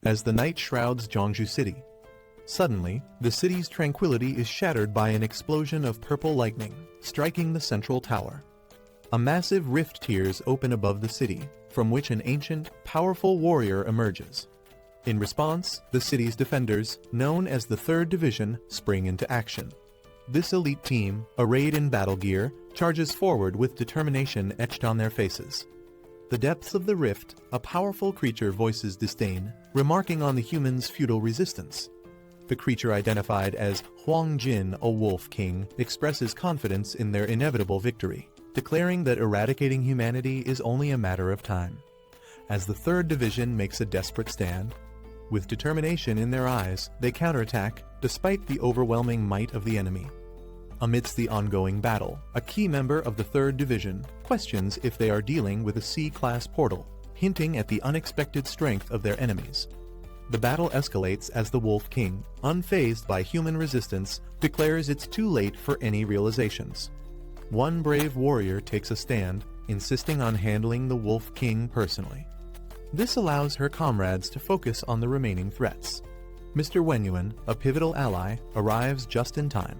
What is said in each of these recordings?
as the night shrouds Jeongju City. Suddenly, the city's tranquility is shattered by an explosion of purple lightning, striking the central tower. A massive rift tears open above the city, from which an ancient, powerful warrior emerges. In response, the city's defenders, known as the 3rd Division, spring into action. This elite team, arrayed in battle gear, charges forward with determination etched on their faces. The depths of the rift, a powerful creature voices disdain, remarking on the humans' futile resistance. The creature identified as Huang Jin, a wolf king, expresses confidence in their inevitable victory, declaring that eradicating humanity is only a matter of time. As the 3rd Division makes a desperate stand, with determination in their eyes, they counterattack, despite the overwhelming might of the enemy. Amidst the ongoing battle, a key member of the 3rd Division questions if they are dealing with a C-class portal, hinting at the unexpected strength of their enemies. The battle escalates as the Wolf King, unfazed by human resistance, declares it's too late for any realizations. One brave warrior takes a stand, insisting on handling the Wolf King personally. This allows her comrades to focus on the remaining threats. Mr. Wenyuan, a pivotal ally, arrives just in time.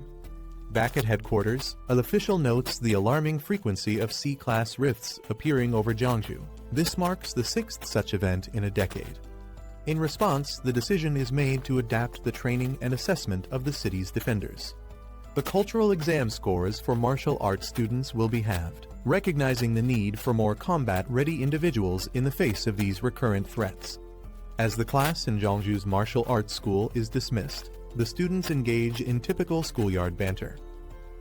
Back at headquarters, an official notes the alarming frequency of C-class rifts appearing over Jeongju. This marks the 6th such event in a decade. In response, the decision is made to adapt the training and assessment of the city's defenders. The cultural exam scores for martial arts students will be halved, recognizing the need for more combat-ready individuals in the face of these recurrent threats. As the class in Jeongju's martial arts school is dismissed, the students engage in typical schoolyard banter.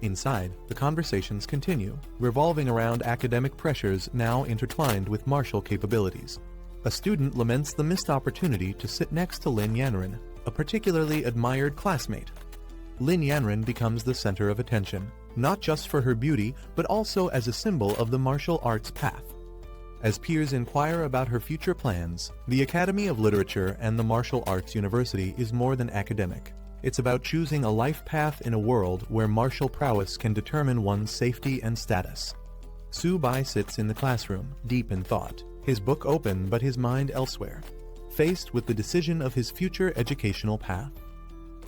Inside, the conversations continue, revolving around academic pressures now intertwined with martial capabilities. A student laments the missed opportunity to sit next to Lin Yanren, a particularly admired classmate. Lin Yanren becomes the center of attention, not just for her beauty, but also as a symbol of the martial arts path. As peers inquire about her future plans, the Academy of Literature and the Martial Arts University is more than academic. It's about choosing a life path in a world where martial prowess can determine one's safety and status. Su Bai sits in the classroom, deep in thought, his book open but his mind elsewhere, faced with the decision of his future educational path.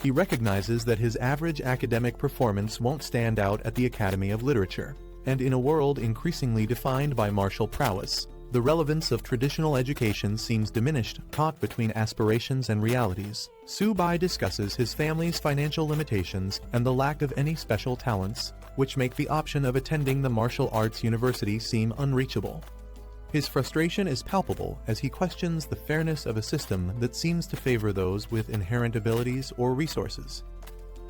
He recognizes that his average academic performance won't stand out at the Academy of Literature, and in a world increasingly defined by martial prowess, the relevance of traditional education seems diminished, caught between aspirations and realities. Su Bai discusses his family's financial limitations and the lack of any special talents, which make the option of attending the martial arts university seem unreachable. His frustration is palpable as he questions the fairness of a system that seems to favor those with inherent abilities or resources.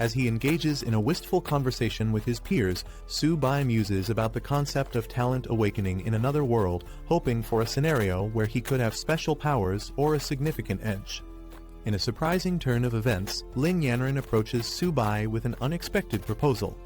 As he engages in a wistful conversation with his peers, Su Bai muses about the concept of talent awakening in another world, hoping for a scenario where he could have special powers or a significant edge. In a surprising turn of events, Lin Yanren approaches Su Bai with an unexpected proposal.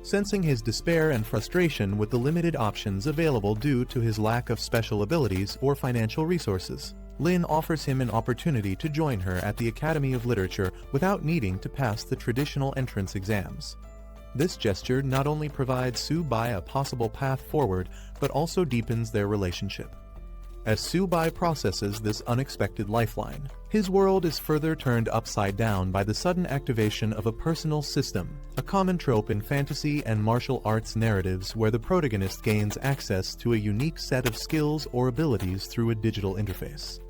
Sensing his despair and frustration with the limited options available due to his lack of special abilities or financial resources, Lin offers him an opportunity to join her at the Academy of Literature without needing to pass the traditional entrance exams. This gesture not only provides Su Bai a possible path forward, but also deepens their relationship. As Su Bai processes this unexpected lifeline, his world is further turned upside down by the sudden activation of a personal system, a common trope in fantasy and martial arts narratives where the protagonist gains access to a unique set of skills or abilities through a digital interface.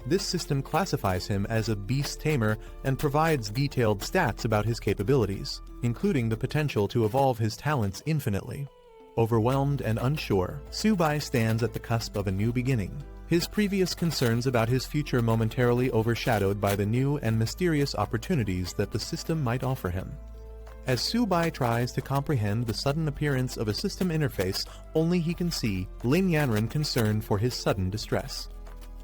This system classifies him as a beast tamer and provides detailed stats about his capabilities, including the potential to evolve his talents infinitely. Overwhelmed and unsure, Su Bai stands at the cusp of a new beginning, his previous concerns about his future momentarily overshadowed by the new and mysterious opportunities that the system might offer him. As Su Bai tries to comprehend the sudden appearance of a system interface only he can see, Lin Yanren concerned for his sudden distress.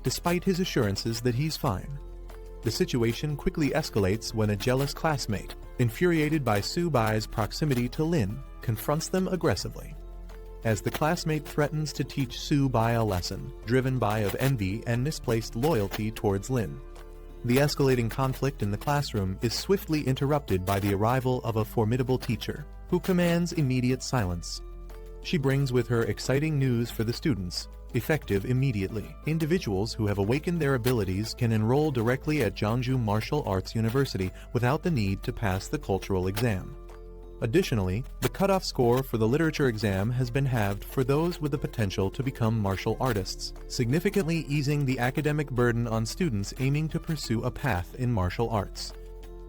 Despite his assurances that he's fine, the situation quickly escalates when a jealous classmate, infuriated by Su Bai's proximity to Lin, confronts them aggressively. As the classmate threatens to teach Su Bai a lesson, driven by of envy and misplaced loyalty towards Lin. The escalating conflict in the classroom is swiftly interrupted by the arrival of a formidable teacher, who commands immediate silence. She brings with her exciting news for the students, effective immediately. Individuals who have awakened their abilities can enroll directly at Jeonju Martial Arts University without the need to pass the cultural exam. Additionally, the cutoff score for the literature exam has been halved for those with the potential to become martial artists, significantly easing the academic burden on students aiming to pursue a path in martial arts.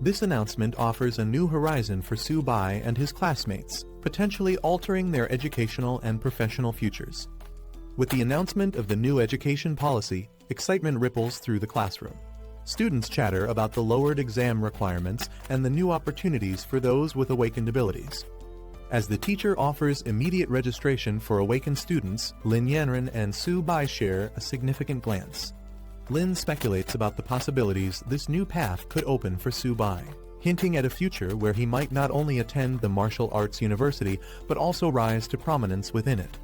This announcement offers a new horizon for Su Bai and his classmates, potentially altering their educational and professional futures. With the announcement of the new education policy, excitement ripples through the classroom. Students chatter about the lowered exam requirements and the new opportunities for those with awakened abilities. As the teacher offers immediate registration for awakened students, Lin Yanren and Su Bai share a significant glance. Lin speculates about the possibilities this new path could open for Su Bai, hinting at a future where he might not only attend the martial arts university but also rise to prominence within it.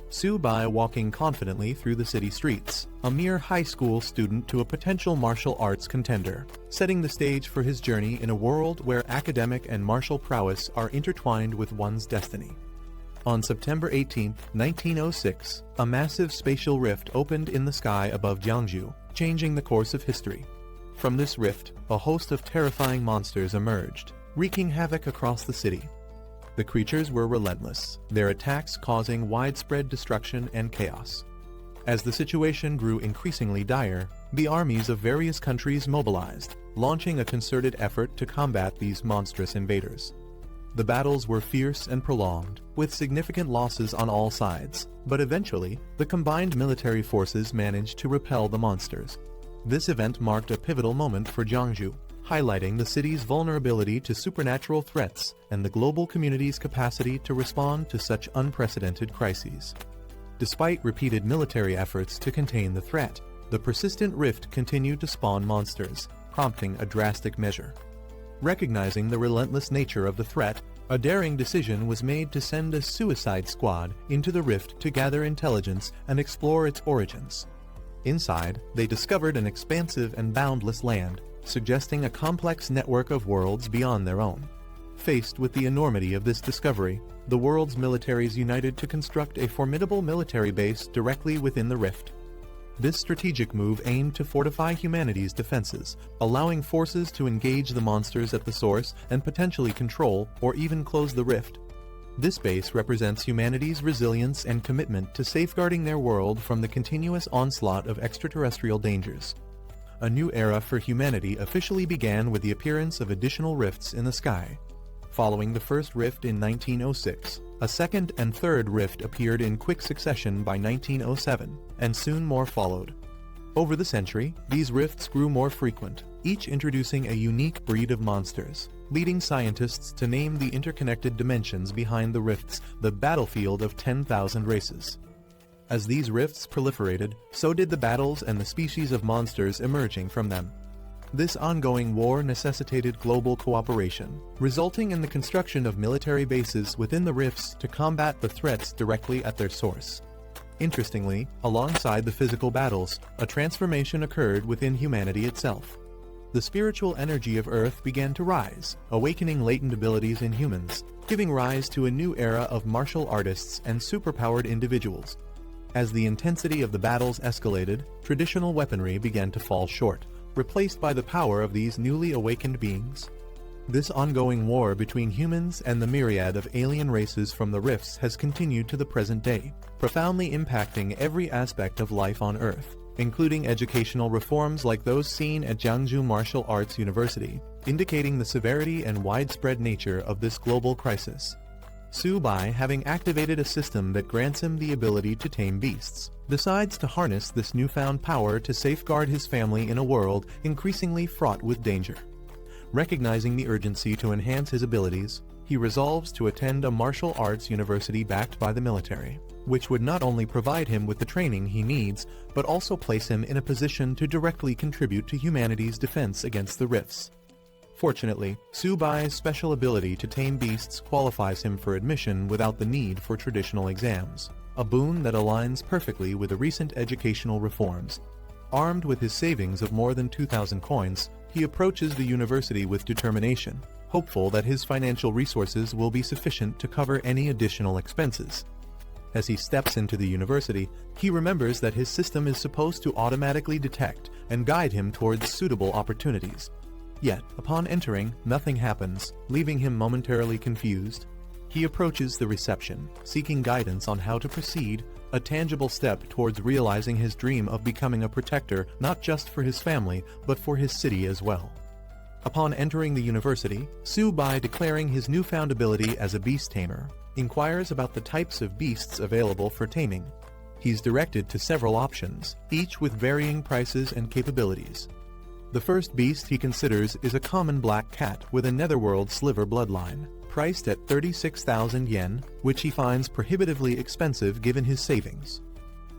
Su Bai walking confidently through the city streets, a mere high school student to a potential martial arts contender, setting the stage for his journey in a world where academic and martial prowess are intertwined with one's destiny. On September 18, 1906, a massive spatial rift opened in the sky above Jeonju, changing the course of history. From this rift, a host of terrifying monsters emerged, wreaking havoc across the city. The creatures were relentless, their attacks causing widespread destruction and chaos. As the situation grew increasingly dire, the armies of various countries mobilized, launching a concerted effort to combat these monstrous invaders. The battles were fierce and prolonged, with significant losses on all sides, but eventually, the combined military forces managed to repel the monsters. This event marked a pivotal moment for Jeonju, highlighting the city's vulnerability to supernatural threats and the global community's capacity to respond to such unprecedented crises. Despite repeated military efforts to contain the threat, the persistent rift continued to spawn monsters, prompting a drastic measure. Recognizing the relentless nature of the threat, a daring decision was made to send a suicide squad into the rift to gather intelligence and explore its origins. Inside, they discovered an expansive and boundless land, suggesting a complex network of worlds beyond their own. Faced with the enormity of this discovery, the world's militaries united to construct a formidable military base directly within the rift. This strategic move aimed to fortify humanity's defenses, allowing forces to engage the monsters at the source and potentially control or even close the rift. This base represents humanity's resilience and commitment to safeguarding their world from the continuous onslaught of extraterrestrial dangers. A new era for humanity officially began with the appearance of additional rifts in the sky. Following the first rift in 1906, a second and third rift appeared in quick succession by 1907, and soon more followed. Over the century, these rifts grew more frequent, each introducing a unique breed of monsters, leading scientists to name the interconnected dimensions behind the rifts the battlefield of 10,000 races. As these rifts proliferated, so did the battles and the species of monsters emerging from them. This ongoing war necessitated global cooperation, resulting in the construction of military bases within the rifts to combat the threats directly at their source. Interestingly, alongside the physical battles, a transformation occurred within humanity itself. The spiritual energy of Earth began to rise, awakening latent abilities in humans, giving rise to a new era of martial artists and superpowered individuals. As the intensity of the battles escalated, traditional weaponry began to fall short, replaced by the power of these newly awakened beings. This ongoing war between humans and the myriad of alien races from the rifts has continued to the present day, profoundly impacting every aspect of life on Earth, including educational reforms like those seen at Jeonju Martial Arts University, indicating the severity and widespread nature of this global crisis. Su Bai, having activated a system that grants him the ability to tame beasts, decides to harness this newfound power to safeguard his family in a world increasingly fraught with danger. Recognizing the urgency to enhance his abilities, he resolves to attend a martial arts university backed by the military, which would not only provide him with the training he needs, but also place him in a position to directly contribute to humanity's defense against the rifts. Fortunately, Su Bai's special ability to tame beasts qualifies him for admission without the need for traditional exams, a boon that aligns perfectly with the recent educational reforms. Armed with his savings of more than 2,000 coins, he approaches the university with determination, hopeful that his financial resources will be sufficient to cover any additional expenses. As he steps into the university, he remembers that his system is supposed to automatically detect and guide him towards suitable opportunities. Yet, upon entering, nothing happens, leaving him momentarily confused. He approaches the reception, seeking guidance on how to proceed, a tangible step towards realizing his dream of becoming a protector not just for his family, but for his city as well. Upon entering the university, Su-bai, declaring his newfound ability as a beast tamer, inquires about the types of beasts available for taming. He's directed to several options, each with varying prices and capabilities. The first beast he considers is a common black cat with a netherworld sliver bloodline, priced at 36,000 yen, which he finds prohibitively expensive given his savings.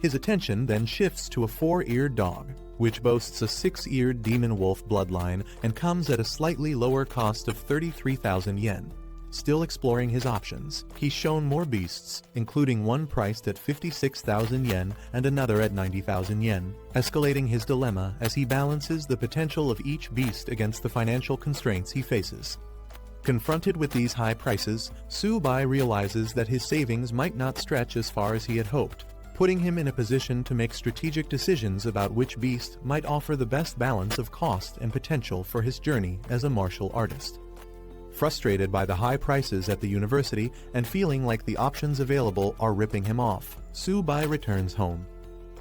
His attention then shifts to a 4-eared dog, which boasts a 6-eared demon wolf bloodline and comes at a slightly lower cost of 33,000 yen. Still exploring his options, he's shown more beasts, including one priced at 56,000 yen and another at 90,000 yen, escalating his dilemma as he balances the potential of each beast against the financial constraints he faces. Confronted with these high prices, Su-bai realizes that his savings might not stretch as far as he had hoped, putting him in a position to make strategic decisions about which beast might offer the best balance of cost and potential for his journey as a martial artist. Frustrated by the high prices at the university and feeling like the options available are ripping him off, Su-bai returns home.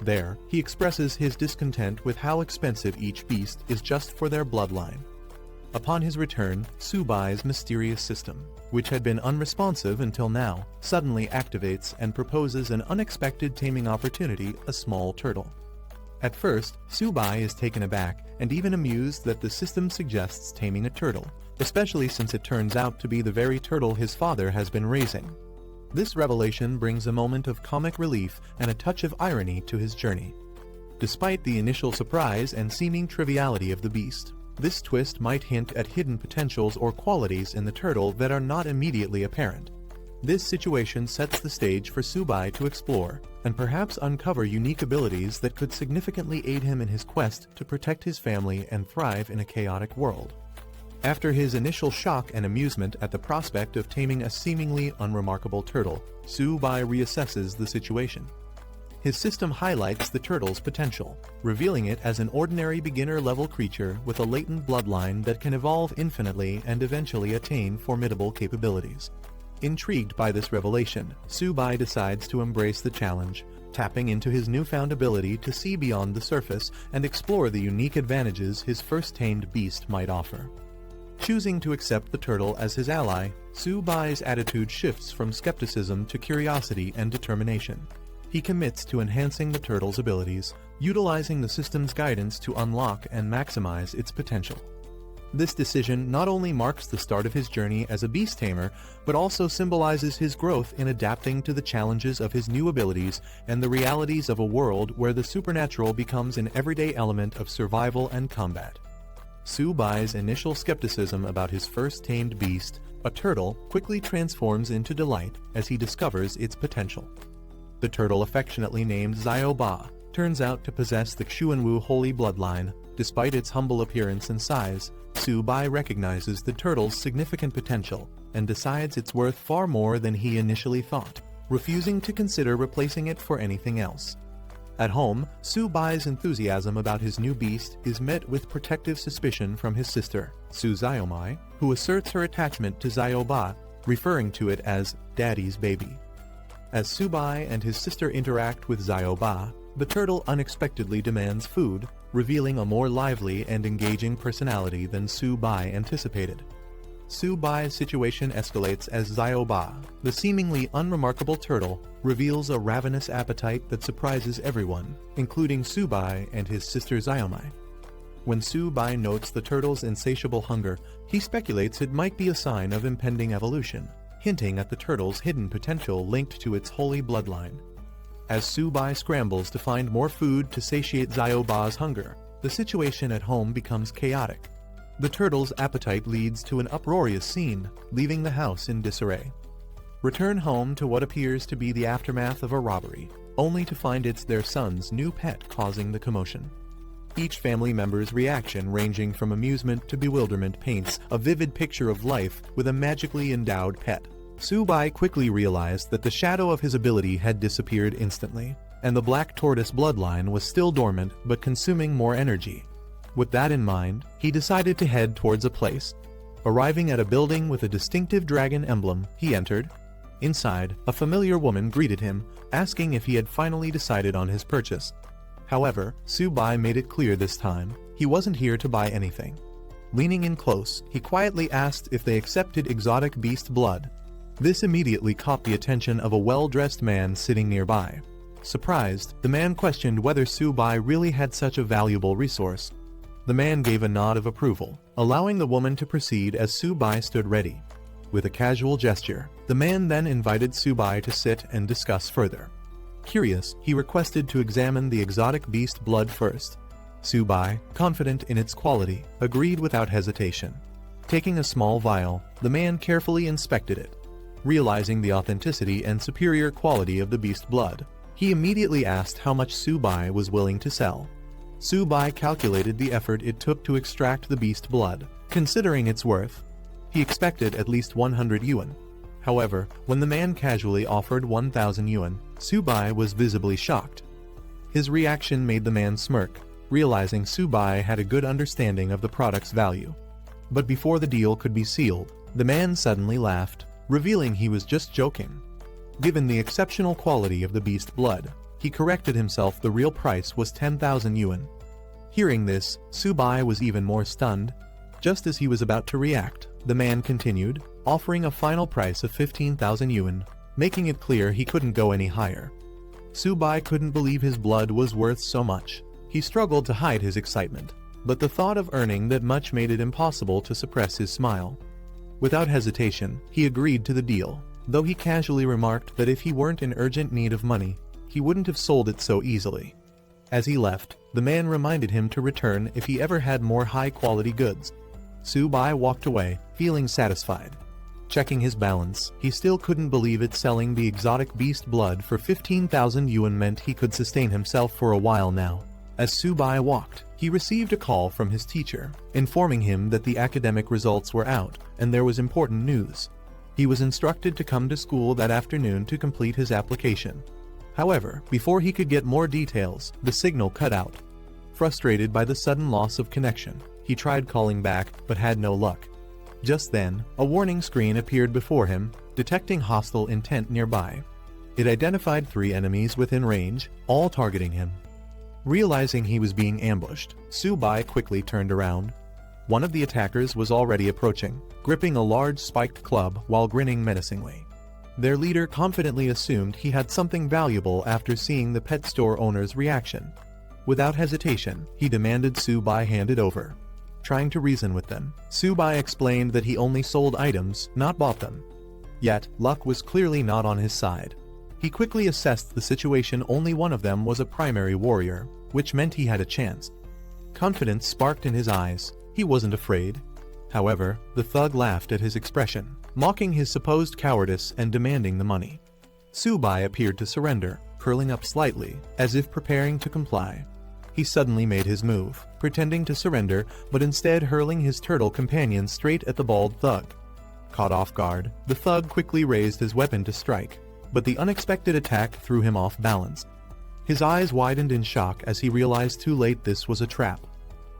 There, he expresses his discontent with how expensive each beast is just for their bloodline. Upon his return, Su-bai's mysterious system, which had been unresponsive until now, suddenly activates and proposes an unexpected taming opportunity, a small turtle. At first, Su-bai is taken aback and even amused that the system suggests taming a turtle, especially since it turns out to be the very turtle his father has been raising. This revelation brings a moment of comic relief and a touch of irony to his journey. Despite the initial surprise and seeming triviality of the beast, this twist might hint at hidden potentials or qualities in the turtle that are not immediately apparent. This situation sets the stage for Su-bai to explore, and perhaps uncover unique abilities that could significantly aid him in his quest to protect his family and thrive in a chaotic world. After his initial shock and amusement at the prospect of taming a seemingly unremarkable turtle, Su-bai reassesses the situation. His system highlights the turtle's potential, revealing it as an ordinary beginner-level creature with a latent bloodline that can evolve infinitely and eventually attain formidable capabilities. Intrigued by this revelation, Su-bai decides to embrace the challenge, tapping into his newfound ability to see beyond the surface and explore the unique advantages his first tamed beast might offer. Choosing to accept the turtle as his ally, Su-bai's attitude shifts from skepticism to curiosity and determination. He commits to enhancing the turtle's abilities, utilizing the system's guidance to unlock and maximize its potential. This decision not only marks the start of his journey as a beast tamer, but also symbolizes his growth in adapting to the challenges of his new abilities and the realities of a world where the supernatural becomes an everyday element of survival and combat. Su-bai's initial skepticism about his first tamed beast, a turtle, quickly transforms into delight as he discovers its potential. The turtle, affectionately named Zio-ba, turns out to possess the Xuanwu holy bloodline. Despite its humble appearance and size, Su-bai recognizes the turtle's significant potential and decides it's worth far more than he initially thought, refusing to consider replacing it for anything else. At home, Su-bai's enthusiasm about his new beast is met with protective suspicion from his sister, Su-zayomai, who asserts her attachment to Zio-ba, referring to it as Daddy's baby. As Su-bai and his sister interact with Zio-ba, the turtle unexpectedly demands food, revealing a more lively and engaging personality than Su-bai anticipated. Su-bai's situation escalates as Zio-ba, the seemingly unremarkable turtle, reveals a ravenous appetite that surprises everyone, including Su-bai and his sister Zayomai. When Su-bai notes the turtle's insatiable hunger, he speculates it might be a sign of impending evolution, hinting at the turtle's hidden potential linked to its holy bloodline. As Su-bai scrambles to find more food to satiate Zio-ba's hunger, the situation at home becomes chaotic. The turtle's appetite leads to an uproarious scene, leaving the house in disarray. Return home to what appears to be the aftermath of a robbery, only to find it's their son's new pet causing the commotion. Each family member's reaction, ranging from amusement to bewilderment, paints a vivid picture of life with a magically endowed pet. Su-bai quickly realized that the shadow of his ability had disappeared instantly, and the black tortoise bloodline was still dormant but consuming more energy. With that in mind, he decided to head towards a place. Arriving at a building with a distinctive dragon emblem, he entered. Inside, a familiar woman greeted him, asking if he had finally decided on his purchase. However, Su-bai made it clear this time, he wasn't here to buy anything. Leaning in close, he quietly asked if they accepted exotic beast blood. This immediately caught the attention of a well-dressed man sitting nearby. Surprised, the man questioned whether Su-bai really had such a valuable resource. The man gave a nod of approval, allowing the woman to proceed as Su-bai stood ready. With a casual gesture, the man then invited Su-bai to sit and discuss further. Curious, he requested to examine the exotic beast blood first. Su-bai, confident in its quality, agreed without hesitation. Taking a small vial, the man carefully inspected it. Realizing the authenticity and superior quality of the beast blood, he immediately asked how much Su-bai was willing to sell. Su-bai calculated the effort it took to extract the beast blood. Considering its worth, he expected at least 100 yuan. However, when the man casually offered 1,000 yuan, Su-bai was visibly shocked. His reaction made the man smirk, realizing Su-bai had a good understanding of the product's value. But before the deal could be sealed, the man suddenly laughed, revealing he was just joking. Given the exceptional quality of the beast blood, he corrected himself. The real price was 10,000 yuan. Hearing this, Su-bai was even more stunned. Just as he was about to react, the man continued, offering a final price of 15,000 yuan, making it clear he couldn't go any higher. Su-bai couldn't believe his blood was worth so much. He struggled to hide his excitement, but the thought of earning that much made it impossible to suppress his smile. Without hesitation, he agreed to the deal, though he casually remarked that if he weren't in urgent need of money, he wouldn't have sold it so easily. As he left, the man reminded him to return if he ever had more high-quality goods. Su-bai walked away, feeling satisfied. Checking his balance, he still couldn't believe it. Selling the exotic beast blood for 15,000 yuan meant he could sustain himself for a while now. As Su-bai walked, he received a call from his teacher, informing him that the academic results were out, and there was important news. He was instructed to come to school that afternoon to complete his application. However, before he could get more details, the signal cut out. Frustrated by the sudden loss of connection, he tried calling back, but had no luck. Just then, a warning screen appeared before him, detecting hostile intent nearby. It identified 3 enemies within range, all targeting him. Realizing he was being ambushed, Su-bai quickly turned around. One of the attackers was already approaching, gripping a large spiked club while grinning menacingly. Their leader confidently assumed he had something valuable after seeing the pet store owner's reaction. Without hesitation, he demanded Su-bai hand it over. Trying to reason with them, Su-bai explained that he only sold items, not bought them. Yet, luck was clearly not on his side. He quickly assessed the situation. Only one of them was a primary warrior, which meant he had a chance. Confidence sparked in his eyes. He wasn't afraid. However, the thug laughed at his expression, mocking his supposed cowardice and demanding the money. Su-bai appeared to surrender, curling up slightly, as if preparing to comply. He suddenly made his move, pretending to surrender, but instead hurling his turtle companion straight at the bald thug. Caught off guard, the thug quickly raised his weapon to strike, but the unexpected attack threw him off balance. His eyes widened in shock as he realized too late this was a trap.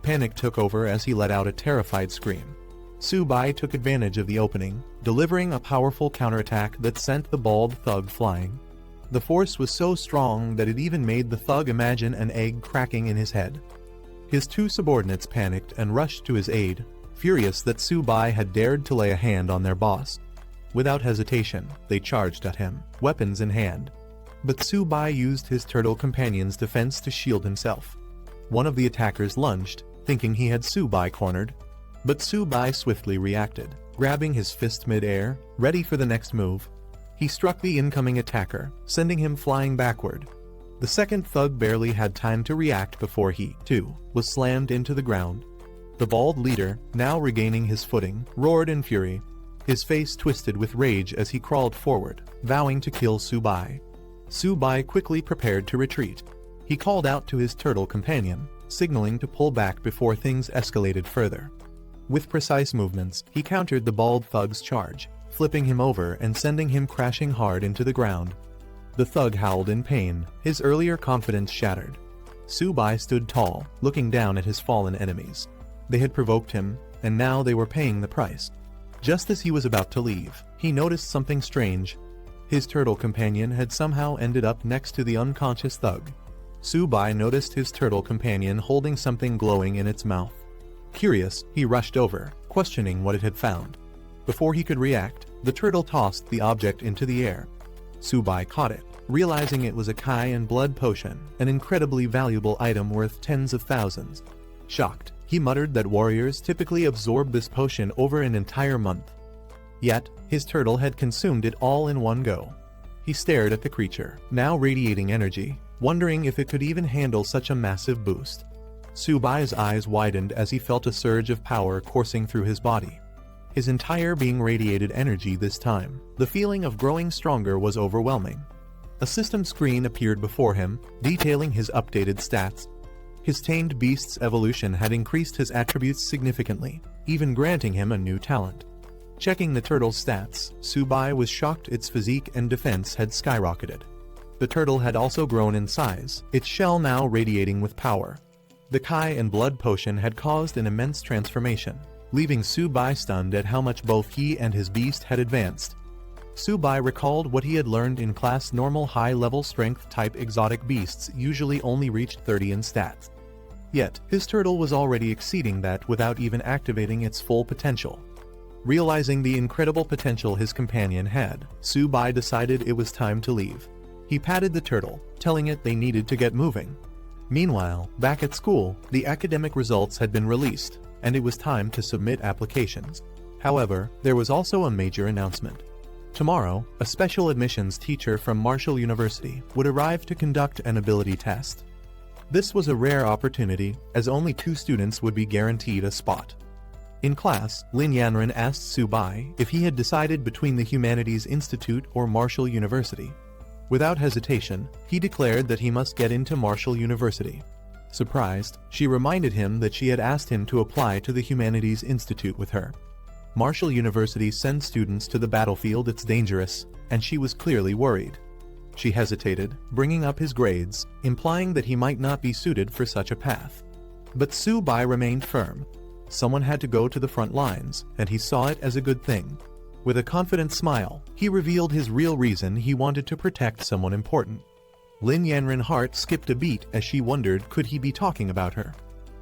Panic took over as he let out a terrified scream. Su-bai took advantage of the opening, delivering a powerful counterattack that sent the bald thug flying. The force was so strong that it even made the thug imagine an egg cracking in his head. His 2 subordinates panicked and rushed to his aid, furious that Su-bai had dared to lay a hand on their boss. Without hesitation, they charged at him, weapons in hand. But Su-bai used his turtle companion's defense to shield himself. One of the attackers lunged, thinking he had Su-bai cornered. But Su-bai swiftly reacted, grabbing his fist mid-air, ready for the next move. He struck the incoming attacker, sending him flying backward. The second thug barely had time to react before he, too, was slammed into the ground. The bald leader, now regaining his footing, roared in fury. His face twisted with rage as he crawled forward, vowing to kill Su-bai. Su-bai quickly prepared to retreat. He called out to his turtle companion, signaling to pull back before things escalated further. With precise movements, he countered the bald thug's charge, flipping him over and sending him crashing hard into the ground. The thug howled in pain, his earlier confidence shattered. Subai stood tall, looking down at his fallen enemies. They had provoked him, and now they were paying the price. Just as he was about to leave, he noticed something strange. His turtle companion had somehow ended up next to the unconscious thug. Subai noticed his turtle companion holding something glowing in its mouth. Curious, he rushed over, questioning what it had found. Before he could react, the turtle tossed the object into the air. Subai caught it, realizing it was a Kai and blood potion, an incredibly valuable item worth tens of thousands. Shocked, he muttered that warriors typically absorb this potion over an entire month. Yet, his turtle had consumed it all in one go. He stared at the creature, now radiating energy, wondering if it could even handle such a massive boost. Subai's eyes widened as he felt a surge of power coursing through his body. His entire being radiated energy this time. The feeling of growing stronger was overwhelming. A system screen appeared before him, detailing his updated stats. His tamed beast's evolution had increased his attributes significantly, even granting him a new talent. Checking the turtle's stats, Subai was shocked its physique and defense had skyrocketed. The turtle had also grown in size, its shell now radiating with power. The Kai and blood potion had caused an immense transformation, leaving Subai stunned at how much both he and his beast had advanced. Subai recalled what he had learned in class. Normal high-level strength type exotic beasts usually only reached 30 in stats. Yet, his turtle was already exceeding that without even activating its full potential. Realizing the incredible potential his companion had, Subai decided it was time to leave. He patted the turtle, telling it they needed to get moving. Meanwhile, back at school, the academic results had been released, and it was time to submit applications. However, there was also a major announcement. Tomorrow, a special admissions teacher from Marshall University would arrive to conduct an ability test. This was a rare opportunity, as only 2 students would be guaranteed a spot. In class, Lin Yanren asked Subai if he had decided between the Humanities Institute or Marshall University. Without hesitation, he declared that he must get into Marshall University. Surprised, she reminded him that she had asked him to apply to the Humanities Institute with her. Marshall University sends students to the battlefield. It's dangerous, and she was clearly worried. She hesitated, bringing up his grades, implying that he might not be suited for such a path. But Subai remained firm. Someone had to go to the front lines, and he saw it as a good thing. With a confident smile, he revealed his real reason: he wanted to protect someone important. Lin Yanren's heart skipped a beat as she wondered, could he be talking about her?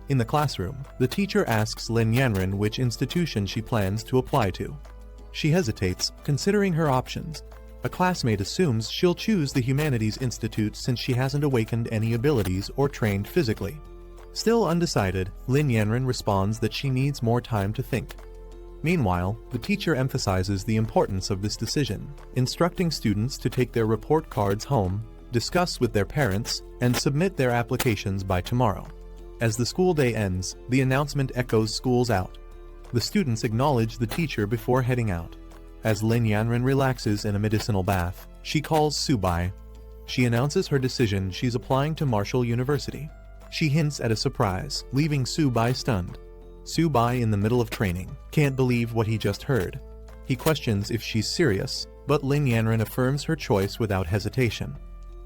In the classroom, the teacher asks Lin Yanren which institution she plans to apply to. She hesitates, considering her options. A classmate assumes she'll choose the Humanities Institute since she hasn't awakened any abilities or trained physically. Still undecided, Lin Yanren responds that she needs more time to think. Meanwhile, the teacher emphasizes the importance of this decision, instructing students to take their report cards home, discuss with their parents, and submit their applications by tomorrow. As the school day ends, the announcement echoes schools out. The students acknowledge the teacher before heading out. As Lin Yanren relaxes in a medicinal bath, she calls Subai. She announces her decision: she's applying to Marshall University. She hints at a surprise, leaving Subai stunned. Subai, in the middle of training, can't believe what he just heard. He questions if she's serious, but Lin Yanren affirms her choice without hesitation.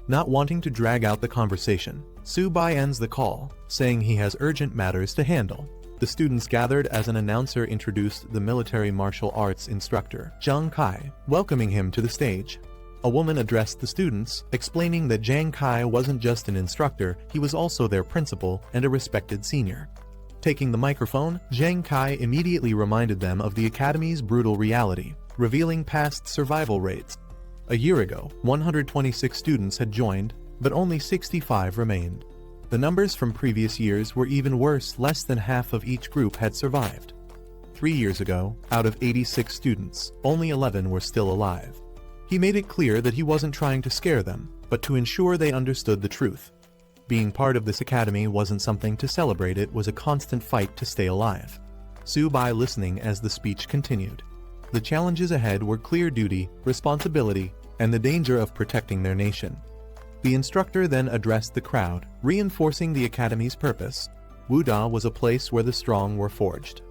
Not wanting to drag out the conversation, Subai ends the call, saying he has urgent matters to handle. The students gathered as an announcer introduced the military martial arts instructor, Zhang Kai, welcoming him to the stage. A woman addressed the students, explaining that Zhang Kai wasn't just an instructor, he was also their principal and a respected senior. Taking the microphone, Zhang Kai immediately reminded them of the academy's brutal reality, revealing past survival rates. A year ago, 126 students had joined, but only 65 remained. The numbers from previous years were even worse: less than half of each group had survived. 3 years ago, out of 86 students, only 11 were still alive. He made it clear that he wasn't trying to scare them, but to ensure they understood the truth. Being part of this academy wasn't something to celebrate, it was a constant fight to stay alive. Subai listening as the speech continued. The challenges ahead were clear: duty, responsibility, and the danger of protecting their nation. The instructor then addressed the crowd, reinforcing the academy's purpose. Wuda was a place where the strong were forged.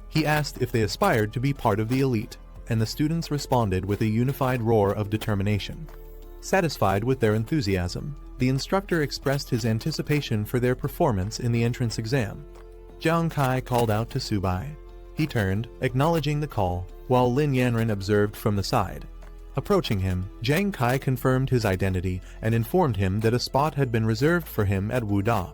He asked if they aspired to be part of the elite, and the students responded with a unified roar of determination. Satisfied with their enthusiasm, the instructor expressed his anticipation for their performance in the entrance exam. Jiang Kai called out to Subai. He turned, acknowledging the call, while Lin Yanren observed from the side. Approaching him, Jiang Kai confirmed his identity and informed him that a spot had been reserved for him at Wuda.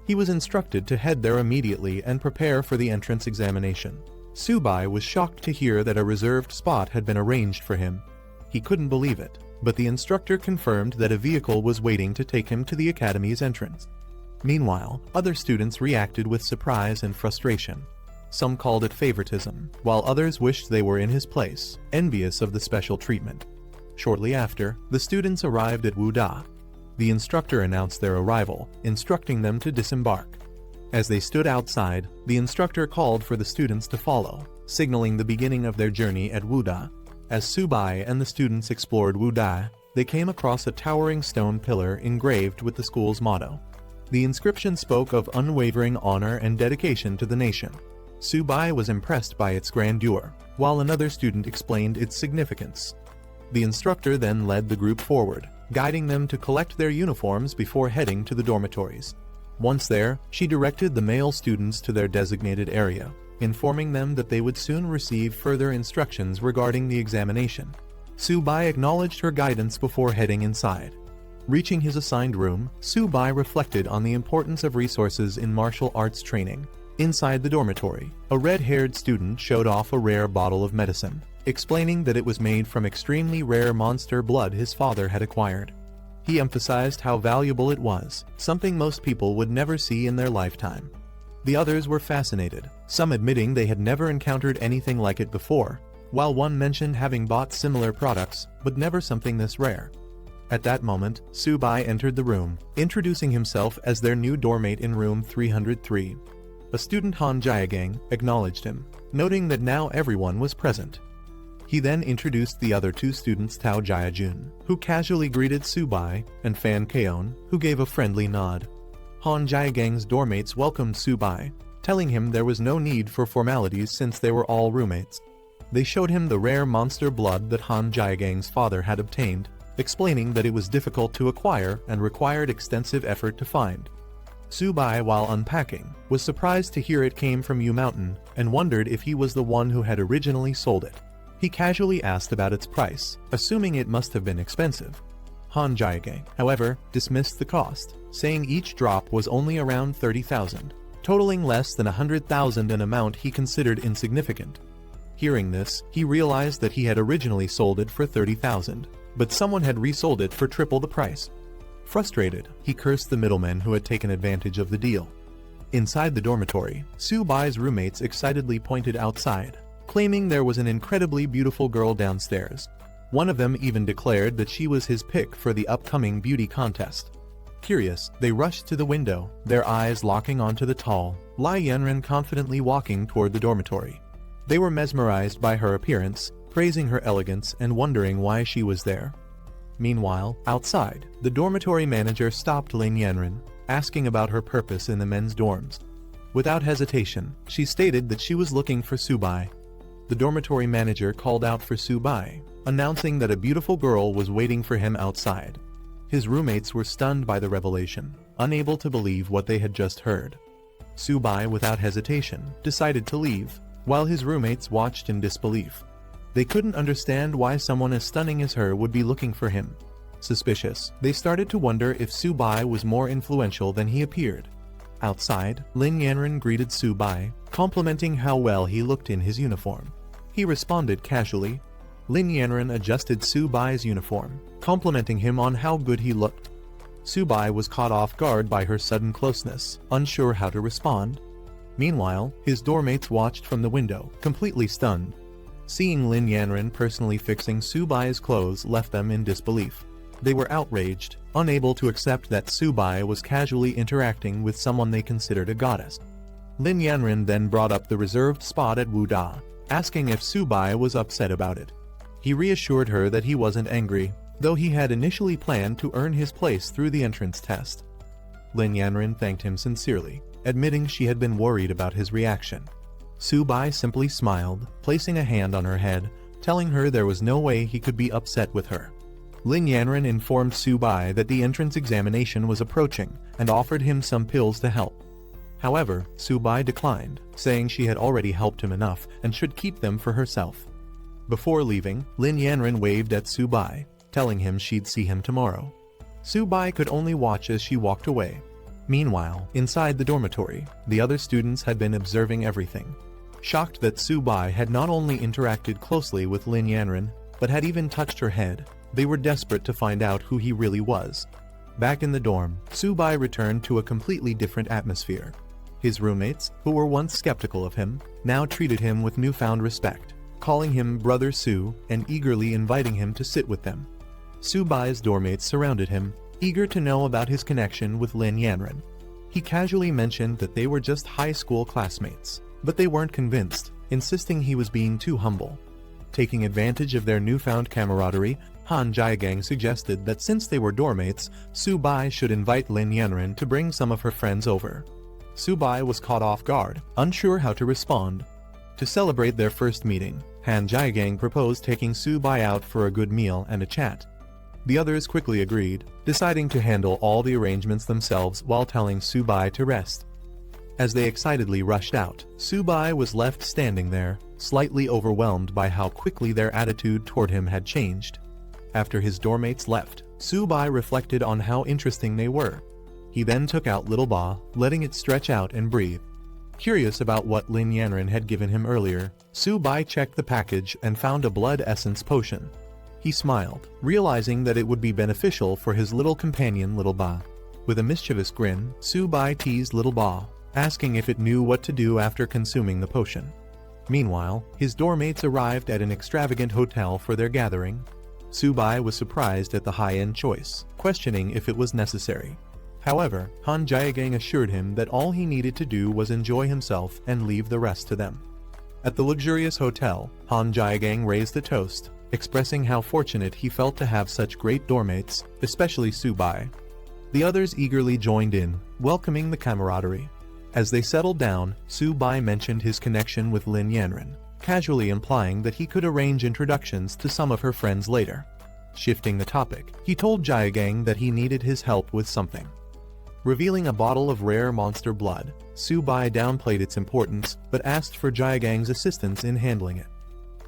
He was instructed to head there immediately and prepare for the entrance examination. Subai was shocked to hear that a reserved spot had been arranged for him. He couldn't believe it, but the instructor confirmed that a vehicle was waiting to take him to the academy's entrance. Meanwhile, other students reacted with surprise and frustration. Some called it favoritism, while others wished they were in his place, envious of the special treatment. Shortly after, the students arrived at Wuda. The instructor announced their arrival, instructing them to disembark. As they stood outside, the instructor called for the students to follow, signaling the beginning of their journey at Wuda. As Subai and the students explored Wuda, they came across a towering stone pillar engraved with the school's motto. The inscription spoke of unwavering honor and dedication to the nation. Subai was impressed by its grandeur, while another student explained its significance. The instructor then led the group forward, guiding them to collect their uniforms before heading to the dormitories. Once there, she directed the male students to their designated area, informing them that they would soon receive further instructions regarding the examination. Subai acknowledged her guidance before heading inside. Reaching his assigned room, Subai reflected on the importance of resources in martial arts training. Inside the dormitory, a red-haired student showed off a rare bottle of medicine, explaining that it was made from extremely rare monster blood his father had acquired. He emphasized how valuable it was, something most people would never see in their lifetime. The others were fascinated, some admitting they had never encountered anything like it before, while one mentioned having bought similar products, but never something this rare. At that moment, Subai entered the room, introducing himself as their new doormate in room 303. A student Han Jiagang acknowledged him, noting that now everyone was present. He then introduced the other two students Tao Jiajun, who casually greeted Subai, and Fan Keon, who gave a friendly nod. Han Jiagang's doormates welcomed Subai, telling him there was no need for formalities since they were all roommates. They showed him the rare monster blood that Han Jiagang's father had obtained, explaining that it was difficult to acquire and required extensive effort to find. Subai, while unpacking, was surprised to hear it came from Yu Mountain and wondered if he was the one who had originally sold it. He casually asked about its price, assuming it must have been expensive. Han Jiagang, however, dismissed the cost, saying each drop was only around 30,000, totaling less than 100,000, an amount he considered insignificant. Hearing this, he realized that he had originally sold it for 30,000, but someone had resold it for triple the price. Frustrated, he cursed the middlemen who had taken advantage of the deal. Inside the dormitory, Subai's roommates excitedly pointed outside, claiming there was an incredibly beautiful girl downstairs. One of them even declared that she was his pick for the upcoming beauty contest. Curious, they rushed to the window, their eyes locking onto the tall, Lai Yanren confidently walking toward the dormitory. They were mesmerized by her appearance, praising her elegance and wondering why she was there. Meanwhile, outside, the dormitory manager stopped Lin Yanren, asking about her purpose in the men's dorms. Without hesitation, she stated that she was looking for Subai. The dormitory manager called out for Subai, announcing that a beautiful girl was waiting for him outside. His roommates were stunned by the revelation, unable to believe what they had just heard. Subai, without hesitation, decided to leave, while his roommates watched in disbelief. They couldn't understand why someone as stunning as her would be looking for him. Suspicious, they started to wonder if Subai was more influential than he appeared. Outside, Lin Yanren greeted Subai, complimenting how well he looked in his uniform. He responded casually. Lin Yanren adjusted Subai's uniform, complimenting him on how good he looked. Subai was caught off guard by her sudden closeness, unsure how to respond. Meanwhile, his doormates watched from the window, completely stunned. Seeing Lin Yanren personally fixing Subai's clothes left them in disbelief. They were outraged, unable to accept that Subai was casually interacting with someone they considered a goddess. Lin Yanren then brought up the reserved spot at Wuda, asking if Subai was upset about it. He reassured her that he wasn't angry, though he had initially planned to earn his place through the entrance test. Lin Yanren thanked him sincerely, admitting she had been worried about his reaction. Subai simply smiled, placing a hand on her head, telling her there was no way he could be upset with her. Lin Yanren informed Su-bai that the entrance examination was approaching and offered him some pills to help. However, Su-bai declined, saying she had already helped him enough and should keep them for herself. Before leaving, Lin Yanren waved at Su-bai, telling him she'd see him tomorrow. Su-bai could only watch as she walked away. Meanwhile, inside the dormitory, the other students had been observing everything. Shocked that Su-bai had not only interacted closely with Lin Yanren, but had even touched her head, they were desperate to find out who he really was. Back in the dorm, Su-bai returned to a completely different atmosphere. His roommates, who were once skeptical of him, now treated him with newfound respect, calling him Brother Su and eagerly inviting him to sit with them. Su-bai's dormmates surrounded him, eager to know about his connection with Lin Yanren. He casually mentioned that they were just high school classmates, but they weren't convinced, insisting he was being too humble. Taking advantage of their newfound camaraderie, Han Jiagang suggested that since they were dormmates, Su-bai should invite Lin Yanren to bring some of her friends over. Su-bai was caught off guard, unsure how to respond. To celebrate their first meeting, Han Jiagang proposed taking Su-bai out for a good meal and a chat. The others quickly agreed, deciding to handle all the arrangements themselves while telling Su-bai to rest. As they excitedly rushed out, Su-bai was left standing there, slightly overwhelmed by how quickly their attitude toward him had changed. After his dormmates left, Su-bai reflected on how interesting they were. He then took out Little Ba, letting it stretch out and breathe. Curious about what Lin Yanren had given him earlier, Su-bai checked the package and found a blood essence potion. He smiled, realizing that it would be beneficial for his little companion Little Ba. With a mischievous grin, Su-bai teased Little Ba, asking if it knew what to do after consuming the potion. Meanwhile, his dormmates arrived at an extravagant hotel for their gathering. Su-bai was surprised at the high-end choice, questioning if it was necessary. However, Han Jiagang assured him that all he needed to do was enjoy himself and leave the rest to them. At the luxurious hotel, Han Jiagang raised a toast, expressing how fortunate he felt to have such great dormmates, especially Su-bai. The others eagerly joined in, welcoming the camaraderie. As they settled down, Su-bai mentioned his connection with Lin Yanren, casually implying that he could arrange introductions to some of her friends later. Shifting the topic, he told Jiagang that he needed his help with something. Revealing a bottle of rare monster blood, Su-bai downplayed its importance but asked for Jiagang's assistance in handling it.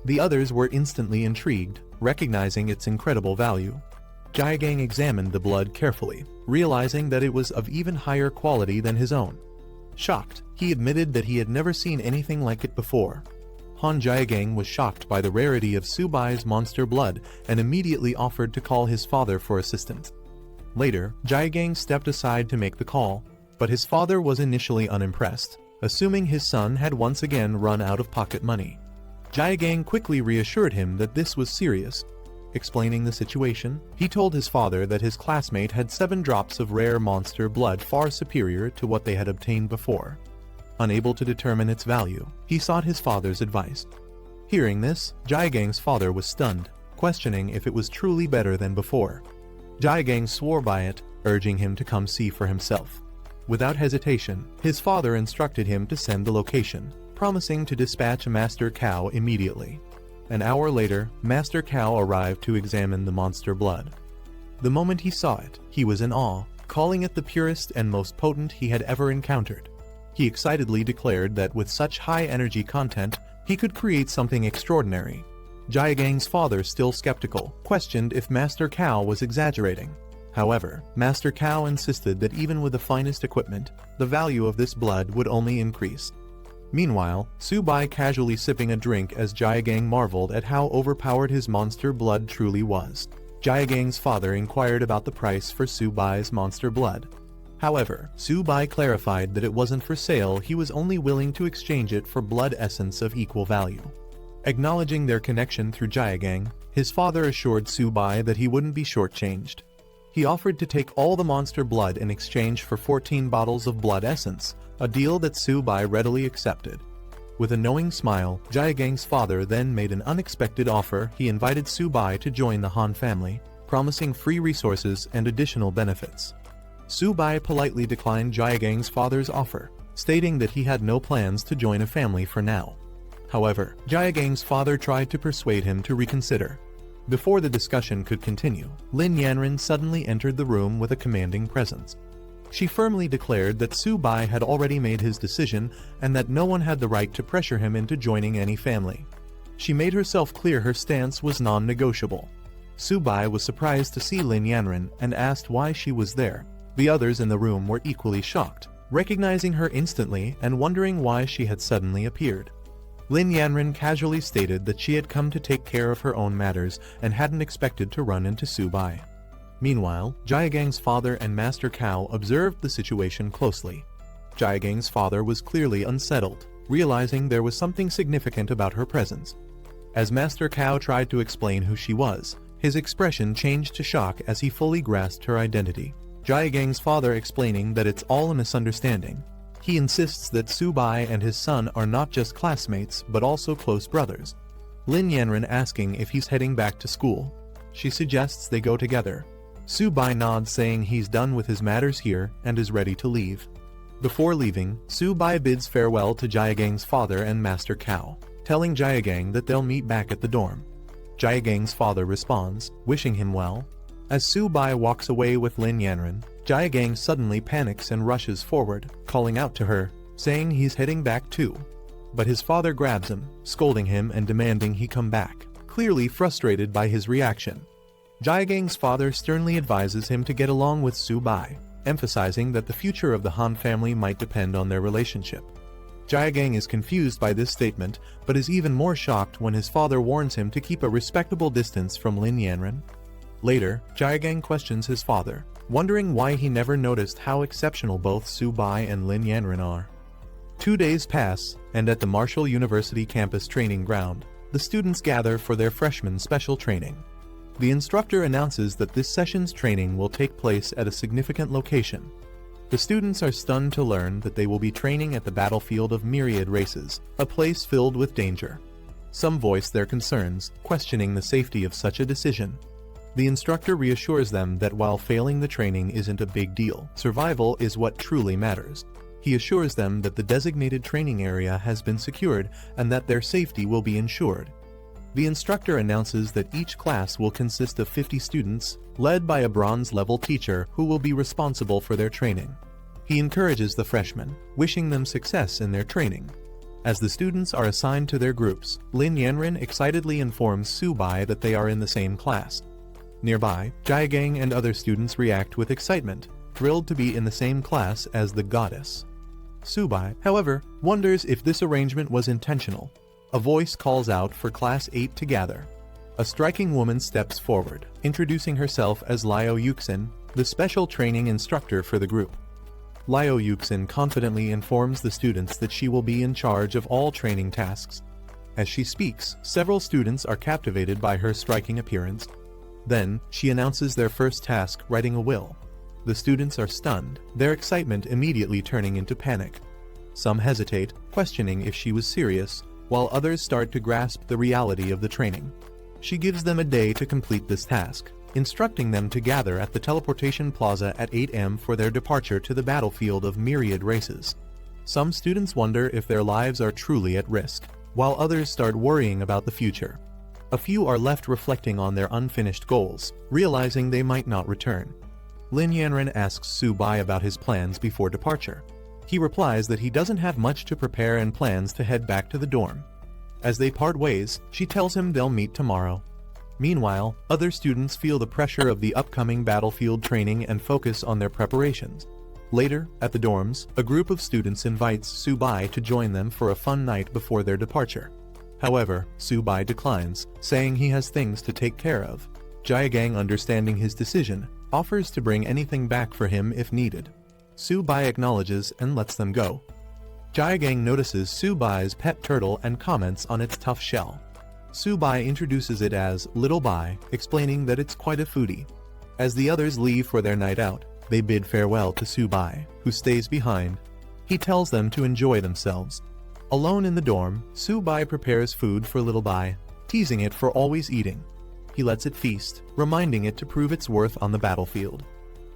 The others were instantly intrigued, recognizing its incredible value. Jiagang examined the blood carefully, realizing that it was of even higher quality than his own. Shocked, he admitted that he had never seen anything like it before. Han Jiagang was shocked by the rarity of Su-bai's monster blood and immediately offered to call his father for assistance. Later, Jiagang stepped aside to make the call, but his father was initially unimpressed, assuming his son had once again run out of pocket money. Jiagang quickly reassured him that this was serious. Explaining the situation, he told his father that his classmate had 7 drops of rare monster blood far superior to what they had obtained before. Unable to determine its value, he sought his father's advice. Hearing this, Jiagang's father was stunned, questioning if it was truly better than before. Jiagang swore by it, urging him to come see for himself. Without hesitation, his father instructed him to send the location, promising to dispatch Master Cow immediately. An hour later, Master Cow arrived to examine the monster blood. The moment he saw it, he was in awe, calling it the purest and most potent he had ever encountered. He excitedly declared that with such high energy content, he could create something extraordinary. Jiagang's father, still skeptical, questioned if Master Cow was exaggerating. However, Master Cow insisted that even with the finest equipment, the value of this blood would only increase. Meanwhile, Su-bai casually sipping a drink as Jiagang marveled at how overpowered his monster blood truly was. Jiagang's father inquired about the price for Su-bai's monster blood. However, Su-bai clarified that it wasn't for sale, he was only willing to exchange it for blood essence of equal value. Acknowledging their connection through Jiagang, his father assured Su-bai that he wouldn't be shortchanged. He offered to take all the monster blood in exchange for 14 bottles of blood essence, a deal that Su-bai readily accepted. With a knowing smile, Jiagang's father then made an unexpected offer. He invited Su-bai to join the Han family, promising free resources and additional benefits. Su-bai politely declined Jiagang's father's offer, stating that he had no plans to join a family for now. However, Jaegang's father tried to persuade him to reconsider. Before the discussion could continue, Lin Yanren suddenly entered the room with a commanding presence. She firmly declared that Su-bai had already made his decision and that no one had the right to pressure him into joining any family. She made herself clear her stance was non-negotiable. Su-bai was surprised to see Lin Yanren and asked why she was there. The others in the room were equally shocked, recognizing her instantly and wondering why she had suddenly appeared. Lin Yanren casually stated that she had come to take care of her own matters and hadn't expected to run into Su-bai. Meanwhile, Jaegang's father and Master Cao observed the situation closely. Jaegang's father was clearly unsettled, realizing there was something significant about her presence. As Master Cao tried to explain who she was, his expression changed to shock as he fully grasped her identity. Jaegang's father explaining that it's all a misunderstanding. He insists that Su-bai and his son are not just classmates but also close brothers. Lin Yanren asking if he's heading back to school. She suggests they go together. Su-bai nods saying he's done with his matters here and is ready to leave. Before leaving, Su-bai bids farewell to Jaegang's father and Master Cao, telling Jaegang that they'll meet back at the dorm. Jaegang's father responds, wishing him well. As Su-bai walks away with Lin Yanren, Jaegang suddenly panics and rushes forward, calling out to her, saying he's heading back too. But his father grabs him, scolding him and demanding he come back, clearly frustrated by his reaction. Jaegang's father sternly advises him to get along with Su-bai, emphasizing that the future of the Han family might depend on their relationship. Jaegang is confused by this statement, but is even more shocked when his father warns him to keep a respectable distance from Lin Yanren. Later, Jaegang questions his father, wondering why he never noticed how exceptional both Su-bai and Lin Yanren are. 2 days pass, and at the Marshall University campus training ground, the students gather for their freshman special training. The instructor announces that this session's training will take place at a significant location. The students are stunned to learn that they will be training at the battlefield of myriad races, a place filled with danger. Some voice their concerns, questioning the safety of such a decision. The instructor reassures them that while failing the training isn't a big deal, survival is what truly matters. He assures them that the designated training area has been secured and that their safety will be ensured. The instructor announces that each class will consist of 50 students, led by a bronze-level teacher who will be responsible for their training. He encourages the freshmen, wishing them success in their training. As the students are assigned to their groups, Lin Yanren excitedly informs Su-bai that they are in the same class. Nearby, Jaegang and other students react with excitement, thrilled to be in the same class as the goddess. Su-bai, however, wonders if this arrangement was intentional. A voice calls out for Class 8 to gather. A striking woman steps forward, introducing herself as Liao Yuxin, the special training instructor for the group. Liao Yuxin confidently informs the students that she will be in charge of all training tasks. As she speaks, several students are captivated by her striking appearance. Then, she announces their first task, writing a will. The students are stunned, their excitement immediately turning into panic. Some hesitate, questioning if she was serious, while others start to grasp the reality of the training. She gives them a day to complete this task, instructing them to gather at the teleportation plaza at 8 am for their departure to the battlefield of myriad races. Some students wonder if their lives are truly at risk, while others start worrying about the future. A few are left reflecting on their unfinished goals, realizing they might not return. Lin Yanren asks Su-bai about his plans before departure. He replies that he doesn't have much to prepare and plans to head back to the dorm. As they part ways, she tells him they'll meet tomorrow. Meanwhile, other students feel the pressure of the upcoming battlefield training and focus on their preparations. Later, at the dorms, a group of students invites Su-bai to join them for a fun night before their departure. However, Su-bai declines, saying he has things to take care of. Jaegang, understanding his decision, offers to bring anything back for him if needed. Su-bai acknowledges and lets them go. Jaegang notices Su-bai's pet turtle and comments on its tough shell. Su-bai introduces it as Little Bai, explaining that it's quite a foodie. As the others leave for their night out, they bid farewell to Su-bai, who stays behind. He tells them to enjoy themselves. Alone in the dorm, Su-bai prepares food for Little Bai, teasing it for always eating. He lets it feast, reminding it to prove its worth on the battlefield.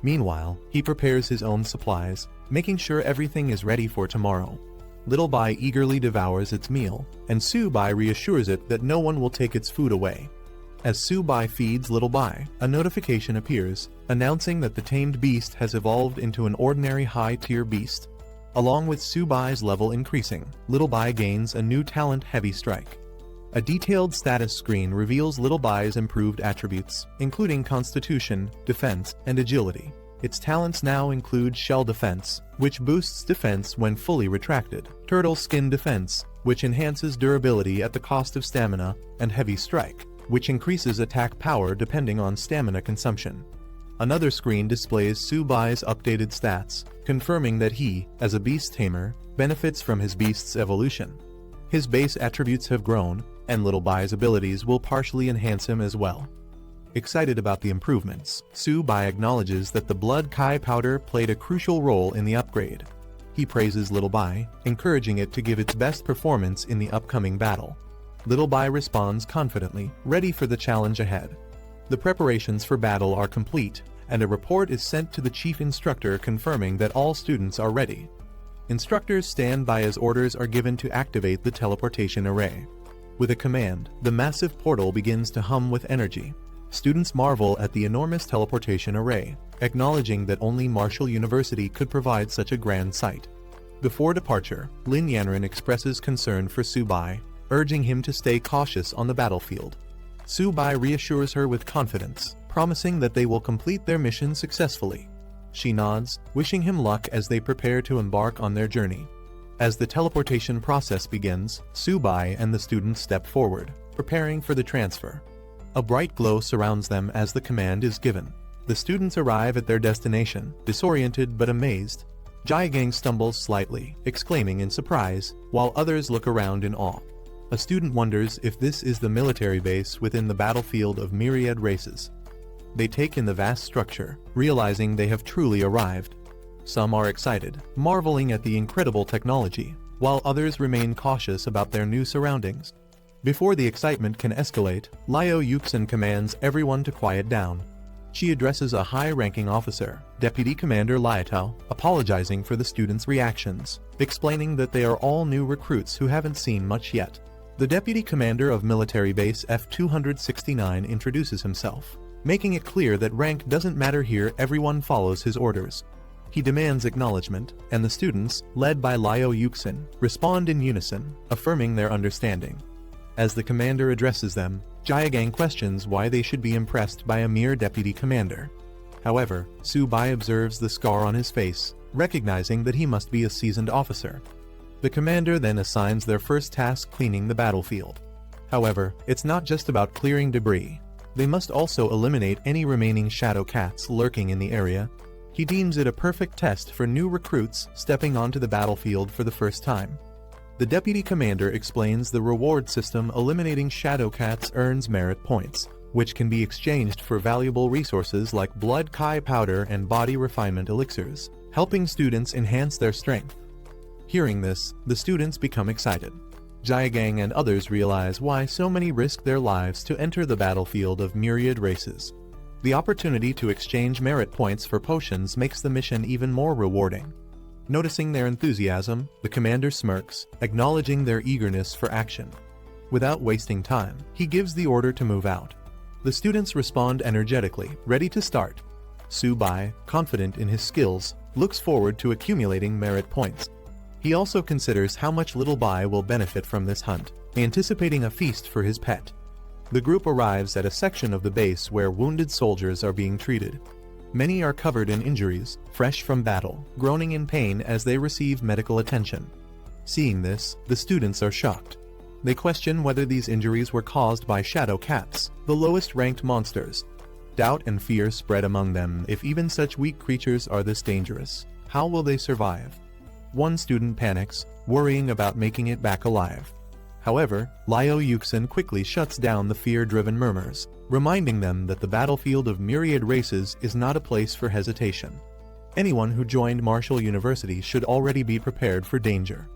Meanwhile, he prepares his own supplies, making sure everything is ready for tomorrow. Little Bai eagerly devours its meal, and Su Bai reassures it that no one will take its food away. As Su Bai feeds Little Bai, a notification appears, announcing that the tamed beast has evolved into an ordinary high-tier beast. Along with Su Bai's level increasing, Little Bai gains a new talent, Heavy Strike. A detailed status screen reveals Little Bai's improved attributes, including Constitution, Defense, and Agility. Its talents now include Shell Defense, which boosts defense when fully retracted, Turtle Skin Defense, which enhances durability at the cost of stamina, and Heavy Strike, which increases attack power depending on stamina consumption. Another screen displays Su Bai's updated stats, confirming that he, as a beast tamer, benefits from his beast's evolution. His base attributes have grown, and Little Bai's abilities will partially enhance him as well. Excited about the improvements, Su Bai acknowledges that the Blood Kai powder played a crucial role in the upgrade. He praises Little Bai, encouraging it to give its best performance in the upcoming battle. Little Bai responds confidently, ready for the challenge ahead. The preparations for battle are complete, and a report is sent to the chief instructor confirming that all students are ready. Instructors stand by as orders are given to activate the teleportation array. With a command, the massive portal begins to hum with energy. Students marvel at the enormous teleportation array, acknowledging that only Marshall University could provide such a grand sight. Before departure, Lin Yanran expresses concern for Su Bai, urging him to stay cautious on the battlefield. Su Bai reassures her with confidence, promising that they will complete their mission successfully. She nods, wishing him luck as they prepare to embark on their journey. As the teleportation process begins, Su Bai and the students step forward, preparing for the transfer. A bright glow surrounds them as the command is given. The students arrive at their destination, disoriented but amazed. Jiagang stumbles slightly, exclaiming in surprise, while others look around in awe. A student wonders if this is the military base within the battlefield of myriad races. They take in the vast structure, realizing they have truly arrived. Some are excited, marveling at the incredible technology, while others remain cautious about their new surroundings. Before the excitement can escalate, Liao Yuxin commands everyone to quiet down. She addresses a high-ranking officer, Deputy Commander Liatao, apologizing for the students' reactions, explaining that they are all new recruits who haven't seen much yet. The Deputy Commander of Military Base F-269 introduces himself, making it clear that rank doesn't matter here, everyone follows his orders. He demands acknowledgement, and the students, led by Liao Yuxin, respond in unison, affirming their understanding. As the commander addresses them, Jiagang questions why they should be impressed by a mere deputy commander. However, Su Bai observes the scar on his face, recognizing that he must be a seasoned officer. The commander then assigns their first task, cleaning the battlefield. However, it's not just about clearing debris. They must also eliminate any remaining shadow cats lurking in the area. He deems it a perfect test for new recruits stepping onto the battlefield for the first time. The deputy commander explains the reward system. Eliminating shadow cats earns merit points, which can be exchanged for valuable resources like blood kai powder and body refinement elixirs, helping students enhance their strength. Hearing this, the students become excited. Jiagang and others realize why so many risk their lives to enter the battlefield of myriad races. The opportunity to exchange merit points for potions makes the mission even more rewarding. Noticing their enthusiasm, the commander smirks, acknowledging their eagerness for action. Without wasting time, he gives the order to move out. The students respond energetically, ready to start. Su Bai, confident in his skills, looks forward to accumulating merit points. He also considers how much Little Bai will benefit from this hunt, anticipating a feast for his pet. The group arrives at a section of the base where wounded soldiers are being treated. Many are covered in injuries, fresh from battle, groaning in pain as they receive medical attention. Seeing this, the students are shocked. They question whether these injuries were caused by shadow cats, the lowest-ranked monsters. Doubt and fear spread among them. If even such weak creatures are this dangerous, how will they survive? One student panics, worrying about making it back alive. However, Liao Yuxin quickly shuts down the fear-driven murmurs, reminding them that the battlefield of myriad races is not a place for hesitation. Anyone who joined Marshall University should already be prepared for danger.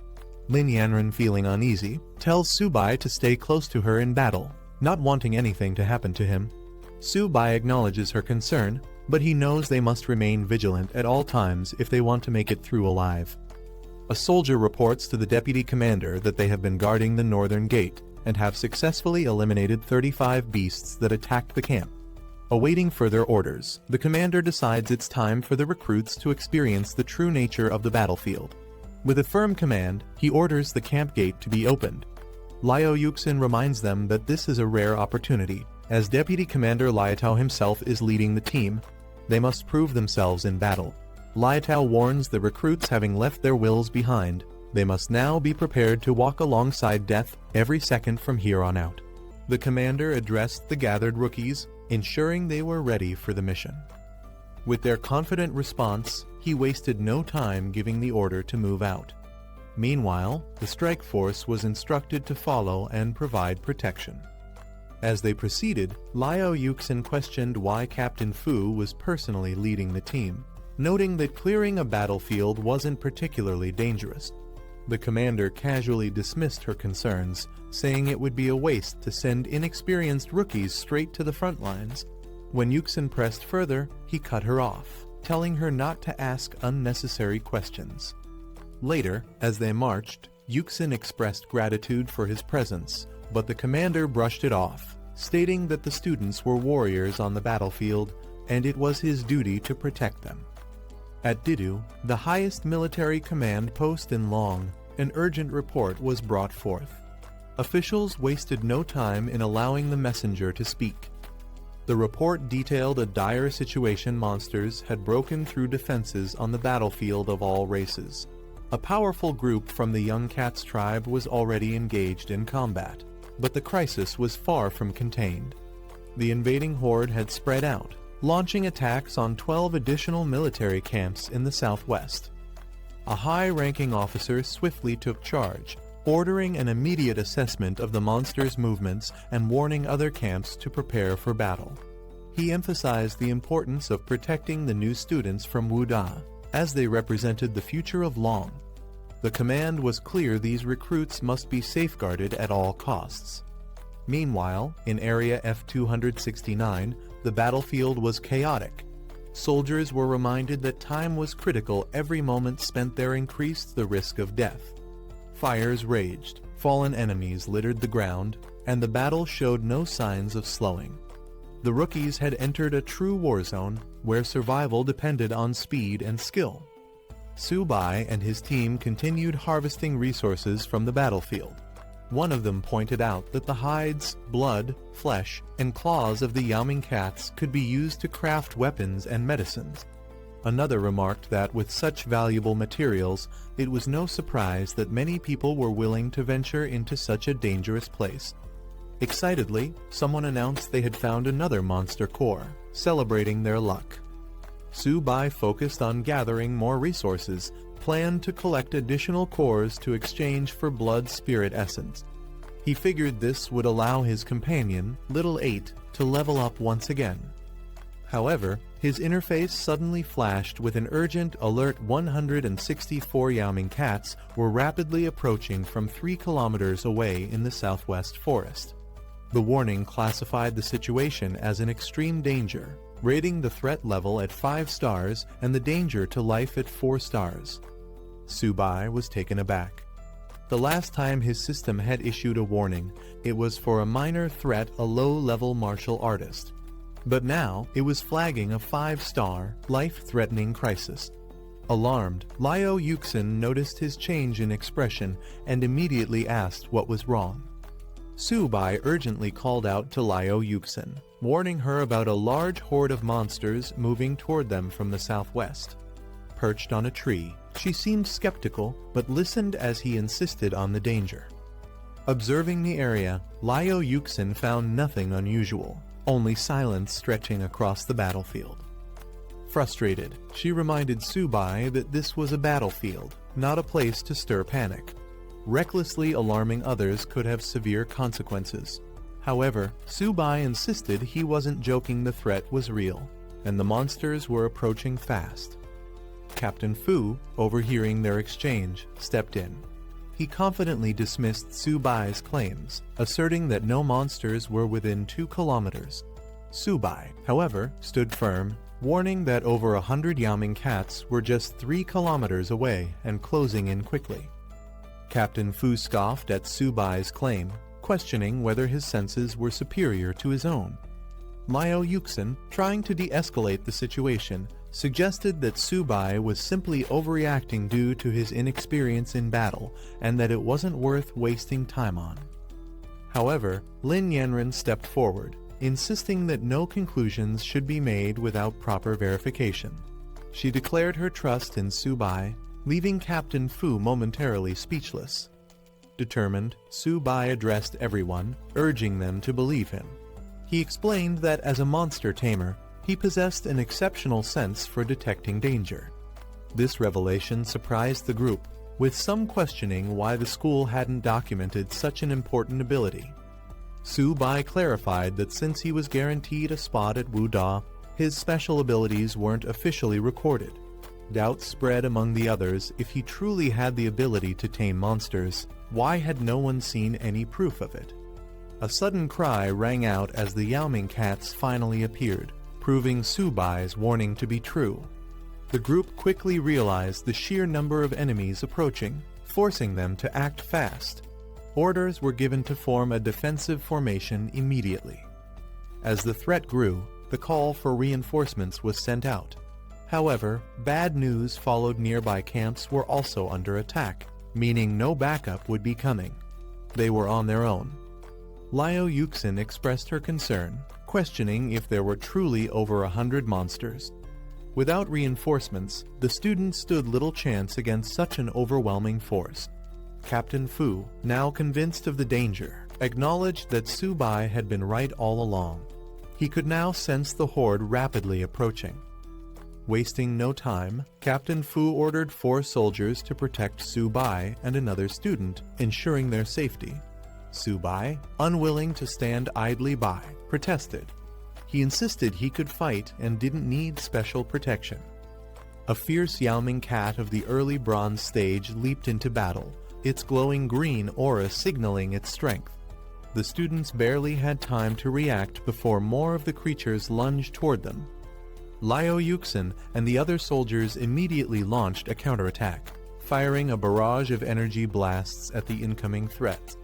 Lin Yanran, feeling uneasy, tells Su Bai to stay close to her in battle, not wanting anything to happen to him. Su Bai acknowledges her concern, but he knows they must remain vigilant at all times if they want to make it through alive. A soldier reports to the deputy commander that they have been guarding the northern gate and have successfully eliminated 35 beasts that attacked the camp. Awaiting further orders, the commander decides it's time for the recruits to experience the true nature of the battlefield. With a firm command, he orders the camp gate to be opened. Liao Yuxin reminds them that this is a rare opportunity. As Deputy Commander Liatao himself is leading the team, they must prove themselves in battle. Liatao warns the recruits, having left their wills behind, they must now be prepared to walk alongside death every second from here on out. The commander addressed the gathered rookies, ensuring they were ready for the mission. With their confident response, he wasted no time giving the order to move out. Meanwhile, the strike force was instructed to follow and provide protection. As they proceeded, Liao Yuxin questioned why Captain Fu was personally leading the team, noting that clearing a battlefield wasn't particularly dangerous. The commander casually dismissed her concerns, saying it would be a waste to send inexperienced rookies straight to the front lines. When Yuxin pressed further, he cut her off, telling her not to ask unnecessary questions. Later, as they marched, Yuxin expressed gratitude for his presence, but the commander brushed it off, stating that the students were warriors on the battlefield, and it was his duty to protect them. At Didu, the highest military command post in Long, an urgent report was brought forth. Officials wasted no time in allowing the messenger to speak. The report detailed a dire situation. Monsters had broken through defenses on the battlefield of all races. A powerful group from the Young Cats tribe was already engaged in combat, but the crisis was far from contained. The invading horde had spread out, launching attacks on 12 additional military camps in the southwest. A high-ranking officer swiftly took charge, ordering an immediate assessment of the monsters' movements and warning other camps to prepare for battle. He emphasized the importance of protecting the new students from Wuda, as they represented the future of Long. The command was clear: these recruits must be safeguarded at all costs. Meanwhile, in Area F-269, the battlefield was chaotic. Soldiers were reminded that time was critical. Every moment spent there increased the risk of death. Fires raged, fallen enemies littered the ground, and the battle showed no signs of slowing. The rookies had entered a true war zone, where survival depended on speed and skill. Su Bai and his team continued harvesting resources from the battlefield. One of them pointed out that the hides, blood, flesh, and claws of the Yaoming cats could be used to craft weapons and medicines. Another remarked that with such valuable materials, it was no surprise that many people were willing to venture into such a dangerous place. Excitedly, someone announced they had found another monster core, celebrating their luck. Su Bai focused on gathering more resources, planned to collect additional cores to exchange for blood spirit essence. He figured this would allow his companion, Little 8, to level up once again. However, his interface suddenly flashed with an urgent alert. 164 Yaoming cats were rapidly approaching from 3 kilometers away in the southwest forest. The warning classified the situation as an extreme danger, rating the threat level at 5 stars and the danger to life at 4 stars. Su Bai was taken aback. The last time his system had issued a warning, it was for a minor threat, a low-level martial artist. But now, it was flagging a 5-star, life-threatening crisis. Alarmed, Liao Yuxin noticed his change in expression and immediately asked what was wrong. Su Bai urgently called out to Liao Yuxin, warning her about a large horde of monsters moving toward them from the southwest. Perched on a tree, she seemed skeptical, but listened as he insisted on the danger. Observing the area, Liao Yuxin found nothing unusual, only silence stretching across the battlefield. Frustrated, she reminded Su Bai that this was a battlefield, not a place to stir panic. Recklessly alarming others could have severe consequences. However, Su Bai insisted he wasn't joking. The threat was real, and the monsters were approaching fast. Captain Fu, overhearing their exchange, stepped in. He confidently dismissed Su Bai's claims, asserting that no monsters were within 2 kilometers. Su Bai, however, stood firm, warning that over 100 Yaoming cats were just 3 kilometers away and closing in quickly. Captain Fu scoffed at Su Bai's claim, questioning whether his senses were superior to his own. Liao Yuxin, trying to de-escalate the situation, suggested that Su Bai was simply overreacting due to his inexperience in battle and that it wasn't worth wasting time on. However, Lin Yanren stepped forward, insisting that no conclusions should be made without proper verification. She declared her trust in Su Bai, leaving Captain Fu momentarily speechless. Determined, Su Bai addressed everyone, urging them to believe him. He explained that as a monster tamer, he possessed an exceptional sense for detecting danger. This revelation surprised the group, with some questioning why the school hadn't documented such an important ability. Su Bai clarified that since he was guaranteed a spot at Wu Da, his special abilities weren't officially recorded. Doubts spread among the others if he truly had the ability to tame monsters. Why had no one seen any proof of it? A sudden cry rang out as the Yaoming cats finally appeared, proving Su Bai's warning to be true. The group quickly realized the sheer number of enemies approaching, forcing them to act fast. Orders were given to form a defensive formation immediately. As the threat grew, the call for reinforcements was sent out. However, bad news followed. Nearby camps were also under attack, meaning no backup would be coming. They were on their own. Liao Yuxin expressed her concern, questioning if there were truly over 100 monsters. Without reinforcements, the students stood little chance against such an overwhelming force. Captain Fu, now convinced of the danger, acknowledged that Su Bai had been right all along. He could now sense the horde rapidly approaching. Wasting no time, Captain Fu ordered 4 soldiers to protect Su Bai and another student, ensuring their safety. Su Bai, unwilling to stand idly by, protested. He insisted he could fight and didn't need special protection. A fierce Yaoming cat of the early bronze stage leaped into battle, its glowing green aura signaling its strength. The students barely had time to react before more of the creatures lunged toward them. Liao Yuxin and the other soldiers immediately launched a counterattack, firing a barrage of energy blasts at the incoming threat.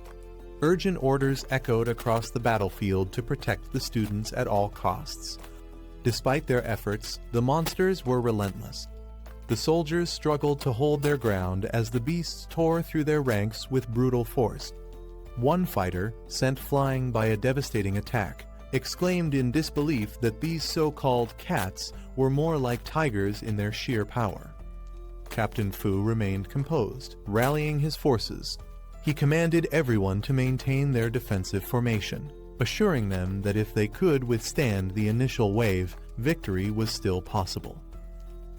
Urgent orders echoed across the battlefield to protect the students at all costs. Despite their efforts, the monsters were relentless. The soldiers struggled to hold their ground as the beasts tore through their ranks with brutal force. One fighter, sent flying by a devastating attack, exclaimed in disbelief that these so-called cats were more like tigers in their sheer power. Captain Fu remained composed, rallying his forces. He commanded everyone to maintain their defensive formation, assuring them that if they could withstand the initial wave, victory was still possible.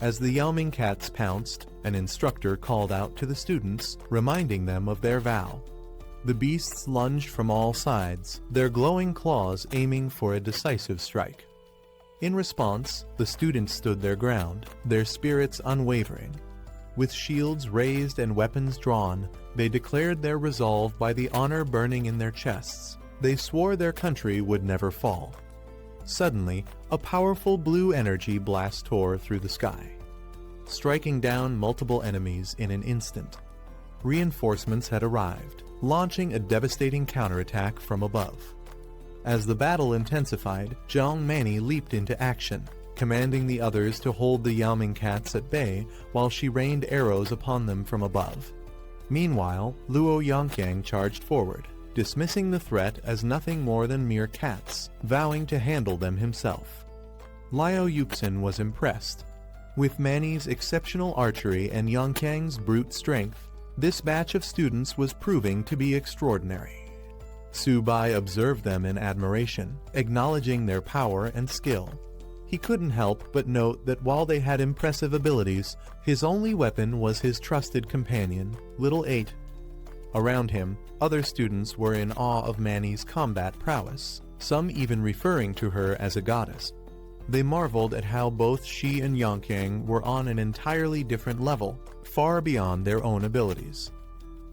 As the Yaoming cats pounced, an instructor called out to the students, reminding them of their vow. The beasts lunged from all sides, their glowing claws aiming for a decisive strike. In response, the students stood their ground, their spirits unwavering. With shields raised and weapons drawn, they declared their resolve by the honor burning in their chests. They swore their country would never fall. Suddenly, a powerful blue energy blast tore through the sky, striking down multiple enemies in an instant. Reinforcements had arrived, launching a devastating counterattack from above. As the battle intensified, Zhang Mani leaped into action, commanding the others to hold the Yaoming cats at bay while she rained arrows upon them from above. Meanwhile, Luo Yongqiang charged forward, dismissing the threat as nothing more than mere cats, vowing to handle them himself. Liao Yuxin was impressed. With Mani's exceptional archery and Yongqiang's brute strength, this batch of students was proving to be extraordinary. Su Bai observed them in admiration, acknowledging their power and skill. He couldn't help but note that while they had impressive abilities, his only weapon was his trusted companion, Little 8. Around him, other students were in awe of Mani's combat prowess, some even referring to her as a goddess. They marveled at how both she and Yongqiang were on an entirely different level, far beyond their own abilities.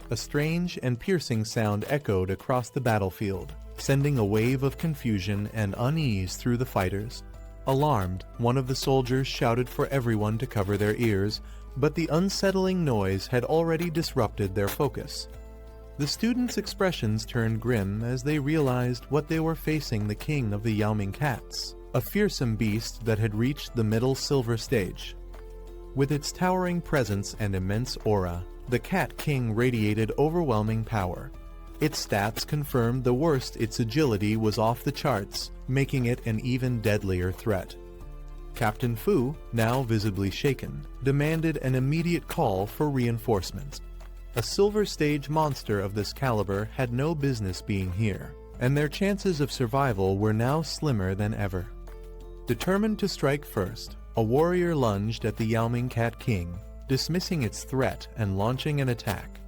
A strange and piercing sound echoed across the battlefield, sending a wave of confusion and unease through the fighters. Alarmed, one of the soldiers shouted for everyone to cover their ears, but the unsettling noise had already disrupted their focus. The students' expressions turned grim as they realized what they were facing: the king of the Yaoming cats, a fearsome beast that had reached the middle silver stage. With its towering presence and immense aura, the Cat King radiated overwhelming power. Its stats confirmed the worst: its agility was off the charts, making it an even deadlier threat. Captain Fu, now visibly shaken, demanded an immediate call for reinforcements. A silver stage monster of this caliber had no business being here, and their chances of survival were now slimmer than ever. Determined to strike first, a warrior lunged at the Yaoming Cat King, dismissing its threat and launching an attack.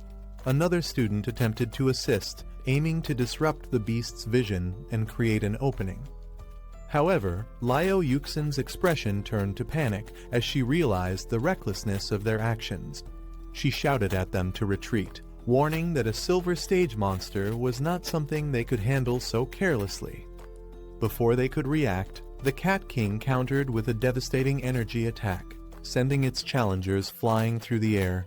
Another student attempted to assist, aiming to disrupt the beast's vision and create an opening. However, Liao Yuxin's expression turned to panic as she realized the recklessness of their actions. She shouted at them to retreat, warning that a silver stage monster was not something they could handle so carelessly. Before they could react, the Cat King countered with a devastating energy attack, sending its challengers flying through the air.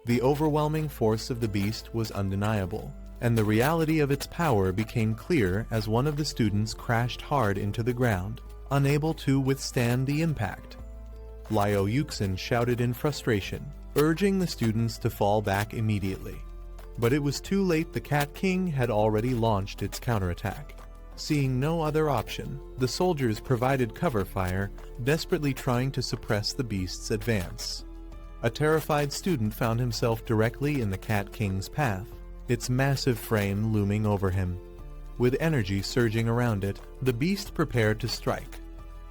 The overwhelming force of the beast was undeniable, and the reality of its power became clear as one of the students crashed hard into the ground, unable to withstand the impact. Liao Yuxin shouted in frustration, urging the students to fall back immediately. But it was too late. The Cat King had already launched its counterattack. Seeing no other option, the soldiers provided cover fire, desperately trying to suppress the beast's advance. A terrified student found himself directly in the Cat King's path, its massive frame looming over him. With energy surging around it, the beast prepared to strike.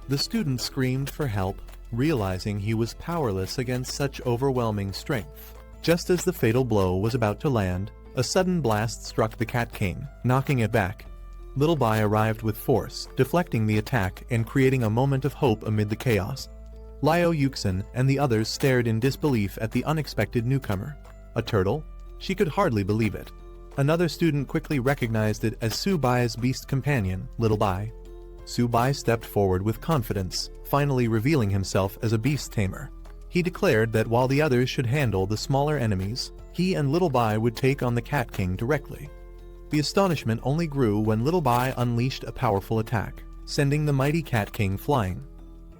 The student screamed for help, realizing he was powerless against such overwhelming strength. Just as the fatal blow was about to land, a sudden blast struck the Cat King, knocking it back. Little Bai arrived with force, deflecting the attack and creating a moment of hope amid the chaos. Liao Yuxin and the others stared in disbelief at the unexpected newcomer. A turtle? She could hardly believe it. Another student quickly recognized it as Su Bai's beast companion, Little Bai. Su Bai stepped forward with confidence, finally revealing himself as a beast tamer. He declared that while the others should handle the smaller enemies, he and Little Bai would take on the Cat King directly. The astonishment only grew when Little Bai unleashed a powerful attack, sending the mighty Cat King flying.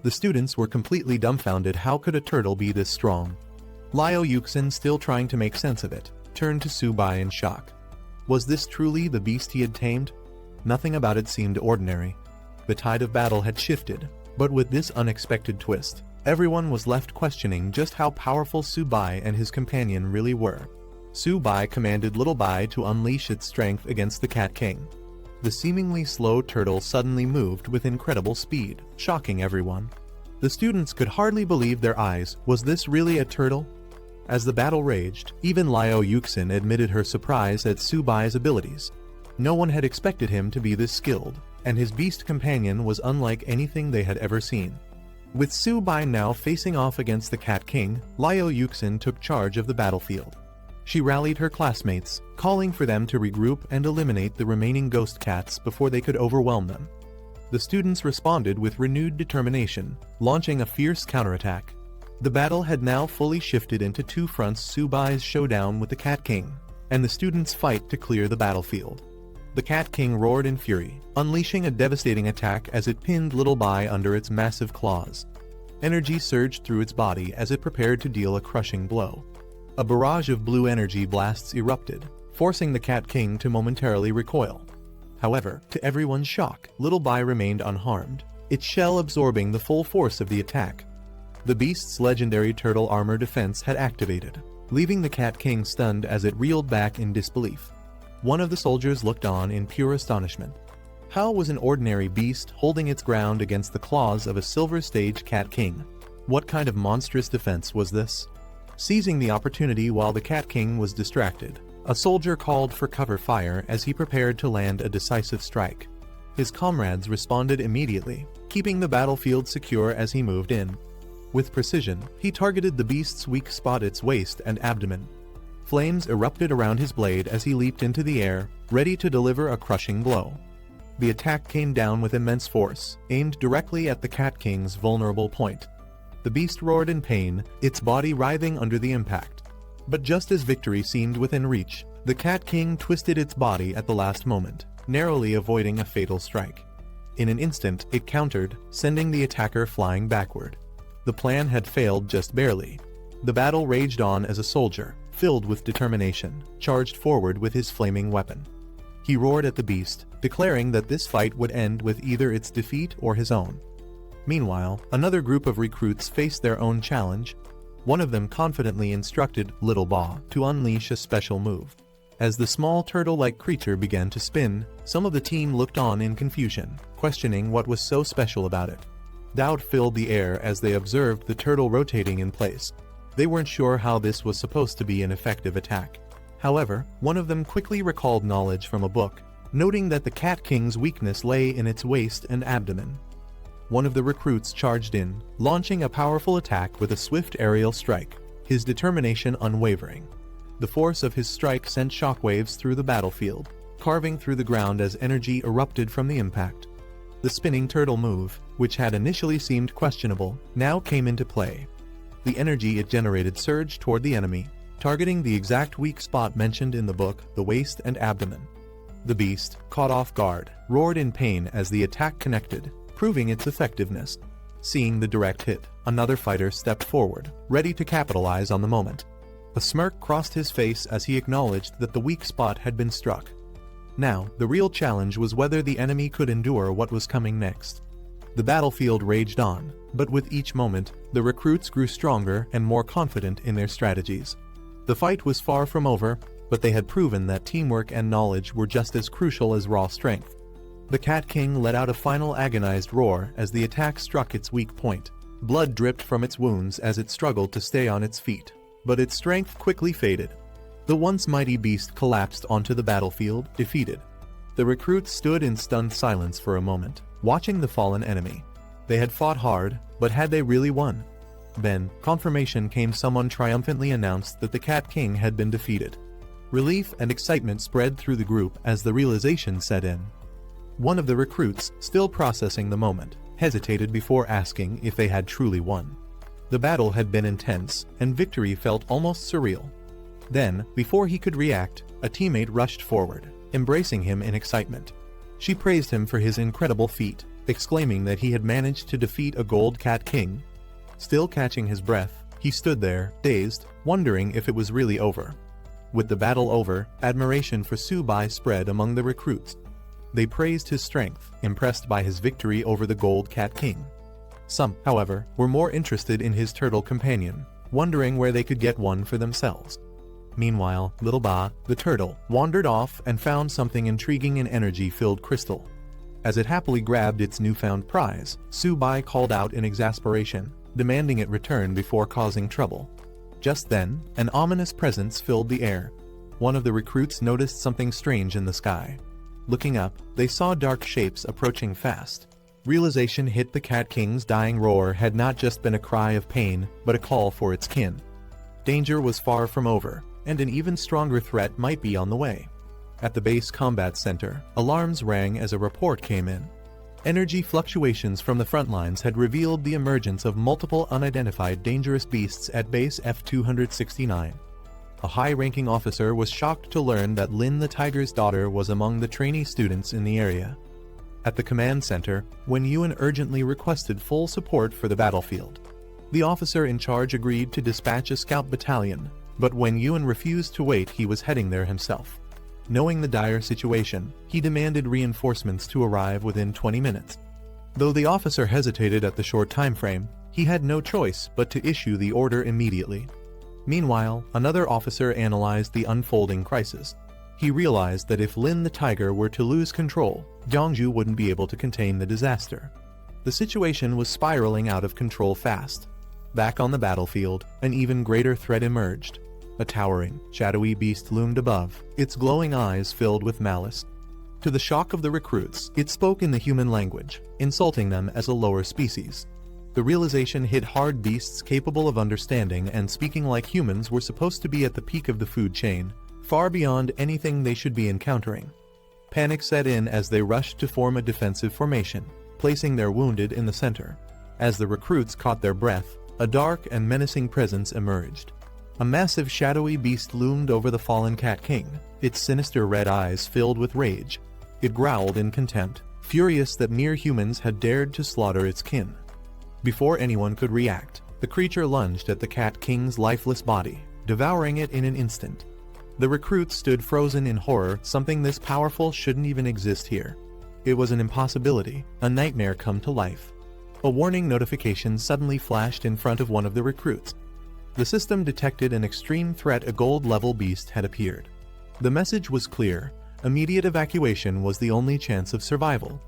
The students were completely dumbfounded. How could a turtle be this strong? Liao Yuxin, still trying to make sense of it, turned to Su Bai in shock. Was this truly the beast he had tamed? Nothing about it seemed ordinary. The tide of battle had shifted, but with this unexpected twist, everyone was left questioning just how powerful Su Bai and his companion really were. Su Bai commanded Little Bai to unleash its strength against the Cat King. The seemingly slow turtle suddenly moved with incredible speed, shocking everyone. The students could hardly believe their eyes. Was this really a turtle? As the battle raged, even Liao Yuxin admitted her surprise at Su Bai's abilities. No one had expected him to be this skilled, and his beast companion was unlike anything they had ever seen. With Su Bai now facing off against the Cat King, Liao Yuxin took charge of the battlefield. She rallied her classmates, calling for them to regroup and eliminate the remaining ghost cats before they could overwhelm them. The students responded with renewed determination, launching a fierce counterattack. The battle had now fully shifted into two fronts: Su Bai's showdown with the Cat King, and the students' fight to clear the battlefield. The Cat King roared in fury, unleashing a devastating attack as it pinned Little Bai under its massive claws. Energy surged through its body as it prepared to deal a crushing blow. A barrage of blue energy blasts erupted, forcing the Cat King to momentarily recoil. However, to everyone's shock, Little Bai remained unharmed, its shell absorbing the full force of the attack. The beast's legendary turtle armor defense had activated, leaving the Cat King stunned as it reeled back in disbelief. One of the soldiers looked on in pure astonishment. How was an ordinary beast holding its ground against the claws of a silver stage Cat King? What kind of monstrous defense was this? Seizing the opportunity while the Cat King was distracted, a soldier called for cover fire as he prepared to land a decisive strike. His comrades responded immediately, keeping the battlefield secure as he moved in. With precision, he targeted the beast's weak spot, its waist and abdomen. Flames erupted around his blade as he leaped into the air, ready to deliver a crushing blow. the attack came down with immense force, aimed directly at the Cat King's vulnerable point. The beast roared in pain, its body writhing under the impact. But just as victory seemed within reach, the Cat King twisted its body at the last moment, narrowly avoiding a fatal strike. In an instant, it countered, sending the attacker flying backward. The plan had failed just barely. The battle raged on as a soldier, filled with determination, charged forward with his flaming weapon. He roared at the beast, declaring that this fight would end with either its defeat or his own. Meanwhile, another group of recruits faced their own challenge. One of them confidently instructed Little Ba to unleash a special move. As the small turtle-like creature began to spin, some of the team looked on in confusion, questioning what was so special about it. Doubt filled the air as they observed the turtle rotating in place. They weren't sure how this was supposed to be an effective attack. However, one of them quickly recalled knowledge from a book, noting that the Cat King's weakness lay in its waist and abdomen. One of the recruits charged in, launching a powerful attack with a swift aerial strike, his determination unwavering. The force of his strike sent shockwaves through the battlefield, carving through the ground as energy erupted from the impact. The spinning turtle move, which had initially seemed questionable, now came into play. The energy it generated surged toward the enemy, targeting the exact weak spot mentioned in the book, the waist and abdomen. The beast, caught off guard, roared in pain as the attack connected, proving its effectiveness. Seeing the direct hit, another fighter stepped forward, ready to capitalize on the moment. A smirk crossed his face as he acknowledged that the weak spot had been struck. Now, the real challenge was whether the enemy could endure what was coming next. The battlefield raged on, but with each moment, the recruits grew stronger and more confident in their strategies. The fight was far from over, but they had proven that teamwork and knowledge were just as crucial as raw strength. The Cat King let out a final agonized roar as the attack struck its weak point. Blood dripped from its wounds as it struggled to stay on its feet, but its strength quickly faded. The once mighty beast collapsed onto the battlefield, defeated. The recruits stood in stunned silence for a moment, watching the fallen enemy. They had fought hard, but had they really won? Then, confirmation came. Someone triumphantly announced that the Cat King had been defeated. Relief and excitement spread through the group as the realization set in. One of the recruits, still processing the moment, hesitated before asking if they had truly won. The battle had been intense, and victory felt almost surreal. Then, before he could react, a teammate rushed forward, embracing him in excitement. She praised him for his incredible feat, exclaiming that he had managed to defeat a gold Cat King. Still catching his breath, he stood there, dazed, wondering if it was really over. With the battle over, admiration for Subai spread among the recruits. They praised his strength, impressed by his victory over the gold Cat King. Some, however, were more interested in his turtle companion, wondering where they could get one for themselves. Meanwhile, Little Ba, the turtle, wandered off and found something intriguing, an energy-filled crystal. As it happily grabbed its newfound prize, Subai called out in exasperation, demanding it return before causing trouble. Just then, an ominous presence filled the air. One of the recruits noticed something strange in the sky. Looking up, they saw dark shapes approaching fast. Realization hit. The Cat King's dying roar had not just been a cry of pain, but a call for its kin. Danger was far from over, and an even stronger threat might be on the way. At the base combat center, alarms rang as a report came in. Energy fluctuations from the front lines had revealed the emergence of multiple unidentified dangerous beasts at base F-269. A high-ranking officer was shocked to learn that Lin the Tiger's daughter was among the trainee students in the area. At the command center, Wen Yuan urgently requested full support for the battlefield. The officer in charge agreed to dispatch a scout battalion, but when Yuan refused to wait, he was heading there himself. Knowing the dire situation, he demanded reinforcements to arrive within 20 minutes. Though the officer hesitated at the short time frame, he had no choice but to issue the order immediately. Meanwhile, another officer analyzed the unfolding crisis. He realized that if Lin the Tiger were to lose control, Jiangju wouldn't be able to contain the disaster. The situation was spiraling out of control fast. Back on the battlefield, an even greater threat emerged. A towering, shadowy beast loomed above, its glowing eyes filled with malice. To the shock of the recruits, it spoke in the human language, insulting them as a lower species. The realization hit hard. Beasts capable of understanding and speaking like humans were supposed to be at the peak of the food chain, far beyond anything they should be encountering. Panic set in as they rushed to form a defensive formation, placing their wounded in the center. As the recruits caught their breath, a dark and menacing presence emerged. A massive shadowy beast loomed over the fallen Cat King, its sinister red eyes filled with rage. It growled in contempt, furious that mere humans had dared to slaughter its kin. Before anyone could react, the creature lunged at the Cat King's lifeless body, devouring it in an instant. The recruits stood frozen in horror. Something this powerful shouldn't even exist here. It was an impossibility, a nightmare come to life. A warning notification suddenly flashed in front of one of the recruits. The system detected an extreme threat. A gold-level beast had appeared. The message was clear. Immediate evacuation was the only chance of survival.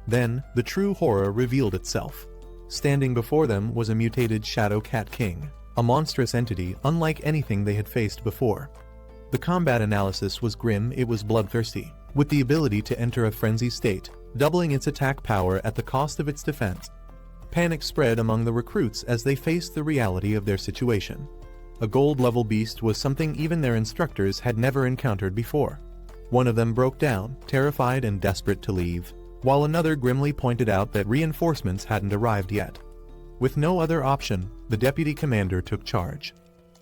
Then, the true horror revealed itself. Standing before them was a mutated Shadow Cat King, a monstrous entity unlike anything they had faced before. The combat analysis was grim. It was bloodthirsty, with the ability to enter a frenzy state, doubling its attack power at the cost of its defense. Panic spread among the recruits as they faced the reality of their situation. A gold-level beast was something even their instructors had never encountered before. One of them broke down, terrified and desperate to leave, while another grimly pointed out that reinforcements hadn't arrived yet. With no other option, the deputy commander took charge.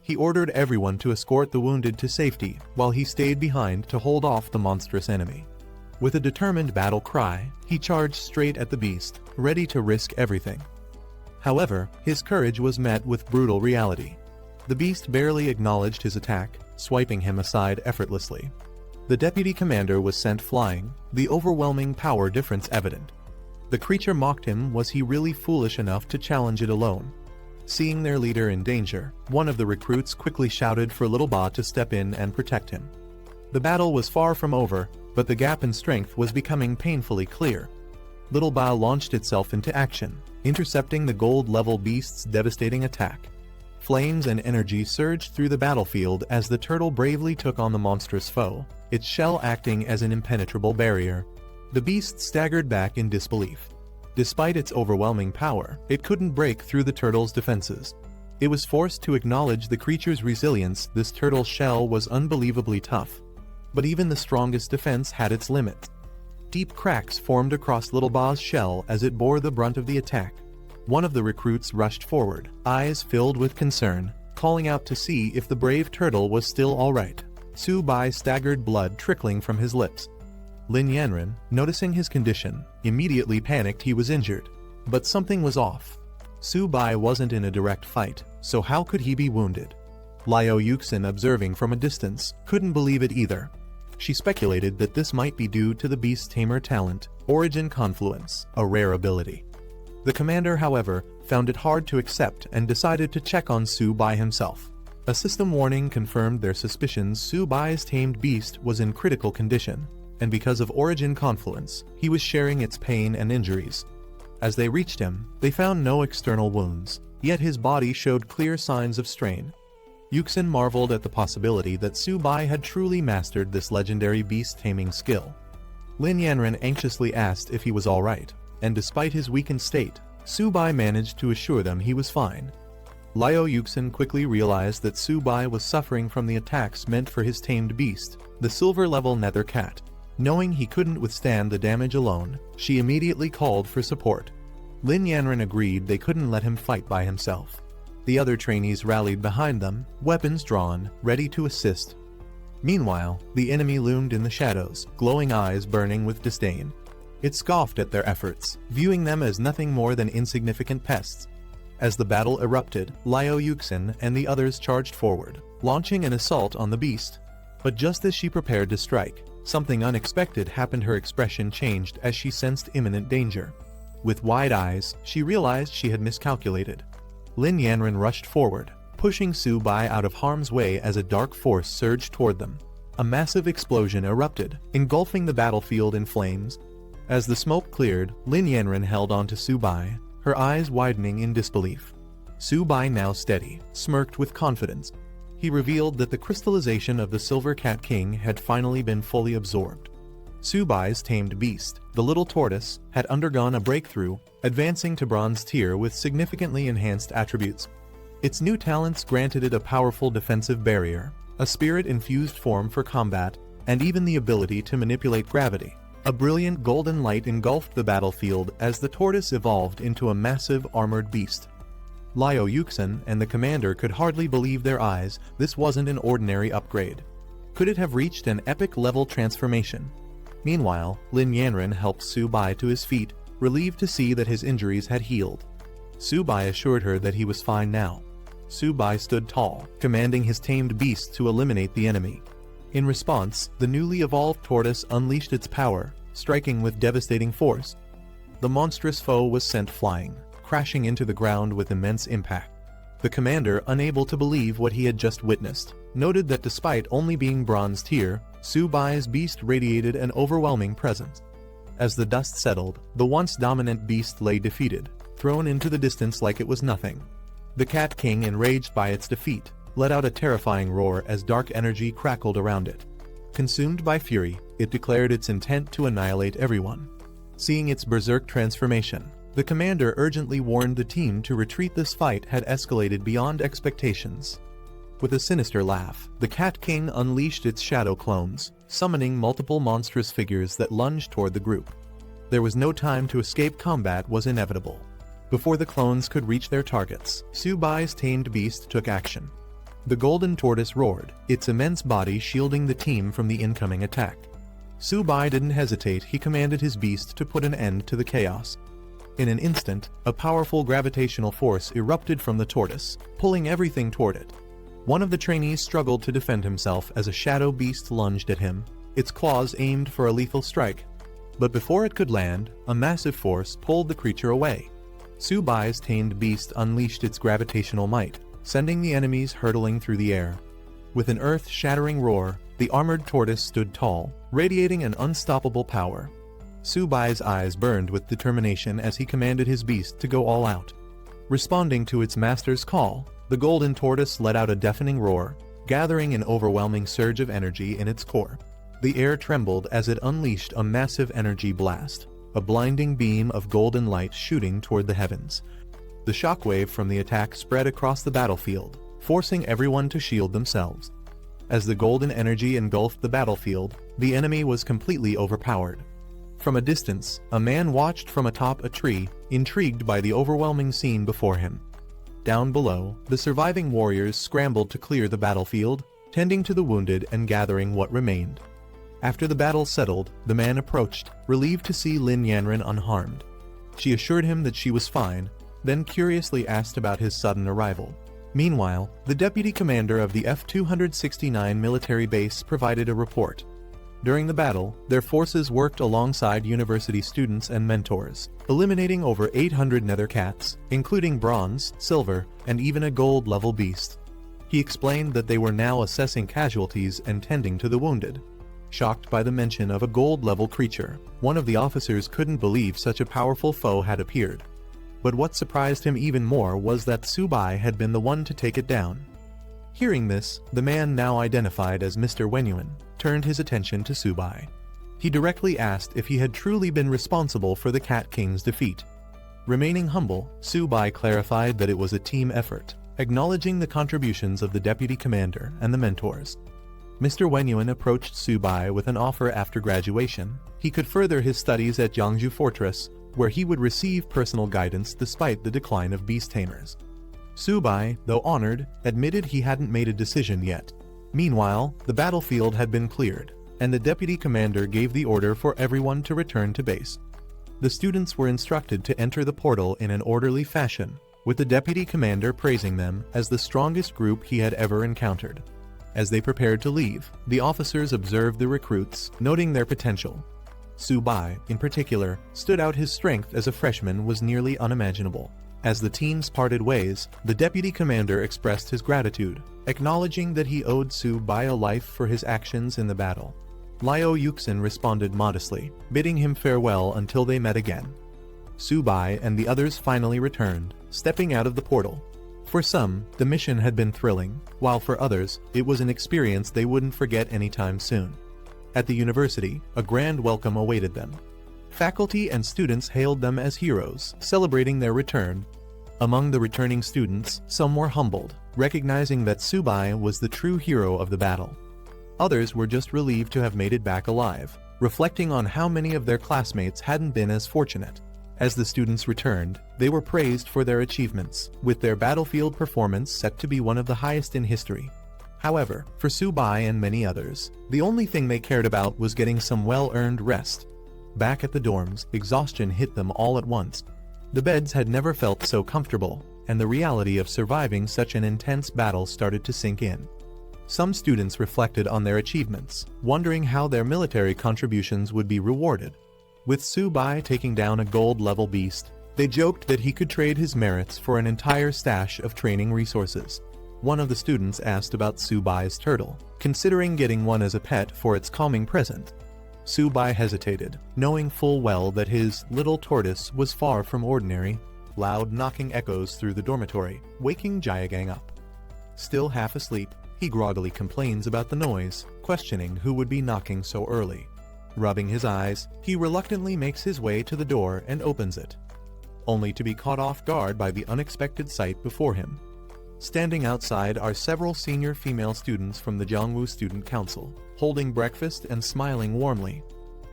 He ordered everyone to escort the wounded to safety, while he stayed behind to hold off the monstrous enemy. With a determined battle cry, he charged straight at the beast, ready to risk everything. However, his courage was met with brutal reality. The beast barely acknowledged his attack, swiping him aside effortlessly. The deputy commander was sent flying, the overwhelming power difference evident. The creature mocked him. Was he really foolish enough to challenge it alone? Seeing their leader in danger, one of the recruits quickly shouted for Little Ba to step in and protect him. The battle was far from over, but the gap in strength was becoming painfully clear. Little Ba launched itself into action, intercepting the gold-level beast's devastating attack. Flames and energy surged through the battlefield as the turtle bravely took on the monstrous foe, its shell acting as an impenetrable barrier. The beast staggered back in disbelief. Despite its overwhelming power, it couldn't break through the turtle's defenses. It was forced to acknowledge the creature's resilience. This turtle's shell was unbelievably tough. But even the strongest defense had its limits. Deep cracks formed across Little Ba's shell as it bore the brunt of the attack. One of the recruits rushed forward, eyes filled with concern, calling out to see if the brave turtle was still alright. Su Bai staggered, blood trickling from his lips. Lin Yanren, noticing his condition, immediately panicked. He was injured. But something was off. Su Bai wasn't in a direct fight, so how could he be wounded? Liao Yuxin, observing from a distance, couldn't believe it either. She speculated that this might be due to the beast tamer talent, Origin Confluence, a rare ability. The commander, however, found it hard to accept and decided to check on Su Bai himself. A system warning confirmed their suspicions. Su Bai's tamed beast was in critical condition, and because of Origin Confluence, he was sharing its pain and injuries. As they reached him, they found no external wounds, yet his body showed clear signs of strain. Yuxin marveled at the possibility that Su Bai had truly mastered this legendary beast-taming skill. Lin Yanren anxiously asked if he was alright, and despite his weakened state, Su Bai managed to assure them he was fine. Liao Yuxin quickly realized that Su Bai was suffering from the attacks meant for his tamed beast, the silver-level nether cat. Knowing he couldn't withstand the damage alone, she immediately called for support. Lin Yanren agreed they couldn't let him fight by himself. The other trainees rallied behind them, weapons drawn, ready to assist. Meanwhile, the enemy loomed in the shadows, glowing eyes burning with disdain. It scoffed at their efforts, viewing them as nothing more than insignificant pests. As the battle erupted, Liao Yuxin and the others charged forward, launching an assault on the beast. But just as she prepared to strike, something unexpected happened. Her expression changed as she sensed imminent danger. With wide eyes, she realized she had miscalculated. Lin Yanren rushed forward, pushing Su Bai out of harm's way as a dark force surged toward them. A massive explosion erupted, engulfing the battlefield in flames. As the smoke cleared, Lin Yanren held onto Su Bai, her eyes widening in disbelief. Su Bai, now steady, smirked with confidence. He revealed that the crystallization of the Silver Cat King had finally been fully absorbed. Su Bai's tamed beast, the little tortoise, had undergone a breakthrough, advancing to bronze tier with significantly enhanced attributes. Its new talents granted it a powerful defensive barrier, a spirit-infused form for combat, and even the ability to manipulate gravity. A brilliant golden light engulfed the battlefield as the tortoise evolved into a massive armored beast. Liu Yuxin and the commander could hardly believe their eyes. This wasn't an ordinary upgrade. Could it have reached an epic-level transformation? Meanwhile, Lin Yanren helped Su Bai to his feet, relieved to see that his injuries had healed. Su Bai assured her that he was fine now. Su Bai stood tall, commanding his tamed beast to eliminate the enemy. In response, the newly evolved tortoise unleashed its power, striking with devastating force. The monstrous foe was sent flying, crashing into the ground with immense impact. The commander, unable to believe what he had just witnessed, noted that despite only being bronze tier, Su Bai's beast radiated an overwhelming presence. As the dust settled, the once dominant beast lay defeated, thrown into the distance like it was nothing. The Cat King, enraged by its defeat, let out a terrifying roar as dark energy crackled around it. Consumed by fury, it declared its intent to annihilate everyone. Seeing its berserk transformation, the commander urgently warned the team to retreat. This fight had escalated beyond expectations. With a sinister laugh, the Cat King unleashed its shadow clones, summoning multiple monstrous figures that lunged toward the group. There was no time to escape. Combat was inevitable. Before the clones could reach their targets, Su Bai's tamed beast took action. The golden tortoise roared, its immense body shielding the team from the incoming attack. Su Bai didn't hesitate. He commanded his beast to put an end to the chaos. In an instant, a powerful gravitational force erupted from the tortoise, pulling everything toward it. One of the trainees struggled to defend himself as a shadow beast lunged at him, its claws aimed for a lethal strike. But before it could land, a massive force pulled the creature away. Su Bai's tamed beast unleashed its gravitational might, sending the enemies hurtling through the air. With an earth-shattering roar, the armored tortoise stood tall, radiating an unstoppable power. Su Bai's eyes burned with determination as he commanded his beast to go all out. Responding to its master's call, the golden tortoise let out a deafening roar, gathering an overwhelming surge of energy in its core. The air trembled as it unleashed a massive energy blast, a blinding beam of golden light shooting toward the heavens. The shockwave from the attack spread across the battlefield, forcing everyone to shield themselves. As the golden energy engulfed the battlefield, the enemy was completely overpowered. From a distance, a man watched from atop a tree, intrigued by the overwhelming scene before him. Down below, the surviving warriors scrambled to clear the battlefield, tending to the wounded and gathering what remained. After the battle settled, the man approached, relieved to see Lin Yanren unharmed. She assured him that she was fine, then curiously asked about his sudden arrival. Meanwhile, the deputy commander of the F-269 military base provided a report. During the battle, their forces worked alongside university students and mentors, eliminating over 800 nether cats, including bronze, silver, and even a gold-level beast. He explained that they were now assessing casualties and tending to the wounded. Shocked by the mention of a gold-level creature, one of the officers couldn't believe such a powerful foe had appeared. But what surprised him even more was that Su Bai had been the one to take it down. Hearing this, the man now identified as Mr. Wenyuan turned his attention to Su Bai. He directly asked if he had truly been responsible for the Cat King's defeat. Remaining humble, Su Bai clarified that it was a team effort, acknowledging the contributions of the deputy commander and the mentors. Mr. Wenyuan approached Su Bai with an offer. After graduation, he could further his studies at Yangzhou Fortress, where he would receive personal guidance despite the decline of beast tamers. Su Bai, though honored, admitted he hadn't made a decision yet. Meanwhile, the battlefield had been cleared, and the deputy commander gave the order for everyone to return to base. The students were instructed to enter the portal in an orderly fashion, with the deputy commander praising them as the strongest group he had ever encountered. As they prepared to leave, the officers observed the recruits, noting their potential. Su Bai, in particular, stood out. His strength as a freshman was nearly unimaginable. As the teams parted ways, the deputy commander expressed his gratitude, acknowledging that he owed Su Bai a life for his actions in the battle. Liu Yuxin responded modestly, bidding him farewell until they met again. Su Bai and the others finally returned, stepping out of the portal. For some, the mission had been thrilling, while for others, it was an experience they wouldn't forget anytime soon. At the university, a grand welcome awaited them. Faculty and students hailed them as heroes, celebrating their return. Among the returning students, some were humbled, recognizing that Su Bai was the true hero of the battle. Others were just relieved to have made it back alive, reflecting on how many of their classmates hadn't been as fortunate. As the students returned, they were praised for their achievements, with their battlefield performance set to be one of the highest in history. However, for Subai and many others, the only thing they cared about was getting some well-earned rest. Back at the dorms, exhaustion hit them all at once. The beds had never felt so comfortable, and the reality of surviving such an intense battle started to sink in. Some students reflected on their achievements, wondering how their military contributions would be rewarded. With Subai taking down a gold-level beast, they joked that he could trade his merits for an entire stash of training resources. One of the students asked about Subai's turtle, considering getting one as a pet for its calming present. Subai hesitated, knowing full well that his little tortoise was far from ordinary. Loud knocking echoes through the dormitory, waking Jayagang up. Still half asleep, he groggily complains about the noise, questioning who would be knocking so early. Rubbing his eyes, he reluctantly makes his way to the door and opens it, only to be caught off guard by the unexpected sight before him. Standing outside are several senior female students from the Jongwoo Student Council, holding breakfast and smiling warmly.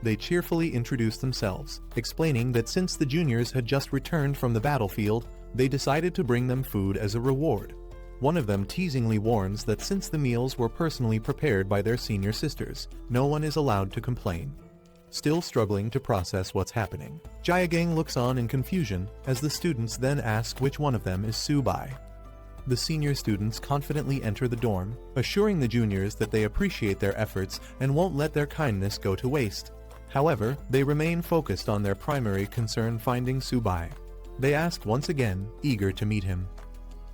They cheerfully introduce themselves, explaining that since the juniors had just returned from the battlefield, they decided to bring them food as a reward. One of them teasingly warns that since the meals were personally prepared by their senior sisters, no one is allowed to complain. Still struggling to process what's happening, Jayagang looks on in confusion as the students then ask which one of them is Subai. The senior students confidently enter the dorm, assuring the juniors that they appreciate their efforts and won't let their kindness go to waste. However, they remain focused on their primary concern, finding Subai. They ask once again, eager to meet him.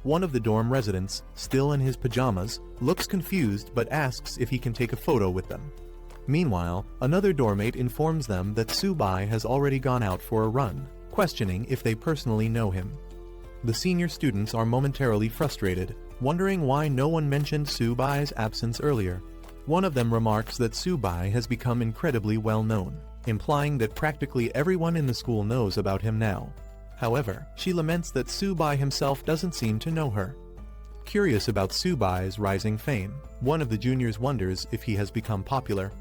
One of the dorm residents, still in his pajamas, looks confused but asks if he can take a photo with them. Meanwhile, another dormmate informs them that Subai has already gone out for a run, questioning if they personally know him. The senior students are momentarily frustrated, wondering why no one mentioned Subai's absence earlier. One of them remarks that Subai has become incredibly well known, implying that practically everyone in the school knows about him now. However, she laments that Subai himself doesn't seem to know her. Curious about Subai's rising fame, one of the juniors wonders if he has become popular.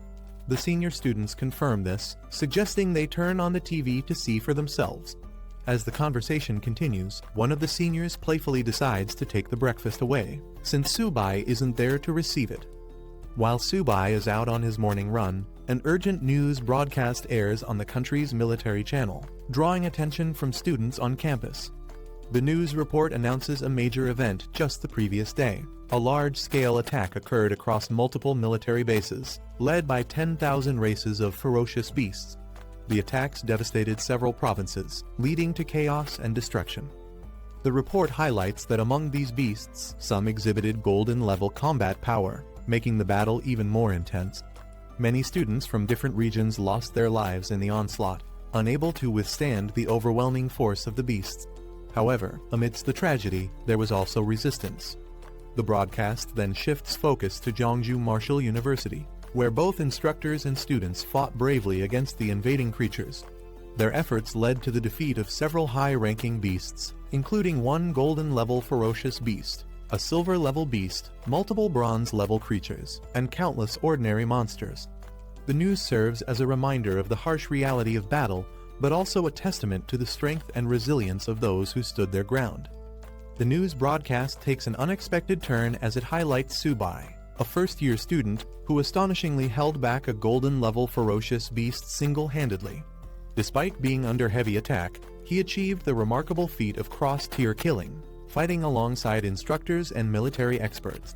The senior students confirm this, suggesting they turn on the TV to see for themselves. As the conversation continues, one of the seniors playfully decides to take the breakfast away, since Subai isn't there to receive it. While Subai is out on his morning run, an urgent news broadcast airs on the country's military channel, drawing attention from students on campus. The news report announces a major event just the previous day. A large-scale attack occurred across multiple military bases, led by 10,000 races of ferocious beasts. The attacks devastated several provinces, leading to chaos and destruction. The report highlights that among these beasts, some exhibited golden-level combat power, making the battle even more intense. Many students from different regions lost their lives in the onslaught, unable to withstand the overwhelming force of the beasts. However, amidst the tragedy, there was also resistance. The broadcast then shifts focus to Jeongju Martial University, where both instructors and students fought bravely against the invading creatures. Their efforts led to the defeat of several high-ranking beasts, including one golden-level ferocious beast, a silver-level beast, multiple bronze-level creatures, and countless ordinary monsters. The news serves as a reminder of the harsh reality of battle, but also a testament to the strength and resilience of those who stood their ground. The news broadcast takes an unexpected turn as it highlights Subai, a first-year student who astonishingly held back a golden-level ferocious beast single-handedly. Despite being under heavy attack, he achieved the remarkable feat of cross-tier killing, fighting alongside instructors and military experts.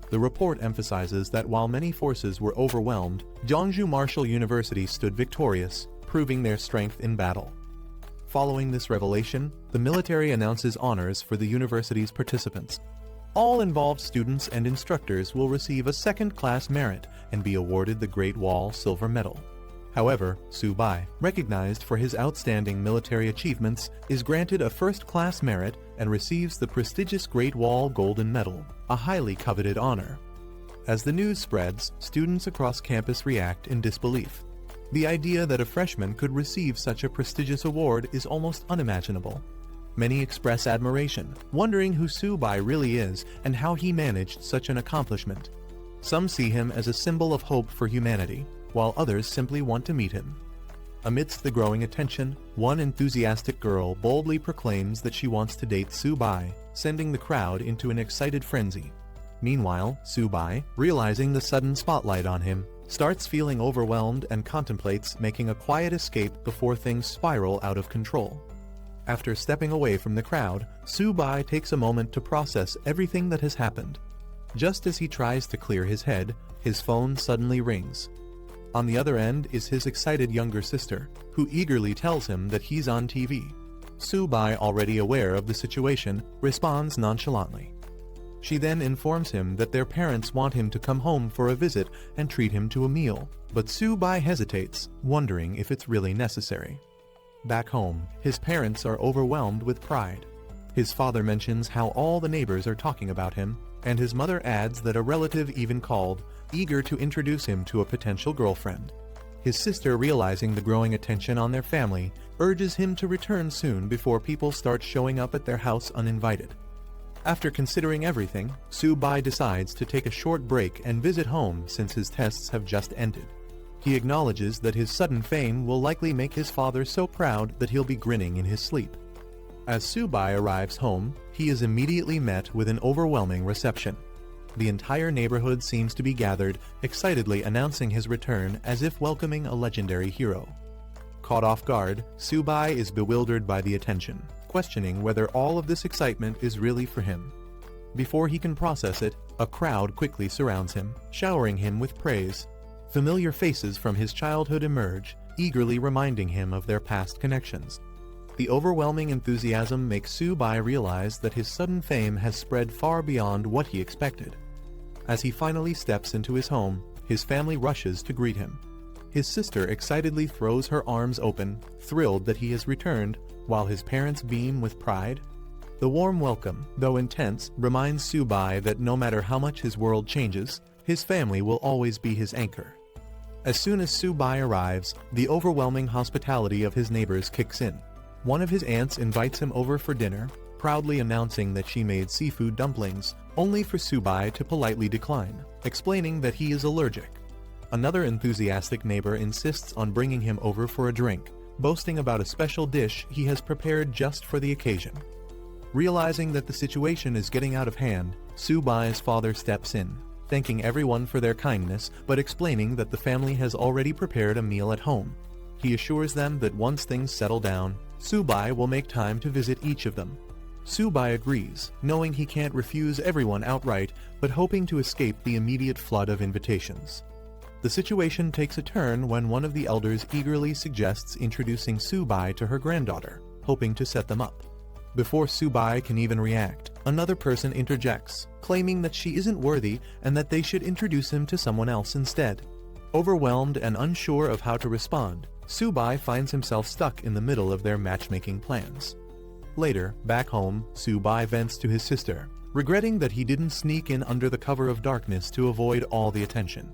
The report emphasizes that while many forces were overwhelmed, Jeongju Martial University stood victorious, proving their strength in battle. Following this revelation, the military announces honors for the university's participants. All involved students and instructors will receive a second-class merit and be awarded the Great Wall Silver Medal. However, Subai, recognized for his outstanding military achievements, is granted a first-class merit and receives the prestigious Great Wall Golden Medal, a highly coveted honor. As the news spreads, students across campus react in disbelief. The idea that a freshman could receive such a prestigious award is almost unimaginable. Many express admiration, wondering who Subai really is and how he managed such an accomplishment. Some see him as a symbol of hope for humanity, while others simply want to meet him. Amidst the growing attention, one enthusiastic girl boldly proclaims that she wants to date Su-bai, sending the crowd into an excited frenzy. Meanwhile, Su-bai, realizing the sudden spotlight on him, starts feeling overwhelmed and contemplates making a quiet escape before things spiral out of control. After stepping away from the crowd, Su-bai takes a moment to process everything that has happened. Just as he tries to clear his head, his phone suddenly rings. On the other end is his excited younger sister, who eagerly tells him that he's on TV. Su-bai, already aware of the situation, responds nonchalantly. She then informs him that their parents want him to come home for a visit and treat him to a meal, but Su-bai hesitates, wondering if it's really necessary. Back home, his parents are overwhelmed with pride. His father mentions how all the neighbors are talking about him, and his mother adds that a relative even called, eager to introduce him to a potential girlfriend. His sister, realizing the growing attention on their family, urges him to return soon before people start showing up at their house uninvited. After considering everything, Su-bai decides to take a short break and visit home since his tests have just ended. He acknowledges that his sudden fame will likely make his father so proud that he'll be grinning in his sleep. As Su-bai arrives home, he is immediately met with an overwhelming reception. The entire neighborhood seems to be gathered, excitedly announcing his return as if welcoming a legendary hero. Caught off guard, Su-bai is bewildered by the attention, questioning whether all of this excitement is really for him. Before he can process it, a crowd quickly surrounds him, showering him with praise. Familiar faces from his childhood emerge, eagerly reminding him of their past connections. The overwhelming enthusiasm makes Su-bai realize that his sudden fame has spread far beyond what he expected. As he finally steps into his home, his family rushes to greet him. His sister excitedly throws her arms open, thrilled that he has returned, while his parents beam with pride. The warm welcome, though intense, reminds Su-bai that no matter how much his world changes, his family will always be his anchor. As soon as Su-bai arrives, the overwhelming hospitality of his neighbors kicks in. One of his aunts invites him over for dinner, proudly announcing that she made seafood dumplings, only for Su-bai to politely decline, explaining that he is allergic. Another enthusiastic neighbor insists on bringing him over for a drink, boasting about a special dish he has prepared just for the occasion. Realizing that the situation is getting out of hand, Su-bai's father steps in, thanking everyone for their kindness but explaining that the family has already prepared a meal at home. He assures them that once things settle down, Su-bai will make time to visit each of them. Su-bai agrees, knowing he can't refuse everyone outright, but hoping to escape the immediate flood of invitations. The situation takes a turn when one of the elders eagerly suggests introducing Su-bai to her granddaughter, hoping to set them up. Before Su-bai can even react, another person interjects, claiming that she isn't worthy and that they should introduce him to someone else instead. Overwhelmed and unsure of how to respond, Su-bai finds himself stuck in the middle of their matchmaking plans. Later, back home, Su-bai vents to his sister, regretting that he didn't sneak in under the cover of darkness to avoid all the attention.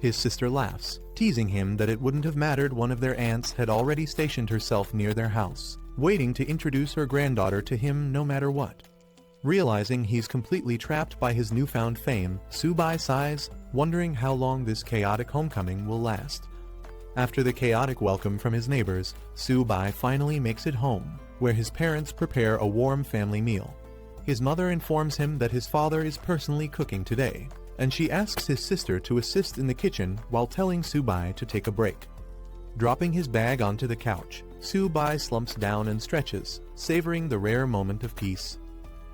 His sister laughs, teasing him that it wouldn't have mattered one of their aunts had already stationed herself near their house, waiting to introduce her granddaughter to him no matter what. Realizing he's completely trapped by his newfound fame, Su-bai sighs, wondering how long this chaotic homecoming will last. After the chaotic welcome from his neighbors, Su-bai finally makes it home, where his parents prepare a warm family meal. His mother informs him that his father is personally cooking today, and she asks his sister to assist in the kitchen while telling Su-bai to take a break. Dropping his bag onto the couch, Su-bai slumps down and stretches, savoring the rare moment of peace.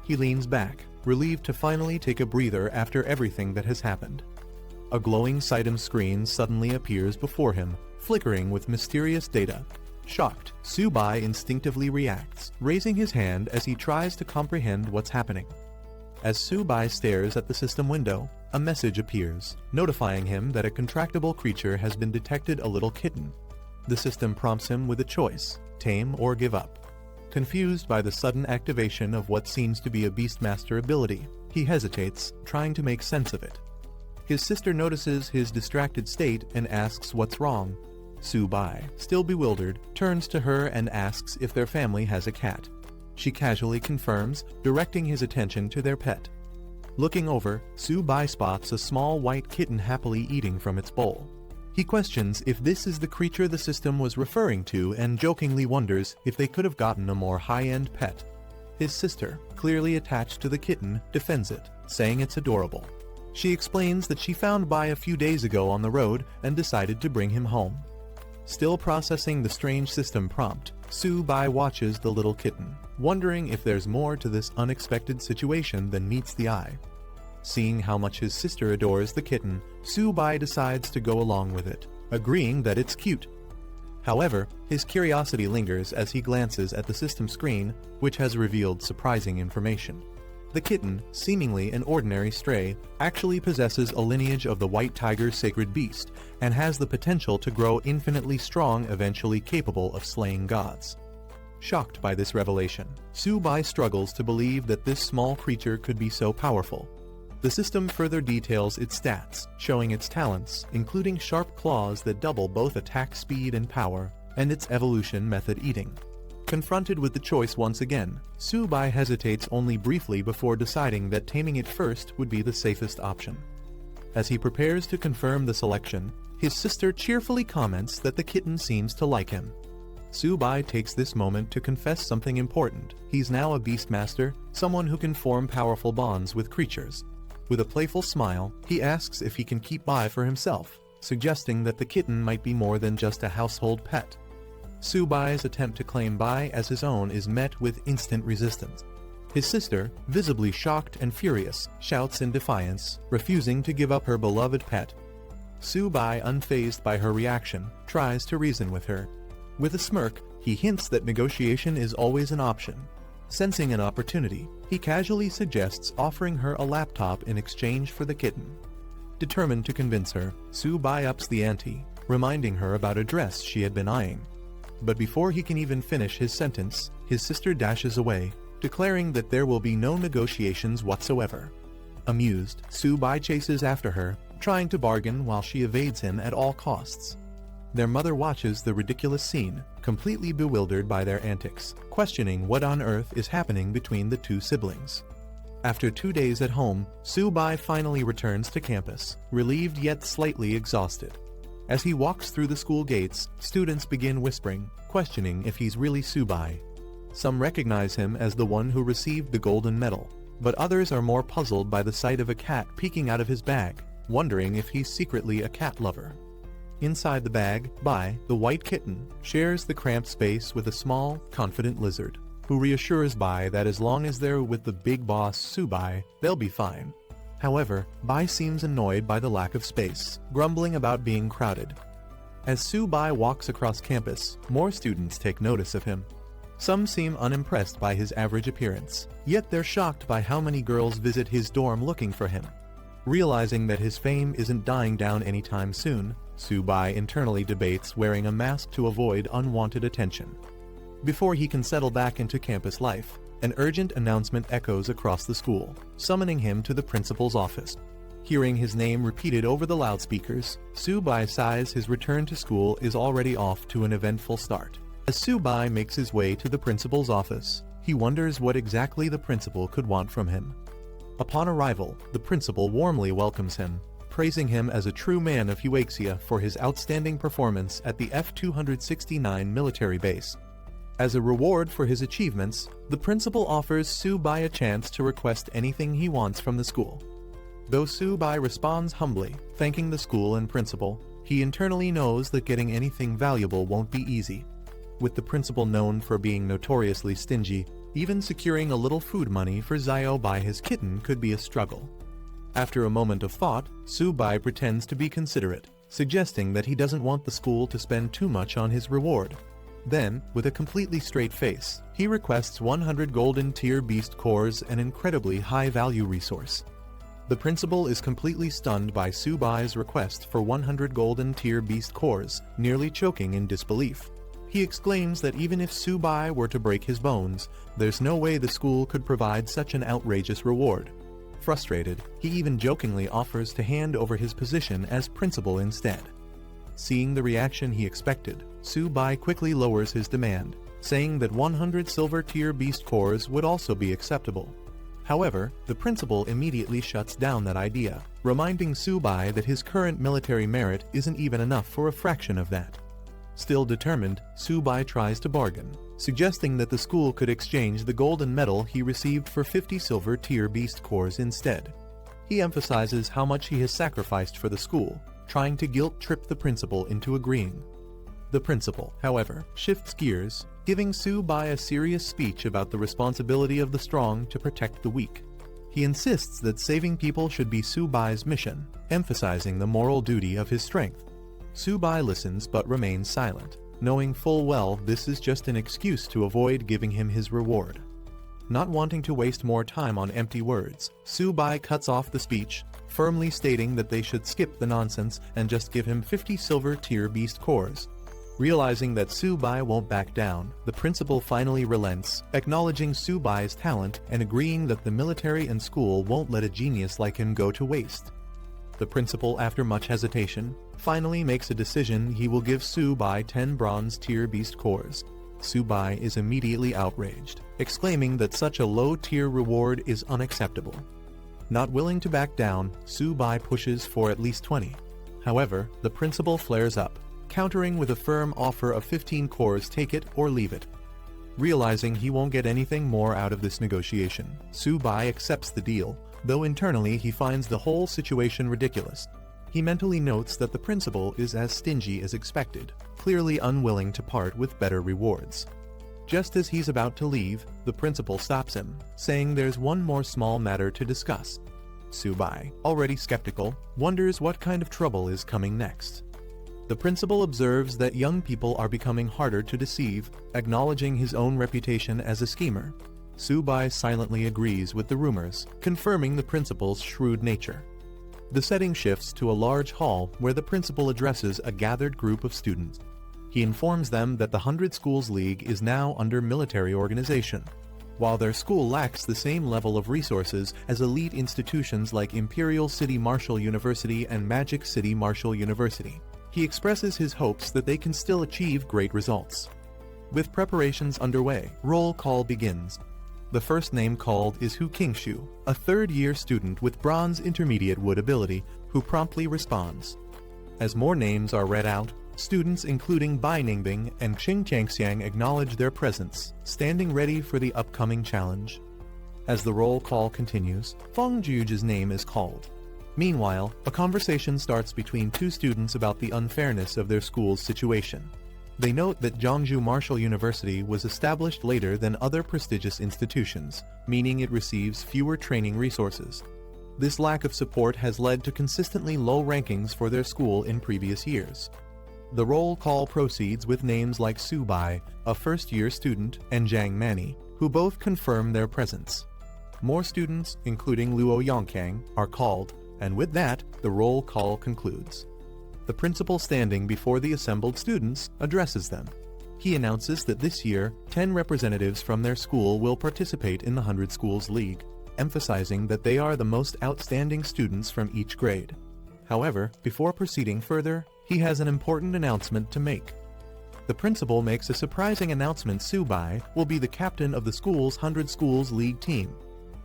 He leans back, relieved to finally take a breather after everything that has happened. A glowing Sitem screen suddenly appears before him, flickering with mysterious data. Shocked, Su-bai instinctively reacts, raising his hand as he tries to comprehend what's happening. As Su-bai stares at the system window, a message appears, notifying him that a contractable creature has been detected, a little kitten. The system prompts him with a choice, tame or give up. Confused by the sudden activation of what seems to be a Beastmaster ability, he hesitates, trying to make sense of it. His sister notices his distracted state and asks what's wrong. Su-bai, still bewildered, turns to her and asks if their family has a cat. She casually confirms, directing his attention to their pet. Looking over, Su-bai spots a small white kitten happily eating from its bowl. He questions if this is the creature the system was referring to and jokingly wonders if they could have gotten a more high-end pet. His sister, clearly attached to the kitten, defends it, saying it's adorable. She explains that she found Bai a few days ago on the road and decided to bring him home. Still processing the strange system prompt, Su-bai watches the little kitten, wondering if there's more to this unexpected situation than meets the eye. Seeing how much his sister adores the kitten, Su-bai decides to go along with it, agreeing that it's cute. However, his curiosity lingers as he glances at the system screen, which has revealed surprising information. The kitten, seemingly an ordinary stray, actually possesses a lineage of the white tiger's sacred beast, and has the potential to grow infinitely strong, eventually capable of slaying gods. Shocked by this revelation, Su-bai struggles to believe that this small creature could be so powerful. The system further details its stats, showing its talents, including sharp claws that double both attack speed and power, and its evolution method eating. Confronted with the choice once again, Su-bai hesitates only briefly before deciding that taming it first would be the safest option. As he prepares to confirm the selection, his sister cheerfully comments that the kitten seems to like him. Su-bai takes this moment to confess something important. He's now a beastmaster, someone who can form powerful bonds with creatures. With a playful smile, he asks if he can keep Bai for himself, suggesting that the kitten might be more than just a household pet. Su-bai's attempt to claim Bai as his own is met with instant resistance. His sister, visibly shocked and furious, shouts in defiance, refusing to give up her beloved pet. Su-bai, unfazed by her reaction, tries to reason with her. With a smirk, he hints that negotiation is always an option. Sensing an opportunity, he casually suggests offering her a laptop in exchange for the kitten. Determined to convince her, Su-bai ups the ante, reminding her about a dress she had been eyeing. But before he can even finish his sentence, his sister dashes away, declaring that there will be no negotiations whatsoever. Amused, Su-bai chases after her, trying to bargain while she evades him at all costs. Their mother watches the ridiculous scene, completely bewildered by their antics, questioning what on earth is happening between the two siblings. After 2 days at home, Su-bai finally returns to campus, relieved yet slightly exhausted. As he walks through the school gates, students begin whispering, questioning if he's really Su-bai. Some recognize him as the one who received the golden medal, but others are more puzzled by the sight of a cat peeking out of his bag, wondering if he's secretly a cat lover. Inside the bag, Bai, the white kitten, shares the cramped space with a small, confident lizard, who reassures Bai that as long as they're with the big boss Su-bai, they'll be fine. However, Bai seems annoyed by the lack of space, grumbling about being crowded. As Su-bai walks across campus, more students take notice of him. Some seem unimpressed by his average appearance, yet they're shocked by how many girls visit his dorm looking for him. Realizing that his fame isn't dying down anytime soon, Su-bai internally debates wearing a mask to avoid unwanted attention. Before he can settle back into campus life, an urgent announcement echoes across the school, summoning him to the principal's office. Hearing his name repeated over the loudspeakers, Su-bai sighs his return to school is already off to an eventful start. As Su-bai makes his way to the principal's office, he wonders what exactly the principal could want from him. Upon arrival, the principal warmly welcomes him, praising him as a true man of Huaxia for his outstanding performance at the F-269 military base. As a reward for his achievements, the principal offers Su-bai a chance to request anything he wants from the school. Though Su-bai responds humbly, thanking the school and principal, he internally knows that getting anything valuable won't be easy. With the principal known for being notoriously stingy, even securing a little food money for Zio by his kitten could be a struggle. After a moment of thought, Su-bai pretends to be considerate, suggesting that he doesn't want the school to spend too much on his reward. Then, with a completely straight face, he requests 100 golden tier beast cores, an incredibly high-value resource. The principal is completely stunned by Su-bai's request for 100 golden tier beast cores, nearly choking in disbelief. He exclaims that even if Su-bai were to break his bones, there's no way the school could provide such an outrageous reward. Frustrated, he even jokingly offers to hand over his position as principal instead. Seeing the reaction he expected, Su-bai quickly lowers his demand, saying that 100 silver tier beast cores would also be acceptable. However, the principal immediately shuts down that idea, reminding Su-bai that his current military merit isn't even enough for a fraction of that. Still determined, Su-bai tries to bargain, suggesting that the school could exchange the golden medal he received for 50 silver tier beast cores instead. He emphasizes how much he has sacrificed for the school, trying to guilt-trip the principal into agreeing. The principal, however, shifts gears, giving Su-bai a serious speech about the responsibility of the strong to protect the weak. He insists that saving people should be Su-bai's mission, emphasizing the moral duty of his strength. Su-bai listens but remains silent, knowing full well this is just an excuse to avoid giving him his reward. Not wanting to waste more time on empty words, Su-bai cuts off the speech, firmly stating that they should skip the nonsense and just give him 50 silver tier beast cores. Realizing that Su-bai won't back down, the principal finally relents, acknowledging Su-bai's talent and agreeing that the military and school won't let a genius like him go to waste. The principal, after much hesitation, finally makes a decision he will give Su-bai 10 bronze tier beast cores. Su-bai is immediately outraged, exclaiming that such a low-tier reward is unacceptable. Not willing to back down, Su-bai pushes for at least 20. However, the principal flares up, countering with a firm offer of 15 cores, take it or leave it. Realizing he won't get anything more out of this negotiation, Su-bai accepts the deal, though internally he finds the whole situation ridiculous. He mentally notes that the principal is as stingy as expected, clearly unwilling to part with better rewards. Just as he's about to leave, the principal stops him, saying there's one more small matter to discuss. Su-bai, already skeptical, wonders what kind of trouble is coming next. The principal observes that young people are becoming harder to deceive, acknowledging his own reputation as a schemer. Su-bai silently agrees with the rumors, confirming the principal's shrewd nature. The setting shifts to a large hall where the principal addresses a gathered group of students. He informs them that the 100 Schools League is now under military organization. While their school lacks the same level of resources as elite institutions like Imperial City Martial University and Magic City Martial University, he expresses his hopes that they can still achieve great results. With preparations underway, roll call begins. The first name called is Hu Qingshu, a third-year student with Bronze Intermediate Wood ability, who promptly responds. As more names are read out, students including Bai Ningbing and Qing Changxiang acknowledge their presence, standing ready for the upcoming challenge. As the roll call continues, Feng Juge's name is called. Meanwhile, a conversation starts between two students about the unfairness of their school's situation. They note that Jiangsu Martial University was established later than other prestigious institutions, meaning it receives fewer training resources. This lack of support has led to consistently low rankings for their school in previous years. The roll call proceeds with names like Su-bai, a first-year student, and Zhang Mani, who both confirm their presence. More students, including Luo Yongkang, are called, and with that, the roll call concludes. The principal, standing before the assembled students, addresses them. He announces that this year, 10 representatives from their school will participate in the 100 Schools League, emphasizing that they are the most outstanding students from each grade. However, before proceeding further, he has an important announcement to make. The principal makes a surprising announcement: Su-bai will be the captain of the school's 100 Schools League team.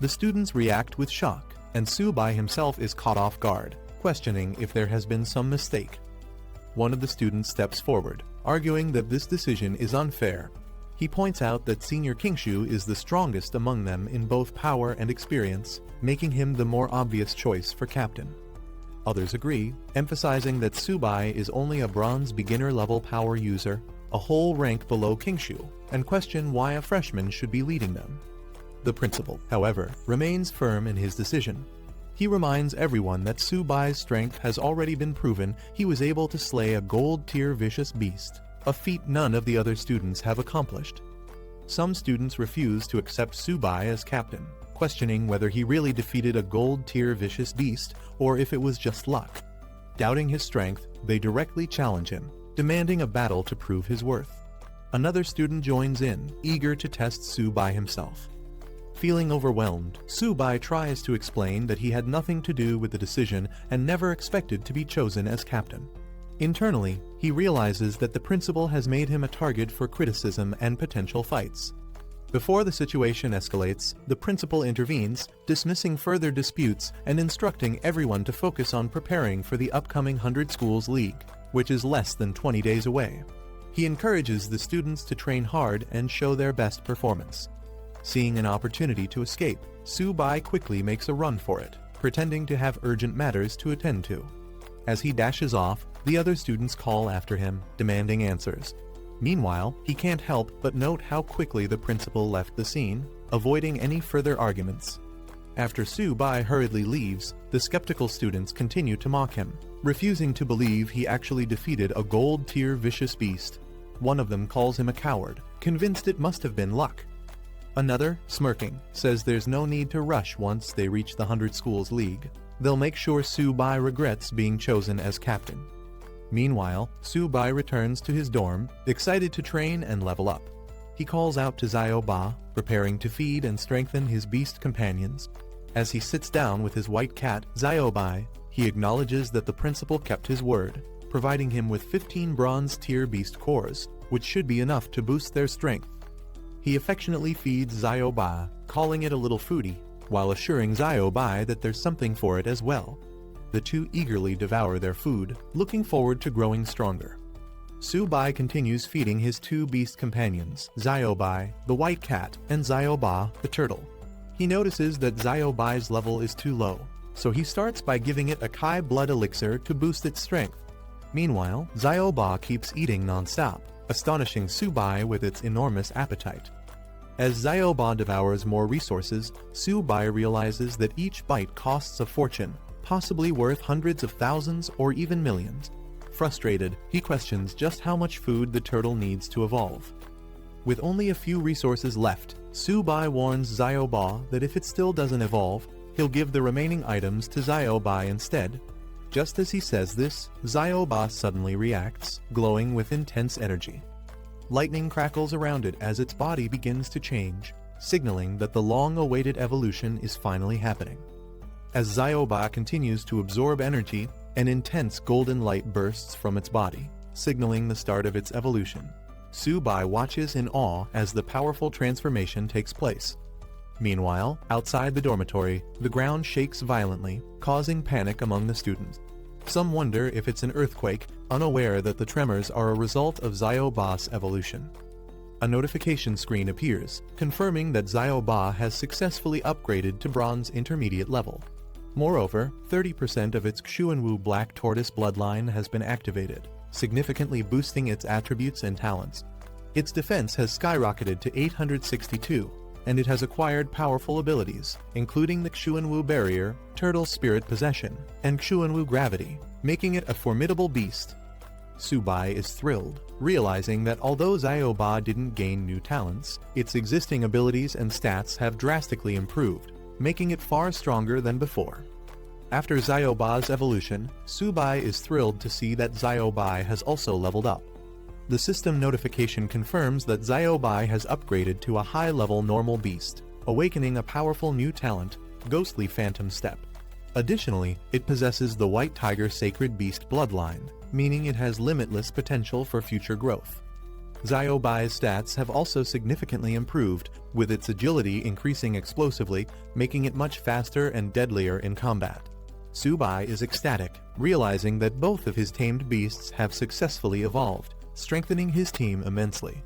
The students react with shock, and Su-bai himself is caught off guard, questioning if there has been some mistake. One of the students steps forward, arguing that this decision is unfair. He points out that Senior Qingshu is the strongest among them in both power and experience, making him the more obvious choice for captain. Others agree, emphasizing that Su-bai is only a bronze beginner-level power user, a whole rank below Qingshu, and question why a freshman should be leading them. The principal, however, remains firm in his decision. He reminds everyone that Su-bai's strength has already been proven. He was able to slay a gold-tier vicious beast, a feat none of the other students have accomplished. Some students refuse to accept Su-bai as captain, questioning whether he really defeated a gold-tier vicious beast or if it was just luck. Doubting his strength, they directly challenge him, demanding a battle to prove his worth. Another student joins in, eager to test Su-bai himself. Feeling overwhelmed, Su-bai tries to explain that he had nothing to do with the decision and never expected to be chosen as captain. Internally, he realizes that the principal has made him a target for criticism and potential fights. Before the situation escalates, the principal intervenes, dismissing further disputes and instructing everyone to focus on preparing for the upcoming 100 Schools League, which is less than 20 days away. He encourages the students to train hard and show their best performance. Seeing an opportunity to escape, Su-bai quickly makes a run for it, pretending to have urgent matters to attend to. As he dashes off, the other students call after him, demanding answers. Meanwhile, he can't help but note how quickly the principal left the scene, avoiding any further arguments. After Su-bai hurriedly leaves, the skeptical students continue to mock him, refusing to believe he actually defeated a gold-tier vicious beast. One of them calls him a coward, convinced it must have been luck. Another, smirking, says there's no need to rush once they reach the 100 Schools League. They'll make sure Su-bai regrets being chosen as captain. Meanwhile, Su-bai returns to his dorm, excited to train and level up. He calls out to Xiao-ba, preparing to feed and strengthen his beast companions. As he sits down with his white cat, Xiao-bai, he acknowledges that the principal kept his word, providing him with 15 bronze-tier beast cores, which should be enough to boost their strength. He affectionately feeds Xiao-ba, calling it a little foodie, while assuring Xiao-bai that there's something for it as well. The two eagerly devour their food, looking forward to growing stronger. Su-bai continues feeding his two beast companions, Xiao-bai, the white cat, and Xiao-ba, the turtle. He notices that Xiao-bai's level is too low, so he starts by giving it a Kai blood elixir to boost its strength. Meanwhile, Xiao-ba keeps eating non-stop, astonishing Su-bai with its enormous appetite. As Xiao-ba devours more resources, Su-bai realizes that each bite costs a fortune, possibly worth hundreds of thousands or even millions. Frustrated, he questions just how much food the turtle needs to evolve. With only a few resources left, Su-bai warns Xiao-ba that if it still doesn't evolve, he'll give the remaining items to Xiao-bai instead. Just as he says this, Xiao-ba suddenly reacts, glowing with intense energy. Lightning crackles around it as its body begins to change, signaling that the long-awaited evolution is finally happening. As Xiao-ba continues to absorb energy, an intense golden light bursts from its body, signaling the start of its evolution. Su-bai watches in awe as the powerful transformation takes place. Meanwhile, outside the dormitory, the ground shakes violently, causing panic among the students. Some wonder if it's an earthquake, unaware that the tremors are a result of Xiao-ba's evolution. A notification screen appears, confirming that Xiao-ba has successfully upgraded to bronze intermediate level. Moreover, 30% of its Xuanwu Black Tortoise bloodline has been activated, significantly boosting its attributes and talents. Its defense has skyrocketed to 862, and it has acquired powerful abilities, including the Xuanwu Barrier, Turtle Spirit Possession, and Xuanwu Gravity, making it a formidable beast. Su-bai is thrilled, realizing that although Xiao-ba didn't gain new talents, its existing abilities and stats have drastically improved, making it far stronger than before. After Xiao-ba's evolution, Su-bai is thrilled to see that Xiao-bai has also leveled up. The system notification confirms that Xiao-bai has upgraded to a high-level normal beast, awakening a powerful new talent, Ghostly Phantom Step. Additionally, it possesses the White Tiger Sacred Beast bloodline, meaning it has limitless potential for future growth. Xiao-bai's stats have also significantly improved, with its agility increasing explosively, making it much faster and deadlier in combat. Su-bai is ecstatic, realizing that both of his tamed beasts have successfully evolved, strengthening his team immensely.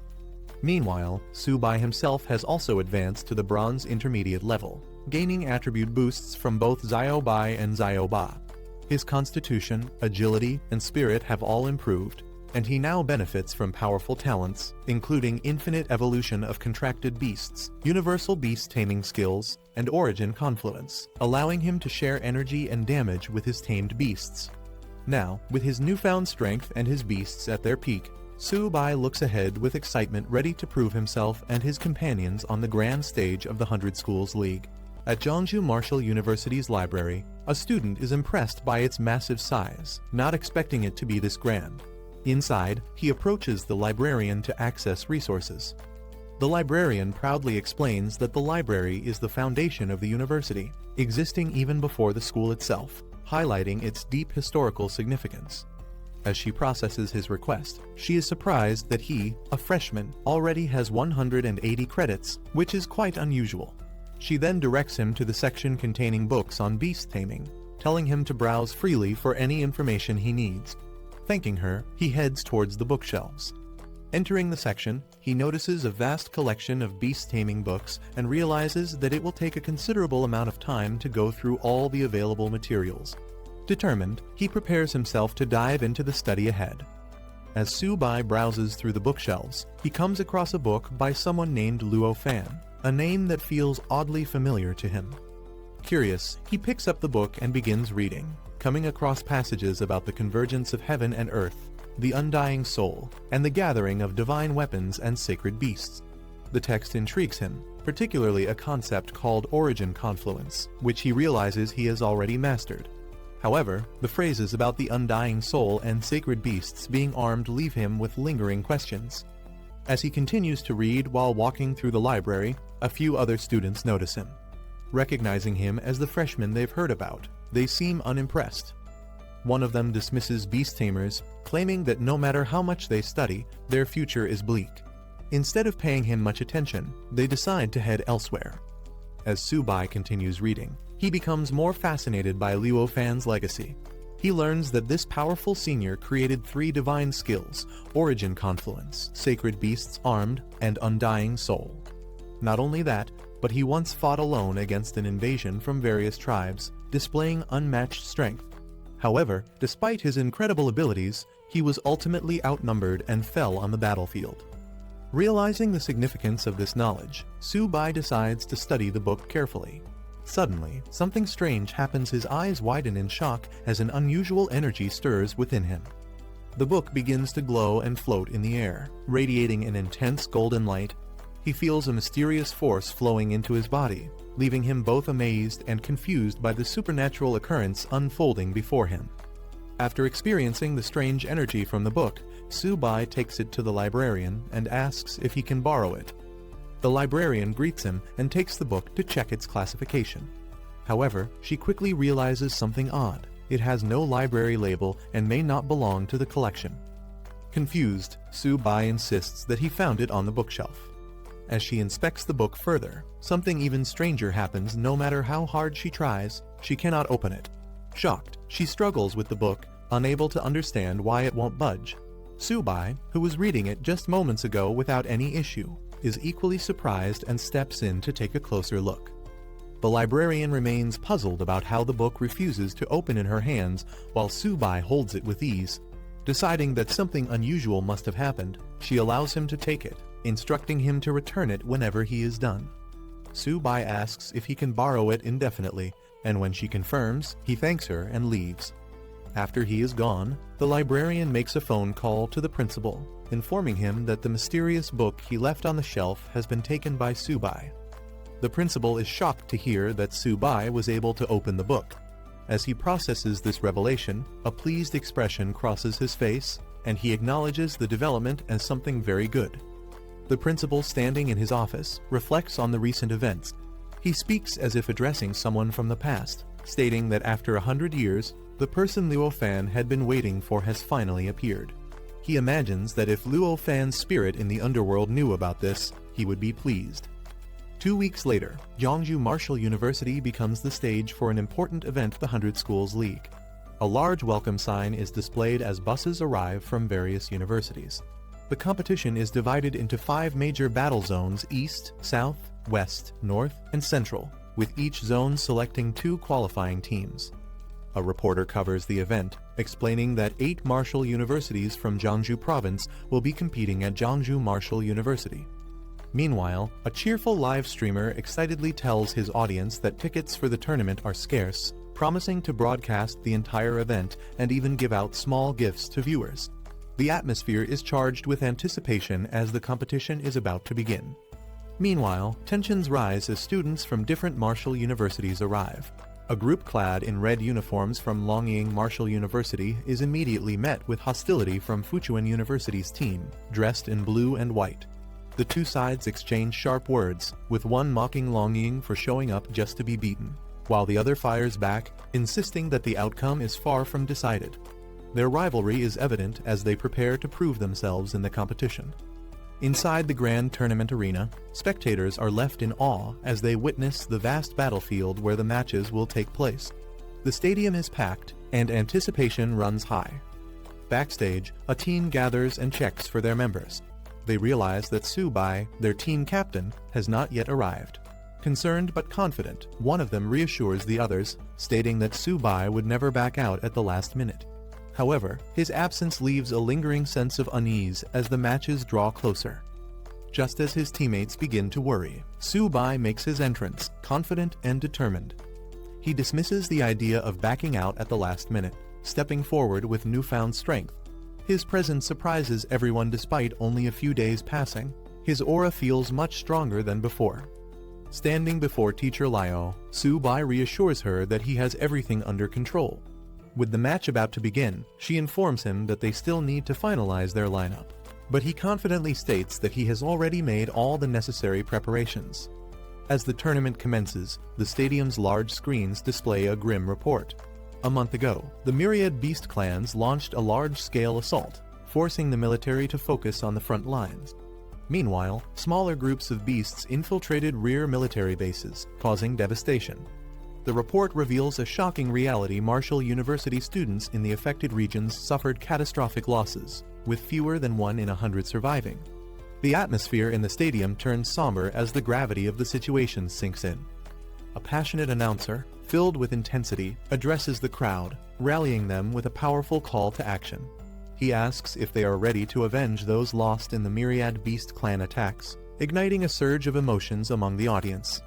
Meanwhile, Su-bai himself has also advanced to the bronze intermediate level, gaining attribute boosts from both Xiao-bai and Xiao-ba. His constitution, agility, and spirit have all improved, and he now benefits from powerful talents, including infinite evolution of contracted beasts, universal beast taming skills, and origin confluence, allowing him to share energy and damage with his tamed beasts. Now, with his newfound strength and his beasts at their peak, Su-bai looks ahead with excitement, ready to prove himself and his companions on the grand stage of the 100 Schools League. At Jeonju Martial University's library, a student is impressed by its massive size, not expecting it to be this grand. Inside, he approaches the librarian to access resources. The librarian proudly explains that the library is the foundation of the university, existing even before the school itself, highlighting its deep historical significance. As she processes his request, she is surprised that he, a freshman, already has 180 credits, which is quite unusual. She then directs him to the section containing books on beast taming, telling him to browse freely for any information he needs. Thanking her, he heads towards the bookshelves. Entering the section, he notices a vast collection of beast taming books and realizes that it will take a considerable amount of time to go through all the available materials. Determined, he prepares himself to dive into the study ahead. As Su-bai browses through the bookshelves, he comes across a book by someone named Luo Fan, a name that feels oddly familiar to him. Curious, he picks up the book and begins reading, coming across passages about the convergence of heaven and earth, the undying soul, and the gathering of divine weapons and sacred beasts. The text intrigues him, particularly a concept called origin confluence, which he realizes he has already mastered. However, the phrases about the undying soul and sacred beasts being armed leave him with lingering questions. As he continues to read while walking through the library, a few other students notice him. Recognizing him as the freshman they've heard about, they seem unimpressed. One of them dismisses beast tamers, claiming that no matter how much they study, their future is bleak. Instead of paying him much attention, they decide to head elsewhere. As Su-bai continues reading, he becomes more fascinated by Luo Fan's legacy. He learns that this powerful senior created 3 divine skills: origin confluence, sacred beasts armed, and undying soul. Not only that, but he once fought alone against an invasion from various tribes, displaying unmatched strength. However, despite his incredible abilities, he was ultimately outnumbered and fell on the battlefield. Realizing the significance of this knowledge, Su-bai decides to study the book carefully. Suddenly, something strange happens. His eyes widen in shock as an unusual energy stirs within him. The book begins to glow and float in the air, radiating an intense golden light. He feels a mysterious force flowing into his body, leaving him both amazed and confused by the supernatural occurrence unfolding before him. After experiencing the strange energy from the book, Su-bai takes it to the librarian and asks if he can borrow it. The librarian greets him and takes the book to check its classification. However, she quickly realizes something odd. It has no library label and may not belong to the collection. Confused, Su-bai insists that he found it on the bookshelf. As she inspects the book further, something even stranger happens. No matter how hard she tries, she cannot open it. Shocked, she struggles with the book, unable to understand why it won't budge. Su-bai, who was reading it just moments ago without any issue, is equally surprised and steps in to take a closer look. The librarian remains puzzled about how the book refuses to open in her hands while Su-bai holds it with ease. Deciding that something unusual must have happened, she allows him to take it, instructing him to return it whenever he is done. Su-bai asks if he can borrow it indefinitely, and when she confirms, he thanks her and leaves. After he is gone, the librarian makes a phone call to the principal, informing him that the mysterious book he left on the shelf has been taken by Su-bai. The principal is shocked to hear that Su-bai was able to open the book. As he processes this revelation, a pleased expression crosses his face, and he acknowledges the development as something very good. The principal, standing in his office, reflects on the recent events. He speaks as if addressing someone from the past, stating that after 100 years, the person Luo Fan had been waiting for has finally appeared. He imagines that if Luo Fan's spirit in the underworld knew about this, he would be pleased. 2 weeks later, Jeongju Martial University becomes the stage for an important event, the 100 Schools League. A large welcome sign is displayed as buses arrive from various universities. The competition is divided into 5 major battle zones: East, South, West, North, and Central, with each zone selecting 2 qualifying teams. A reporter covers the event, explaining that 8 martial universities from Jeongju Province will be competing at Jeongju Martial University. Meanwhile, a cheerful live streamer excitedly tells his audience that tickets for the tournament are scarce, promising to broadcast the entire event and even give out small gifts to viewers. The atmosphere is charged with anticipation as the competition is about to begin. Meanwhile, tensions rise as students from different martial universities arrive. A group clad in red uniforms from Longying Martial University is immediately met with hostility from Fuchuan University's team, dressed in blue and white. The 2 sides exchange sharp words, with one mocking Longying for showing up just to be beaten, while the other fires back, insisting that the outcome is far from decided. Their rivalry is evident as they prepare to prove themselves in the competition. Inside the grand tournament arena, spectators are left in awe as they witness the vast battlefield where the matches will take place. The stadium is packed, and anticipation runs high. Backstage, a team gathers and checks for their members. They realize that Subai, their team captain, has not yet arrived. Concerned but confident, one of them reassures the others, stating that Subai would never back out at the last minute. However, his absence leaves a lingering sense of unease as the matches draw closer. Just as his teammates begin to worry, Subai makes his entrance, confident and determined. He dismisses the idea of backing out at the last minute, stepping forward with newfound strength. His presence surprises everyone despite only a few days passing. His aura feels much stronger than before. Standing before Teacher Liao, Subai reassures her that he has everything under control. With the match about to begin, she informs him that they still need to finalize their lineup. But he confidently states that he has already made all the necessary preparations. As the tournament commences, the stadium's large screens display a grim report. A month ago, the myriad beast clans launched a large-scale assault, forcing the military to focus on the front lines. Meanwhile, smaller groups of beasts infiltrated rear military bases, causing devastation. The report reveals a shocking reality: Marshall University students in the affected regions suffered catastrophic losses, with fewer than 1 in 100 surviving. The atmosphere in the stadium turns somber as the gravity of the situation sinks in. A passionate announcer, filled with intensity, addresses the crowd, rallying them with a powerful call to action. He asks if they are ready to avenge those lost in the myriad beast clan attacks, igniting a surge of emotions among the audience.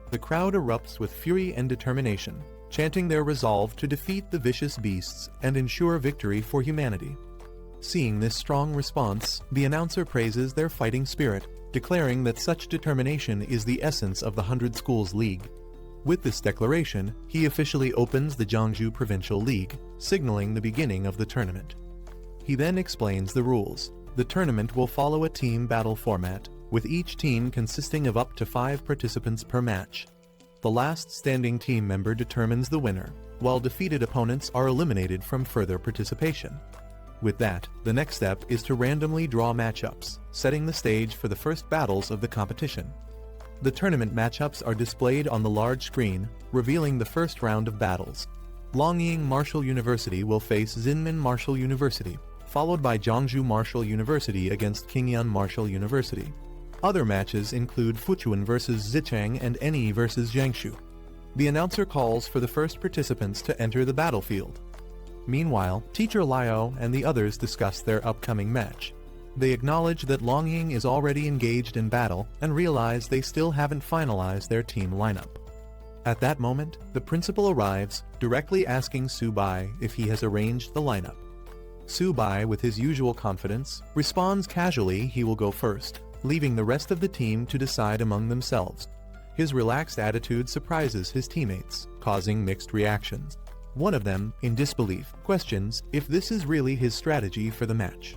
The crowd erupts with fury and determination, chanting their resolve to defeat the vicious beasts and ensure victory for humanity. Seeing this strong response, the announcer praises their fighting spirit, declaring that such determination is the essence of the 100 Schools League. With this declaration, he officially opens the Jiangsu Provincial League, signaling the beginning of the tournament. He then explains the rules. The tournament will follow a team battle format, with each team consisting of up to 5 participants per match. The last standing team member determines the winner, while defeated opponents are eliminated from further participation. With that, the next step is to randomly draw matchups, setting the stage for the first battles of the competition. The tournament matchups are displayed on the large screen, revealing the first round of battles. Longying Marshall University will face Zinmin Marshall University, followed by Jiangsu Marshall University against Qingyan Marshall University. Other matches include Fuchuan vs Zichang and Eni vs Jiangsu. The announcer calls for the first participants to enter the battlefield. Meanwhile, Teacher Liao and the others discuss their upcoming match. They acknowledge that Longying is already engaged in battle and realize they still haven't finalized their team lineup. At that moment, the principal arrives, directly asking Subai if he has arranged the lineup. Subai, with his usual confidence, responds casually he will go first, leaving the rest of the team to decide among themselves. His relaxed attitude surprises his teammates, causing mixed reactions. One of them, in disbelief, questions if this is really his strategy for the match.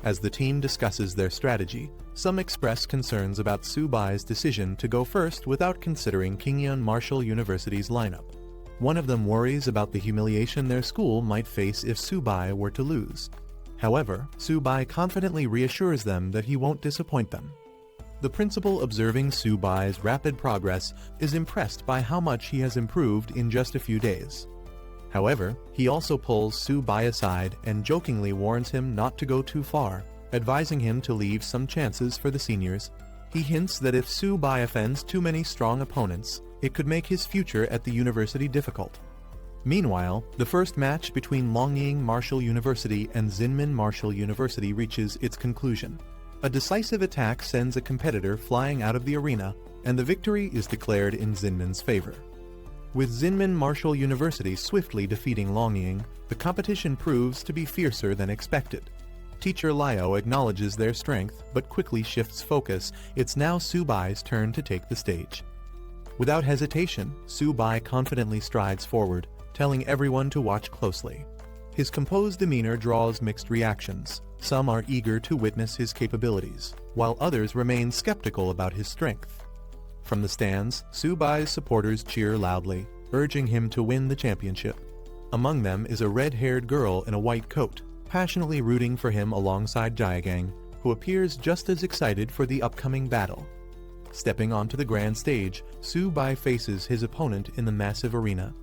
As the team discusses their strategy, some express concerns about Subai's decision to go first without considering Qingyan Marshall University's lineup. One of them worries about the humiliation their school might face if Subai were to lose. However, Subai confidently reassures them that he won't disappoint them. The principal, observing Subai's rapid progress, is impressed by how much he has improved in just a few days. However, he also pulls Subai aside and jokingly warns him not to go too far, advising him to leave some chances for the seniors. He hints that if Subai offends too many strong opponents, it could make his future at the university difficult. Meanwhile, the first match between Longying Marshall University and Zinmin Marshall University reaches its conclusion. A decisive attack sends a competitor flying out of the arena, and the victory is declared in Zinmin's favor. With Zinmin Marshall University swiftly defeating Longying, the competition proves to be fiercer than expected. Teacher Liao acknowledges their strength but quickly shifts focus. It's now Subai's turn to take the stage. Without hesitation, Subai confidently strides forward, telling everyone to watch closely. His composed demeanor draws mixed reactions. Some are eager to witness his capabilities, while others remain skeptical about his strength. From the stands, Subai's supporters cheer loudly, urging him to win the championship. Among them is a red-haired girl in a white coat, passionately rooting for him alongside Jaegang, who appears just as excited for the upcoming battle. Stepping onto the grand stage, Su-bai faces his opponent in the massive arena.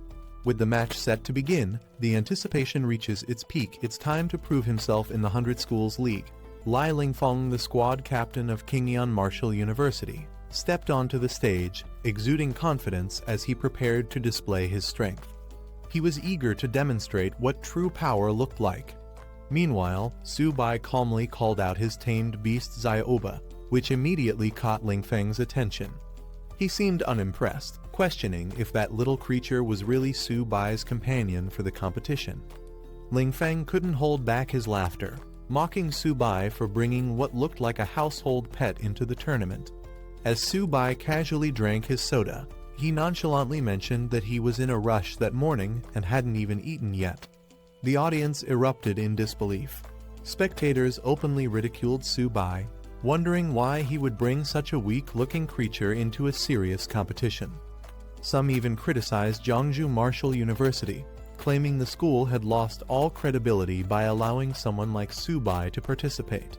With the match set to begin, the anticipation reaches its peak. It's time to prove himself in the 100 Schools League. Lai Lingfeng, the squad captain of Qingyan Martial University, stepped onto the stage, exuding confidence as he prepared to display his strength. He was eager to demonstrate what true power looked like. Meanwhile, Su-bai calmly called out his tamed beast Xiaoba, which immediately caught Lingfeng's attention. He seemed unimpressed, questioning if that little creature was really Su-bai's companion for the competition. Lingfeng couldn't hold back his laughter, mocking Su-bai for bringing what looked like a household pet into the tournament. As Su-bai casually drank his soda, he nonchalantly mentioned that he was in a rush that morning and hadn't even eaten yet. The audience erupted in disbelief. Spectators openly ridiculed Su-bai, wondering why he would bring such a weak-looking creature into a serious competition. Some even criticized Jiangsu Martial University, claiming the school had lost all credibility by allowing someone like Su-bai to participate.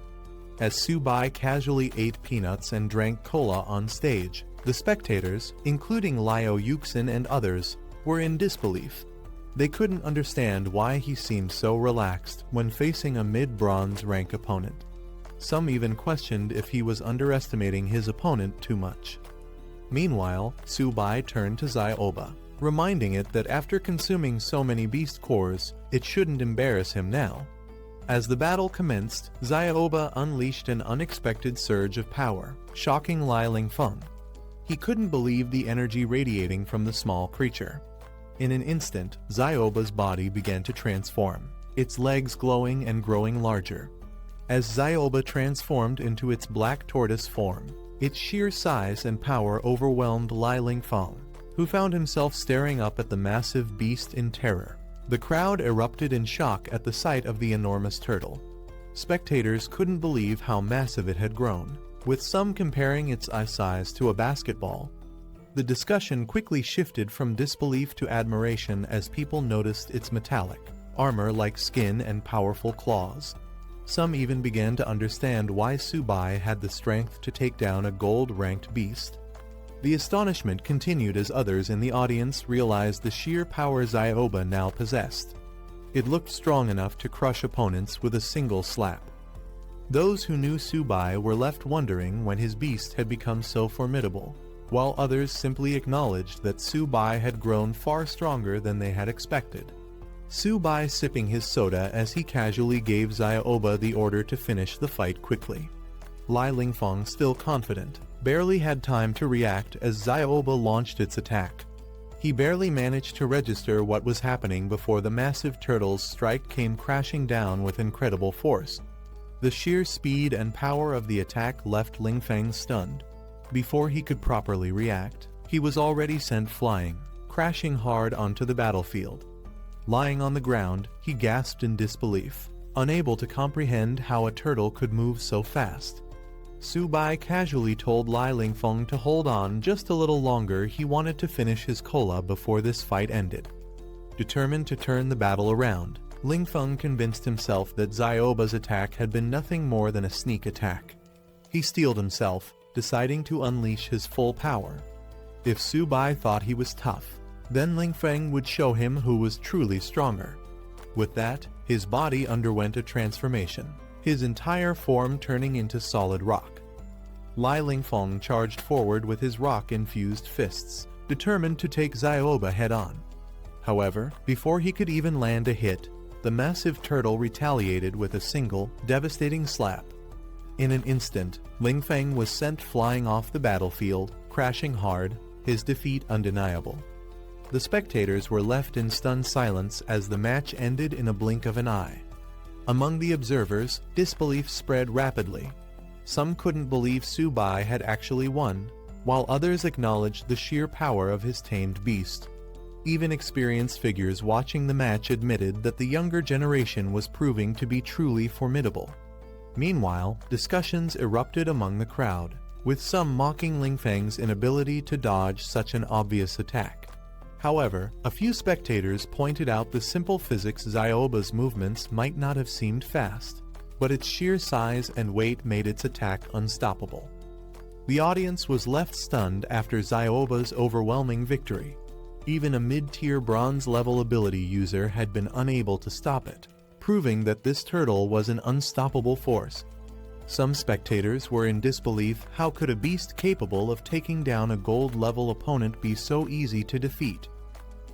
As Su-bai casually ate peanuts and drank cola on stage, the spectators, including Liu Yuxin and others, were in disbelief. They couldn't understand why he seemed so relaxed when facing a mid-bronze rank opponent. Some even questioned if he was underestimating his opponent too much. Meanwhile, Su-bai turned to Xiaoba, reminding it that after consuming so many beast cores, it shouldn't embarrass him now. As the battle commenced, Xiaoba unleashed an unexpected surge of power, shocking Lai Lingfeng. He couldn't believe the energy radiating from the small creature. In an instant, Xiaoba's body began to transform, its legs glowing and growing larger. As Xiaoba transformed into its black tortoise form, its sheer size and power overwhelmed Lai Lingfeng, who found himself staring up at the massive beast in terror. The crowd erupted in shock at the sight of the enormous turtle. Spectators couldn't believe how massive it had grown, with some comparing its eye size to a basketball. The discussion quickly shifted from disbelief to admiration as people noticed its metallic, armor-like skin and powerful claws. Some even began to understand why Su-bai had the strength to take down a gold-ranked beast. The astonishment continued as others in the audience realized the sheer power Xiaoba now possessed. It looked strong enough to crush opponents with a single slap. Those who knew Su-bai were left wondering when his beast had become so formidable, while others simply acknowledged that Su-bai had grown far stronger than they had expected. Su-bai sipping his soda as he casually gave Xiaoba the order to finish the fight quickly. Lai Lingfeng, still confident, barely had time to react as Xiaoba launched its attack. He barely managed to register what was happening before the massive turtle's strike came crashing down with incredible force. The sheer speed and power of the attack left Lingfeng stunned. Before he could properly react, he was already sent flying, crashing hard onto the battlefield. Lying on the ground, he gasped in disbelief, unable to comprehend how a turtle could move so fast. Su-bai casually told Lai Lingfeng to hold on just a little longer. He wanted to finish his cola before this fight ended. Determined to turn the battle around, Lingfeng convinced himself that Xiaoba's attack had been nothing more than a sneak attack. He steeled himself, deciding to unleash his full power. If Su-bai thought he was tough, then Lingfeng would show him who was truly stronger. With that, his body underwent a transformation, his entire form turning into solid rock. Lai Lingfeng charged forward with his rock-infused fists, determined to take Xiaoba head-on. However, before he could even land a hit, the massive turtle retaliated with a single, devastating slap. In an instant, Lingfeng was sent flying off the battlefield, crashing hard, his defeat undeniable. The spectators were left in stunned silence as the match ended in a blink of an eye. Among the observers, disbelief spread rapidly. Some couldn't believe Su-bai had actually won, while others acknowledged the sheer power of his tamed beast. Even experienced figures watching the match admitted that the younger generation was proving to be truly formidable. Meanwhile, discussions erupted among the crowd, with some mocking Lingfeng's inability to dodge such an obvious attack. However, a few spectators pointed out the simple physics Zyoba's movements might not have seemed fast, but its sheer size and weight made its attack unstoppable. The audience was left stunned after Zyoba's overwhelming victory. Even a mid-tier bronze-level ability user had been unable to stop it, proving that this turtle was an unstoppable force. Some spectators were in disbelief. How could a beast capable of taking down a gold-level opponent be so easy to defeat?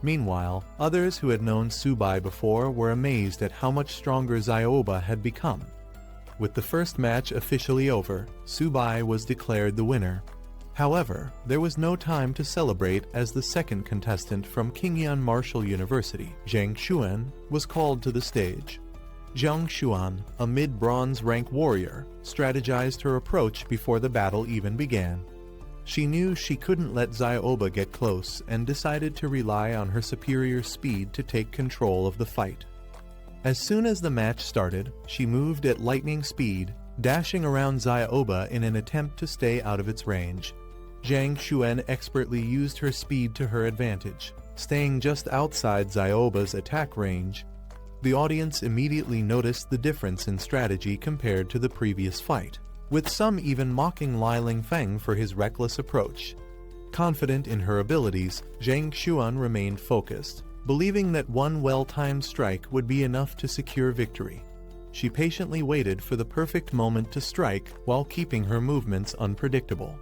Meanwhile, others who had known Tsubai before were amazed at how much stronger Zyoba had become. With the first match officially over, Tsubai was declared the winner. However, there was no time to celebrate as the second contestant from Qingyan Martial University, Zhang Xuan, was called to the stage. Zhang Xuan, a mid-bronze rank warrior, strategized her approach before the battle even began. She knew she couldn't let Zyoba get close and decided to rely on her superior speed to take control of the fight. As soon as the match started, she moved at lightning speed, dashing around Zyoba in an attempt to stay out of its range. Zhang Xuan expertly used her speed to her advantage, staying just outside Zyoba's attack range. The audience immediately noticed the difference in strategy compared to the previous fight, with some even mocking Li Lingfeng for his reckless approach. Confident in her abilities, Zhang Xuan remained focused, believing that one well-timed strike would be enough to secure victory. She patiently waited for the perfect moment to strike while keeping her movements unpredictable.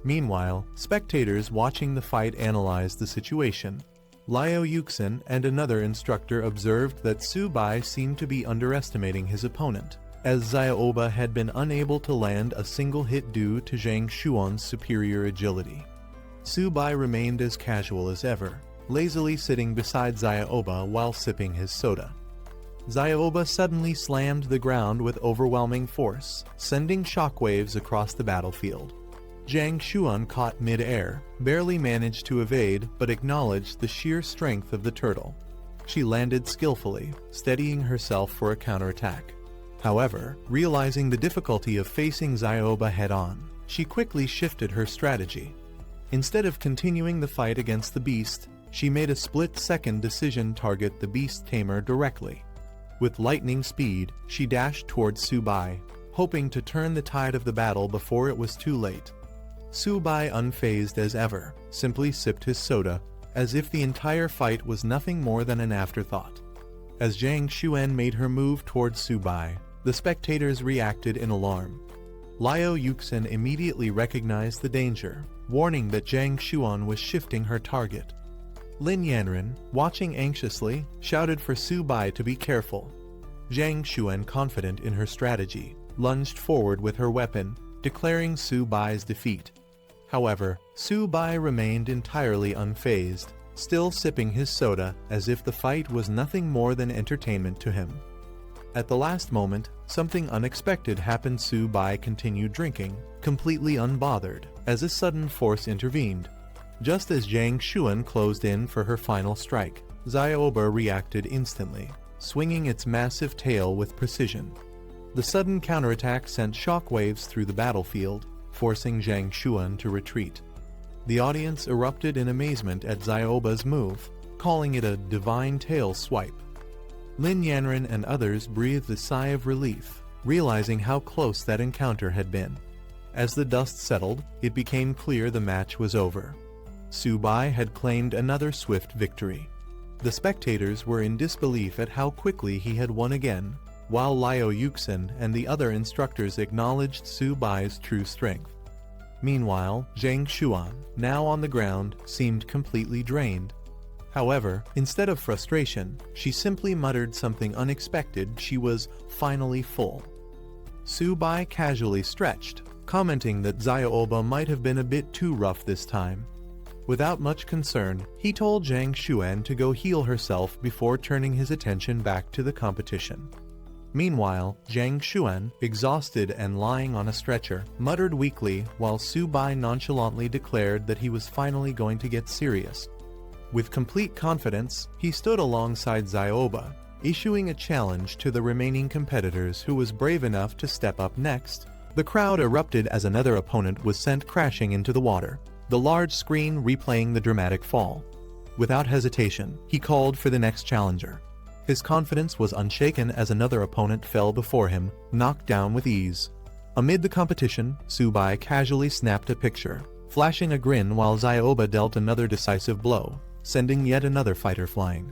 Meanwhile, spectators watching the fight analyzed the situation. Liu Yuxin and another instructor observed that Tsubai seemed to be underestimating his opponent, as Zyoba had been unable to land a single hit due to Zhang Xuan's superior agility. Tsubai remained as casual as ever, lazily sitting beside Zyoba while sipping his soda. Zyoba suddenly slammed the ground with overwhelming force, sending shockwaves across the battlefield. Zhang Xuan caught mid-air, barely managed to evade, but acknowledged the sheer strength of the turtle. She landed skillfully, steadying herself for a counterattack. However, realizing the difficulty of facing Zyoba head-on, she quickly shifted her strategy. Instead of continuing the fight against the beast, she made a split-second decision to target the beast tamer directly. With lightning speed, she dashed towards Tsubai, hoping to turn the tide of the battle before it was too late. Tsubai, unfazed as ever, simply sipped his soda, as if the entire fight was nothing more than an afterthought. As Zhang Xuan made her move towards Tsubai, the spectators reacted in alarm. Liu Yuxin immediately recognized the danger, warning that Zhang Xuan was shifting her target. Lin Yanren, watching anxiously, shouted for Tsubai to be careful. Zhang Xuan, confident in her strategy, lunged forward with her weapon, declaring Tsubai's defeat. However, Tsubai remained entirely unfazed, still sipping his soda as if the fight was nothing more than entertainment to him. At the last moment, something unexpected happened. Tsubai continued drinking, completely unbothered, as a sudden force intervened. Just as Zhang Xuan closed in for her final strike, Zyoba reacted instantly, swinging its massive tail with precision. The sudden counterattack sent shockwaves through the battlefield, forcing Zhang Xuan to retreat. The audience erupted in amazement at Zyoba's move, calling it a divine tail swipe. Lin Yanren and others breathed a sigh of relief, realizing how close that encounter had been. As the dust settled, it became clear the match was over. Tsubai had claimed another swift victory. The spectators were in disbelief at how quickly he had won again, while Liu Yuxin and the other instructors acknowledged Tsubai's true strength. Meanwhile, Zhang Xuan, now on the ground, seemed completely drained. However, instead of frustration, she simply muttered something unexpected. She was finally full. Tsubai casually stretched, commenting that Zyoba might have been a bit too rough this time. Without much concern, he told Zhang Xuan to go heal herself before turning his attention back to the competition. Meanwhile, Zhang Xuan, exhausted and lying on a stretcher, muttered weakly while Tsubai nonchalantly declared that he was finally going to get serious. With complete confidence, he stood alongside Zyoba, issuing a challenge to the remaining competitors who was brave enough to step up next. The crowd erupted as another opponent was sent crashing into the water, the large screen replaying the dramatic fall. Without hesitation, he called for the next challenger. His confidence was unshaken as another opponent fell before him, knocked down with ease. Amid the competition, Subai casually snapped a picture, flashing a grin while Zioba dealt another decisive blow, sending yet another fighter flying.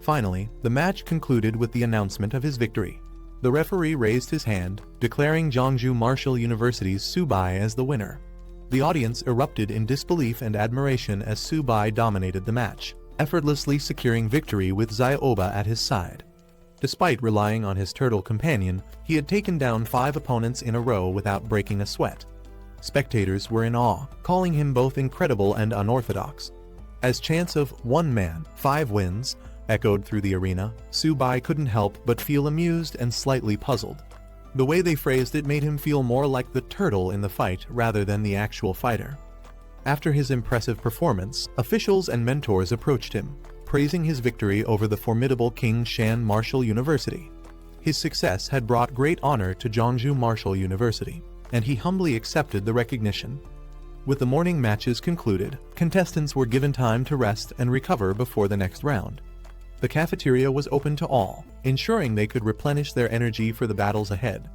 Finally, the match concluded with the announcement of his victory. The referee raised his hand, declaring Jeongju Martial University's Subai as the winner. The audience erupted in disbelief and admiration as Subai dominated the match, effortlessly securing victory with Zioba at his side. Despite relying on his turtle companion, he had taken down 5 opponents in a row without breaking a sweat. Spectators were in awe, calling him both incredible and unorthodox. As chants of "one man, 5 wins" echoed through the arena, Subai couldn't help but feel amused and slightly puzzled. The way they phrased it made him feel more like the turtle in the fight rather than the actual fighter. After his impressive performance, officials and mentors approached him, praising his victory over the formidable King Shan Martial University. His success had brought great honor to Jeongju Martial University, and he humbly accepted the recognition. With the morning matches concluded, contestants were given time to rest and recover before the next round. The cafeteria was open to all, ensuring they could replenish their energy for the battles ahead.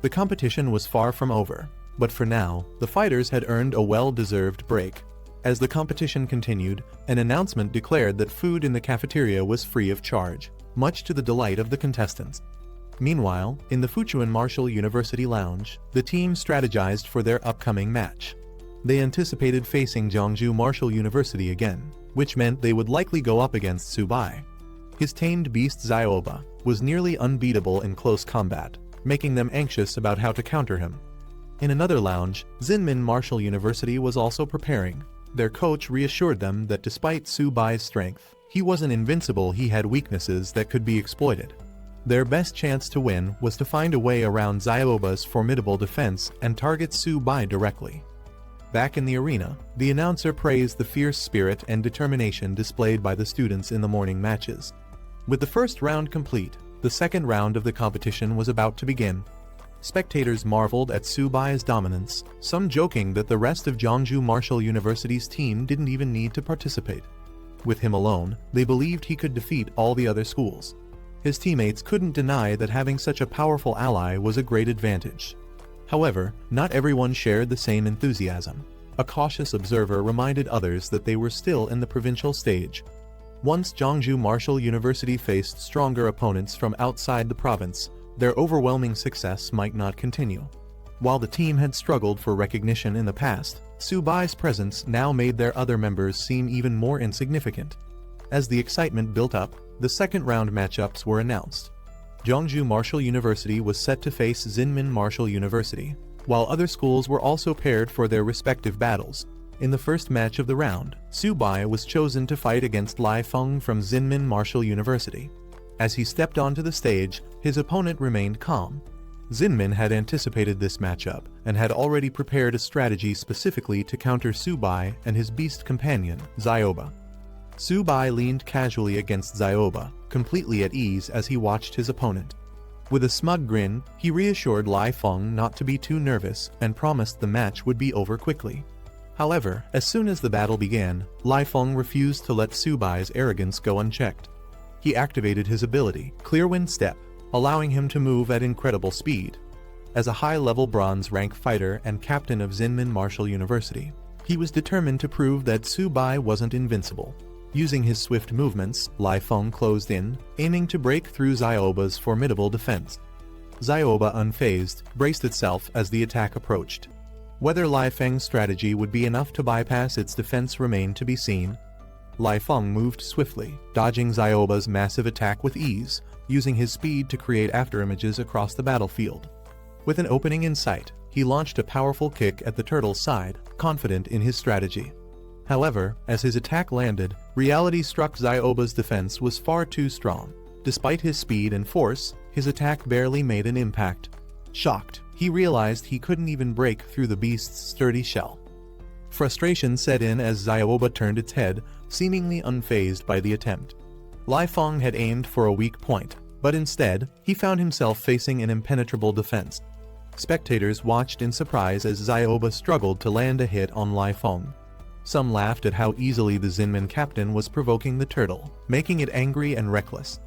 The competition was far from over, but for now, the fighters had earned a well-deserved break. As the competition continued, an announcement declared that food in the cafeteria was free of charge, much to the delight of the contestants. Meanwhile, in the Fuchuan Martial University lounge, the team strategized for their upcoming match. They anticipated facing Jeongju Martial University again, which meant they would likely go up against Subai. His tamed beast Zioba was nearly unbeatable in close combat, making them anxious about how to counter him. In another lounge, Zinmin Martial University was also preparing. Their coach reassured them that despite Subai's strength, he wasn't invincible. He had weaknesses that could be exploited. Their best chance to win was to find a way around Zioba's formidable defense and target Subai directly. Back in the arena, the announcer praised the fierce spirit and determination displayed by the students in the morning matches. With the first round complete, the second round of the competition was about to begin. Spectators marveled at Subai's dominance, some joking that the rest of Jeongju Martial University's team didn't even need to participate. With him alone, they believed he could defeat all the other schools. His teammates couldn't deny that having such a powerful ally was a great advantage. However, not everyone shared the same enthusiasm. A cautious observer reminded others that they were still in the provincial stage. Once Jeongju Martial University faced stronger opponents from outside the province, their overwhelming success might not continue. While the team had struggled for recognition in the past, Subai's presence now made their other members seem even more insignificant. As the excitement built up, the second round matchups were announced. Jeongju Martial University was set to face Zinmin Martial University, while other schools were also paired for their respective battles. In the first match of the round, Subai was chosen to fight against Lai Feng from Zinmin Martial University. As he stepped onto the stage, his opponent remained calm. Zinmin had anticipated this matchup and had already prepared a strategy specifically to counter Subai and his beast companion, Zioba. Subai leaned casually against Zioba, completely at ease as he watched his opponent. With a smug grin, he reassured Lai Feng not to be too nervous and promised the match would be over quickly. However, as soon as the battle began, Lai Feng refused to let Subai's arrogance go unchecked. He activated his ability, Clearwind Step, allowing him to move at incredible speed. As a high-level bronze rank fighter and captain of Zinmin Martial University, he was determined to prove that Subai wasn't invincible. Using his swift movements, Lai Feng closed in, aiming to break through Zioba's formidable defense. Zioba, unfazed, braced itself as the attack approached. Whether Lai Feng's strategy would be enough to bypass its defense remained to be seen. Lai Feng moved swiftly, dodging Zioba's massive attack with ease, using his speed to create afterimages across the battlefield. With an opening in sight, he launched a powerful kick at the turtle's side, confident in his strategy. However, as his attack landed, reality struck. Zioba's defense was far too strong. Despite his speed and force, his attack barely made an impact. Shocked, he realized he couldn't even break through the beast's sturdy shell. Frustration set in as Zioba turned its head, seemingly unfazed by the attempt. Lai Feng had aimed for a weak point, but instead, he found himself facing an impenetrable defense. Spectators watched in surprise as Zioba struggled to land a hit on Lai Feng. Some laughed at how easily the Zinman captain was provoking the turtle, making it angry and reckless.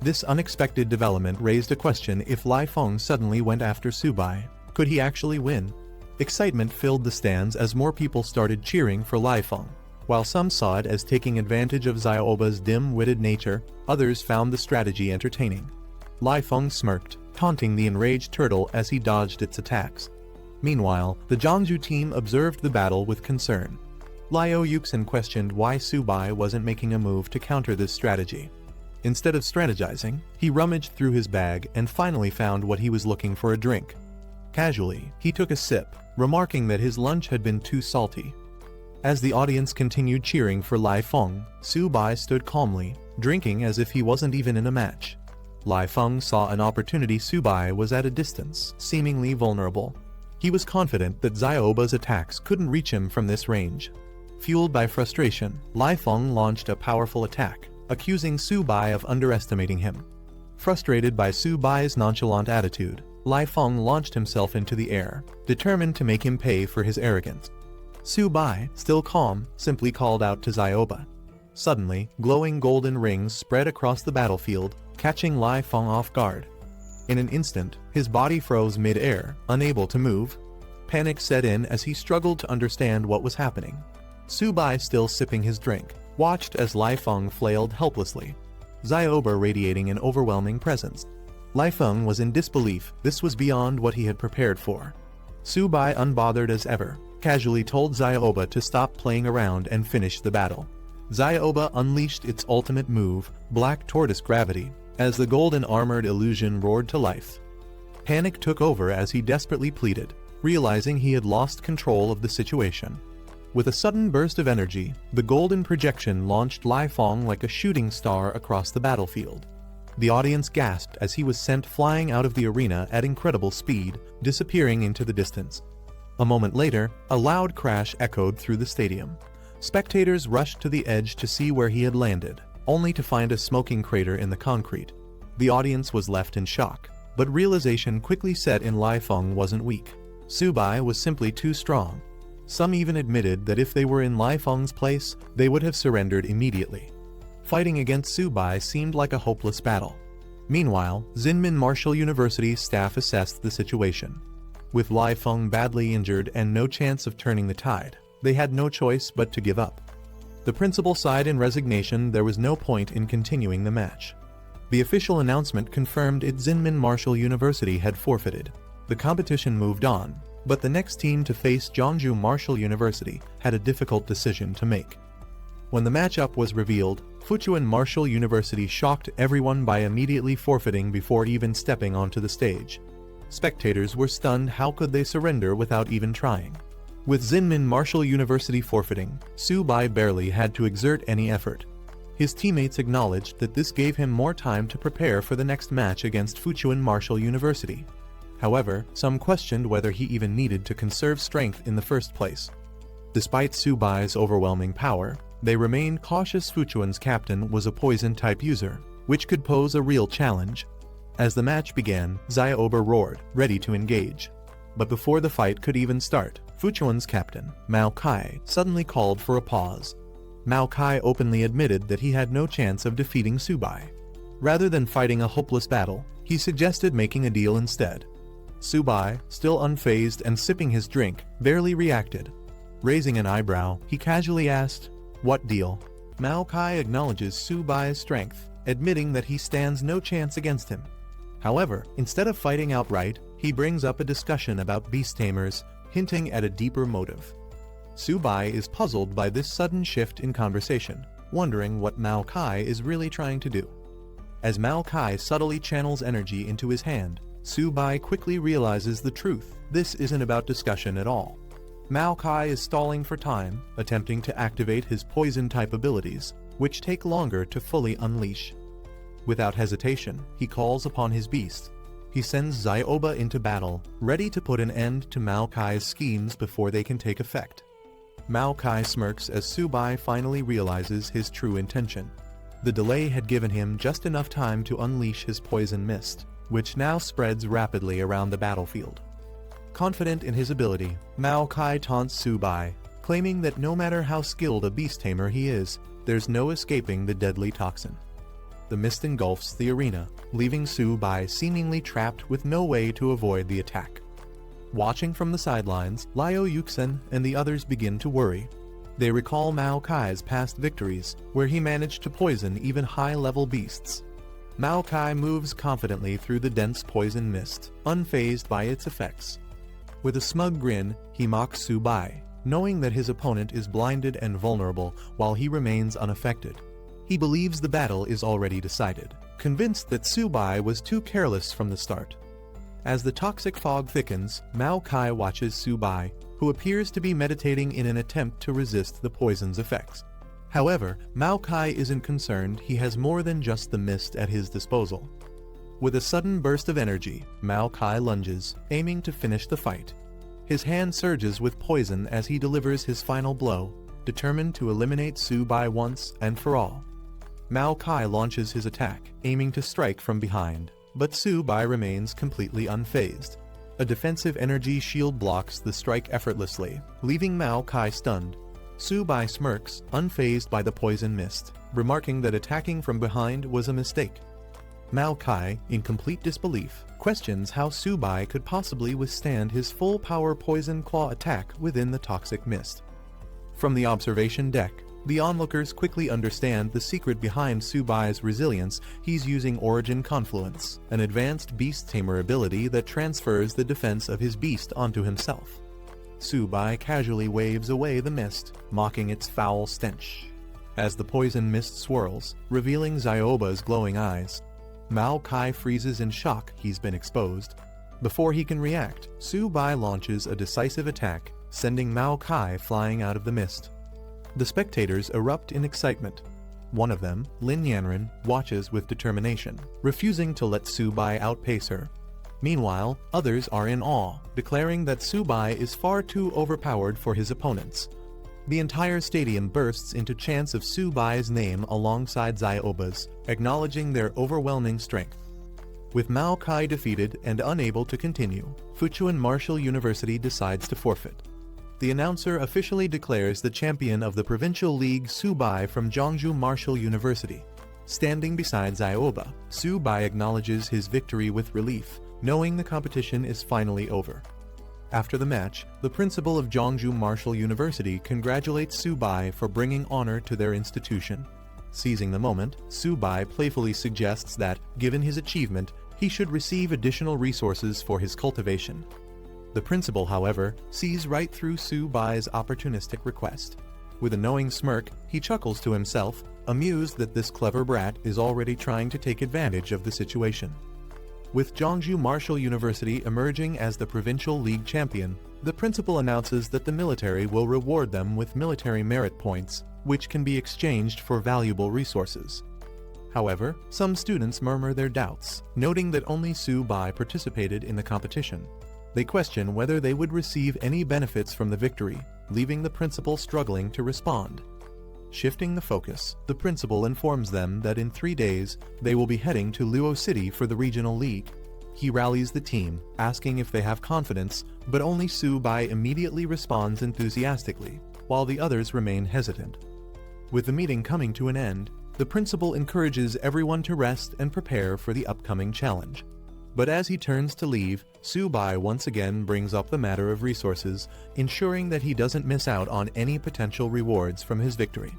This unexpected development raised a question: if Lai Feng suddenly went after Subai, could he actually win? Excitement filled the stands as more people started cheering for Lai Feng. While some saw it as taking advantage of Xiaoba's dim-witted nature, others found the strategy entertaining. Lai Feng smirked, taunting the enraged turtle as he dodged its attacks. Meanwhile, the Jiangsu team observed the battle with concern. Liu Yuxin questioned why Subai wasn't making a move to counter this strategy. Instead of strategizing, he rummaged through his bag and finally found what he was looking for: a drink. Casually, he took a sip, remarking that his lunch had been too salty. As the audience continued cheering for Lai Feng, Subai stood calmly, drinking as if he wasn't even in a match. Lai Feng saw an opportunity. Subai was at a distance, seemingly vulnerable. He was confident that Xiaoba's attacks couldn't reach him from this range. Fueled by frustration, Lai Feng launched a powerful attack, accusing Subai of underestimating him. Frustrated by Subai's nonchalant attitude, Lai Feng launched himself into the air, determined to make him pay for his arrogance. Subai, still calm, simply called out to Xiaoba. Suddenly, glowing golden rings spread across the battlefield, catching Lai Feng off guard. In an instant, his body froze mid-air, unable to move. Panic set in as he struggled to understand what was happening. Subai, still sipping his drink, watched as Lai Feng flailed helplessly, Xiaoba radiating an overwhelming presence. Lai Feng was in disbelief. This was beyond what he had prepared for. Subai, unbothered as ever, casually told Xiaoba to stop playing around and finish the battle. Xiaoba unleashed its ultimate move, Black Tortoise Gravity, as the golden armored illusion roared to life. Panic took over as he desperately pleaded, realizing he had lost control of the situation. With a sudden burst of energy, the golden projection launched Lai Feng like a shooting star across the battlefield. The audience gasped as he was sent flying out of the arena at incredible speed, disappearing into the distance. A moment later, a loud crash echoed through the stadium. Spectators rushed to the edge to see where he had landed, only to find a smoking crater in the concrete. The audience was left in shock, but realization quickly set in: Lai Feng wasn't weak. Subai was simply too strong. Some even admitted that if they were in Lai Feng's place, they would have surrendered immediately. Fighting against Subai seemed like a hopeless battle. Meanwhile, Zinmin Martial University staff assessed the situation. With Lai Feng badly injured and no chance of turning the tide, they had no choice but to give up. The principal sighed in resignation. There was no point in continuing the match. The official announcement confirmed it: Zinmin Martial University had forfeited. The competition moved on, but the next team to face Jiangsu Martial University had a difficult decision to make. When the matchup was revealed, Fuchuan Martial University shocked everyone by immediately forfeiting before even stepping onto the stage. Spectators were stunned. How could they surrender without even trying? With Zinmin Martial University forfeiting, Subai barely had to exert any effort. His teammates acknowledged that this gave him more time to prepare for the next match against Fuchuan Martial University. However, some questioned whether he even needed to conserve strength in the first place. Despite Subai's overwhelming power, they remained cautious. Fuchuan's captain was a poison-type user, which could pose a real challenge. As the match began, Xiaoba roared, ready to engage. But before the fight could even start, Fuchuan's captain, Mao Kai, suddenly called for a pause. Mao Kai openly admitted that he had no chance of defeating Subai. Rather than fighting a hopeless battle, he suggested making a deal instead. Subai, still unfazed and sipping his drink, barely reacted. Raising an eyebrow, he casually asked, "What deal?" Mao Kai acknowledges Subai's strength, admitting that he stands no chance against him. However, instead of fighting outright, he brings up a discussion about beast tamers, hinting at a deeper motive. Subai is puzzled by this sudden shift in conversation, wondering what Mao Kai is really trying to do. As Mao Kai subtly channels energy into his hand, Subai quickly realizes the truth. This isn't about discussion at all. Mao Kai is stalling for time, attempting to activate his poison-type abilities, which take longer to fully unleash. Without hesitation, he calls upon his beast. He sends Xiaoba into battle, ready to put an end to Mao Kai's schemes before they can take effect. Mao Kai smirks as Subai finally realizes his true intention. The delay had given him just enough time to unleash his poison mist, which now spreads rapidly around the battlefield. Confident in his ability, Mao Kai taunts Subai, claiming that no matter how skilled a beast tamer he is, there's no escaping the deadly toxin. The mist engulfs the arena, leaving Su-bai seemingly trapped with no way to avoid the attack. Watching from the sidelines, Liu Yuxin and the others begin to worry. They recall Mao Kai's past victories, where he managed to poison even high-level beasts. Mao Kai moves confidently through the dense poison mist, unfazed by its effects. With a smug grin, he mocks Su-bai, knowing that his opponent is blinded and vulnerable while he remains unaffected. He believes the battle is already decided, convinced that Su-bai was too careless from the start. As the toxic fog thickens, Mao Kai watches Su-bai, who appears to be meditating in an attempt to resist the poison's effects. However, Mao Kai isn't concerned. He has more than just the mist at his disposal. With a sudden burst of energy, Mao Kai lunges, aiming to finish the fight. His hand surges with poison as he delivers his final blow, determined to eliminate Su-bai once and for all. Mao Kai launches his attack, aiming to strike from behind, but Su-bai remains completely unfazed. A defensive energy shield blocks the strike effortlessly, leaving Mao Kai stunned. Su-bai smirks, unfazed by the poison mist, remarking that attacking from behind was a mistake. Mao Kai, in complete disbelief, questions how Su-bai could possibly withstand his full-power poison claw attack within the toxic mist. From the observation deck, the onlookers quickly understand the secret behind Su-bai's resilience. He's using Origin Confluence, an advanced beast tamer ability that transfers the defense of his beast onto himself. Su-bai casually waves away the mist, mocking its foul stench. As the poison mist swirls, revealing Zioba's glowing eyes, Mao Kai freezes in shock. He's been exposed. Before he can react, Su-bai launches a decisive attack, sending Mao Kai flying out of the mist. The spectators erupt in excitement. One of them, Lin Yanren, watches with determination, refusing to let Su-bai outpace her. Meanwhile, others are in awe, declaring that Su-bai is far too overpowered for his opponents. The entire stadium bursts into chants of Su-bai's name alongside Zioba's, acknowledging their overwhelming strength. With Mao Kai defeated and unable to continue, Fuchuan Martial University decides to forfeit. The announcer officially declares the champion of the Provincial League Su-bai from Zhongzhou Martial University. Standing beside Zioba, Su-bai acknowledges his victory with relief, knowing the competition is finally over. After the match, the principal of Zhongzhou Martial University congratulates Su-bai for bringing honor to their institution. Seizing the moment, Su-bai playfully suggests that, given his achievement, he should receive additional resources for his cultivation. The principal, however, sees right through Su-bai's opportunistic request. With a knowing smirk, he chuckles to himself, amused that this clever brat is already trying to take advantage of the situation. With Zhongzhou Martial University emerging as the Provincial League champion, the principal announces that the military will reward them with military merit points, which can be exchanged for valuable resources. However, some students murmur their doubts, noting that only Su-bai participated in the competition. They question whether they would receive any benefits from the victory, leaving the principal struggling to respond. Shifting the focus, the principal informs them that in 3 days, they will be heading to Luo City for the regional league. He rallies the team, asking if they have confidence, but only Su-bai immediately responds enthusiastically, while the others remain hesitant. With the meeting coming to an end, the principal encourages everyone to rest and prepare for the upcoming challenge. But as he turns to leave, Su-bai once again brings up the matter of resources, ensuring that he doesn't miss out on any potential rewards from his victory.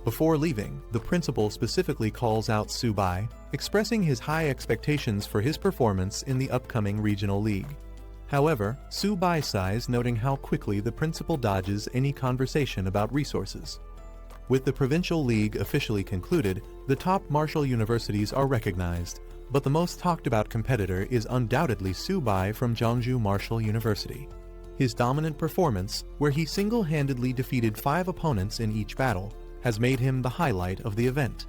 Before leaving, the principal specifically calls out Su-bai, expressing his high expectations for his performance in the upcoming regional league. However, Su-bai sighs, noting how quickly the principal dodges any conversation about resources. With the provincial league officially concluded, the top martial universities are recognized, but the most talked about competitor is undoubtedly Su-bai from Zhongzhou Martial University. His dominant performance, where he single-handedly defeated 5 opponents in each battle, has made him the highlight of the event.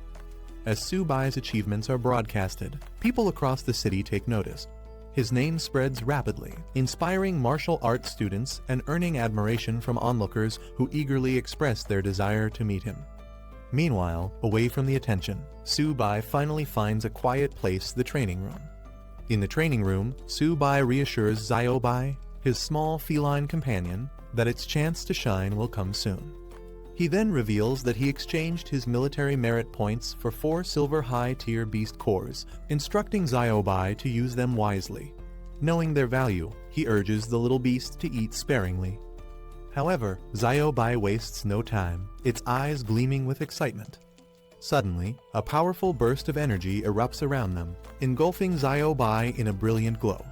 As Su-bai's achievements are broadcasted, people across the city take notice. His name spreads rapidly, inspiring martial arts students and earning admiration from onlookers who eagerly express their desire to meet him. Meanwhile, away from the attention, Su-bai finally finds a quiet place, the training room. In the training room, Su-bai reassures Ziobai, his small feline companion, that its chance to shine will come soon. He then reveals that he exchanged his military merit points for 4 silver high-tier beast cores, instructing Xiaobai to use them wisely. Knowing their value, he urges the little beast to eat sparingly. However, Xiaobai wastes no time, its eyes gleaming with excitement. Suddenly, a powerful burst of energy erupts around them, engulfing Xiaobai in a brilliant glow.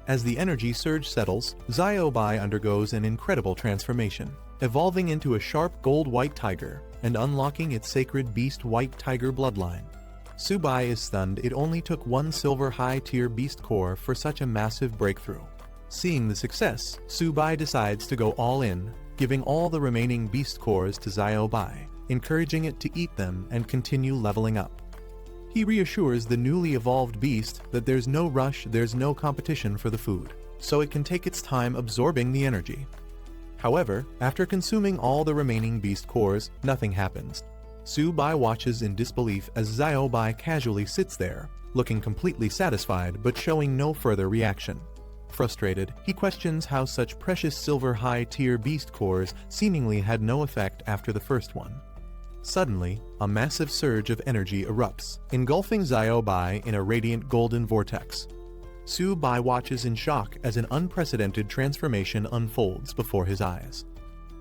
As the energy surge settles, Xiaobai undergoes an incredible transformation, evolving into a sharp gold-white tiger and unlocking its sacred beast-white tiger bloodline. Subai is stunned. It only took 1 silver high-tier beast core for such a massive breakthrough. Seeing the success, Subai decides to go all in, giving all the remaining beast cores to Xiaobai, encouraging it to eat them and continue leveling up. He reassures the newly evolved beast that there's no rush, there's no competition for the food, so it can take its time absorbing the energy. However, after consuming all the remaining beast cores, nothing happens. Subai watches in disbelief as Xiaobai casually sits there, looking completely satisfied but showing no further reaction. Frustrated, he questions how such precious silver high-tier beast cores seemingly had no effect after the first one. Suddenly, a massive surge of energy erupts, engulfing Xiaobai in a radiant golden vortex. Subai watches in shock as an unprecedented transformation unfolds before his eyes.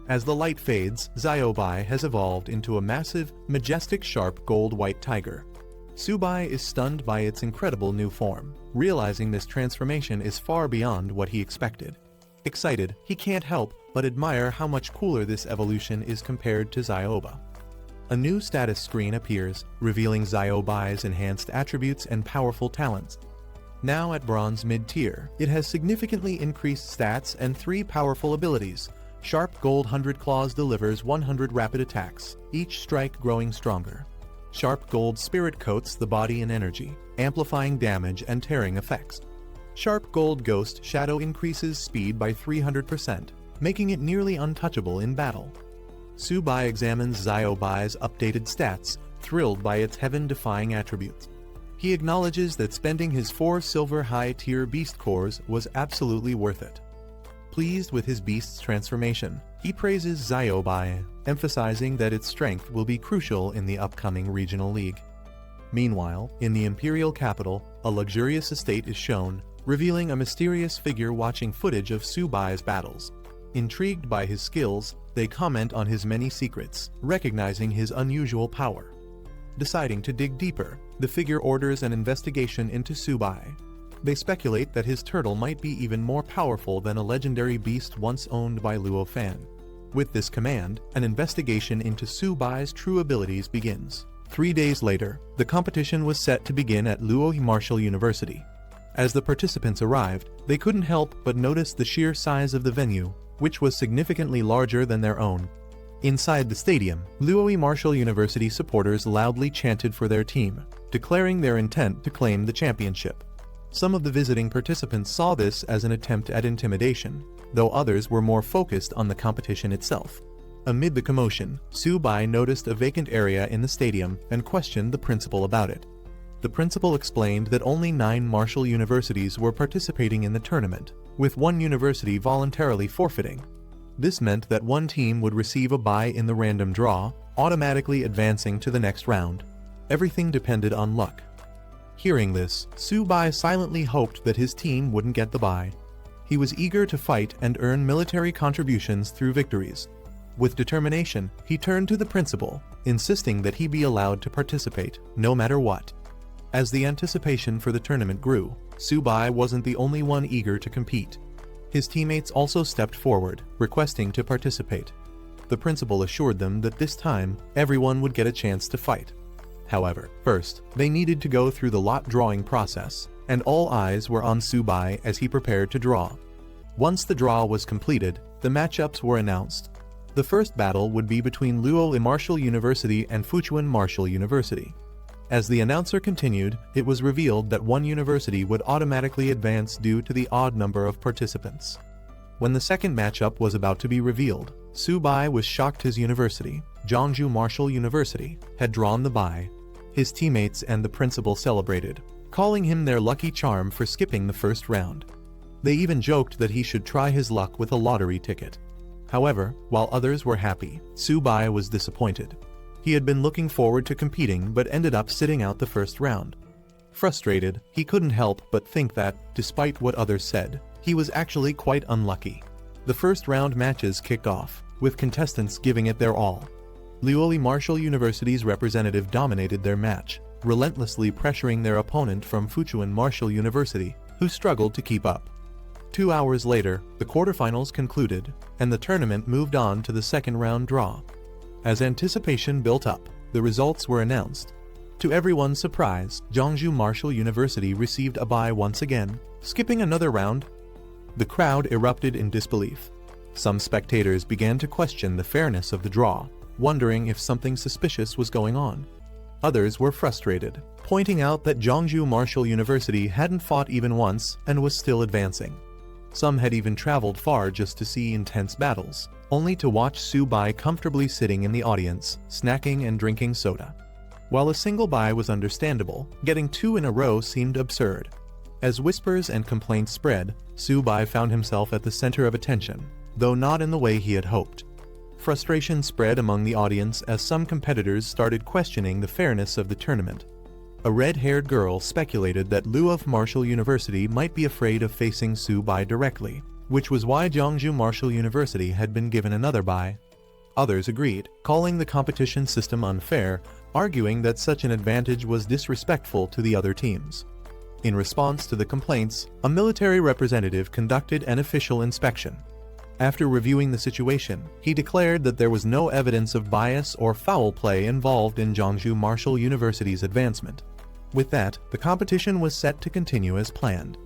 As the light fades, Xiaobai has evolved into a massive, majestic sharp gold-white tiger. Subai is stunned by its incredible new form, realizing this transformation is far beyond what he expected. Excited, he can't help but admire how much cooler this evolution is compared to Xiaoba. A new status screen appears, revealing Xiaobai's enhanced attributes and powerful talents. Now at bronze mid-tier, it has significantly increased stats and 3 powerful abilities. Sharp Gold 100 Claws delivers 100 rapid attacks, each strike growing stronger. Sharp Gold Spirit coats the body in energy, amplifying damage and tearing effects. Sharp Gold Ghost Shadow increases speed by 300%, making it nearly untouchable in battle. Subai examines Xiaobai's updated stats, thrilled by its heaven-defying attributes. He acknowledges that spending his 4 silver high-tier beast cores was absolutely worth it. Pleased with his beast's transformation, he praises Xiaobai, emphasizing that its strength will be crucial in the upcoming regional league. Meanwhile, in the imperial capital, a luxurious estate is shown, revealing a mysterious figure watching footage of Subai's battles. Intrigued by his skills, they comment on his many secrets, recognizing his unusual power. Deciding to dig deeper, the figure orders an investigation into Subai. They speculate that his turtle might be even more powerful than a legendary beast once owned by Luo Fan. With this command, an investigation into Subai's true abilities begins. 3 days later, the competition was set to begin at Luo Martial University. As the participants arrived, they couldn't help but notice the sheer size of the venue, which was significantly larger than their own. Inside the stadium, Luo Martial University supporters loudly chanted for their team, declaring their intent to claim the championship. Some of the visiting participants saw this as an attempt at intimidation, though others were more focused on the competition itself. Amid the commotion, Subai noticed a vacant area in the stadium and questioned the principal about it. The principal explained that only 9 martial universities were participating in the tournament, with 1 university voluntarily forfeiting. This meant that one team would receive a bye in the random draw, automatically advancing to the next round. Everything depended on luck. Hearing this, Subai silently hoped that his team wouldn't get the bye. He was eager to fight and earn military contributions through victories. With determination, he turned to the principal, insisting that he be allowed to participate, no matter what. As the anticipation for the tournament grew, Subai wasn't the only one eager to compete. His teammates also stepped forward, requesting to participate. The principal assured them that this time, everyone would get a chance to fight. However, first, they needed to go through the lot drawing process, and all eyes were on Subai as he prepared to draw. Once the draw was completed, the matchups were announced. The first battle would be between Luo Martial University and Fuchuan Martial University. As the announcer continued, it was revealed that one university would automatically advance due to the odd number of participants. When the second matchup was about to be revealed, Subai was shocked his university, Jeonju Martial University, had drawn the bye. His teammates and the principal celebrated, calling him their lucky charm for skipping the first round. They even joked that he should try his luck with a lottery ticket. However, while others were happy, Su-bai was disappointed. He had been looking forward to competing but ended up sitting out the first round. Frustrated, he couldn't help but think that, despite what others said, he was actually quite unlucky. The first round matches kicked off, with contestants giving it their all. Liuoli Martial University's representative dominated their match, relentlessly pressuring their opponent from Fuchuan Martial University, who struggled to keep up. 2 hours later, the quarterfinals concluded, and the tournament moved on to the second round draw. As anticipation built up, the results were announced. To everyone's surprise, Jeongju Martial University received a bye once again, skipping another round. The crowd erupted in disbelief. Some spectators began to question the fairness of the draw, wondering if something suspicious was going on. Others were frustrated, pointing out that Jeongju Martial University hadn't fought even once and was still advancing. Some had even traveled far just to see intense battles, only to watch Su-bai comfortably sitting in the audience, snacking and drinking soda. While a single bye was understandable, getting 2 in a row seemed absurd. As whispers and complaints spread, Su-bai found himself at the center of attention, though not in the way he had hoped. Frustration spread among the audience as some competitors started questioning the fairness of the tournament. A red-haired girl speculated that Luof Martial University might be afraid of facing Su-bai directly, which was why Jeongju Martial University had been given another bye. Others agreed, calling the competition system unfair, arguing that such an advantage was disrespectful to the other teams. In response to the complaints, a military representative conducted an official inspection. After reviewing the situation, he declared that there was no evidence of bias or foul play involved in Jeongju Martial University's advancement. With that, the competition was set to continue as planned.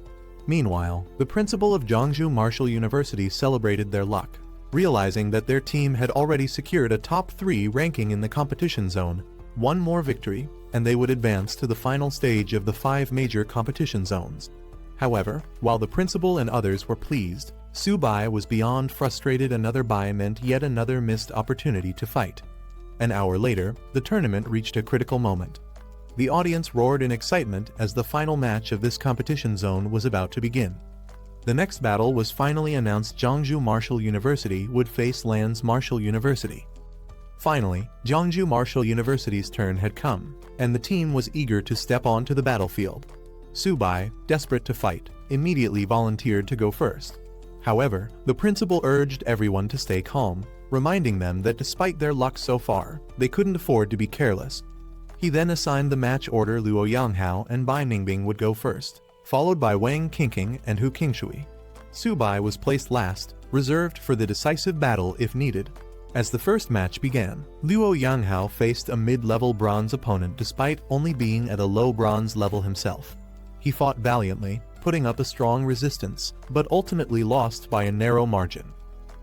Meanwhile, the principal of Jeongju Martial University celebrated their luck, realizing that their team had already secured a top 3 ranking in the competition zone. One more victory, and they would advance to the final stage of the 5 major competition zones. However, while the principal and others were pleased, Su-bai was beyond frustrated. Another bye meant yet another missed opportunity to fight. An hour later, the tournament reached a critical moment. The audience roared in excitement as the final match of this competition zone was about to begin. The next battle was finally announced. Jeongju Martial University would face Lan's Martial University. Finally, Jeongju Martial University's turn had come, and the team was eager to step onto the battlefield. Su-bai, desperate to fight, immediately volunteered to go first. However, the principal urged everyone to stay calm, reminding them that despite their luck so far, they couldn't afford to be careless. He then assigned the match order. Luo Yanghao and Bai Ningbing would go first, followed by Wang Qingqing and Hu Qingshui. Su-bai was placed last, reserved for the decisive battle if needed. As the first match began, Luo Yanghao faced a mid-level bronze opponent despite only being at a low bronze level himself. He fought valiantly, putting up a strong resistance, but ultimately lost by a narrow margin.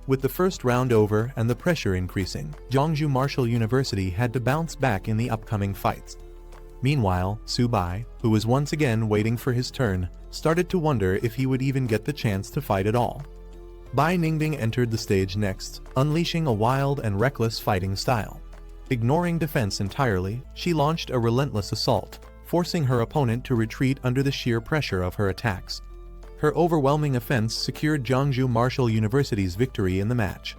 With the first round over and the pressure increasing, Jeongju Martial University had to bounce back in the upcoming fights. Meanwhile, Su-bai, who was once again waiting for his turn, started to wonder if he would even get the chance to fight at all. Bai Ningbing entered the stage next, unleashing a wild and reckless fighting style. Ignoring defense entirely, she launched a relentless assault, forcing her opponent to retreat under the sheer pressure of her attacks. Her overwhelming offense secured Jeongju Martial University's victory in the match.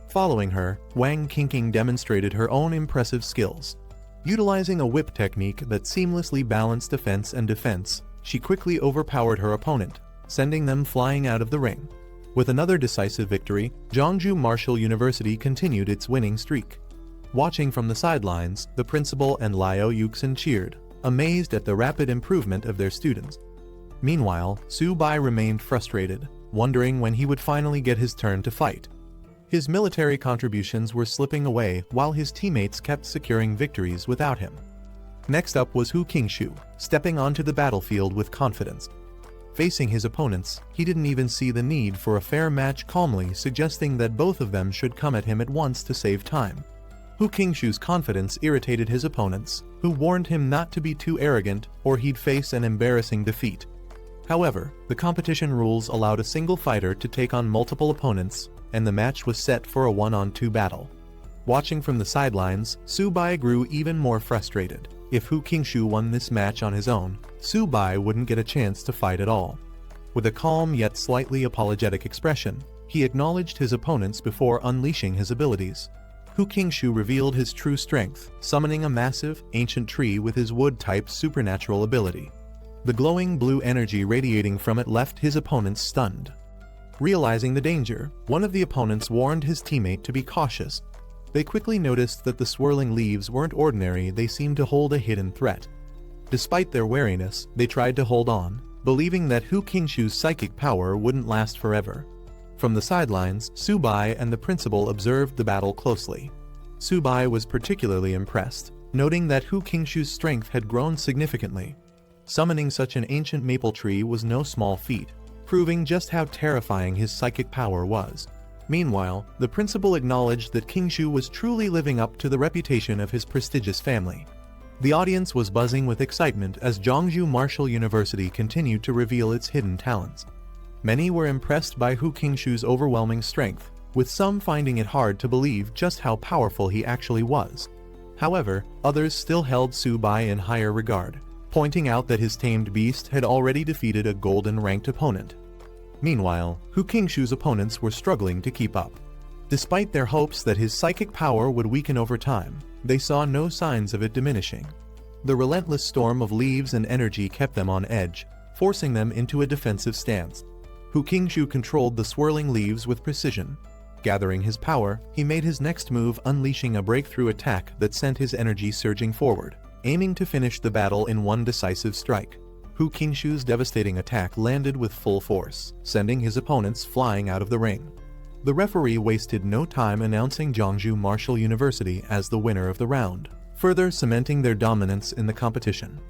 Following her, Wang Qingqing demonstrated her own impressive skills. Utilizing a whip technique that seamlessly balanced offense and defense, she quickly overpowered her opponent, sending them flying out of the ring. With another decisive victory, Jeongju Martial University continued its winning streak. Watching from the sidelines, the principal and Liu Yuxin cheered, amazed at the rapid improvement of their students. Meanwhile, Su-bai remained frustrated, wondering when he would finally get his turn to fight. His military contributions were slipping away while his teammates kept securing victories without him. Next up was Hu Qingshui, stepping onto the battlefield with confidence. Facing his opponents, he didn't even see the need for a fair match, calmly suggesting that both of them should come at him at once to save time. Hu Qingshui's confidence irritated his opponents, who warned him not to be too arrogant or he'd face an embarrassing defeat. However, the competition rules allowed a single fighter to take on multiple opponents, and the match was set for a 1-on-2 battle. Watching from the sidelines, Su-bai grew even more frustrated. If Hu Qingshui won this match on his own, Su-bai wouldn't get a chance to fight at all. With a calm yet slightly apologetic expression, He acknowledged his opponents before unleashing his abilities. Hu Qingshu revealed his true strength, summoning a massive, ancient tree with his wood-type supernatural ability. The glowing blue energy radiating from it left his opponents stunned. Realizing the danger, one of the opponents warned his teammate to be cautious. They quickly noticed that the swirling leaves weren't ordinary, they seemed to hold a hidden threat. Despite their wariness, they tried to hold on, believing that Hu Qingshu's psychic power wouldn't last forever. From the sidelines, Subai and the principal observed the battle closely. Subai was particularly impressed, noting that Hu Qingshu's strength had grown significantly. Summoning such an ancient maple tree was no small feat, proving just how terrifying his psychic power was. Meanwhile, the principal acknowledged that Qingshu was truly living up to the reputation of his prestigious family. The audience was buzzing with excitement as Zhongzhou Martial University continued to reveal its hidden talents. Many were impressed by Hu Qingshu's overwhelming strength, with some finding it hard to believe just how powerful he actually was. However, others still held Subai in higher regard, pointing out that his tamed beast had already defeated a golden-ranked opponent. Meanwhile, Hu Qingshu's opponents were struggling to keep up. Despite their hopes that his psychic power would weaken over time, they saw no signs of it diminishing. The relentless storm of leaves and energy kept them on edge, forcing them into a defensive stance. Hu Qingshu controlled the swirling leaves with precision. Gathering his power, he made his next move, unleashing a breakthrough attack that sent his energy surging forward, aiming to finish the battle in one decisive strike. Hu Qingshu's devastating attack landed with full force, sending his opponents flying out of the ring. The referee wasted no time announcing Zhongzhou Martial University as the winner of the round, further cementing their dominance in the competition.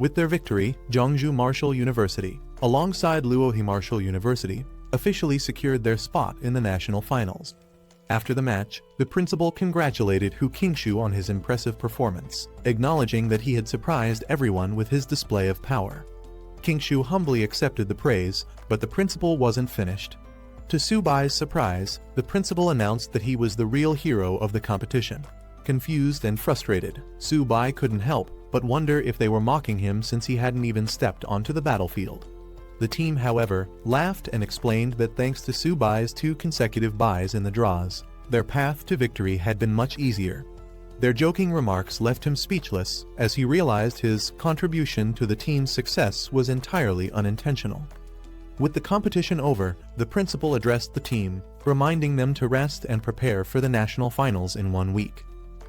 With their victory, Zhongzhou Martial University, alongside Luohe Martial University, officially secured their spot in the national finals. After the match, the principal congratulated Hu Qingshu on his impressive performance, acknowledging that he had surprised everyone with his display of power. Qingshu humbly accepted the praise, but the principal wasn't finished. To Subai's surprise, the principal announced that he was the real hero of the competition. Confused and frustrated, Subai couldn't help but wonder if they were mocking him since he hadn't even stepped onto the battlefield. The team, however, laughed and explained that thanks to Subai's 2 consecutive buys in the draws, their path to victory had been much easier. Their joking remarks left him speechless as he realized his contribution to the team's success was entirely unintentional. With the competition over, the principal addressed the team, reminding them to rest and prepare for the national finals in 1 week.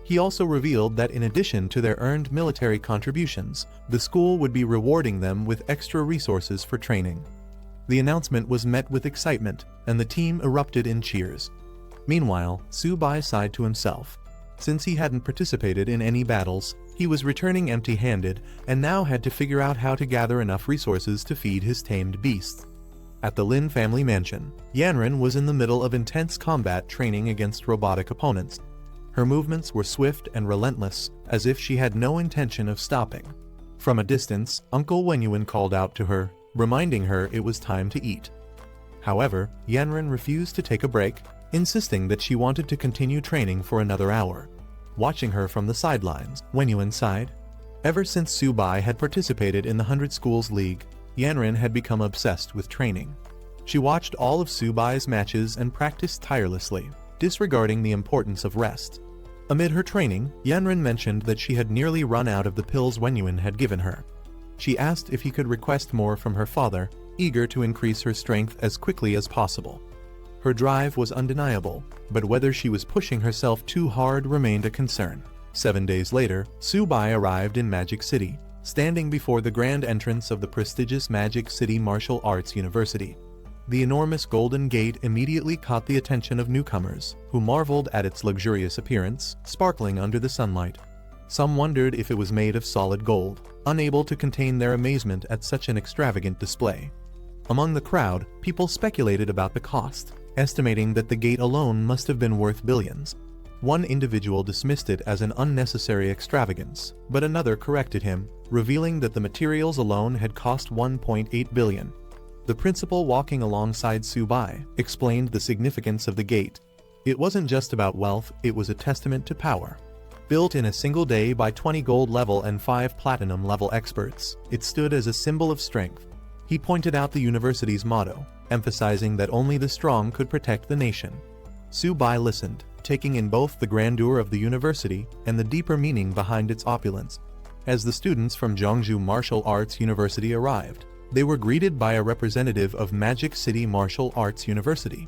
He also revealed that in addition to their earned military contributions, the school would be rewarding them with extra resources for training. The announcement was met with excitement, and the team erupted in cheers. Meanwhile, Subai sighed to himself. Since he hadn't participated in any battles, he was returning empty-handed and now had to figure out how to gather enough resources to feed his tamed beasts. At the Lin family mansion, Yanren was in the middle of intense combat training against robotic opponents. Her movements were swift and relentless, as if she had no intention of stopping. From a distance, Uncle Wenyuan called out to her, reminding her it was time to eat. However, Yanren refused to take a break, insisting that she wanted to continue training for another hour. Watching her from the sidelines, Wenyuan sighed. Ever since Subai had participated in the 100 Schools League, Yanren had become obsessed with training. She watched all of Subai's matches and practiced tirelessly, disregarding the importance of rest. Amid her training, Yanren mentioned that she had nearly run out of the pills Wenyuan had given her. She asked if he could request more from her father, eager to increase her strength as quickly as possible. Her drive was undeniable, but whether she was pushing herself too hard remained a concern. 7 days later, Subai arrived in Magic City, standing before the grand entrance of the prestigious Magic City Martial Arts University. The enormous golden gate immediately caught the attention of newcomers, who marveled at its luxurious appearance, sparkling under the sunlight. Some wondered if it was made of solid gold, unable to contain their amazement at such an extravagant display. Among the crowd, people speculated about the cost, estimating that the gate alone must have been worth billions. One individual dismissed it as an unnecessary extravagance, but another corrected him, revealing that the materials alone had cost 1.8 billion. The principal, walking alongside Subai, explained the significance of the gate. It wasn't just about wealth, it was a testament to power. Built in a single day by 20 gold level and 5 platinum level experts, it stood as a symbol of strength. He pointed out the university's motto, emphasizing that only the strong could protect the nation. Su-bai listened, taking in both the grandeur of the university and the deeper meaning behind its opulence. As the students from Jeongju Martial Arts University arrived, they were greeted by a representative of Magic City Martial Arts University.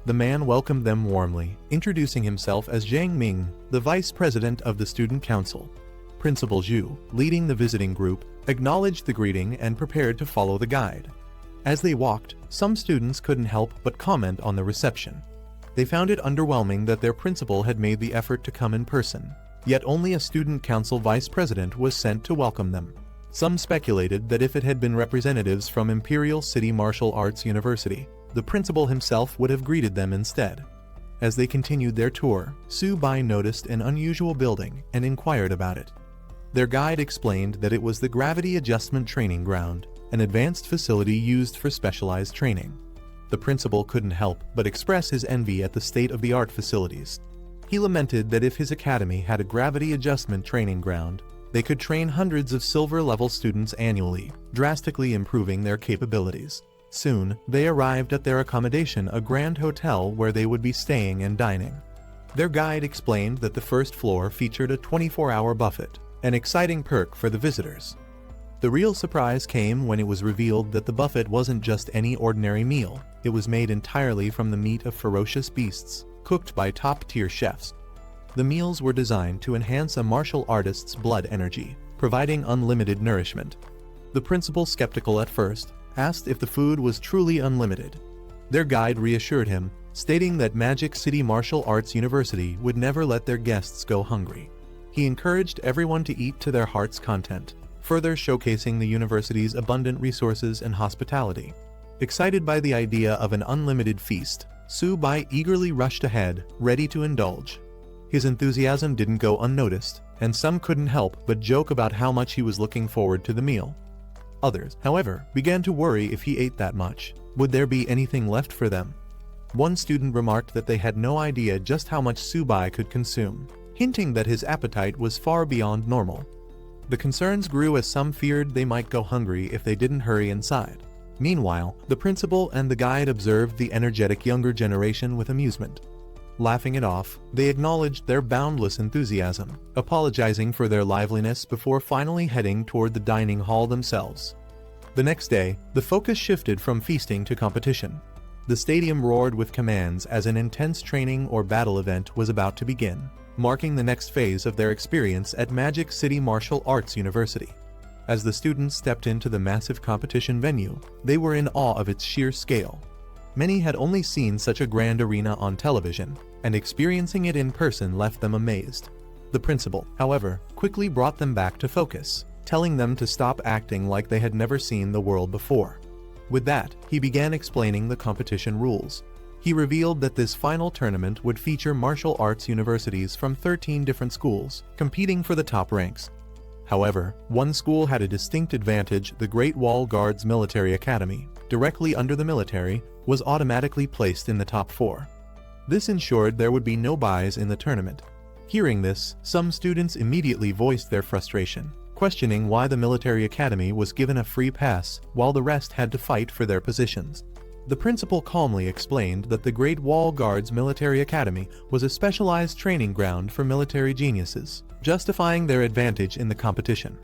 The man welcomed them warmly, introducing himself as Zhang Ming, the vice president of the student council. Principal Zhu, leading the visiting group, acknowledged the greeting and prepared to follow the guide. As they walked, some students couldn't help but comment on the reception. They found it underwhelming that their principal had made the effort to come in person, yet only a student council vice president was sent to welcome them. Some speculated that if it had been representatives from Imperial City Martial Arts University, the principal himself would have greeted them instead. As they continued their tour, Su-bai noticed an unusual building and inquired about it. Their guide explained that it was the Gravity Adjustment Training Ground, an advanced facility used for specialized training. The principal couldn't help but express his envy at the state-of-the-art facilities. He lamented that if his academy had a gravity adjustment training ground, they could train hundreds of silver-level students annually, drastically improving their capabilities. Soon, they arrived at their accommodation, a grand hotel where they would be staying and dining. Their guide explained that the first floor featured a 24-hour buffet, an exciting perk for the visitors. The real surprise came when it was revealed that the buffet wasn't just any ordinary meal. It was made entirely from the meat of ferocious beasts, cooked by top-tier chefs. The meals were designed to enhance a martial artist's blood energy, providing unlimited nourishment. The principal, skeptical at first, asked if the food was truly unlimited. Their guide reassured him, stating that Magic City Martial Arts University would never let their guests go hungry. He encouraged everyone to eat to their heart's content, further showcasing the university's abundant resources and hospitality. Excited by the idea of an unlimited feast, Su-bai eagerly rushed ahead, ready to indulge. His enthusiasm didn't go unnoticed, and some couldn't help but joke about how much he was looking forward to the meal. Others, however, began to worry if he ate that much. Would there be anything left for them? One student remarked that they had no idea just how much Su-bai could consume, hinting that his appetite was far beyond normal. The concerns grew as some feared they might go hungry if they didn't hurry inside. Meanwhile, the principal and the guide observed the energetic younger generation with amusement. Laughing it off, they acknowledged their boundless enthusiasm, apologizing for their liveliness before finally heading toward the dining hall themselves. The next day, the focus shifted from feasting to competition. The stadium roared with commands as an intense training or battle event was about to begin, marking the next phase of their experience at Magic City Martial Arts University. As the students stepped into the massive competition venue, they were in awe of its sheer scale. Many had only seen such a grand arena on television, and experiencing it in person left them amazed. The principal, however, quickly brought them back to focus, telling them to stop acting like they had never seen the world before. With that, he began explaining the competition rules. He revealed that this final tournament would feature martial arts universities from 13 different schools, competing for the top ranks. However, one school had a distinct advantage. The Great Wall Guards Military Academy, directly under the military, was automatically placed in the top 4. This ensured there would be no buys in the tournament. Hearing this, some students immediately voiced their frustration, questioning why the military academy was given a free pass while the rest had to fight for their positions. The principal calmly explained that the Great Wall Guards Military Academy was a specialized training ground for military geniuses, justifying their advantage in the competition.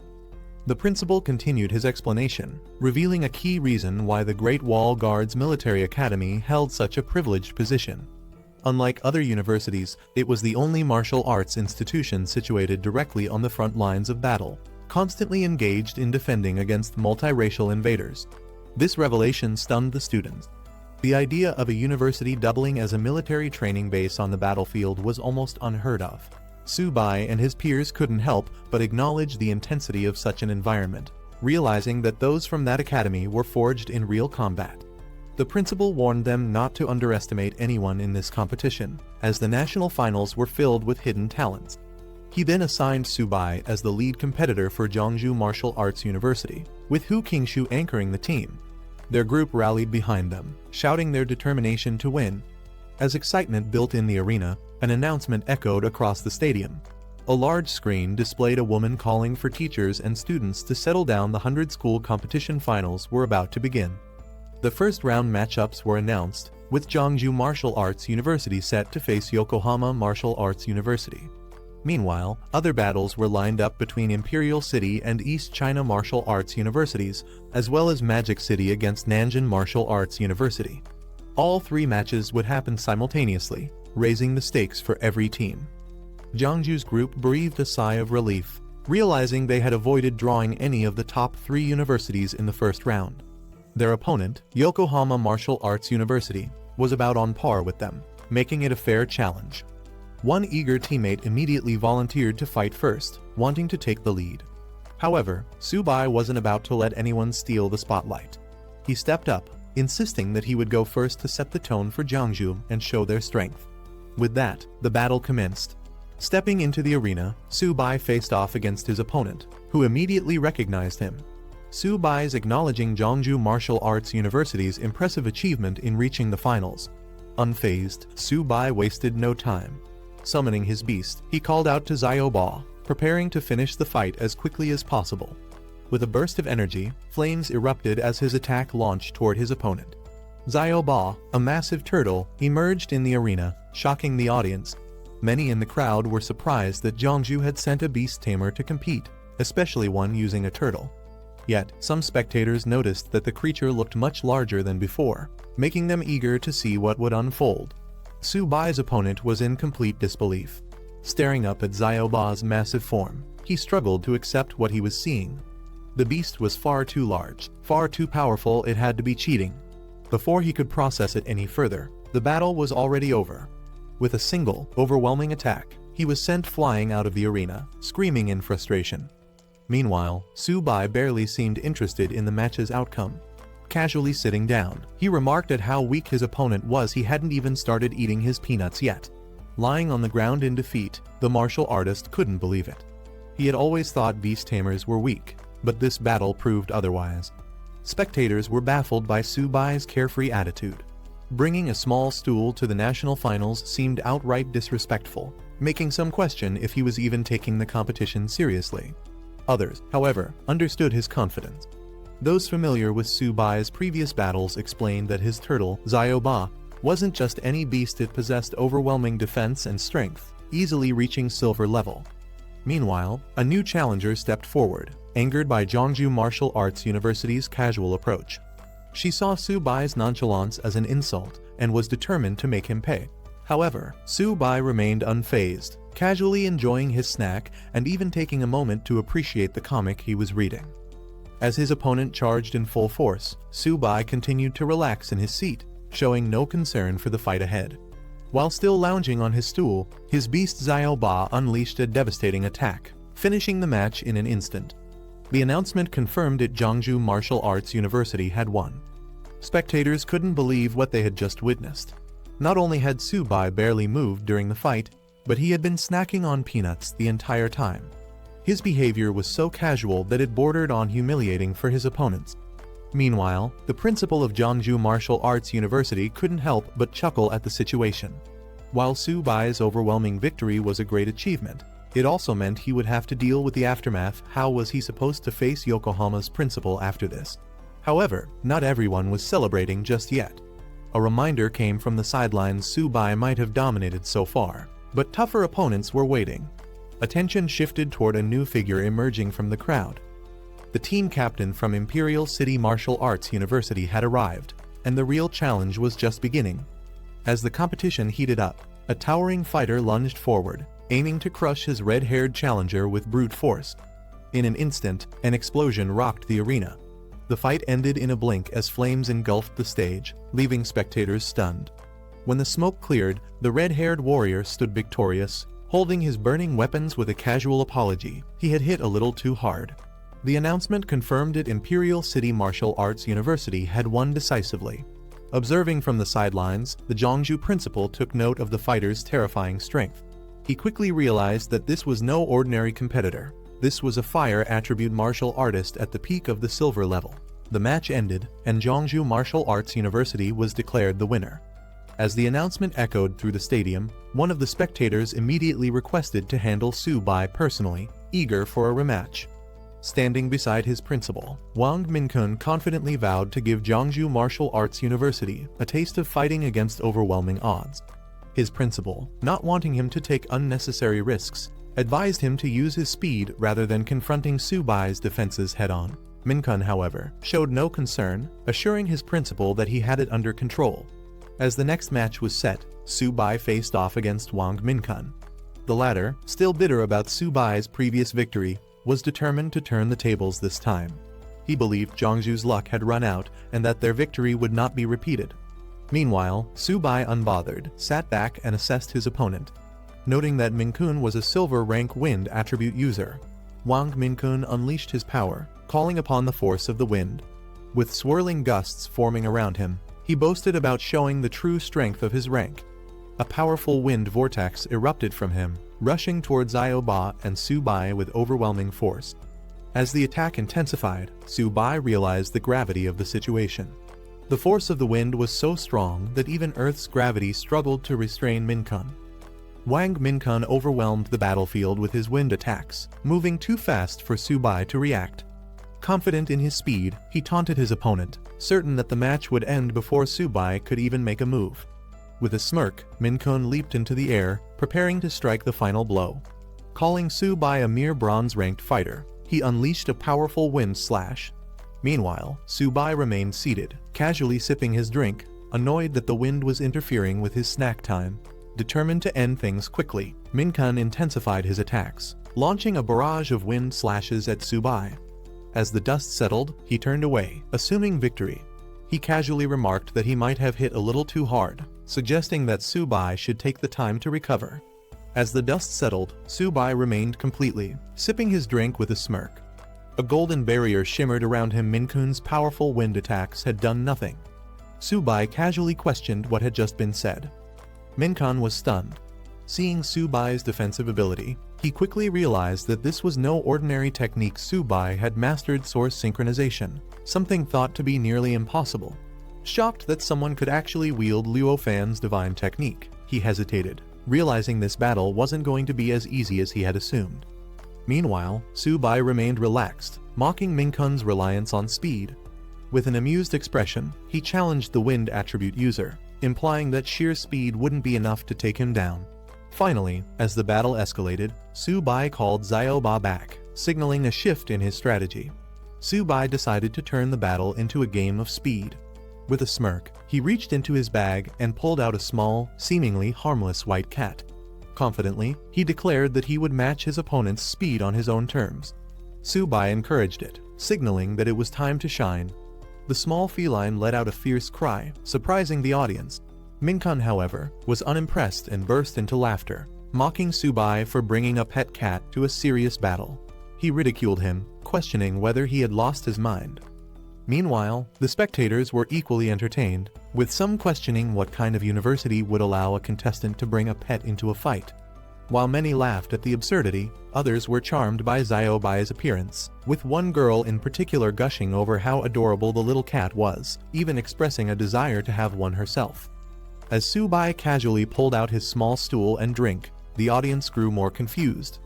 The principal continued his explanation, revealing a key reason why the Great Wall Guards Military Academy held such a privileged position. Unlike other universities, it was the only martial arts institution situated directly on the front lines of battle, constantly engaged in defending against multiracial invaders. This revelation stunned the students. The idea of a university doubling as a military training base on the battlefield was almost unheard of. Su-bai and his peers couldn't help but acknowledge the intensity of such an environment, realizing that those from that academy were forged in real combat. The principal warned them not to underestimate anyone in this competition, as the national finals were filled with hidden talents. He then assigned Su-bai as the lead competitor for Jeongju Martial Arts University, with Hu Qingshu anchoring the team. Their group rallied behind them, shouting their determination to win. As excitement built in the arena, an announcement echoed across the stadium. A large screen displayed a woman calling for teachers and students to settle down. The 100-school competition finals were about to begin. The first round matchups were announced, with Jeongju Martial Arts University set to face Yokohama Martial Arts University. Meanwhile, other battles were lined up between Imperial City and East China Martial Arts Universities, as well as Magic City against Nanjing Martial Arts University. All three matches would happen simultaneously, raising the stakes for every team. Jeongju's group breathed a sigh of relief, realizing they had avoided drawing any of the top three universities in the first round. Their opponent, Yokohama Martial Arts University, was about on par with them, making it a fair challenge. One eager teammate immediately volunteered to fight first, wanting to take the lead. However, Subai wasn't about to let anyone steal the spotlight. He stepped up, insisting that he would go first to set the tone for Jeongju and show their strength. With that, the battle commenced. Stepping into the arena, Subai faced off against his opponent, who immediately recognized him. Subai's acknowledging Jeongju Martial Arts University's impressive achievement in reaching the finals. Unfazed, Subai wasted no time. Summoning his beast, he called out to Xiaoba, preparing to finish the fight as quickly as possible. With a burst of energy, flames erupted as his attack launched toward his opponent. Xiaoba, a massive turtle, emerged in the arena, shocking the audience. Many in the crowd were surprised that Jeongju had sent a beast tamer to compete, especially one using a turtle. Yet, some spectators noticed that the creature looked much larger than before, making them eager to see what would unfold. Subai's opponent was in complete disbelief. Staring up at Xiaoba's massive form, he struggled to accept what he was seeing. The beast was far too large, far too powerful, it had to be cheating. Before he could process it any further, the battle was already over. With a single, overwhelming attack, he was sent flying out of the arena, screaming in frustration. Meanwhile, Subai barely seemed interested in the match's outcome. Casually sitting down, he remarked at how weak his opponent was. He hadn't even started eating his peanuts yet. Lying on the ground in defeat, the martial artist couldn't believe it. He had always thought beast tamers were weak, but this battle proved otherwise. Spectators were baffled by Subai's carefree attitude. Bringing a small stool to the national finals seemed outright disrespectful, making some question if he was even taking the competition seriously. Others, however, understood his confidence. Those familiar with Subai's previous battles explained that his turtle, Xiaoba, wasn't just any beast, it possessed overwhelming defense and strength, easily reaching silver level. Meanwhile, a new challenger stepped forward, angered by Jeongju Martial Arts University's casual approach. She saw Subai's nonchalance as an insult and was determined to make him pay. However, Subai remained unfazed, casually enjoying his snack and even taking a moment to appreciate the comic he was reading. As his opponent charged in full force, Subai continued to relax in his seat, showing no concern for the fight ahead. While still lounging on his stool, his beast Xiaoba unleashed a devastating attack, finishing the match in an instant. The announcement confirmed that Jeongju Martial Arts University had won. Spectators couldn't believe what they had just witnessed. Not only had Subai barely moved during the fight, but he had been snacking on peanuts the entire time. His behavior was so casual that it bordered on humiliating for his opponents. Meanwhile, the principal of Jeongju Martial Arts University couldn't help but chuckle at the situation. While Subai's overwhelming victory was a great achievement, it also meant he would have to deal with the aftermath. How was he supposed to face Yokohama's principal after this? However, not everyone was celebrating just yet. A reminder came from the sidelines: Subai might have dominated so far, but tougher opponents were waiting. Attention shifted toward a new figure emerging from the crowd. The team captain from Imperial City Martial Arts University had arrived, and the real challenge was just beginning. As the competition heated up, a towering fighter lunged forward, aiming to crush his red-haired challenger with brute force. In an instant, an explosion rocked the arena. The fight ended in a blink as flames engulfed the stage, leaving spectators stunned. When the smoke cleared, the red-haired warrior stood victorious, holding his burning weapons with a casual apology. He had hit a little too hard. The announcement confirmed that Imperial City Martial Arts University had won decisively. Observing from the sidelines, the Jeongju principal took note of the fighter's terrifying strength. He quickly realized that this was no ordinary competitor. This was a fire attribute martial artist at the peak of the silver level. The match ended, and Jeongju Martial Arts University was declared the winner. As the announcement echoed through the stadium, one of the spectators immediately requested to handle Subai personally, eager for a rematch. standing beside his principal, Wang Minkun confidently vowed to give Jiangsu Martial Arts University a taste of fighting against overwhelming odds. His principal, not wanting him to take unnecessary risks, advised him to use his speed rather than confronting Su Bai's defenses head-on. Minkun, however, showed no concern, assuring his principal that he had it under control. As the next match was set, Su Bai faced off against Wang Minkun. The latter, still bitter about Su Bai's previous victory, was determined to turn the tables this time. He believed Jiangsu's luck had run out and that their victory would not be repeated. Meanwhile, Su Bai, unbothered, sat back and assessed his opponent. Noting that Minkun was a silver rank wind attribute user, Wang Minkun unleashed his power, calling upon the force of the wind. With swirling gusts forming around him, he boasted about showing the true strength of his rank. A powerful wind vortex erupted from him, rushing towards Xiao Ba and Su Bai with overwhelming force. As the attack intensified, Su Bai realized the gravity of the situation. The force of the wind was so strong that even Earth's gravity struggled to restrain Minkun. Wang Minkun overwhelmed the battlefield with his wind attacks, moving too fast for Su Bai to react. Confident in his speed, he taunted his opponent, certain that the match would end before Su Bai could even make a move. With a smirk, Minkun leaped into the air, preparing to strike the final blow. Calling Su Bai a mere bronze-ranked fighter, he unleashed a powerful wind slash. Meanwhile, Su Bai remained seated, casually sipping his drink, annoyed that the wind was interfering with his snack time. Determined to end things quickly, Minkun intensified his attacks, launching a barrage of wind slashes at Su Bai. As the dust settled, he turned away, assuming victory. He casually remarked that he might have hit a little too hard, suggesting that Su Bai should take the time to recover. As the dust settled, Su Bai remained completely, sipping his drink with a smirk. A golden barrier shimmered around him. Minkun's powerful wind attacks had done nothing. Su Bai casually questioned what had just been said. Minkun was stunned. Seeing Su Bai's defensive ability, he quickly realized that this was no ordinary technique. Su Bai had mastered source synchronization, something thought to be nearly impossible. Shocked that someone could actually wield Luo Fan's divine technique, he hesitated, realizing this battle wasn't going to be as easy as he had assumed. Meanwhile, Su Bai remained relaxed, mocking Minkun's reliance on speed. With an amused expression, he challenged the wind attribute user, implying that sheer speed wouldn't be enough to take him down. Finally, as the battle escalated, Su Bai called Xiao Ba back, signaling a shift in his strategy. Su Bai decided to turn the battle into a game of speed. With a smirk, he reached into his bag and pulled out a small, seemingly harmless white cat. Confidently, he declared that he would match his opponent's speed on his own terms. Su Bai encouraged it, signaling that it was time to shine. The small feline let out a fierce cry, surprising the audience. Minkun, however, was unimpressed and burst into laughter, mocking Su Bai for bringing a pet cat to a serious battle. He ridiculed him, questioning whether he had lost his mind. Meanwhile, the spectators were equally entertained, with some questioning what kind of university would allow a contestant to bring a pet into a fight. While many laughed at the absurdity, others were charmed by Xiao Bai's appearance, with one girl in particular gushing over how adorable the little cat was, even expressing a desire to have one herself. As Su Bai casually pulled out his small stool and drink, the audience grew more confused.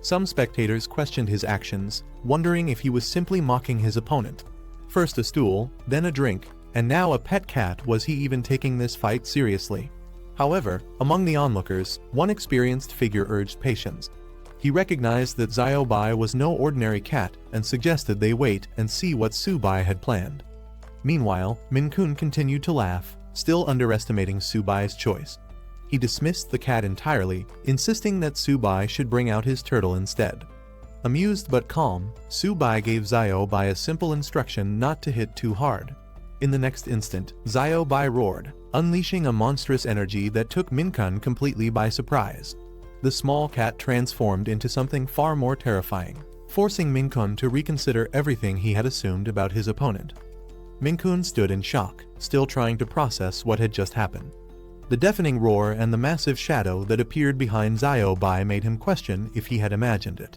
Some spectators questioned his actions, wondering if he was simply mocking his opponent. First a stool, then a drink, and now a pet cat. Was he even taking this fight seriously? However, among the onlookers, one experienced figure urged patience. He recognized that Xiao Bai was no ordinary cat and suggested they wait and see what Su Bai had planned. Meanwhile, Minkun continued to laugh, still underestimating Su Bai's choice. He dismissed the cat entirely, insisting that Su Bai should bring out his turtle instead. Amused but calm, Su Bai gave Xiao Bai a simple instruction not to hit too hard. In the next instant, Xiao Bai roared, unleashing a monstrous energy that took Minkun completely by surprise. The small cat transformed into something far more terrifying, forcing Minkun to reconsider everything he had assumed about his opponent. Minkun stood in shock, still trying to process what had just happened. The deafening roar and the massive shadow that appeared behind Xiao Bai made him question if he had imagined it.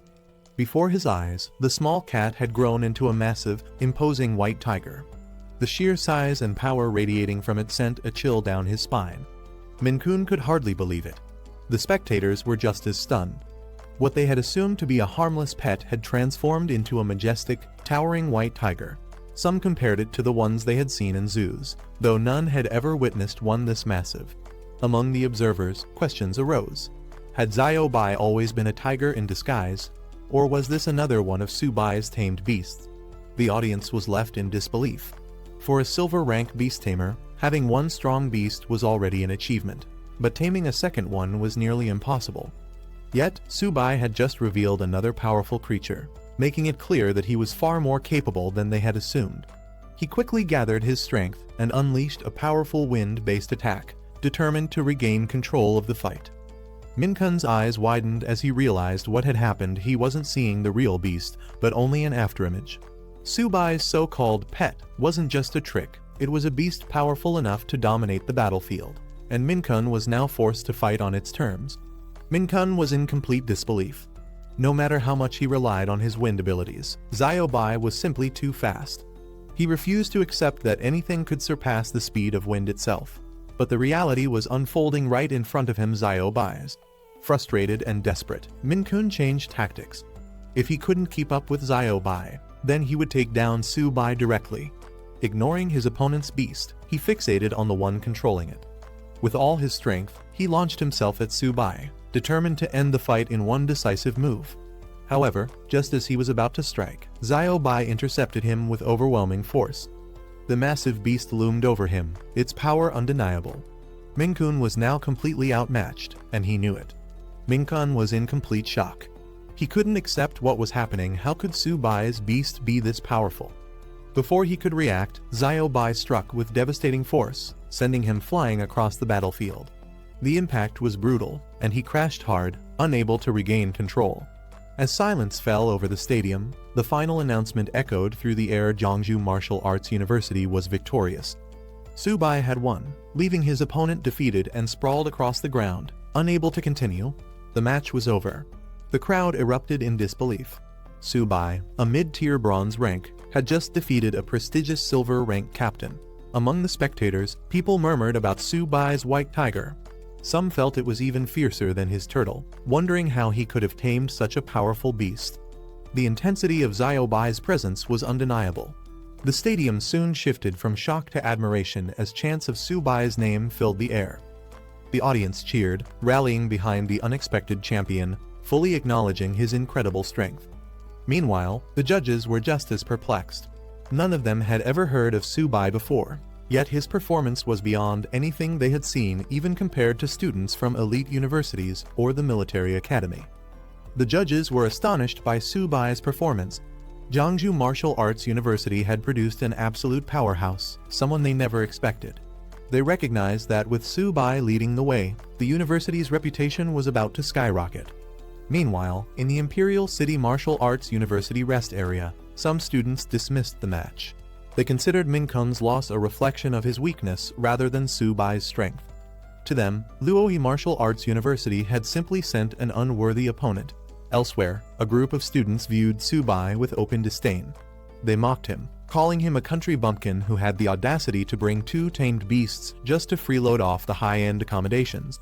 Before his eyes, the small cat had grown into a massive, imposing white tiger. The sheer size and power radiating from it sent a chill down his spine. Minkun could hardly believe it. The spectators were just as stunned. What they had assumed to be a harmless pet had transformed into a majestic, towering white tiger. Some compared it to the ones they had seen in zoos, though none had ever witnessed one this massive. Among the observers, questions arose. Had Xiaobai always been a tiger in disguise, or was this another one of Subai's tamed beasts? The audience was left in disbelief. For a silver rank beast tamer, having one strong beast was already an achievement, but taming a second one was nearly impossible. Yet, Subai had just revealed another powerful creature, making it clear that he was far more capable than they had assumed. He quickly gathered his strength and unleashed a powerful wind-based attack, determined to regain control of the fight. Minkun's eyes widened as he realized what had happened. He wasn't seeing the real beast, but only an afterimage. Subai's so-called pet wasn't just a trick, it was a beast powerful enough to dominate the battlefield, and Minkun was now forced to fight on its terms. Minkun was in complete disbelief. No matter how much he relied on his wind abilities, Xiaobai was simply too fast. He refused to accept that anything could surpass the speed of wind itself. But the reality was unfolding right in front of him. Xiaobai's. Frustrated and desperate, Minkun changed tactics. If he couldn't keep up with Xiaobai, then he would take down Subai directly. Ignoring his opponent's beast, he fixated on the one controlling it. With all his strength, he launched himself at Subai, determined to end the fight in one decisive move. However, just as he was about to strike, Xiaobai intercepted him with overwhelming force. The massive beast loomed over him, its power undeniable. Minkun was now completely outmatched, and he knew it. Minkun was in complete shock. He couldn't accept what was happening. How could Subai's beast be this powerful? Before he could react, Xiaobai struck with devastating force, sending him flying across the battlefield. The impact was brutal, and he crashed hard, unable to regain control. As silence fell over the stadium, the final announcement echoed through the air. Jeongju Martial Arts University was victorious. Subai had won, leaving his opponent defeated and sprawled across the ground, unable to continue. The match was over. The crowd erupted in disbelief. Subai, a mid-tier bronze rank, had just defeated a prestigious silver rank captain. Among the spectators, people murmured about Subai's white tiger. Some felt it was even fiercer than his turtle, wondering how he could have tamed such a powerful beast. The intensity of Xiaobai's presence was undeniable. The stadium soon shifted from shock to admiration as chants of Subai's name filled the air. The audience cheered, rallying behind the unexpected champion, fully acknowledging his incredible strength. Meanwhile, the judges were just as perplexed. None of them had ever heard of Subai before. Yet his performance was beyond anything they had seen, even compared to students from elite universities or the military academy. The judges were astonished by Subai's performance. Jeongju Martial Arts University had produced an absolute powerhouse, someone they never expected. They recognized that with Subai leading the way, the university's reputation was about to skyrocket. Meanwhile, in the Imperial City Martial Arts University rest area, some students dismissed the match. They considered Minkun's loss a reflection of his weakness rather than Subai's strength. To them, Luoyi Martial Arts University had simply sent an unworthy opponent. Elsewhere, a group of students viewed Subai with open disdain. They mocked him, calling him a country bumpkin who had the audacity to bring two tamed beasts just to freeload off the high-end accommodations.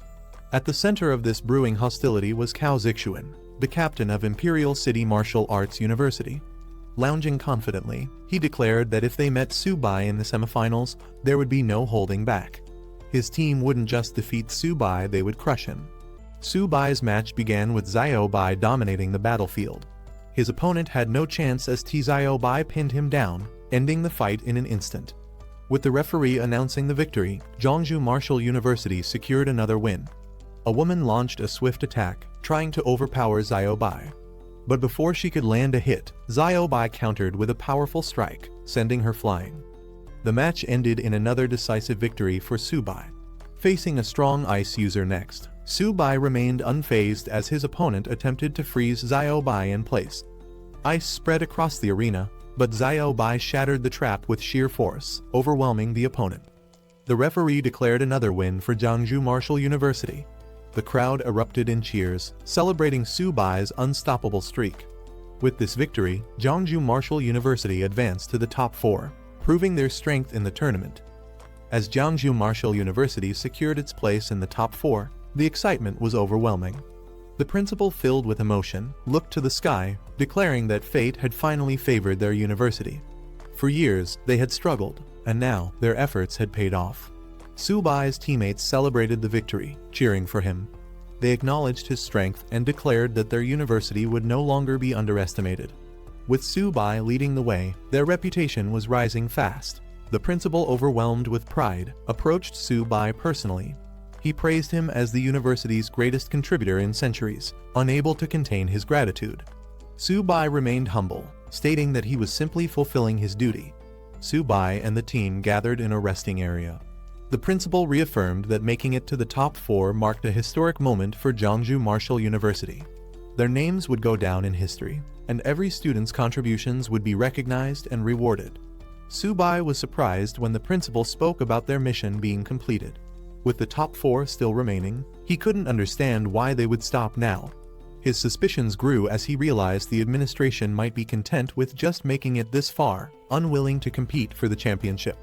At the center of this brewing hostility was Cao Zixuan, the captain of Imperial City Martial Arts University. Lounging confidently, he declared that if they met Subai in the semifinals, there would be no holding back. His team wouldn't just defeat Subai, they would crush him. Subai's match began with Xiaobai dominating the battlefield. His opponent had no chance as Xiaobai pinned him down, ending the fight in an instant. With the referee announcing the victory, Jeongju Martial University secured another win. A woman launched a swift attack, trying to overpower Xiaobai. But before she could land a hit, Xiaobai countered with a powerful strike, sending her flying. The match ended in another decisive victory for Subai. Facing a strong ice user next, Subai remained unfazed as his opponent attempted to freeze Xiaobai in place. Ice spread across the arena, but Xiaobai shattered the trap with sheer force, overwhelming the opponent. The referee declared another win for Jeongju Martial University. The crowd erupted in cheers, celebrating Subai's unstoppable streak. With this victory, Jeongju Martial University advanced to the top 4, proving their strength in the tournament. As Jeongju Martial University secured its place in the top 4, the excitement was overwhelming. The principal, filled with emotion, looked to the sky, declaring that fate had finally favored their university. For years, they had struggled, and now their efforts had paid off. Su-bai's teammates celebrated the victory, cheering for him. They acknowledged his strength and declared that their university would no longer be underestimated. With Su-bai leading the way, their reputation was rising fast. The principal, overwhelmed with pride, approached Su-bai personally. He praised him as the university's greatest contributor in centuries, unable to contain his gratitude. Su-bai remained humble, stating that he was simply fulfilling his duty. Su-bai and the team gathered in a resting area. The principal reaffirmed that making it to the top 4 marked a historic moment for Jeongju Martial University. Their names would go down in history, and every student's contributions would be recognized and rewarded. Su-bai was surprised when the principal spoke about their mission being completed. With the top 4 still remaining, he couldn't understand why they would stop now. His suspicions grew as he realized the administration might be content with just making it this far, unwilling to compete for the championship.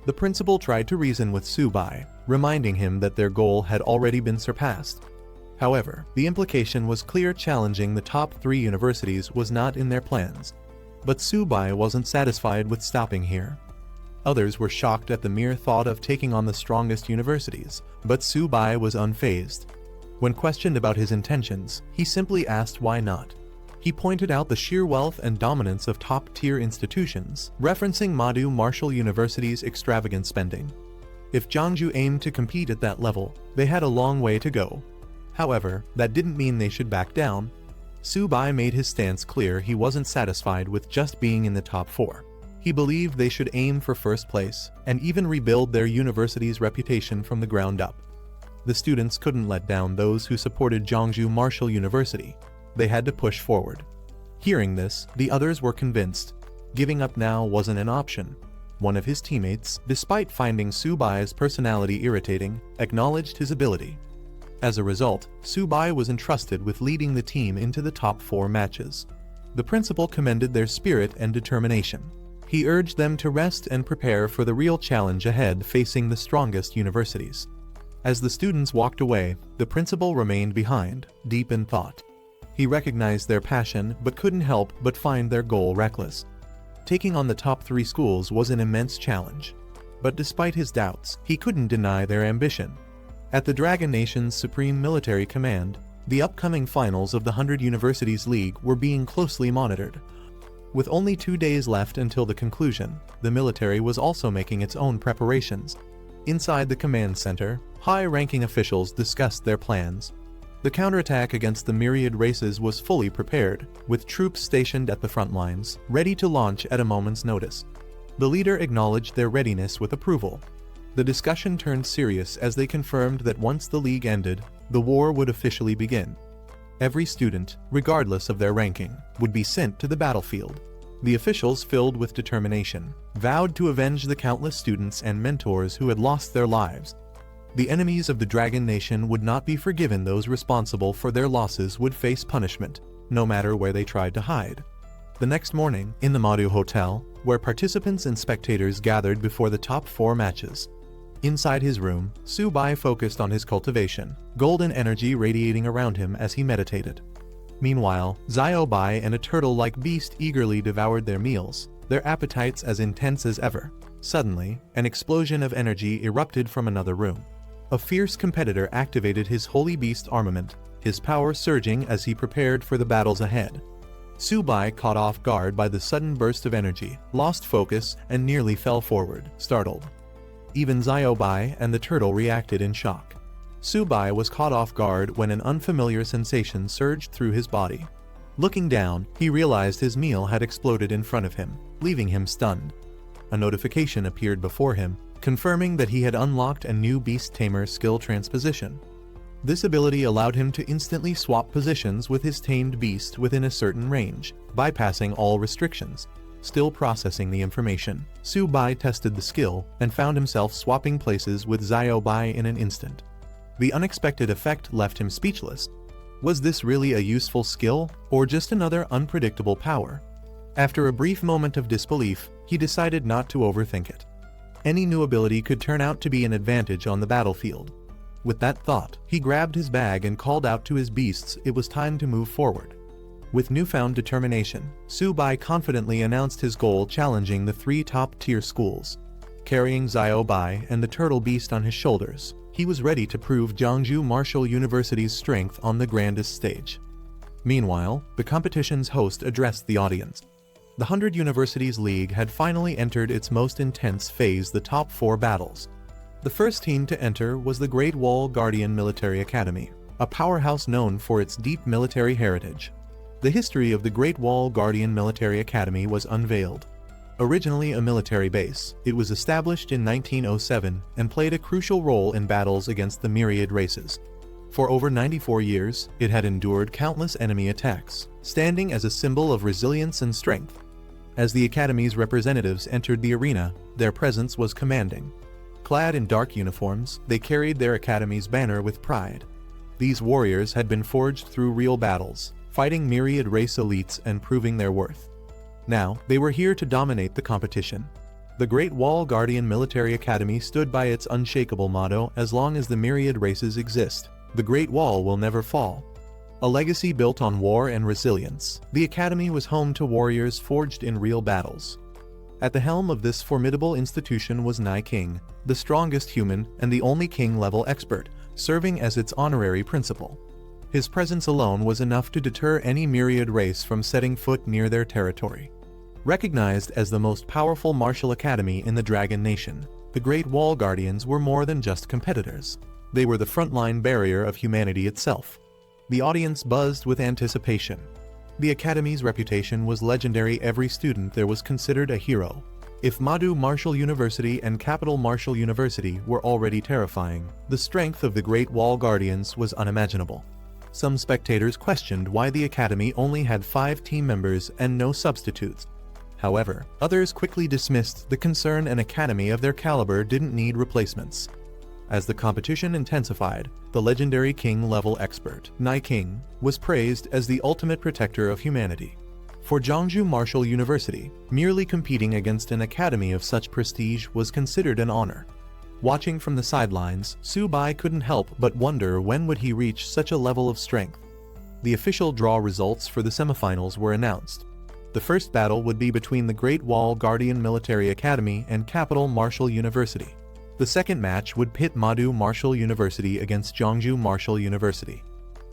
The principal tried to reason with Su-bai, reminding him that their goal had already been surpassed. However, the implication was clear: challenging the top 3 universities was not in their plans. But Su-bai wasn't satisfied with stopping here. Others were shocked at the mere thought of taking on the strongest universities, but Su-bai was unfazed. When questioned about his intentions, he simply asked why not. He pointed out the sheer wealth and dominance of top-tier institutions, referencing Madu Martial University's extravagant spending. If Jeongju aimed to compete at that level, they had a long way to go. However, that didn't mean they should back down. Su-bai made his stance clear: he wasn't satisfied with just being in the top 4. He believed they should aim for first place, and even rebuild their university's reputation from the ground up. The students couldn't let down those who supported Jeongju Martial University. They had to push forward. Hearing this, the others were convinced. Giving up now wasn't an option. One of his teammates, despite finding Su-bai's personality irritating, acknowledged his ability. As a result, Su-bai was entrusted with leading the team into the top 4 matches. The principal commended their spirit and determination. He urged them to rest and prepare for the real challenge ahead, facing the strongest universities. As the students walked away, the principal remained behind, deep in thought. He recognized their passion but couldn't help but find their goal reckless. Taking on the top 3 schools was an immense challenge. But despite his doubts, he couldn't deny their ambition. At the Dragon Nation's Supreme Military Command, the upcoming finals of the 100 Universities League were being closely monitored. With only 2 days left until the conclusion, the military was also making its own preparations. Inside the command center, high-ranking officials discussed their plans. The counterattack against the myriad races was fully prepared, with troops stationed at the front lines, ready to launch at a moment's notice. The leader acknowledged their readiness with approval. The discussion turned serious as they confirmed that once the league ended, the war would officially begin. Every student, regardless of their ranking, would be sent to the battlefield. The officials, filled with determination, vowed to avenge the countless students and mentors who had lost their lives. The enemies of the Dragon Nation would not be forgiven. Those responsible for their losses would face punishment, no matter where they tried to hide. The next morning, in the Madu Hotel, where participants and spectators gathered before the top 4 matches. Inside his room, Su-bai focused on his cultivation, golden energy radiating around him as he meditated. Meanwhile, Xiaobai and a turtle-like beast eagerly devoured their meals, their appetites as intense as ever. Suddenly, an explosion of energy erupted from another room. A fierce competitor activated his holy beast armament, his power surging as he prepared for the battles ahead. Su-bai, caught off guard by the sudden burst of energy, lost focus and nearly fell forward, startled. Even Xiaobai and the turtle reacted in shock. Su-bai was caught off guard when an unfamiliar sensation surged through his body. Looking down, he realized his meal had exploded in front of him, leaving him stunned. A notification appeared before him, confirming that he had unlocked a new Beast Tamer skill transposition. This ability allowed him to instantly swap positions with his tamed beast within a certain range, bypassing all restrictions. Still processing the information, Su-bai tested the skill and found himself swapping places with Xiaobai in an instant. The unexpected effect left him speechless. Was this really a useful skill, or just another unpredictable power? After a brief moment of disbelief, he decided not to overthink it. Any new ability could turn out to be an advantage on the battlefield. With that thought, he grabbed his bag and called out to his beasts it was time to move forward. With newfound determination, Su-bai confidently announced his goal, challenging the 3 top-tier schools. Carrying Xiao-bai and the turtle beast on his shoulders, he was ready to prove Jiangsu Martial University's strength on the grandest stage. Meanwhile, the competition's host addressed the audience. The 100 Universities League had finally entered its most intense phase, the top 4 battles. The first team to enter was the Great Wall Guardian Military Academy, a powerhouse known for its deep military heritage. The history of the Great Wall Guardian Military Academy was unveiled. Originally a military base, it was established in 1907 and played a crucial role in battles against the myriad races. For over 94 years, it had endured countless enemy attacks, standing as a symbol of resilience and strength. As the Academy's representatives entered the arena, their presence was commanding. Clad in dark uniforms, they carried their Academy's banner with pride. These warriors had been forged through real battles, fighting myriad race elites and proving their worth. Now, they were here to dominate the competition. The Great Wall Guardian Military Academy stood by its unshakable motto: as long as the myriad races exist, the Great Wall will never fall. A legacy built on war and resilience, the Academy was home to warriors forged in real battles. At the helm of this formidable institution was Nai King, the strongest human and the only king-level expert, serving as its honorary principal. His presence alone was enough to deter any myriad race from setting foot near their territory. Recognized as the most powerful martial academy in the Dragon Nation, the Great Wall Guardians were more than just competitors. They were the frontline barrier of humanity itself. The audience buzzed with anticipation. The Academy's reputation was legendary. Every student there was considered a hero. If Madu Martial University and Capital Martial University were already terrifying, the strength of the Great Wall Guardians was unimaginable. Some spectators questioned why the Academy only had 5 team members and no substitutes. However, others quickly dismissed the concern. An academy of their caliber didn't need replacements. As the competition intensified, the legendary king-level expert, Nai King, was praised as the ultimate protector of humanity. For Jiangsu Martial University, merely competing against an academy of such prestige was considered an honor. Watching from the sidelines, Su-bai couldn't help but wonder when would he reach such a level of strength. The official draw results for the semifinals were announced. The first battle would be between the Great Wall Guardian Military Academy and Capital Martial University. The second match would pit Madu Martial University against Jiangsu Martial University.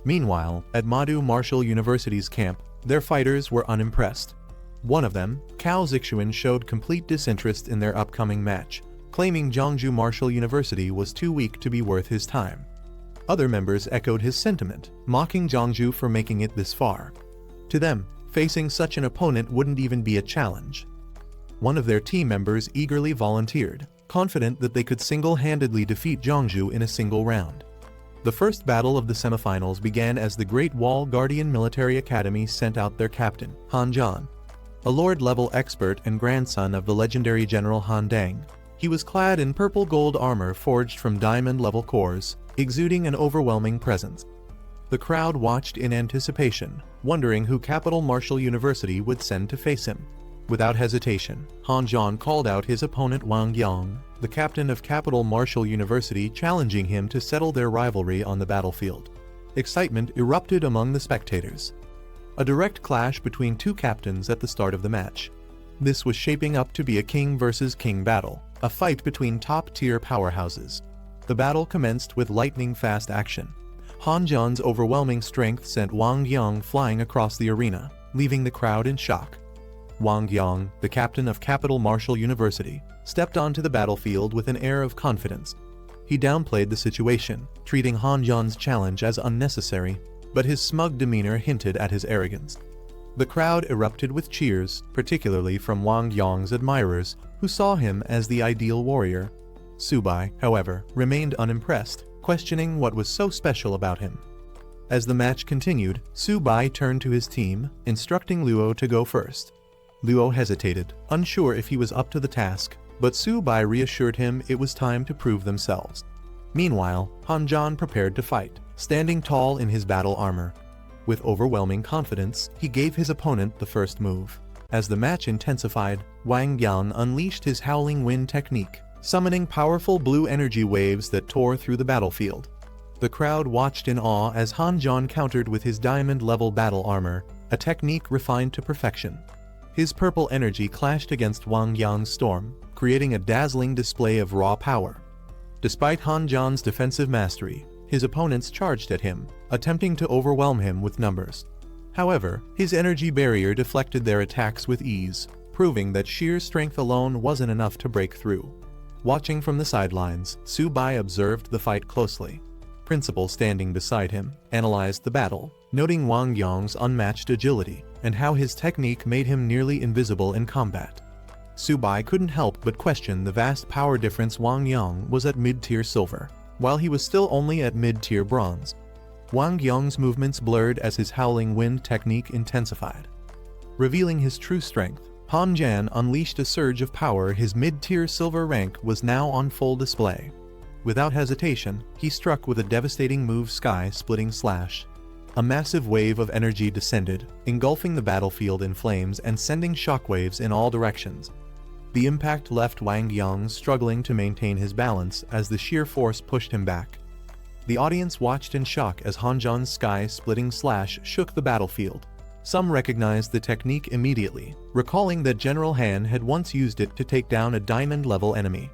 Meanwhile, at Madu Martial University's camp, their fighters were unimpressed. One of them, Cao Zixuan, showed complete disinterest in their upcoming match, claiming Jiangsu Martial University was too weak to be worth his time. Other members echoed his sentiment, mocking Jiangsu for making it this far. To them, facing such an opponent wouldn't even be a challenge. One of their team members eagerly volunteered, confident that they could single-handedly defeat Jiangsu in a single round. The first battle of the semifinals began as the Great Wall Guardian Military Academy sent out their captain, Han Zhan. A lord-level expert and grandson of the legendary General Han Dang, he was clad in purple gold armor forged from diamond-level cores, exuding an overwhelming presence. The crowd watched in anticipation, wondering who Capital Martial University would send to face him. Without hesitation, Han Zhan called out his opponent Wang Yang, the captain of Capital Martial University, challenging him to settle their rivalry on the battlefield. Excitement erupted among the spectators. A direct clash between 2 captains at the start of the match. This was shaping up to be a king versus king battle, a fight between top-tier powerhouses. The battle commenced with lightning-fast action. Han Zhan's overwhelming strength sent Wang Yang flying across the arena, leaving the crowd in shock. Wang Yang, the captain of Capital Martial University, stepped onto the battlefield with an air of confidence. He downplayed the situation, treating Han Zhan's challenge as unnecessary, but his smug demeanor hinted at his arrogance. The crowd erupted with cheers, particularly from Wang Yang's admirers, who saw him as the ideal warrior. Su-bai, however, remained unimpressed, questioning what was so special about him. As the match continued, Su-bai turned to his team, instructing Luo to go first. Luo hesitated, unsure if he was up to the task, but Su-bai reassured him it was time to prove themselves. Meanwhile, Han Zhan prepared to fight, standing tall in his battle armor. With overwhelming confidence, he gave his opponent the first move. As the match intensified, Wang Yang unleashed his Howling Wind technique, summoning powerful blue energy waves that tore through the battlefield. The crowd watched in awe as Han John countered with his diamond-level battle armor, a technique refined to perfection. His purple energy clashed against Wang Yang's storm, creating a dazzling display of raw power. Despite Han John's defensive mastery, his opponents charged at him, attempting to overwhelm him with numbers. However, his energy barrier deflected their attacks with ease, proving that sheer strength alone wasn't enough to break through. Watching from the sidelines, Su Bai observed the fight closely. Principal, standing beside him, analyzed the battle, noting Wang Yang's unmatched agility and how his technique made him nearly invisible in combat. Su Bai couldn't help but question the vast power difference. Wang Yang was at mid-tier silver, while he was still only at mid-tier bronze. Wang Yang's movements blurred as his howling wind technique intensified. Revealing his true strength, Han Jan unleashed a surge of power. His mid-tier silver rank was now on full display. Without hesitation, he struck with a devastating move, sky-splitting slash. A massive wave of energy descended, engulfing the battlefield in flames and sending shockwaves in all directions. The impact left Wang Yang struggling to maintain his balance as the sheer force pushed him back. The audience watched in shock as Han Jan's sky-splitting slash shook the battlefield. Some recognized the technique immediately, recalling that General Han had once used it to take down a diamond-level enemy.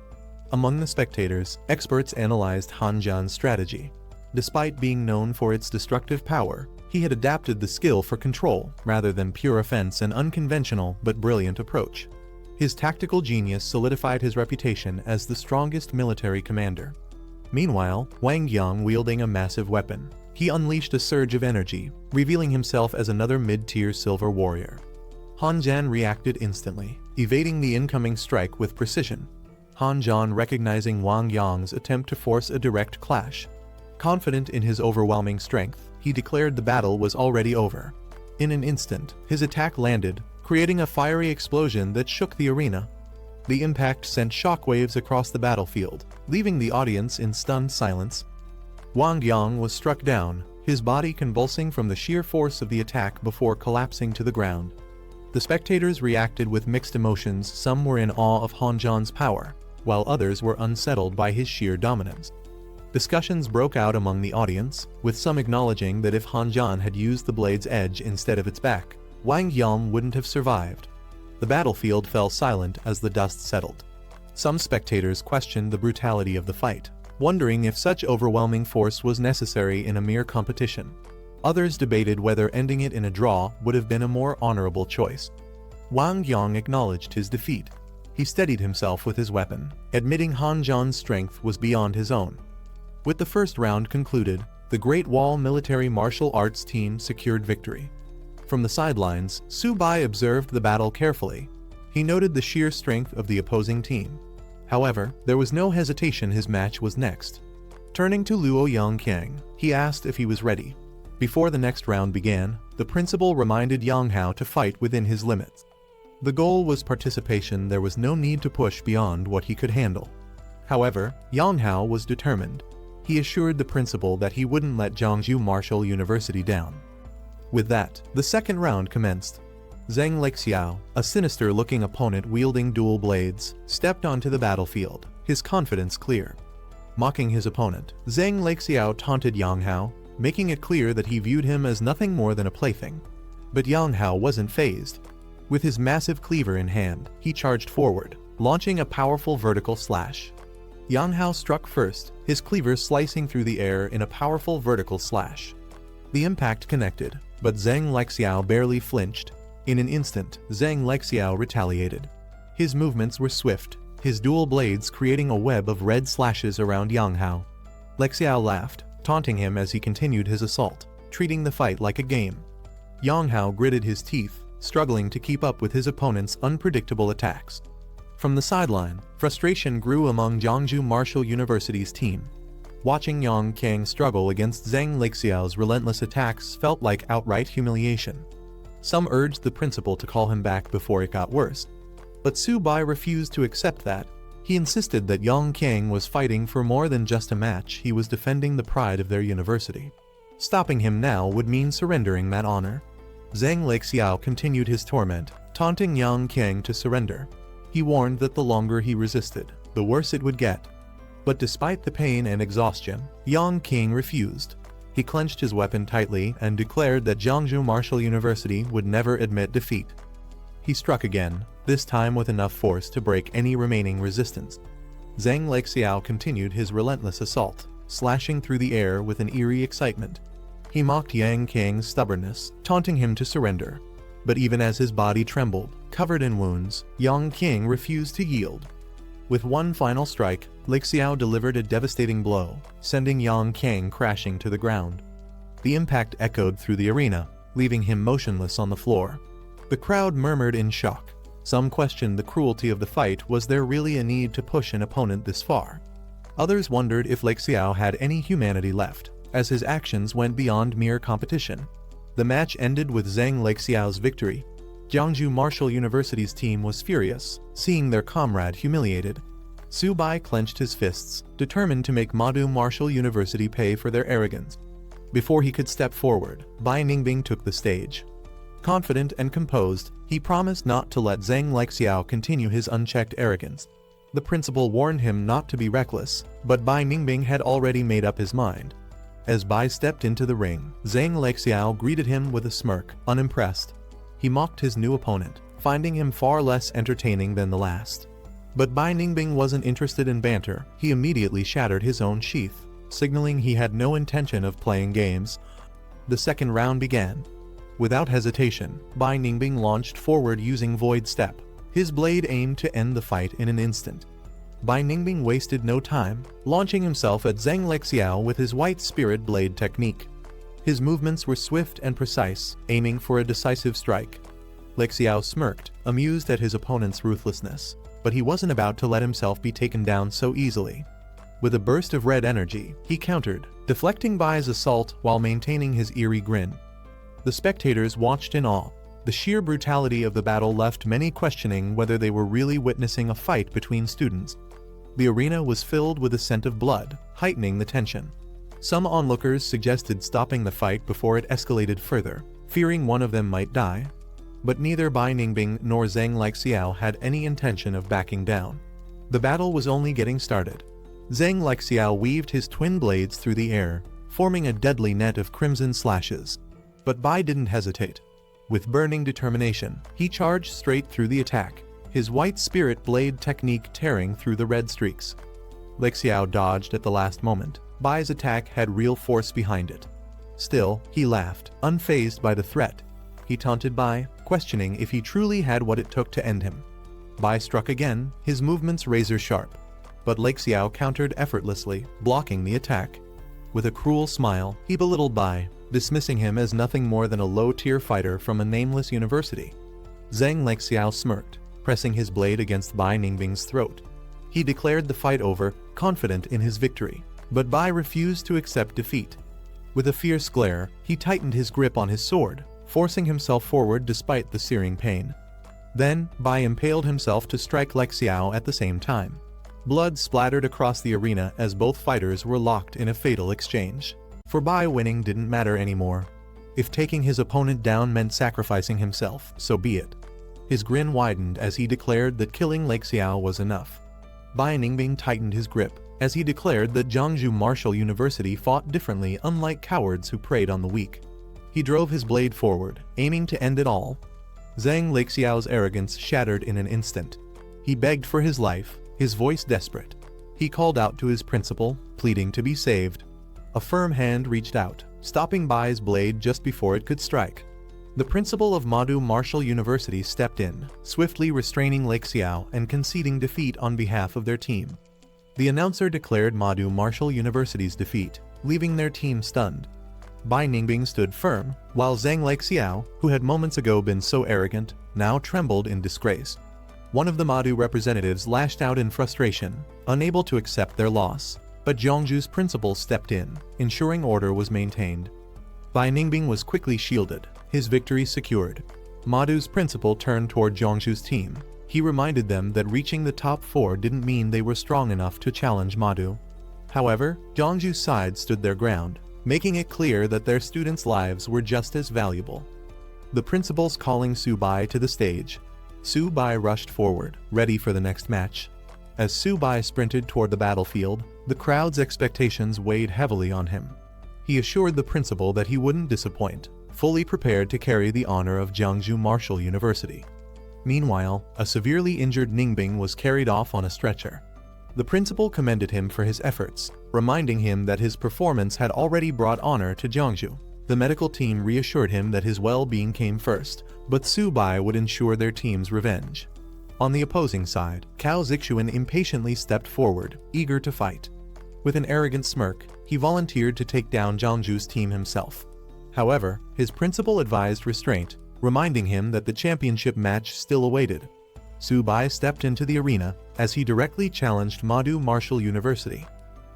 Among the spectators, experts analyzed Han Jan's strategy. Despite being known for its destructive power, he had adapted the skill for control rather than pure offense, an unconventional but brilliant approach. His tactical genius solidified his reputation as the strongest military commander. Meanwhile, Wang Yang wielding a massive weapon, he unleashed a surge of energy, revealing himself as another mid-tier silver warrior. Han Jan reacted instantly, evading the incoming strike with precision. Han Jan, recognizing Wang Yang's attempt to force a direct clash. Confident in his overwhelming strength, he declared the battle was already over. In an instant, his attack landed, creating a fiery explosion that shook the arena. The impact sent shockwaves across the battlefield, leaving the audience in stunned silence. Wang Yang was struck down, his body convulsing from the sheer force of the attack before collapsing to the ground. The spectators reacted with mixed emotions. Some were in awe of Han Jan's power, while others were unsettled by his sheer dominance. Discussions broke out among the audience, with some acknowledging that if Han Jan had used the blade's edge instead of its back, Wang Yang wouldn't have survived. The battlefield fell silent as the dust settled. Some spectators questioned the brutality of the fight, wondering if such overwhelming force was necessary in a mere competition. Others debated whether ending it in a draw would have been a more honorable choice. Wang Yang acknowledged his defeat. He steadied himself with his weapon, admitting Han Jan's strength was beyond his own. With the first round concluded, the Great Wall military martial arts team secured victory. From the sidelines, Su Bai observed the battle carefully. He noted the sheer strength of the opposing team. However, there was no hesitation. His match was next. Turning to Luo Yangqiang, he asked if he was ready. Before the next round began, the principal reminded Yang Hao to fight within his limits. The goal was participation. There was no need to push beyond what he could handle. However, Yang Hao was determined. He assured the principal that he wouldn't let Jiangsu Martial University down. With that, the second round commenced. Zhang Lexiao, a sinister-looking opponent wielding dual blades, stepped onto the battlefield, his confidence clear. Mocking his opponent, Zhang Lexiao taunted Yang Hao, making it clear that he viewed him as nothing more than a plaything. But Yang Hao wasn't fazed. With his massive cleaver in hand, he charged forward, launching a powerful vertical slash. Yang Hao struck first, his cleaver slicing through the air in a powerful vertical slash. The impact connected, but Zhang Lexiao barely flinched. In an instant, Zhang Lexiao retaliated. His movements were swift, his dual blades creating a web of red slashes around Yang Hao. Lexiao laughed, taunting him as he continued his assault, treating the fight like a game. Yang Hao gritted his teeth, struggling to keep up with his opponent's unpredictable attacks. From the sideline, frustration grew among Jiangsu Martial University's team. Watching Yang Qiang struggle against Zhang Lexiao's relentless attacks felt like outright humiliation. Some urged the principal to call him back before it got worse. But Su Bai refused to accept that. He insisted that Yang Qiang was fighting for more than just a match. He was defending the pride of their university. Stopping him now would mean surrendering that honor. Zhang Lexiao continued his torment, taunting Yang Qiang to surrender. He warned that the longer he resisted, the worse it would get. But despite the pain and exhaustion, Yang King refused. He clenched his weapon tightly and declared that Jiangsu Martial University would never admit defeat. He struck again, this time with enough force to break any remaining resistance. Zhang Lexiao continued his relentless assault, slashing through the air with an eerie excitement. He mocked Yang King's stubbornness, taunting him to surrender. But even as his body trembled, covered in wounds, Yang King refused to yield. With one final strike, Lexiao delivered a devastating blow, sending Yang King crashing to the ground. The impact echoed through the arena, leaving him motionless on the floor. The crowd murmured in shock. Some questioned the cruelty of the fight. Was there really a need to push an opponent this far? Others wondered if Lexiao had any humanity left, as his actions went beyond mere competition. The match ended with Zhang Lexiao's victory. Jiangsu Martial University's team was furious, seeing their comrade humiliated. Su Bai clenched his fists, determined to make Madu Martial University pay for their arrogance. Before he could step forward, Bai Ningbing took the stage. Confident and composed, he promised not to let Zhang Lexiao continue his unchecked arrogance. The principal warned him not to be reckless, but Bai Ningbing had already made up his mind. As Bai stepped into the ring, Zhang Lexiao greeted him with a smirk, unimpressed. He mocked his new opponent, finding him far less entertaining than the last. But Bai Ningbing wasn't interested in banter. He immediately shattered his own sheath, signaling he had no intention of playing games. The second round began. Without hesitation, Bai Ningbing launched forward using Void Step. His blade aimed to end the fight in an instant. Bai Ningbing wasted no time, launching himself at Zhang Lexiao with his White Spirit Blade technique. His movements were swift and precise, aiming for a decisive strike. Lexiao smirked, amused at his opponent's ruthlessness, but he wasn't about to let himself be taken down so easily. With a burst of red energy, he countered, deflecting Bai's assault while maintaining his eerie grin. The spectators watched in awe. The sheer brutality of the battle left many questioning whether they were really witnessing a fight between students. The arena was filled with a scent of blood, heightening the tension. Some onlookers suggested stopping the fight before it escalated further, fearing one of them might die. But neither Bai Ningbing nor Zhang Lexiao had any intention of backing down. The battle was only getting started. Zhang Lexiao weaved his twin blades through the air, forming a deadly net of crimson slashes. But Bai didn't hesitate. With burning determination, he charged straight through the attack, his White Spirit Blade technique tearing through the red streaks. Lexiao dodged at the last moment. Bai's attack had real force behind it. Still, he laughed, unfazed by the threat. He taunted Bai, questioning if he truly had what it took to end him. Bai struck again, his movements razor-sharp. But Lexiao countered effortlessly, blocking the attack. With a cruel smile, he belittled Bai, dismissing him as nothing more than a low-tier fighter from a nameless university. Zhang Lexiao smirked, pressing his blade against Bai Ningbing's throat. He declared the fight over, confident in his victory. But Bai refused to accept defeat. With a fierce glare, he tightened his grip on his sword, forcing himself forward despite the searing pain. Then, Bai impaled himself to strike Lexiao at the same time. Blood splattered across the arena as both fighters were locked in a fatal exchange. For Bai, winning didn't matter anymore. If taking his opponent down meant sacrificing himself, so be it. His grin widened as he declared that killing Lexiao was enough. Bai Ningbing tightened his grip, as he declared that Jiangsu Martial University fought differently, unlike cowards who preyed on the weak. He drove his blade forward, aiming to end it all. Zhang Lexiao's arrogance shattered in an instant. He begged for his life, his voice desperate. He called out to his principal, pleading to be saved. A firm hand reached out, stopping Bai's blade just before it could strike. The principal of Madu Martial University stepped in, swiftly restraining Lexiao and conceding defeat on behalf of their team. The announcer declared Madu Martial University's defeat, leaving their team stunned. Bai Ningbing stood firm, while Zhang Lexiao, who had moments ago been so arrogant, now trembled in disgrace. One of the Madu representatives lashed out in frustration, unable to accept their loss. But Jiangsu's principal stepped in, ensuring order was maintained. Bai Ningbing was quickly shielded, his victory secured. Madu's principal turned toward Jiangsu's team. He reminded them that reaching the top 4 didn't mean they were strong enough to challenge Madu. However, Jiangsu's side stood their ground, making it clear that their students' lives were just as valuable. The principal's calling Su Bai to the stage. Su Bai rushed forward, ready for the next match. As Su Bai sprinted toward the battlefield, The crowd's expectations weighed heavily on him. He assured the principal that he wouldn't disappoint, fully prepared to carry the honor of Jiangsu Martial University. Meanwhile, a severely injured Ningbing was carried off on a stretcher. The principal commended him for his efforts, reminding him that his performance had already brought honor to Jiangsu. The medical team reassured him that his well-being came first, but Su Bai would ensure their team's revenge. On the opposing side, Cao Zixuan impatiently stepped forward, eager to fight. With an arrogant smirk, he volunteered to take down Jiangsu's team himself. However, his principal advised restraint, reminding him that the championship match still awaited. Su Bai stepped into the arena as he directly challenged Madu Martial University.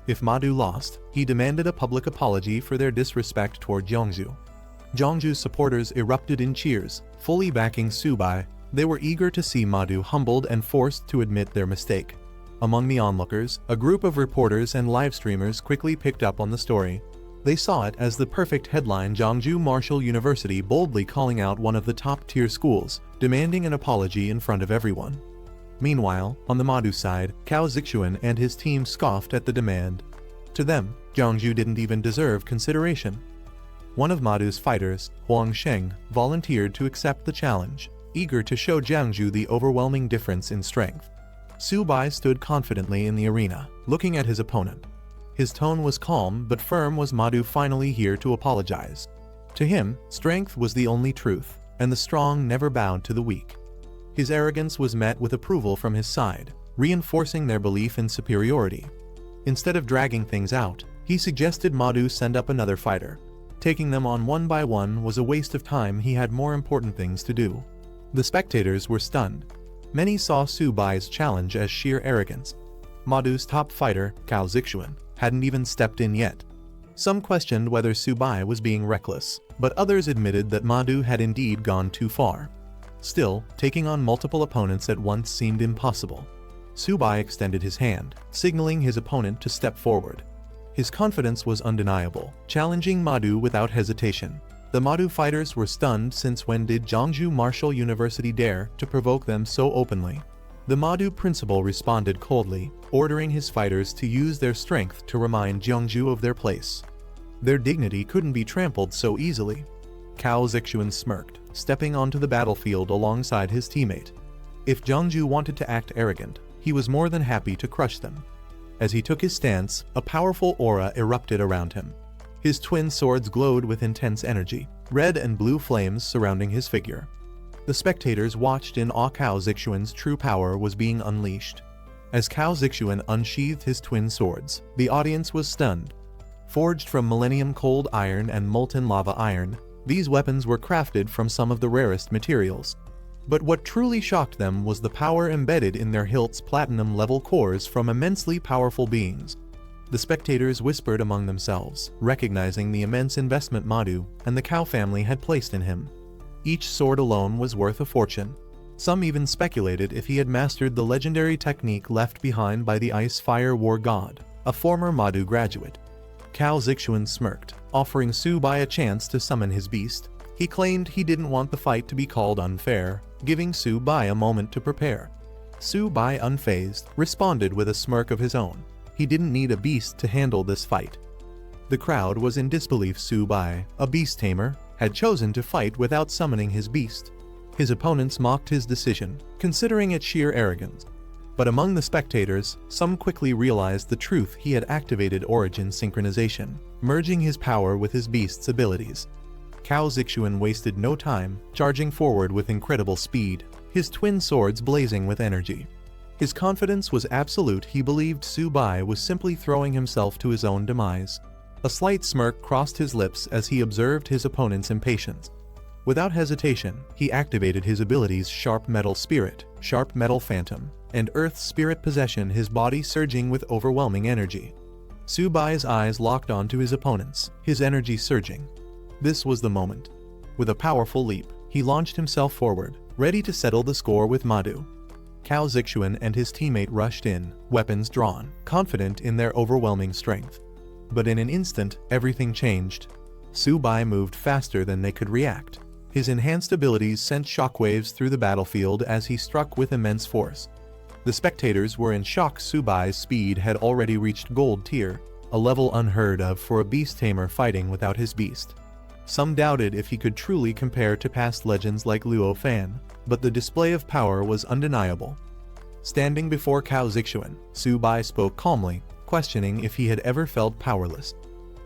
If Madu lost, he demanded a public apology for their disrespect toward Jiangsu. Jiangsu's supporters erupted in cheers, fully backing Su Bai. They were eager to see Madu humbled and forced to admit their mistake. Among the onlookers, a group of reporters and live streamers quickly picked up on the story. They saw it as the perfect headline: Jiangsu Martial University boldly calling out one of the top-tier schools, demanding an apology in front of everyone. Meanwhile, on the Madu side, Cao Zixuan and his team scoffed at the demand. To them, Jiangsu didn't even deserve consideration. One of Madu's fighters, Huang Sheng, volunteered to accept the challenge, eager to show Jiangsu the overwhelming difference in strength. Su Bai stood confidently in the arena, looking at his opponent. His tone was calm but firm. Was Madu finally here to apologize? To him, strength was the only truth, and the strong never bowed to the weak. His arrogance was met with approval from his side, reinforcing their belief in superiority. Instead of dragging things out, he suggested Madu send up another fighter. Taking them on one by one was a waste of time. He had more important things to do. The spectators were stunned. Many saw Su Bai's challenge as sheer arrogance. Madu's top fighter, Cao Zixuan, hadn't even stepped in yet. Some questioned whether Su Bai was being reckless, but others admitted that Madu had indeed gone too far. Still, taking on multiple opponents at once seemed impossible. Su Bai extended his hand, signaling his opponent to step forward. His confidence was undeniable, challenging Madu without hesitation. The Madu fighters were stunned. Since when did Jiangsu Martial University dare to provoke them so openly? The Madu principal responded coldly, ordering his fighters to use their strength to remind Jiangsu of their place. Their dignity couldn't be trampled so easily. Cao Zixuan smirked, stepping onto the battlefield alongside his teammate. If Jiangsu wanted to act arrogant, he was more than happy to crush them. As he took his stance, a powerful aura erupted around him. His twin swords glowed with intense energy, red and blue flames surrounding his figure. The spectators watched in awe. Cao Zixuan's true power was being unleashed. As Cao Zixuan unsheathed his twin swords, the audience was stunned. Forged from millennium cold iron and molten lava iron, these weapons were crafted from some of the rarest materials. But what truly shocked them was the power embedded in their hilts: platinum-level cores from immensely powerful beings. The spectators whispered among themselves, recognizing the immense investment Madu and the Cao family had placed in him. Each sword alone was worth a fortune. Some even speculated if he had mastered the legendary technique left behind by the Ice-Fire War God, a former Madu graduate. Cao Zixuan smirked, offering Su Bai a chance to summon his beast. He claimed he didn't want the fight to be called unfair, giving Su Bai a moment to prepare. Su Bai, unfazed, responded with a smirk of his own. He didn't need a beast to handle this fight. The crowd was in disbelief. Su Bai, a beast tamer, had chosen to fight without summoning his beast. His opponents mocked his decision, considering it sheer arrogance. But among the spectators, some quickly realized the truth. He had activated origin synchronization, merging his power with his beast's abilities. Cao Zixuan wasted no time, charging forward with incredible speed, his twin swords blazing with energy. His confidence was absolute. He believed Su Bai was simply throwing himself to his own demise. A slight smirk crossed his lips as he observed his opponent's impatience. Without hesitation, he activated his abilities: Sharp Metal Spirit, Sharp Metal Phantom, and Earth Spirit Possession, his body surging with overwhelming energy. Su Bai's eyes locked onto his opponent's, his energy surging. This was the moment. With a powerful leap, he launched himself forward, ready to settle the score with Madu. Cao Zixuan and his teammate rushed in, weapons drawn, confident in their overwhelming strength. But in an instant, everything changed. Su Bai moved faster than they could react. His enhanced abilities sent shockwaves through the battlefield as he struck with immense force. The spectators were in shock. Subai's speed had already reached gold tier, a level unheard of for a beast tamer fighting without his beast. Some doubted if he could truly compare to past legends like Luo Fan, but the display of power was undeniable. Standing before Cao Zixuan, Subai spoke calmly, questioning if he had ever felt powerless.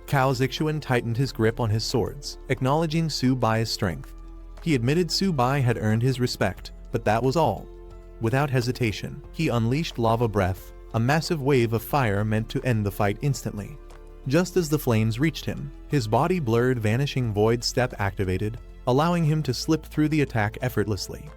Cao Zixuan tightened his grip on his swords, acknowledging Subai's strength. He admitted Subai had earned his respect, but that was all. Without hesitation, he unleashed lava breath, a massive wave of fire meant to end the fight instantly. Just as the flames reached him, his body blurred. Vanishing Void Step activated, allowing him to slip through the attack effortlessly.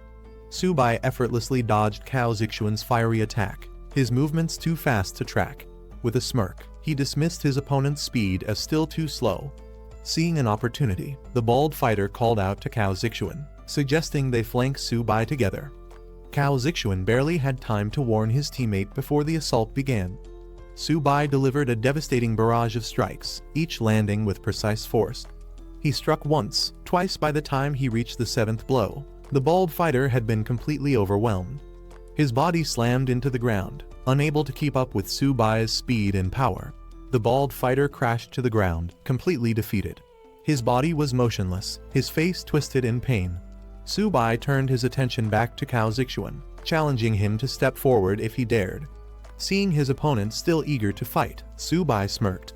Subai effortlessly dodged Cao Zixuan's fiery attack, his movements too fast to track. With a smirk, he dismissed his opponent's speed as still too slow. Seeing an opportunity, the bald fighter called out to Cao Zixuan, suggesting they flank Subai together. Cao Zixuan barely had time to warn his teammate before the assault began. Subai delivered a devastating barrage of strikes, each landing with precise force. He struck once, twice. By the time he reached the seventh blow, the bald fighter had been completely overwhelmed. His body slammed into the ground, unable to keep up with Subai's speed and power. The bald fighter crashed to the ground, completely defeated. His body was motionless, his face twisted in pain. Subai turned his attention back to Cao Zixuan, challenging him to step forward if he dared. Seeing his opponent still eager to fight, Subai smirked.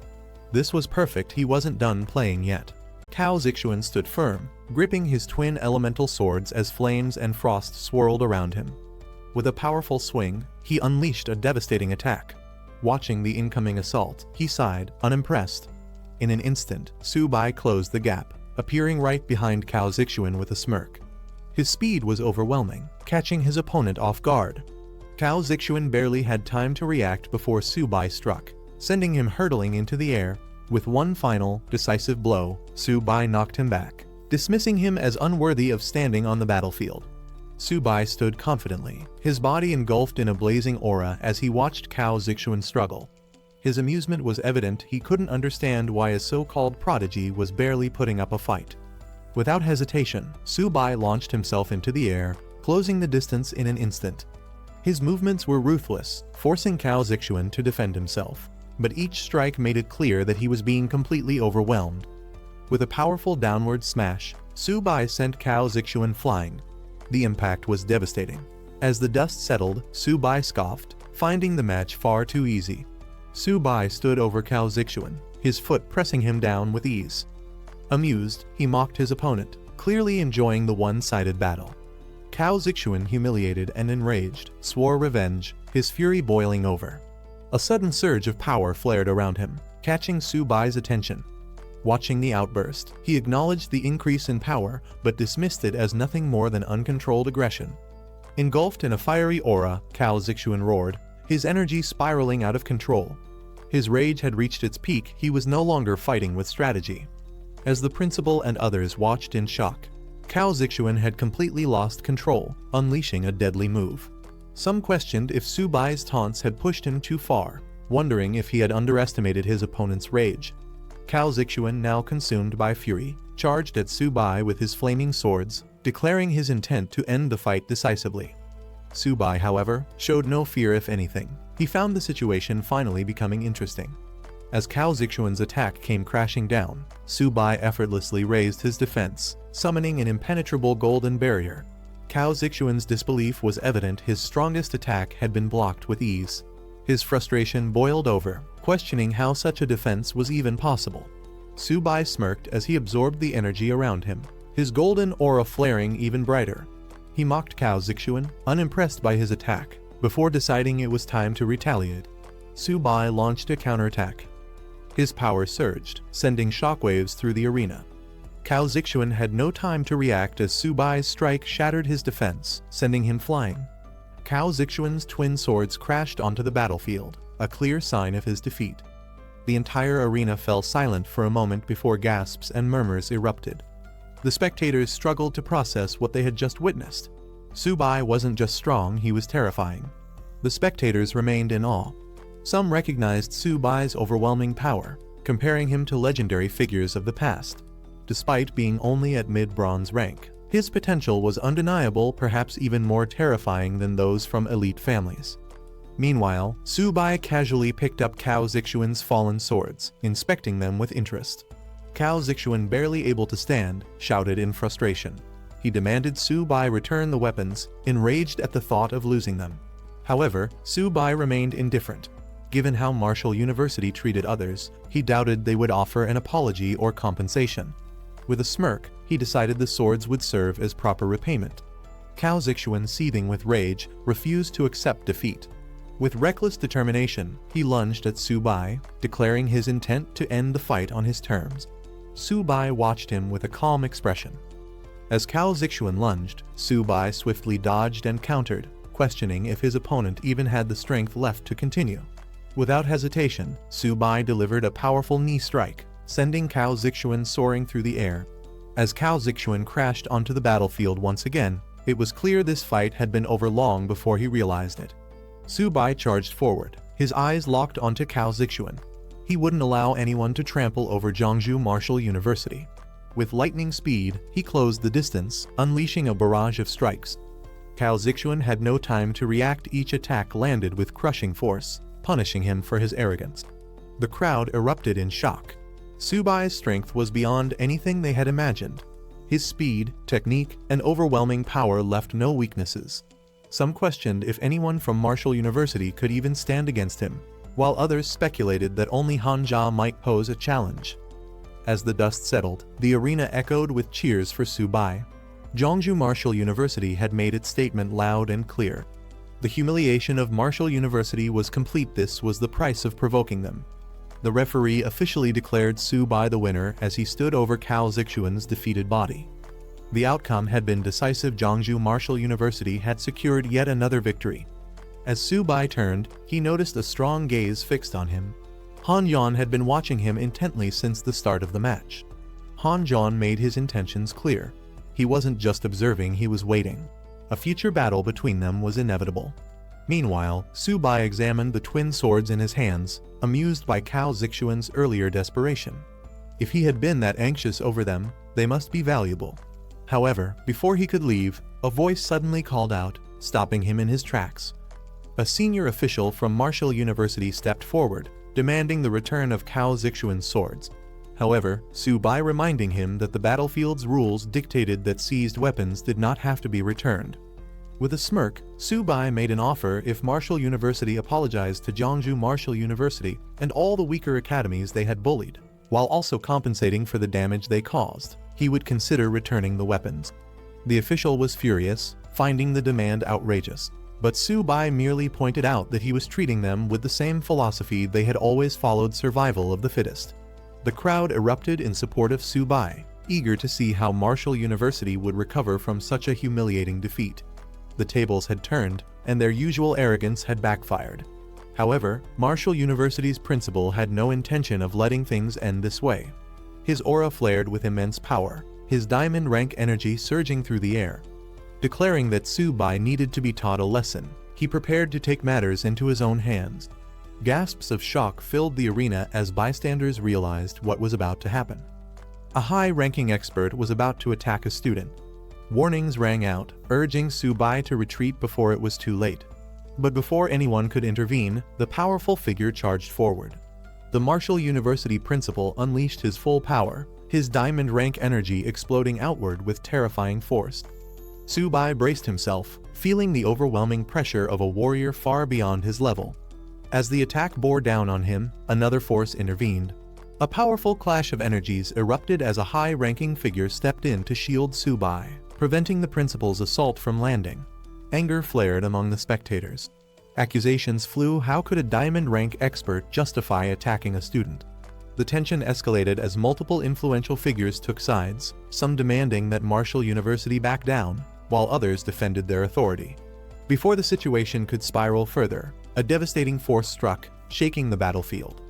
This was perfect. He wasn't done playing yet. Cao Zixuan stood firm, gripping his twin elemental swords as flames and frost swirled around him. With a powerful swing, he unleashed a devastating attack. Watching the incoming assault, he sighed, unimpressed. In an instant, Subai closed the gap, appearing right behind Cao Zixuan with a smirk. His speed was overwhelming, catching his opponent off guard. Cao Zixuan barely had time to react before Subai struck, sending him hurtling into the air. With one final, decisive blow, Subai knocked him back, dismissing him as unworthy of standing on the battlefield. Subai stood confidently, his body engulfed in a blazing aura as he watched Cao Zixuan struggle. His amusement was evident. He couldn't understand why a so-called prodigy was barely putting up a fight. Without hesitation, Subai launched himself into the air, closing the distance in an instant. His movements were ruthless, forcing Cao Zixuan to defend himself, but each strike made it clear that he was being completely overwhelmed. With a powerful downward smash, Subai sent Cao Zixuan flying. The impact was devastating. As the dust settled, Subai scoffed, finding the match far too easy. Subai stood over Cao Zixuan, his foot pressing him down with ease. Amused, he mocked his opponent, clearly enjoying the one-sided battle. Cao Zixuan, humiliated and enraged, swore revenge, his fury boiling over. A sudden surge of power flared around him, catching Subai's attention. Watching the outburst, he acknowledged the increase in power but dismissed it as nothing more than uncontrolled aggression. Engulfed in a fiery aura, Cao Zixuan roared, his energy spiraling out of control. His rage had reached its peak. He was no longer fighting with strategy. As the principal and others watched in shock, Cao Zixuan had completely lost control, unleashing a deadly move. Some questioned if Subai's taunts had pushed him too far, wondering if he had underestimated his opponent's rage. Cao Zixuan, now consumed by fury, charged at Subai with his flaming swords, declaring his intent to end the fight decisively. Subai, however, showed no fear. If anything, he found the situation finally becoming interesting. As Cao Zixuan's attack came crashing down, Subai effortlessly raised his defense, summoning an impenetrable golden barrier. Cao Zixuan's disbelief was evident. His strongest attack had been blocked with ease. His frustration boiled over, questioning how such a defense was even possible. Subai smirked as he absorbed the energy around him, his golden aura flaring even brighter. He mocked Cao Zixuan, unimpressed by his attack, before deciding it was time to retaliate. Subai launched a counterattack. His power surged, sending shockwaves through the arena. Cao Zixuan had no time to react as Subai's strike shattered his defense, sending him flying. Cao Zixuan's twin swords crashed onto the battlefield, a clear sign of his defeat. The entire arena fell silent for a moment before gasps and murmurs erupted. The spectators struggled to process what they had just witnessed. Subai wasn't just strong, he was terrifying. The spectators remained in awe. Some recognized Subai's overwhelming power, comparing him to legendary figures of the past. Despite being only at mid-bronze rank, His potential was undeniable, perhaps even more terrifying than those from elite families. Meanwhile, Su Bai casually picked up Cao Zixuan's fallen swords, inspecting them with interest. Cao Zixuan, barely able to stand, shouted in frustration. He demanded Su Bai return the weapons, enraged at the thought of losing them. However, Su Bai remained indifferent. Given how Martial University treated others, he doubted they would offer an apology or compensation. With a smirk, he decided the swords would serve as proper repayment. Cao Zixuan, seething with rage, refused to accept defeat. With reckless determination, he lunged at Su Bai, declaring his intent to end the fight on his terms. Su Bai watched him with a calm expression. As Cao Zixuan lunged, Su Bai swiftly dodged and countered, questioning if his opponent even had the strength left to continue. Without hesitation, Su Bai delivered a powerful knee strike, sending Cao Zixuan soaring through the air. As Cao Zixuan crashed onto the battlefield once again, it was clear this fight had been over long before he realized it. Su Bai charged forward, his eyes locked onto Cao Zixuan. He wouldn't allow anyone to trample over Zhongzhou Martial University. With lightning speed, he closed the distance, unleashing a barrage of strikes. Cao Zixuan had no time to react. Each attack landed with crushing force, punishing him for his arrogance. The crowd erupted in shock. Su Bai's strength was beyond anything they had imagined. His speed, technique, and overwhelming power left no weaknesses. Some questioned if anyone from Martial University could even stand against him, while others speculated that only Han Jia might pose a challenge. As the dust settled, the arena echoed with cheers for Su Bai. Zhongzhou Martial University had made its statement loud and clear. The humiliation of Martial University was complete. This was the price of provoking them. The referee officially declared Su Bai the winner as he stood over Cao Zixuan's defeated body. The outcome had been decisive. Zhongzhou Martial University had secured yet another victory. As Su Bai turned, he noticed a strong gaze fixed on him. Han Yan had been watching him intently since the start of the match. Han Yan made his intentions clear. He wasn't just observing, he was waiting. A future battle between them was inevitable. Meanwhile, Su Bai examined the twin swords in his hands, amused by Cao Zixuan's earlier desperation. If he had been that anxious over them, they must be valuable. However, before he could leave, a voice suddenly called out, stopping him in his tracks. A senior official from Martial University stepped forward, demanding the return of Cao Zixuan's swords. However, Su Bai reminding him that the battlefield's rules dictated that seized weapons did not have to be returned. With a smirk, Su Bai made an offer. If Martial University apologized to Zhongzhou Martial University and all the weaker academies they had bullied, while also compensating for the damage they caused, he would consider returning the weapons. The official was furious, finding the demand outrageous. But Su Bai merely pointed out that he was treating them with the same philosophy they had always followed: survival of the fittest. The crowd erupted in support of Su Bai, eager to see how Martial University would recover from such a humiliating defeat. The tables had turned, and their usual arrogance had backfired. However, Martial University's principal had no intention of letting things end this way. His aura flared with immense power, his diamond rank energy surging through the air. Declaring that Su Bai needed to be taught a lesson, he prepared to take matters into his own hands. Gasps of shock filled the arena as bystanders realized what was about to happen. A high-ranking expert was about to attack a student. Warnings rang out, urging Su Bai to retreat before it was too late. But before anyone could intervene, the powerful figure charged forward. The Martial University principal unleashed his full power, his diamond rank energy exploding outward with terrifying force. Su Bai braced himself, feeling the overwhelming pressure of a warrior far beyond his level. As the attack bore down on him, another force intervened. A powerful clash of energies erupted as a high-ranking figure stepped in to shield Su Bai, preventing the principal's assault from landing. Anger flared among the spectators. Accusations flew. How could a diamond rank expert justify attacking a student? The tension escalated as multiple influential figures took sides, some demanding that Martial University back down, while others defended their authority. Before the situation could spiral further, a devastating force struck, shaking the battlefield.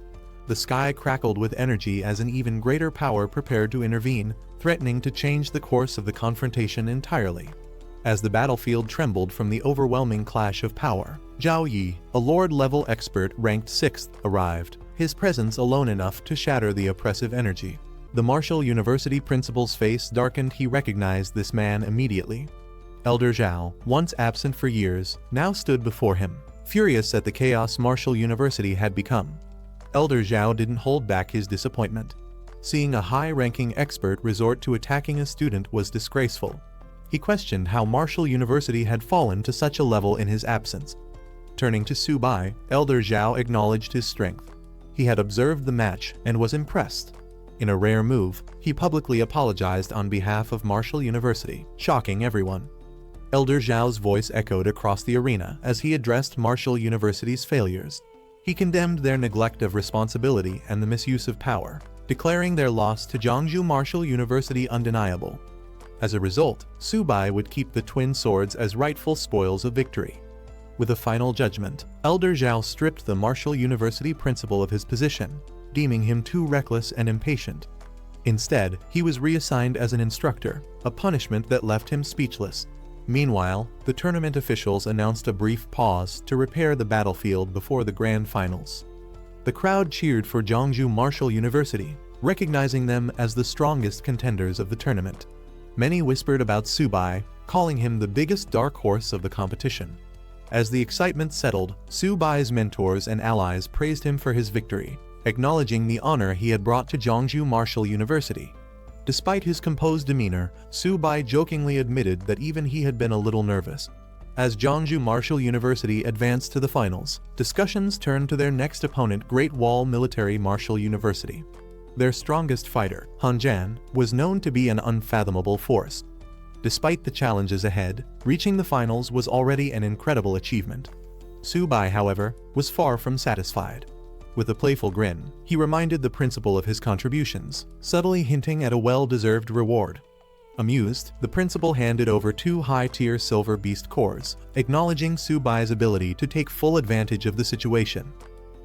The sky crackled with energy as an even greater power prepared to intervene, threatening to change the course of the confrontation entirely. As the battlefield trembled from the overwhelming clash of power, Zhao Yi, a Lord-level expert ranked 6th, arrived, his presence alone enough to shatter the oppressive energy. The Martial University principal's face darkened. He recognized this man immediately. Elder Zhao, once absent for years, now stood before him, furious at the chaos Martial University had become. Elder Zhao didn't hold back his disappointment. Seeing a high-ranking expert resort to attacking a student was disgraceful. He questioned how Martial University had fallen to such a level in his absence. Turning to Su Bai, Elder Zhao acknowledged his strength. He had observed the match and was impressed. In a rare move, he publicly apologized on behalf of Martial University, shocking everyone. Elder Zhao's voice echoed across the arena as he addressed Martial University's failures. He condemned their neglect of responsibility and the misuse of power, declaring their loss to Jiangsu Martial University undeniable. As a result, Su Bai would keep the twin swords as rightful spoils of victory. With a final judgment, Elder Zhao stripped the Martial University principal of his position, deeming him too reckless and impatient. Instead, he was reassigned as an instructor, a punishment that left him speechless. Meanwhile, the tournament officials announced a brief pause to repair the battlefield before the grand finals. The crowd cheered for Jiangsu Martial University, recognizing them as the strongest contenders of the tournament. Many whispered about Su Bai, calling him the biggest dark horse of the competition. As the excitement settled, Su Bai's mentors and allies praised him for his victory, acknowledging the honor he had brought to Jiangsu Martial University. Despite his composed demeanor, Su Bai jokingly admitted that even he had been a little nervous. As Jiangsu Martial University advanced to the finals, discussions turned to their next opponent, Great Wall Military Martial University. Their strongest fighter, Han Jan, was known to be an unfathomable force. Despite the challenges ahead, reaching the finals was already an incredible achievement. Su Bai, however, was far from satisfied. With a playful grin, he reminded the principal of his contributions, subtly hinting at a well-deserved reward. Amused, the principal handed over 2 high-tier silver beast cores, acknowledging Su Bai's ability to take full advantage of the situation.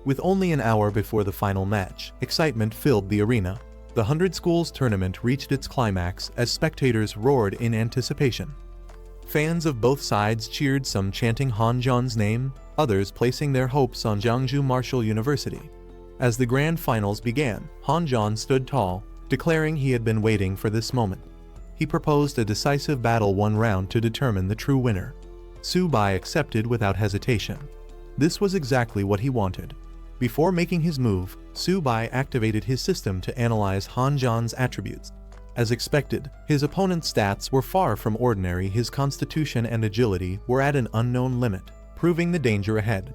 With only an hour before the final match, excitement filled the arena. The 100 Schools tournament reached its climax as spectators roared in anticipation. Fans of both sides cheered, some chanting Han Jan's name, others placing their hopes on Jiangsu Martial University. As the grand finals began, Han Jan stood tall, declaring he had been waiting for this moment. He proposed a decisive battle, 1 round to determine the true winner. Su Bai accepted without hesitation. This was exactly what he wanted. Before making his move, Su Bai activated his system to analyze Han Jan's attributes. As expected, his opponent's stats were far from ordinary. His constitution and agility were at an unknown limit, proving the danger ahead.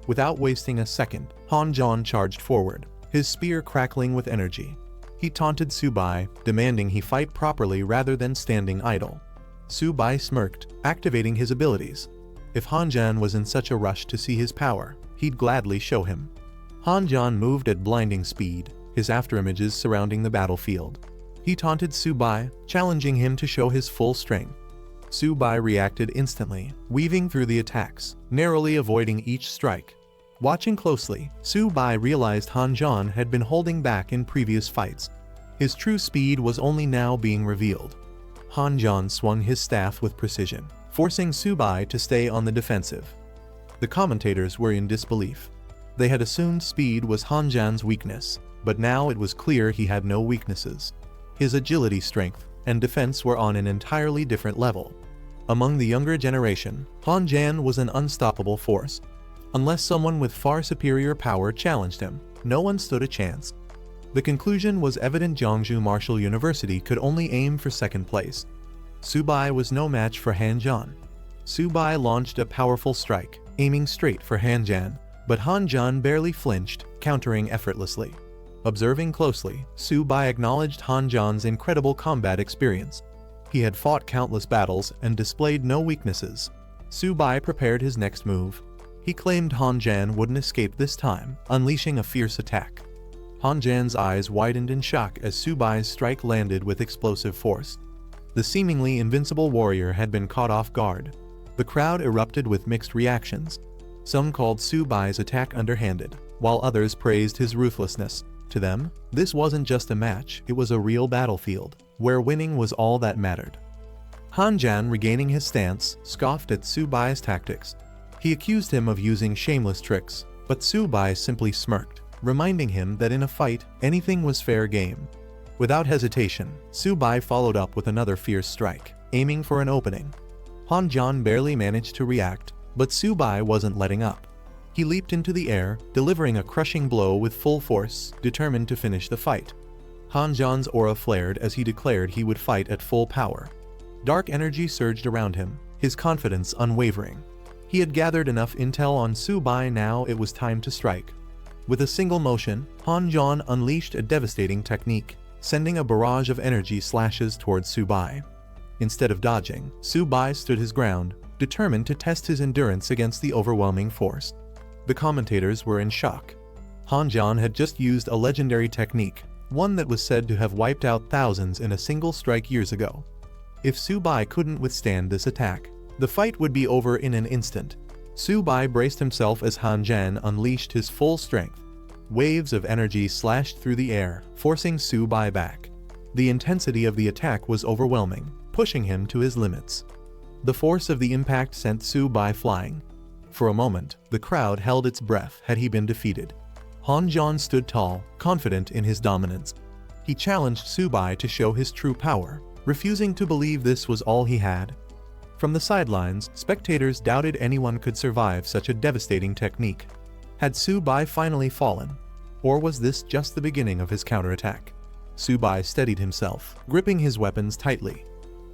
Without wasting a second, Han Jan charged forward, his spear crackling with energy. He taunted Su Bai, demanding he fight properly rather than standing idle. Su Bai smirked, activating his abilities. If Han Jan was in such a rush to see his power, he'd gladly show him. Han Jan moved at blinding speed, his afterimages surrounding the battlefield. He taunted Su Bai, challenging him to show his full strength. Su Bai reacted instantly, weaving through the attacks, narrowly avoiding each strike. Watching closely, Su Bai realized Han Jan had been holding back in previous fights. His true speed was only now being revealed. Han Jan swung his staff with precision, forcing Su Bai to stay on the defensive. The commentators were in disbelief. They had assumed speed was Han Jan's weakness, but now it was clear he had no weaknesses. His agility, strength, and defense were on an entirely different level. Among the younger generation, Han Jan was an unstoppable force. Unless someone with far superior power challenged him, no one stood a chance. The conclusion was evident: Jiangsu Martial University could only aim for second place. Su Bai was no match for Han Jan. Su Bai launched a powerful strike, aiming straight for Han Jan, but Han Jan barely flinched, countering effortlessly. Observing closely, Su Bai acknowledged Han Jan's incredible combat experience. He had fought countless battles and displayed no weaknesses. Su Bai prepared his next move. He claimed Han Jan wouldn't escape this time, unleashing a fierce attack. Han Jan's eyes widened in shock as Su Bai's strike landed with explosive force. The seemingly invincible warrior had been caught off guard. The crowd erupted with mixed reactions. Some called Su Bai's attack underhanded, while others praised his ruthlessness. To them, this wasn't just a match, it was a real battlefield, where winning was all that mattered. Han Jan, regaining his stance, scoffed at Su Bai's tactics. He accused him of using shameless tricks, but Su Bai simply smirked, reminding him that in a fight, anything was fair game. Without hesitation, Su-bai followed up with another fierce strike, aiming for an opening. Han Jian barely managed to react, but Su-bai wasn't letting up. He leaped into the air, delivering a crushing blow with full force, determined to finish the fight. Han Jian's aura flared as he declared he would fight at full power. Dark energy surged around him, his confidence unwavering. He had gathered enough intel on Su-bai, now it was time to strike. With a single motion, Han Jian unleashed a devastating technique, sending a barrage of energy slashes towards Su-bai. Instead of dodging, Su-bai stood his ground, determined to test his endurance against the overwhelming force. The commentators were in shock. Han Jian had just used a legendary technique, one that was said to have wiped out thousands in a single strike years ago. If Su-bai couldn't withstand this attack, the fight would be over in an instant. Su-bai braced himself as Han Jian unleashed his full strength. Waves of energy slashed through the air, forcing Su-bai back. The intensity of the attack was overwhelming, pushing him to his limits. The force of the impact sent Su-bai flying. For a moment, the crowd held its breath had he been defeated. Han Jian stood tall, confident in his dominance. He challenged Su-bai to show his true power, refusing to believe this was all he had. From the sidelines, spectators doubted anyone could survive such a devastating technique. Had Su-bai finally fallen? Or was this just the beginning of his counterattack? Su-bai steadied himself, gripping his weapons tightly.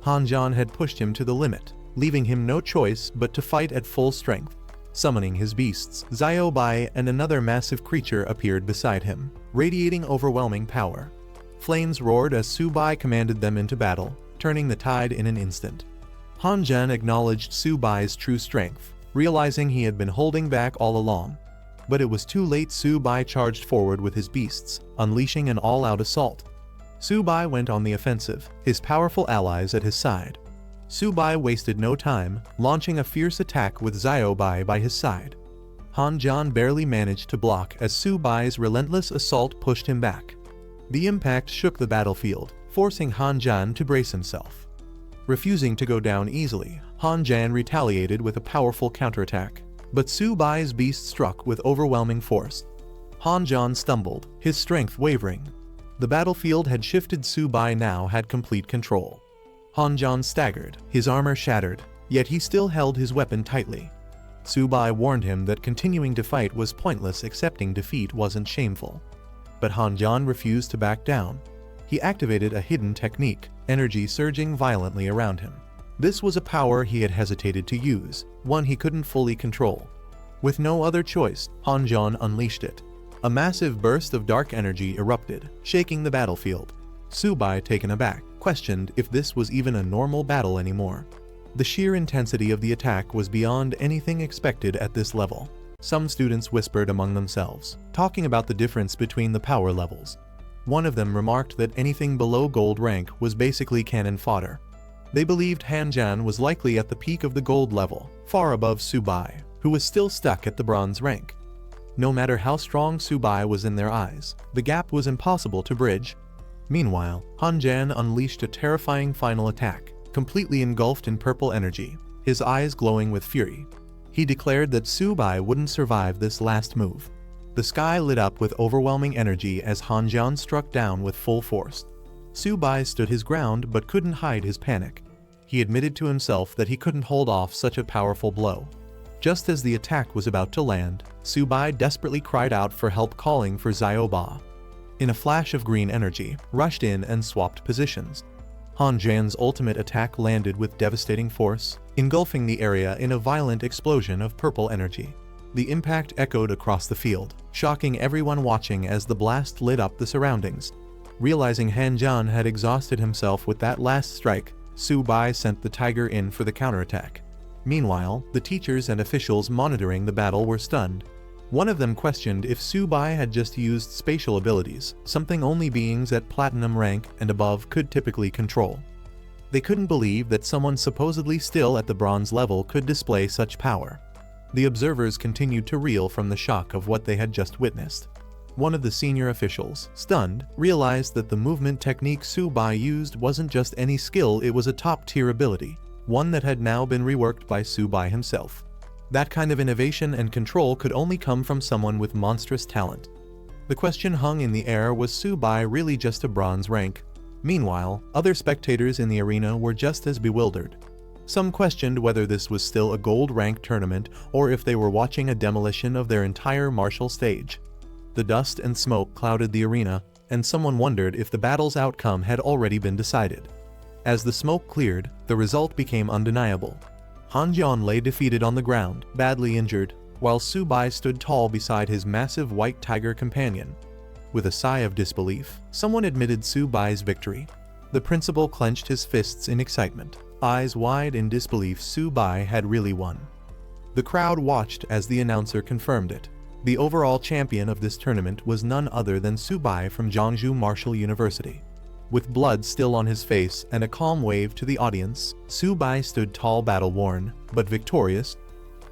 Han Jian had pushed him to the limit, leaving him no choice but to fight at full strength. Summoning his beasts, Bai and another massive creature appeared beside him, radiating overwhelming power. Flames roared as Su-bai commanded them into battle, turning the tide in an instant. Han Jian acknowledged Su-bai's true strength, realizing he had been holding back all along. But it was too late. Su-bai charged forward with his beasts, unleashing an all-out assault. Su-bai went on the offensive, his powerful allies at his side. Su-bai wasted no time, launching a fierce attack with Bai by his side. Han Jian barely managed to block as Su-bai's relentless assault pushed him back. The impact shook the battlefield, forcing Han Jian to brace himself. Refusing to go down easily, Han Jian retaliated with a powerful counterattack, but Su-bai's beast struck with overwhelming force. Han Jian stumbled, his strength wavering. The battlefield had shifted. Su-bai now had complete control. Han Jian staggered, his armor shattered, yet he still held his weapon tightly. Su-bai warned him that continuing to fight was pointless. Accepting defeat wasn't shameful. But Han Jian refused to back down. He activated a hidden technique, energy surging violently around him. This was a power he had hesitated to use, one he couldn't fully control. With no other choice, Han Jian unleashed it. A massive burst of dark energy erupted, shaking the battlefield. Su-bai, taken aback, questioned if this was even a normal battle anymore. The sheer intensity of the attack was beyond anything expected at this level. Some students whispered among themselves, talking about the difference between the power levels. One of them remarked that anything below gold rank was basically cannon fodder. They believed Han Jian was likely at the peak of the gold level, far above Su-bai, who was still stuck at the bronze rank. No matter how strong Su-bai was in their eyes, the gap was impossible to bridge. Meanwhile, Han Jian unleashed a terrifying final attack, completely engulfed in purple energy, his eyes glowing with fury. He declared that Su-bai wouldn't survive this last move. The sky lit up with overwhelming energy as Han Jian struck down with full force. Su-bai stood his ground but couldn't hide his panic. He admitted to himself that he couldn't hold off such a powerful blow. Just as the attack was about to land, Su-bai desperately cried out for help, calling for Bai. In a flash of green energy, rushed in and swapped positions. Han Jian's ultimate attack landed with devastating force, engulfing the area in a violent explosion of purple energy. The impact echoed across the field, shocking everyone watching as the blast lit up the surroundings. Realizing Han Jian had exhausted himself with that last strike, Su-bai sent the tiger in for the counterattack. Meanwhile, the teachers and officials monitoring the battle were stunned. One of them questioned if Su-bai had just used spatial abilities, something only beings at platinum rank and above could typically control. They couldn't believe that someone supposedly still at the bronze level could display such power. The observers continued to reel from the shock of what they had just witnessed. One of the senior officials, stunned, realized that the movement technique Su-bai used wasn't just any skill, it was a top-tier ability, one that had now been reworked by Su-bai himself. That kind of innovation and control could only come from someone with monstrous talent. The question hung in the air: was Su-bai really just a bronze rank? Meanwhile, other spectators in the arena were just as bewildered. Some questioned whether this was still a gold rank tournament or if they were watching a demolition of their entire martial stage. The dust and smoke clouded the arena, and someone wondered if the battle's outcome had already been decided. As the smoke cleared, the result became undeniable. Han Jian lay defeated on the ground, badly injured, while Su-bai stood tall beside his massive white tiger companion. With a sigh of disbelief, someone admitted Su-bai's victory. The principal clenched his fists in excitement. Eyes wide in disbelief, Su-bai had really won. The crowd watched as the announcer confirmed it. The overall champion of this tournament was none other than Su-bai from Jiangsu Martial University. With blood still on his face and a calm wave to the audience, Su-bai stood tall, battle-worn, but victorious.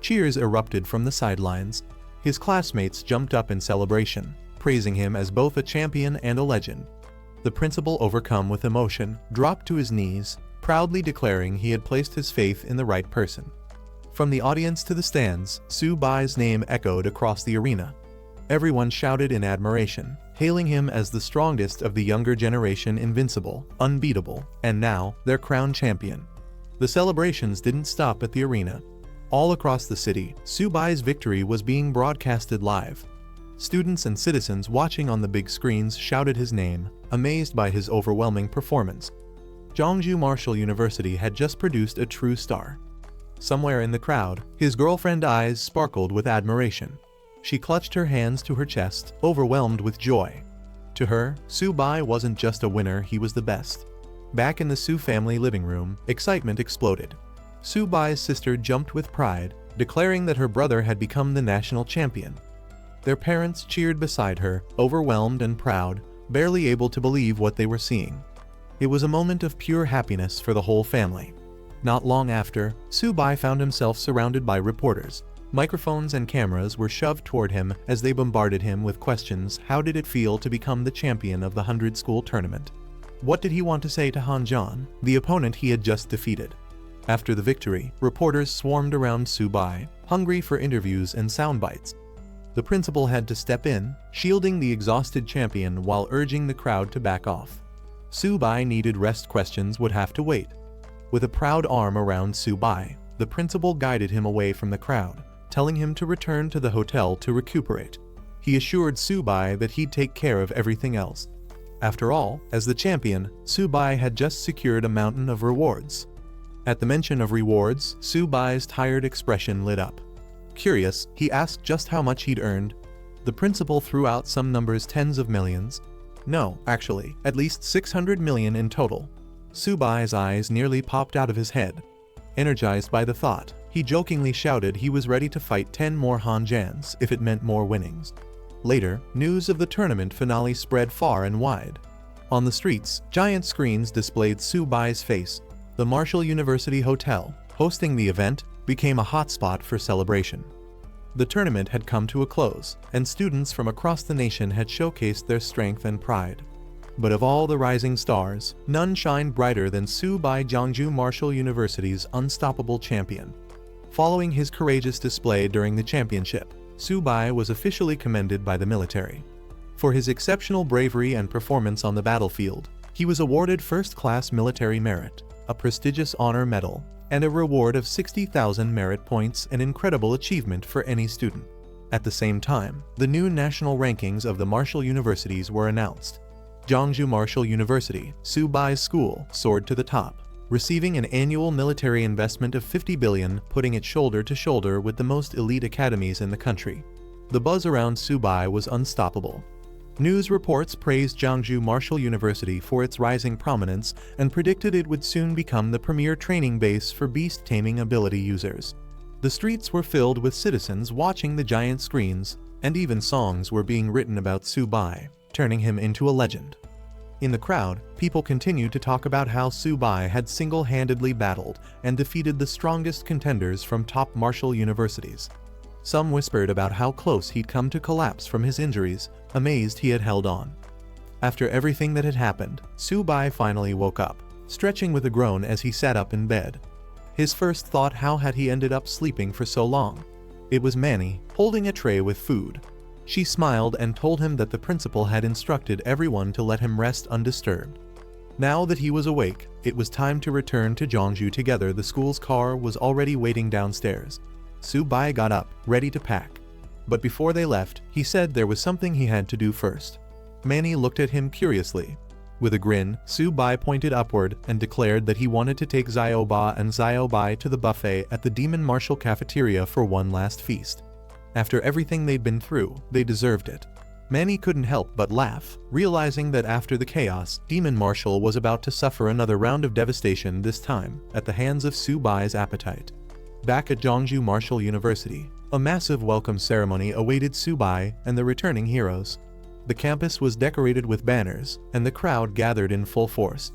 Cheers erupted from the sidelines. His classmates jumped up in celebration, praising him as both a champion and a legend. The principal, overcome with emotion, dropped to his knees, proudly declaring he had placed his faith in the right person. From the audience to the stands, Su-bai's name echoed across the arena. Everyone shouted in admiration, hailing him as the strongest of the younger generation, invincible, unbeatable, and now, their crowned champion. The celebrations didn't stop at the arena. All across the city, Su-bai's victory was being broadcasted live. Students and citizens watching on the big screens shouted his name, amazed by his overwhelming performance. Jiangsu Martial University had just produced a true star. Somewhere in the crowd, his girlfriend's eyes sparkled with admiration. She clutched her hands to her chest, overwhelmed with joy. To her, Su-bai wasn't just a winner, he was the best. Back in the Su family living room, excitement exploded. Su-bai's sister jumped with pride, declaring that her brother had become the national champion. Their parents cheered beside her, overwhelmed and proud, barely able to believe what they were seeing. It was a moment of pure happiness for the whole family. Not long after, Su-bai found himself surrounded by reporters. Microphones and cameras were shoved toward him as they bombarded him with questions. How did it feel to become the champion of the 100-school tournament? What did he want to say to Han Jian, the opponent he had just defeated? After the victory, reporters swarmed around Su-bai, hungry for interviews and sound bites. The principal had to step in, shielding the exhausted champion while urging the crowd to back off. Su-bai needed rest, questions would have to wait. With a proud arm around Su-bai, the principal guided him away from the crowd, telling him to return to the hotel to recuperate. He assured Su-bai that he'd take care of everything else. After all, as the champion, Su-bai had just secured a mountain of rewards. At the mention of rewards, Su-bai's tired expression lit up. Curious, he asked just how much he'd earned. The principal threw out some numbers, tens of millions. No, actually, at least 600 million in total. Su-bai's eyes nearly popped out of his head. Energized by the thought, he jokingly shouted he was ready to fight 10 more Han Jians if it meant more winnings. Later, news of the tournament finale spread far and wide. On the streets, giant screens displayed Su-bai's face. The Martial University Hotel, hosting the event, became a hotspot for celebration. The tournament had come to a close, and students from across the nation had showcased their strength and pride. But of all the rising stars, none shined brighter than Su-bai, Jiangsu Martial University's unstoppable champion. Following his courageous display during the championship, Su-bai was officially commended by the military. For his exceptional bravery and performance on the battlefield, he was awarded first-class military merit, a prestigious honor medal, and a reward of 60,000 merit points, an incredible achievement for any student. At the same time, the new national rankings of the martial universities were announced. Jiangsu Martial University, Su-bai's school, soared to the top, receiving an annual military investment of 50 billion, putting it shoulder to shoulder with the most elite academies in the country. The buzz around Su-bai was unstoppable. News reports praised Jiangsu Martial University for its rising prominence and predicted it would soon become the premier training base for beast-taming ability users. The streets were filled with citizens watching the giant screens, and even songs were being written about Su-bai, turning him into a legend. In the crowd, people continued to talk about how Su-bai had single-handedly battled and defeated the strongest contenders from top martial universities. Some whispered about how close he'd come to collapse from his injuries, amazed he had held on. After everything that had happened, Su-bai finally woke up, stretching with a groan as he sat up in bed. His first thought, how had he ended up sleeping for so long? It was Manny, holding a tray with food. She smiled and told him that the principal had instructed everyone to let him rest undisturbed. Now that he was awake, it was time to return to Jeongju together. The school's car was already waiting downstairs. Su-bai got up, ready to pack. But before they left, he said there was something he had to do first. Manny looked at him curiously. With a grin, Su-bai pointed upward and declared that he wanted to take Xiaoba and Xiaobai to the buffet at the Demon Marshal cafeteria for one last feast. After everything they'd been through, they deserved it. Manny couldn't help but laugh, realizing that after the chaos, Demon Marshal was about to suffer another round of devastation, this time at the hands of Su-bai's appetite. Back at Jeongju Martial University, a massive welcome ceremony awaited Su-bai and the returning heroes. The campus was decorated with banners, and the crowd gathered in full force.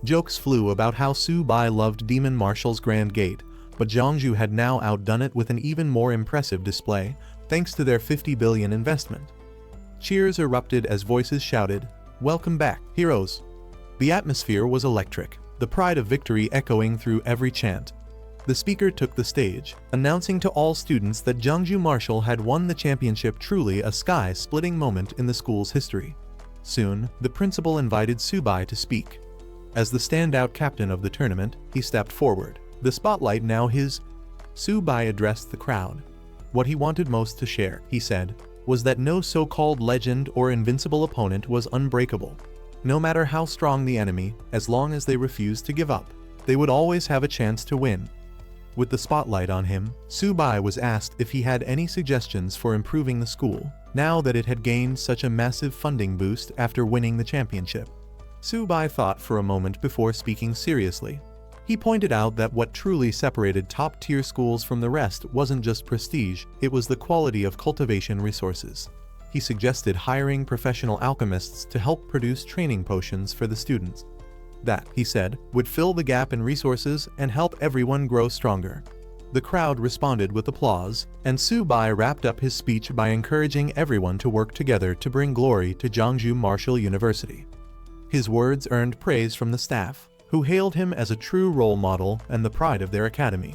Jokes flew about how Su-bai loved Demon Marshal's Grand Gate, but Jeongju had now outdone it with an even more impressive display, thanks to their 50 billion investment. Cheers erupted as voices shouted, "Welcome back, heroes!" The atmosphere was electric, the pride of victory echoing through every chant. The speaker took the stage, announcing to all students that Jeongju Martial had won the championship, truly a sky-splitting moment in the school's history. Soon, the principal invited Su-bai to speak. As the standout captain of the tournament, he stepped forward, the spotlight now his. Su-bai addressed the crowd. What he wanted most to share, he said, was that no so-called legend or invincible opponent was unbreakable. No matter how strong the enemy, as long as they refused to give up, they would always have a chance to win. With the spotlight on him, Su-bai was asked if he had any suggestions for improving the school, now that it had gained such a massive funding boost after winning the championship. Su-bai thought for a moment before speaking seriously. He pointed out that what truly separated top-tier schools from the rest wasn't just prestige, it was the quality of cultivation resources. He suggested hiring professional alchemists to help produce training potions for the students. That, he said, would fill the gap in resources and help everyone grow stronger. The crowd responded with applause, and Su-bai wrapped up his speech by encouraging everyone to work together to bring glory to Jeongju Martial University. His words earned praise from the staff, who hailed him as a true role model and the pride of their academy.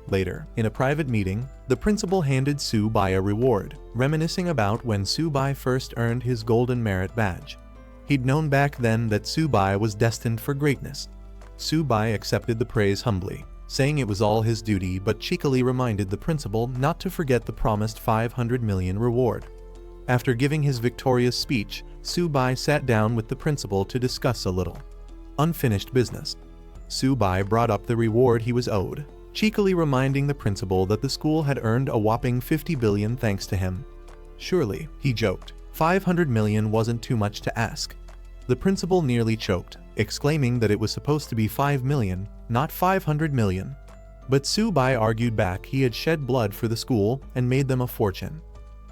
Later, in a private meeting, the principal handed Su-bai a reward, reminiscing about when Su-bai first earned his Golden Merit Badge. He'd known back then that Su-bai was destined for greatness. Su-bai accepted the praise humbly, saying it was all his duty, but cheekily reminded the principal not to forget the promised 500 million reward. After giving his victorious speech, Su-bai sat down with the principal to discuss a little unfinished business. Su-bai brought up the reward he was owed, cheekily reminding the principal that the school had earned a whopping 50 billion thanks to him. Surely, he joked, 500 million wasn't too much to ask. The principal nearly choked, exclaiming that it was supposed to be 5 million, not 500 million. But Su-bai argued back he had shed blood for the school and made them a fortune.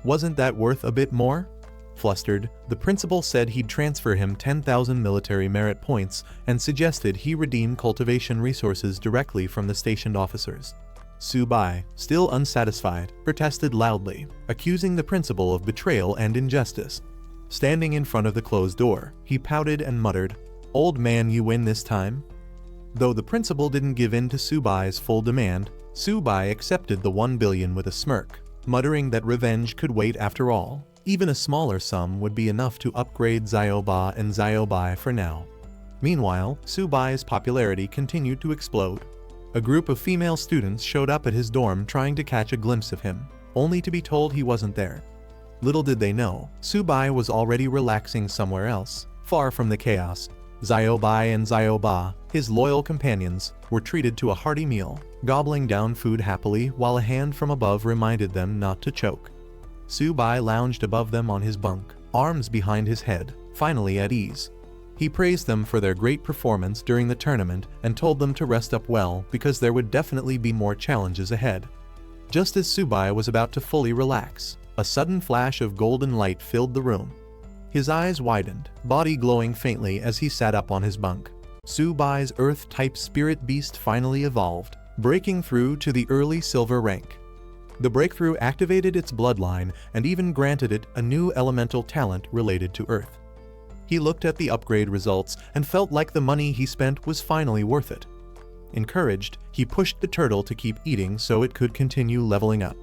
Wasn't that worth a bit more? Flustered, the principal said he'd transfer him 10,000 military merit points and suggested he redeem cultivation resources directly from the stationed officers. Su-bai, still unsatisfied, protested loudly, accusing the principal of betrayal and injustice. Standing in front of the closed door, he pouted and muttered, "Old man, you win this time?" Though the principal didn't give in to Su-bai's full demand, Su-bai accepted the 1 billion with a smirk, muttering that revenge could wait after all. Even a smaller sum would be enough to upgrade Xiaoba and Xiaobai for now. Meanwhile, Su-bai's popularity continued to explode. A group of female students showed up at his dorm trying to catch a glimpse of him, only to be told he wasn't there. Little did they know, Su-bai was already relaxing somewhere else, far from the chaos. Xiaobai and Xiaoba, his loyal companions, were treated to a hearty meal, gobbling down food happily while a hand from above reminded them not to choke. Su-bai lounged above them on his bunk, arms behind his head, finally at ease. He praised them for their great performance during the tournament and told them to rest up well because there would definitely be more challenges ahead. Just as Su-bai was about to fully relax, a sudden flash of golden light filled the room. His eyes widened, body glowing faintly as he sat up on his bunk. Su-bai's Earth-type spirit beast finally evolved, breaking through to the early silver rank. The breakthrough activated its bloodline and even granted it a new elemental talent related to Earth. He looked at the upgrade results and felt like the money he spent was finally worth it. Encouraged, he pushed the turtle to keep eating so it could continue leveling up.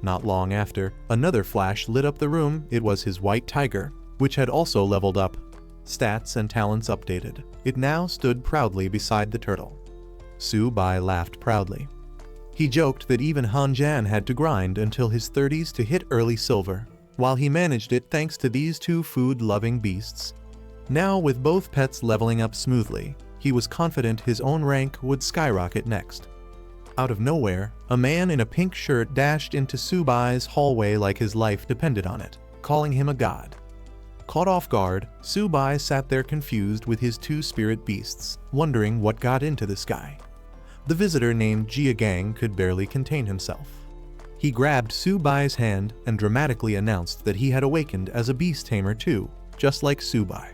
Not long after, another flash lit up the room. It was his white tiger, which had also leveled up. Stats and talents updated. It now stood proudly beside the turtle. Su-bai laughed proudly. He joked that even Han-jan had to grind until his 30s to hit early silver, while he managed it thanks to these two food-loving beasts. Now, with both pets leveling up smoothly, he was confident his own rank would skyrocket next. Out of nowhere, a man in a pink shirt dashed into Su-bai's hallway like his life depended on it, calling him a god. Caught off guard, Su-bai sat there confused with his two spirit beasts, wondering what got into this guy. The visitor named Jiagang could barely contain himself. He grabbed Su-bai's hand and dramatically announced that he had awakened as a beast tamer too, just like Su-bai.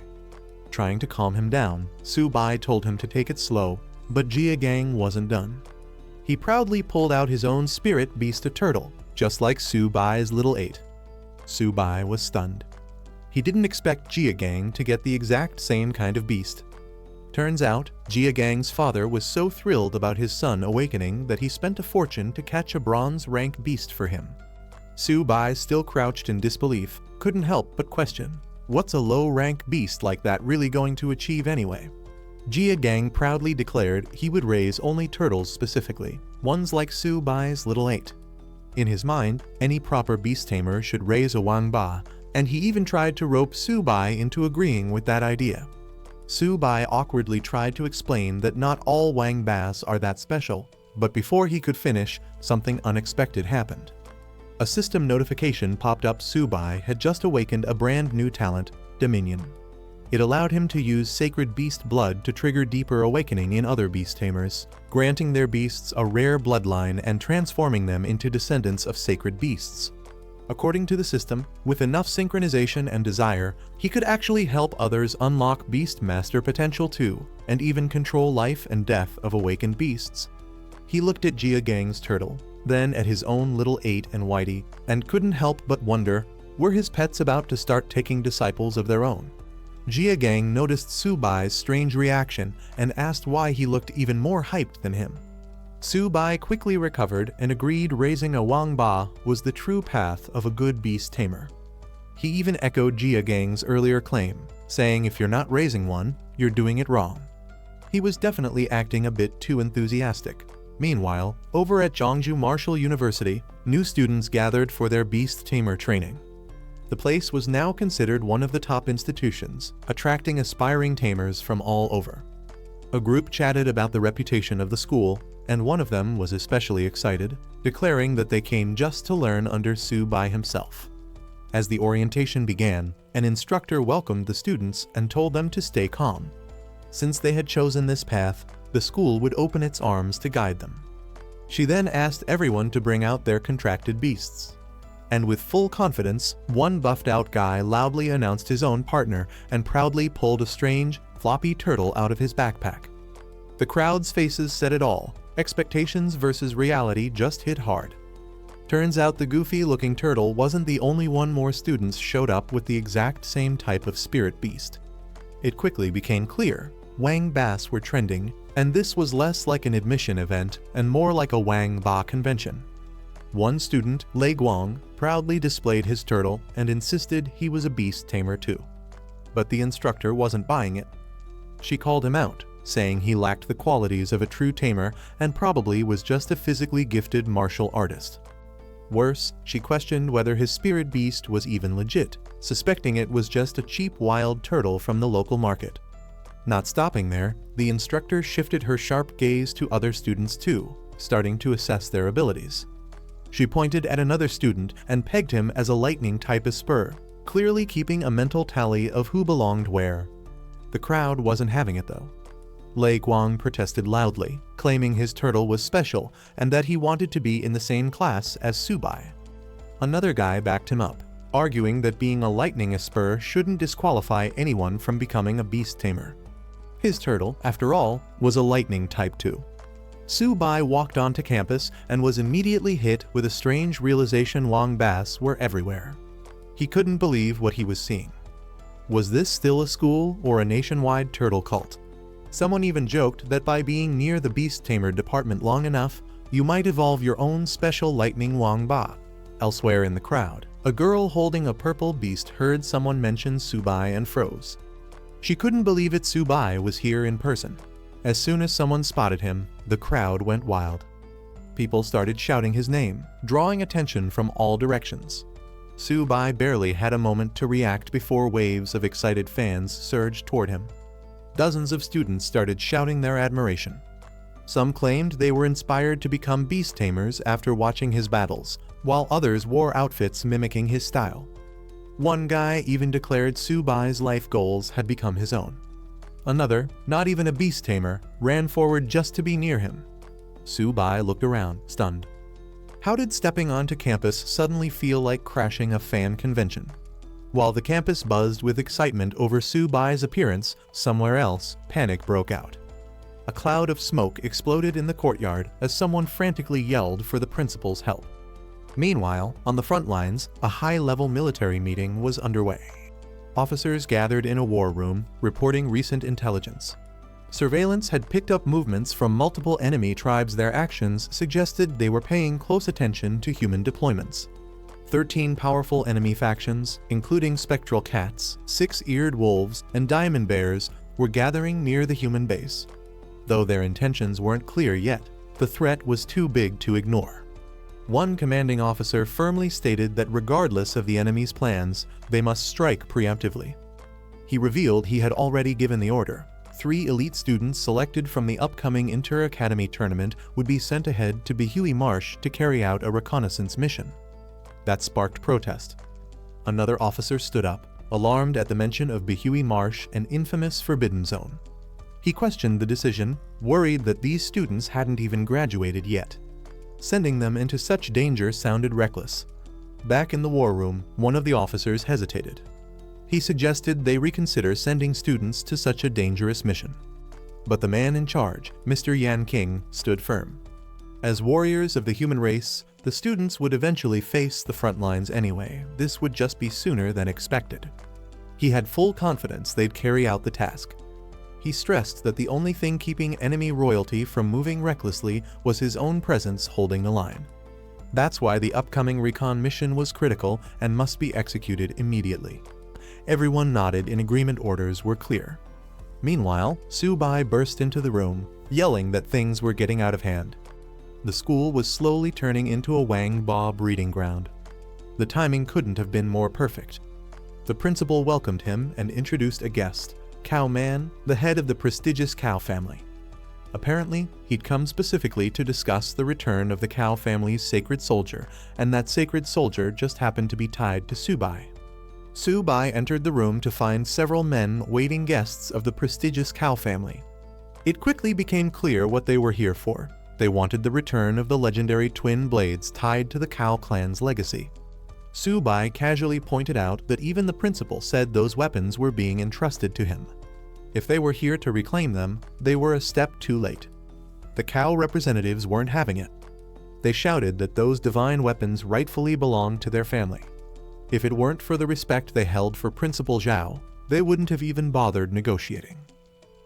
Trying to calm him down, Su-bai told him to take it slow, but Jiagang wasn't done. He proudly pulled out his own spirit beast, a turtle, just like Su-bai's little 8. Su-bai was stunned. He didn't expect Jiagang to get the exact same kind of beast. Turns out, Jiagang's father was so thrilled about his son awakening that he spent a fortune to catch a bronze rank beast for him. Su-bai, still crouched in disbelief, couldn't help but question, what's a low-rank beast like that really going to achieve anyway? Jiagang proudly declared he would raise only turtles specifically, ones like Su-bai's little 8. In his mind, any proper beast tamer should raise a wangba, and he even tried to rope Su-bai into agreeing with that idea. Su-bai awkwardly tried to explain that not all wangbas are that special, but before he could finish, something unexpected happened. A system notification popped up. Su-bai had just awakened a brand new talent, Dominion. It allowed him to use sacred beast blood to trigger deeper awakening in other beast tamers, granting their beasts a rare bloodline and transforming them into descendants of sacred beasts. According to the system, with enough synchronization and desire, he could actually help others unlock beast master potential too, and even control life and death of awakened beasts. He looked at Jiagang's turtle, then at his own little 8 and Whitey, and couldn't help but wonder, were his pets about to start taking disciples of their own? Jiagang noticed Su-bai's strange reaction and asked why he looked even more hyped than him. Su-bai quickly recovered and agreed raising a wangba was the true path of a good beast tamer. He even echoed Jiagang's earlier claim, saying if you're not raising one, you're doing it wrong. He was definitely acting a bit too enthusiastic. Meanwhile, over at Zhongju Martial University, new students gathered for their beast tamer training. The place was now considered one of the top institutions, attracting aspiring tamers from all over. A group chatted about the reputation of the school, and one of them was especially excited, declaring that they came just to learn under Su-bai himself. As the orientation began, an instructor welcomed the students and told them to stay calm. Since they had chosen this path, the school would open its arms to guide them. She then asked everyone to bring out their contracted beasts. And with full confidence, one buffed-out guy loudly announced his own partner and proudly pulled a strange, floppy turtle out of his backpack. The crowd's faces said it all. Expectations versus reality just hit hard. Turns out the goofy-looking turtle wasn't the only one. More students showed up with the exact same type of spirit beast. It quickly became clear, wangbas were trending, and this was less like an admission event and more like a wangba convention. One student, Lei Guang, proudly displayed his turtle and insisted he was a beast tamer too. But the instructor wasn't buying it. She called him out, saying he lacked the qualities of a true tamer and probably was just a physically gifted martial artist. Worse, she questioned whether his spirit beast was even legit, suspecting it was just a cheap wild turtle from the local market. Not stopping there, the instructor shifted her sharp gaze to other students too, starting to assess their abilities. She pointed at another student and pegged him as a lightning type Asura, clearly keeping a mental tally of who belonged where. The crowd wasn't having it though. Lei Guang protested loudly, claiming his turtle was special and that he wanted to be in the same class as Su-bai. Another guy backed him up, arguing that being a lightning Asura shouldn't disqualify anyone from becoming a beast tamer. His turtle, after all, was a lightning type too. Su-bai walked onto campus and was immediately hit with a strange realization: wangbas were everywhere. He couldn't believe what he was seeing. Was this still a school or a nationwide turtle cult? Someone even joked that by being near the beast tamer department long enough, you might evolve your own special lightning wangba. Elsewhere in the crowd, a girl holding a purple beast heard someone mention Subai and froze. She couldn't believe it. Subai was here in person. As soon as someone spotted him, the crowd went wild. People started shouting his name, drawing attention from all directions. Subai barely had a moment to react before waves of excited fans surged toward him. Dozens of students started shouting their admiration. Some claimed they were inspired to become beast tamers after watching his battles, while others wore outfits mimicking his style. One guy even declared Subai's life goals had become his own. Another, not even a beast tamer, ran forward just to be near him. Subai looked around, stunned. How did stepping onto campus suddenly feel like crashing a fan convention? While the campus buzzed with excitement over Subai's appearance, somewhere else, panic broke out. A cloud of smoke exploded in the courtyard as someone frantically yelled for the principal's help. Meanwhile, on the front lines, a high-level military meeting was underway. Officers gathered in a war room, reporting recent intelligence. Surveillance had picked up movements from multiple enemy tribes. Their actions suggested they were paying close attention to human deployments. 13 powerful enemy factions, including spectral cats, six-eared wolves, and diamond bears, were gathering near the human base. Though their intentions weren't clear yet, the threat was too big to ignore. One commanding officer firmly stated that regardless of the enemy's plans, they must strike preemptively. He revealed he had already given the order. 3 elite students selected from the upcoming inter-academy tournament would be sent ahead to Bihui Marsh to carry out a reconnaissance mission. That sparked protest. Another officer stood up, alarmed at the mention of Bihui Marsh, an infamous forbidden zone. He questioned the decision, worried that these students hadn't even graduated yet. Sending them into such danger sounded reckless. Back in the war room, one of the officers hesitated. He suggested they reconsider sending students to such a dangerous mission. But the man in charge, Mr. Yan King, stood firm. As warriors of the human race, the students would eventually face the front lines anyway. This would just be sooner than expected. He had full confidence they'd carry out the task. He stressed that the only thing keeping enemy royalty from moving recklessly was his own presence holding the line. That's why the upcoming recon mission was critical and must be executed immediately. Everyone nodded in agreement. Orders were clear. Meanwhile, Subai burst into the room, yelling that things were getting out of hand. The school was slowly turning into a Wang Ba breeding ground. The timing couldn't have been more perfect. The principal welcomed him and introduced a guest, Cow Man, the head of the prestigious Cow family. Apparently, he'd come specifically to discuss the return of the Cow family's sacred soldier, and that sacred soldier just happened to be tied to Subai. Subai entered the room to find several men waiting guests of the prestigious Cow family. It quickly became clear what they were here for. They wanted the return of the legendary twin blades tied to the Cow clan's legacy. Subai casually pointed out that even the principal said those weapons were being entrusted to him. If they were here to reclaim them, they were a step too late. The Cow representatives weren't having it. They shouted that those divine weapons rightfully belonged to their family. If it weren't for the respect they held for Principal Zhao, they wouldn't have even bothered negotiating.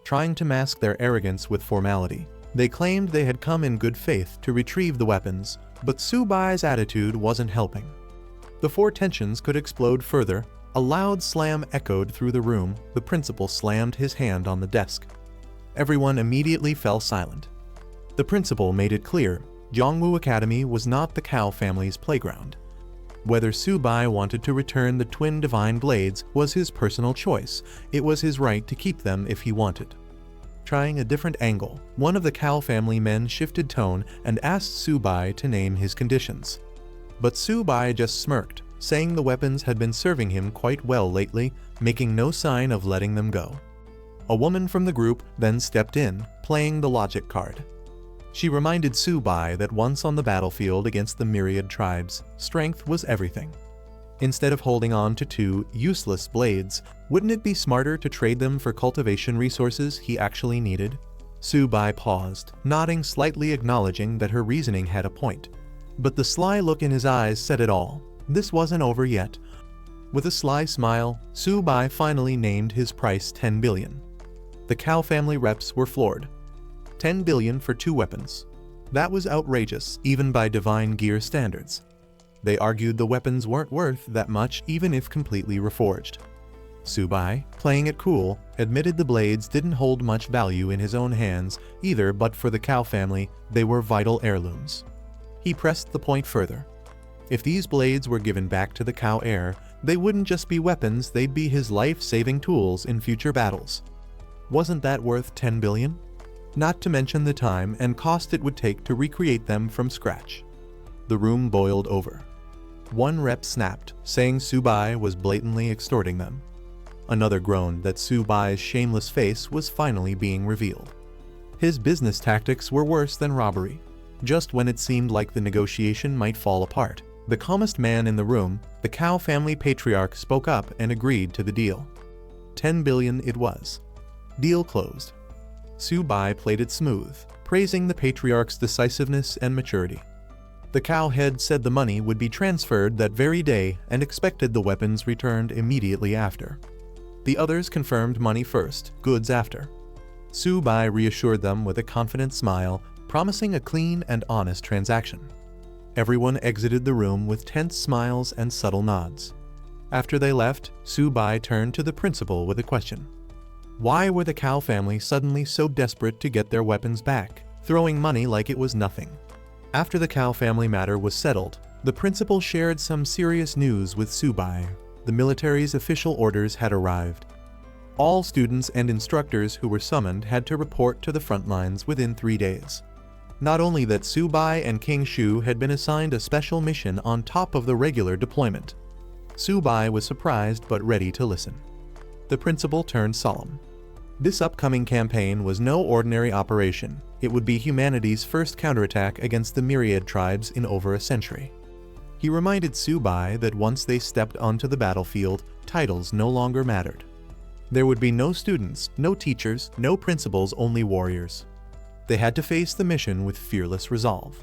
Trying to mask their arrogance with formality, they claimed they had come in good faith to retrieve the weapons, but Subai's attitude wasn't helping. Before tensions could explode further, a loud slam echoed through the room. The principal slammed his hand on the desk. Everyone immediately fell silent. The principal made it clear, Zhongwu Academy was not the Cow family's playground. Whether Subai wanted to return the twin divine blades was his personal choice. It was his right to keep them if he wanted. Trying a different angle, one of the Cow family men shifted tone and asked Subai to name his conditions. But Subai just smirked, saying the weapons had been serving him quite well lately, making no sign of letting them go. A woman from the group then stepped in, playing the logic card. She reminded Subai that once on the battlefield against the myriad tribes, strength was everything. Instead of holding on to 2 useless blades, wouldn't it be smarter to trade them for cultivation resources he actually needed? Subai paused, nodding slightly, acknowledging that her reasoning had a point. But the sly look in his eyes said it all. This wasn't over yet. With a sly smile, Subai finally named his price 10 billion. The Cow family reps were floored. 10 billion for 2 weapons. That was outrageous, even by divine gear standards. They argued the weapons weren't worth that much even if completely reforged. Subai, playing it cool, admitted the blades didn't hold much value in his own hands either, but for the Cow family, they were vital heirlooms. He pressed the point further. If these blades were given back to the Cow heir, they wouldn't just be weapons, they'd be his life-saving tools in future battles. Wasn't that worth 10 billion? Not to mention the time and cost it would take to recreate them from scratch. The room boiled over. One rep snapped, saying Subai was blatantly extorting them. Another groaned that Subai's shameless face was finally being revealed. His business tactics were worse than robbery. Just when it seemed like the negotiation might fall apart, the calmest man in the room, the Cow family patriarch, spoke up and agreed to the deal. 10 billion it was. Deal closed. Subai played it smooth, praising the patriarch's decisiveness and maturity. The Cow head said the money would be transferred that very day and expected the weapons returned immediately after. The others confirmed money first, goods after. Subai reassured them with a confident smile, promising a clean and honest transaction. Everyone exited the room with tense smiles and subtle nods. After they left, Subai turned to the principal with a question. Why were the Cow family suddenly so desperate to get their weapons back, throwing money like it was nothing? After the Cow family matter was settled, the principal shared some serious news with Subai. The military's official orders had arrived. All students and instructors who were summoned had to report to the front lines within 3 days. Not only that, Subai and King Shu had been assigned a special mission on top of the regular deployment. Subai was surprised but ready to listen. The principal turned solemn. This upcoming campaign was no ordinary operation. It would be humanity's first counterattack against the myriad tribes in over a century. He reminded Subai that once they stepped onto the battlefield, titles no longer mattered. There would be no students, no teachers, no principals, only warriors. They had to face the mission with fearless resolve.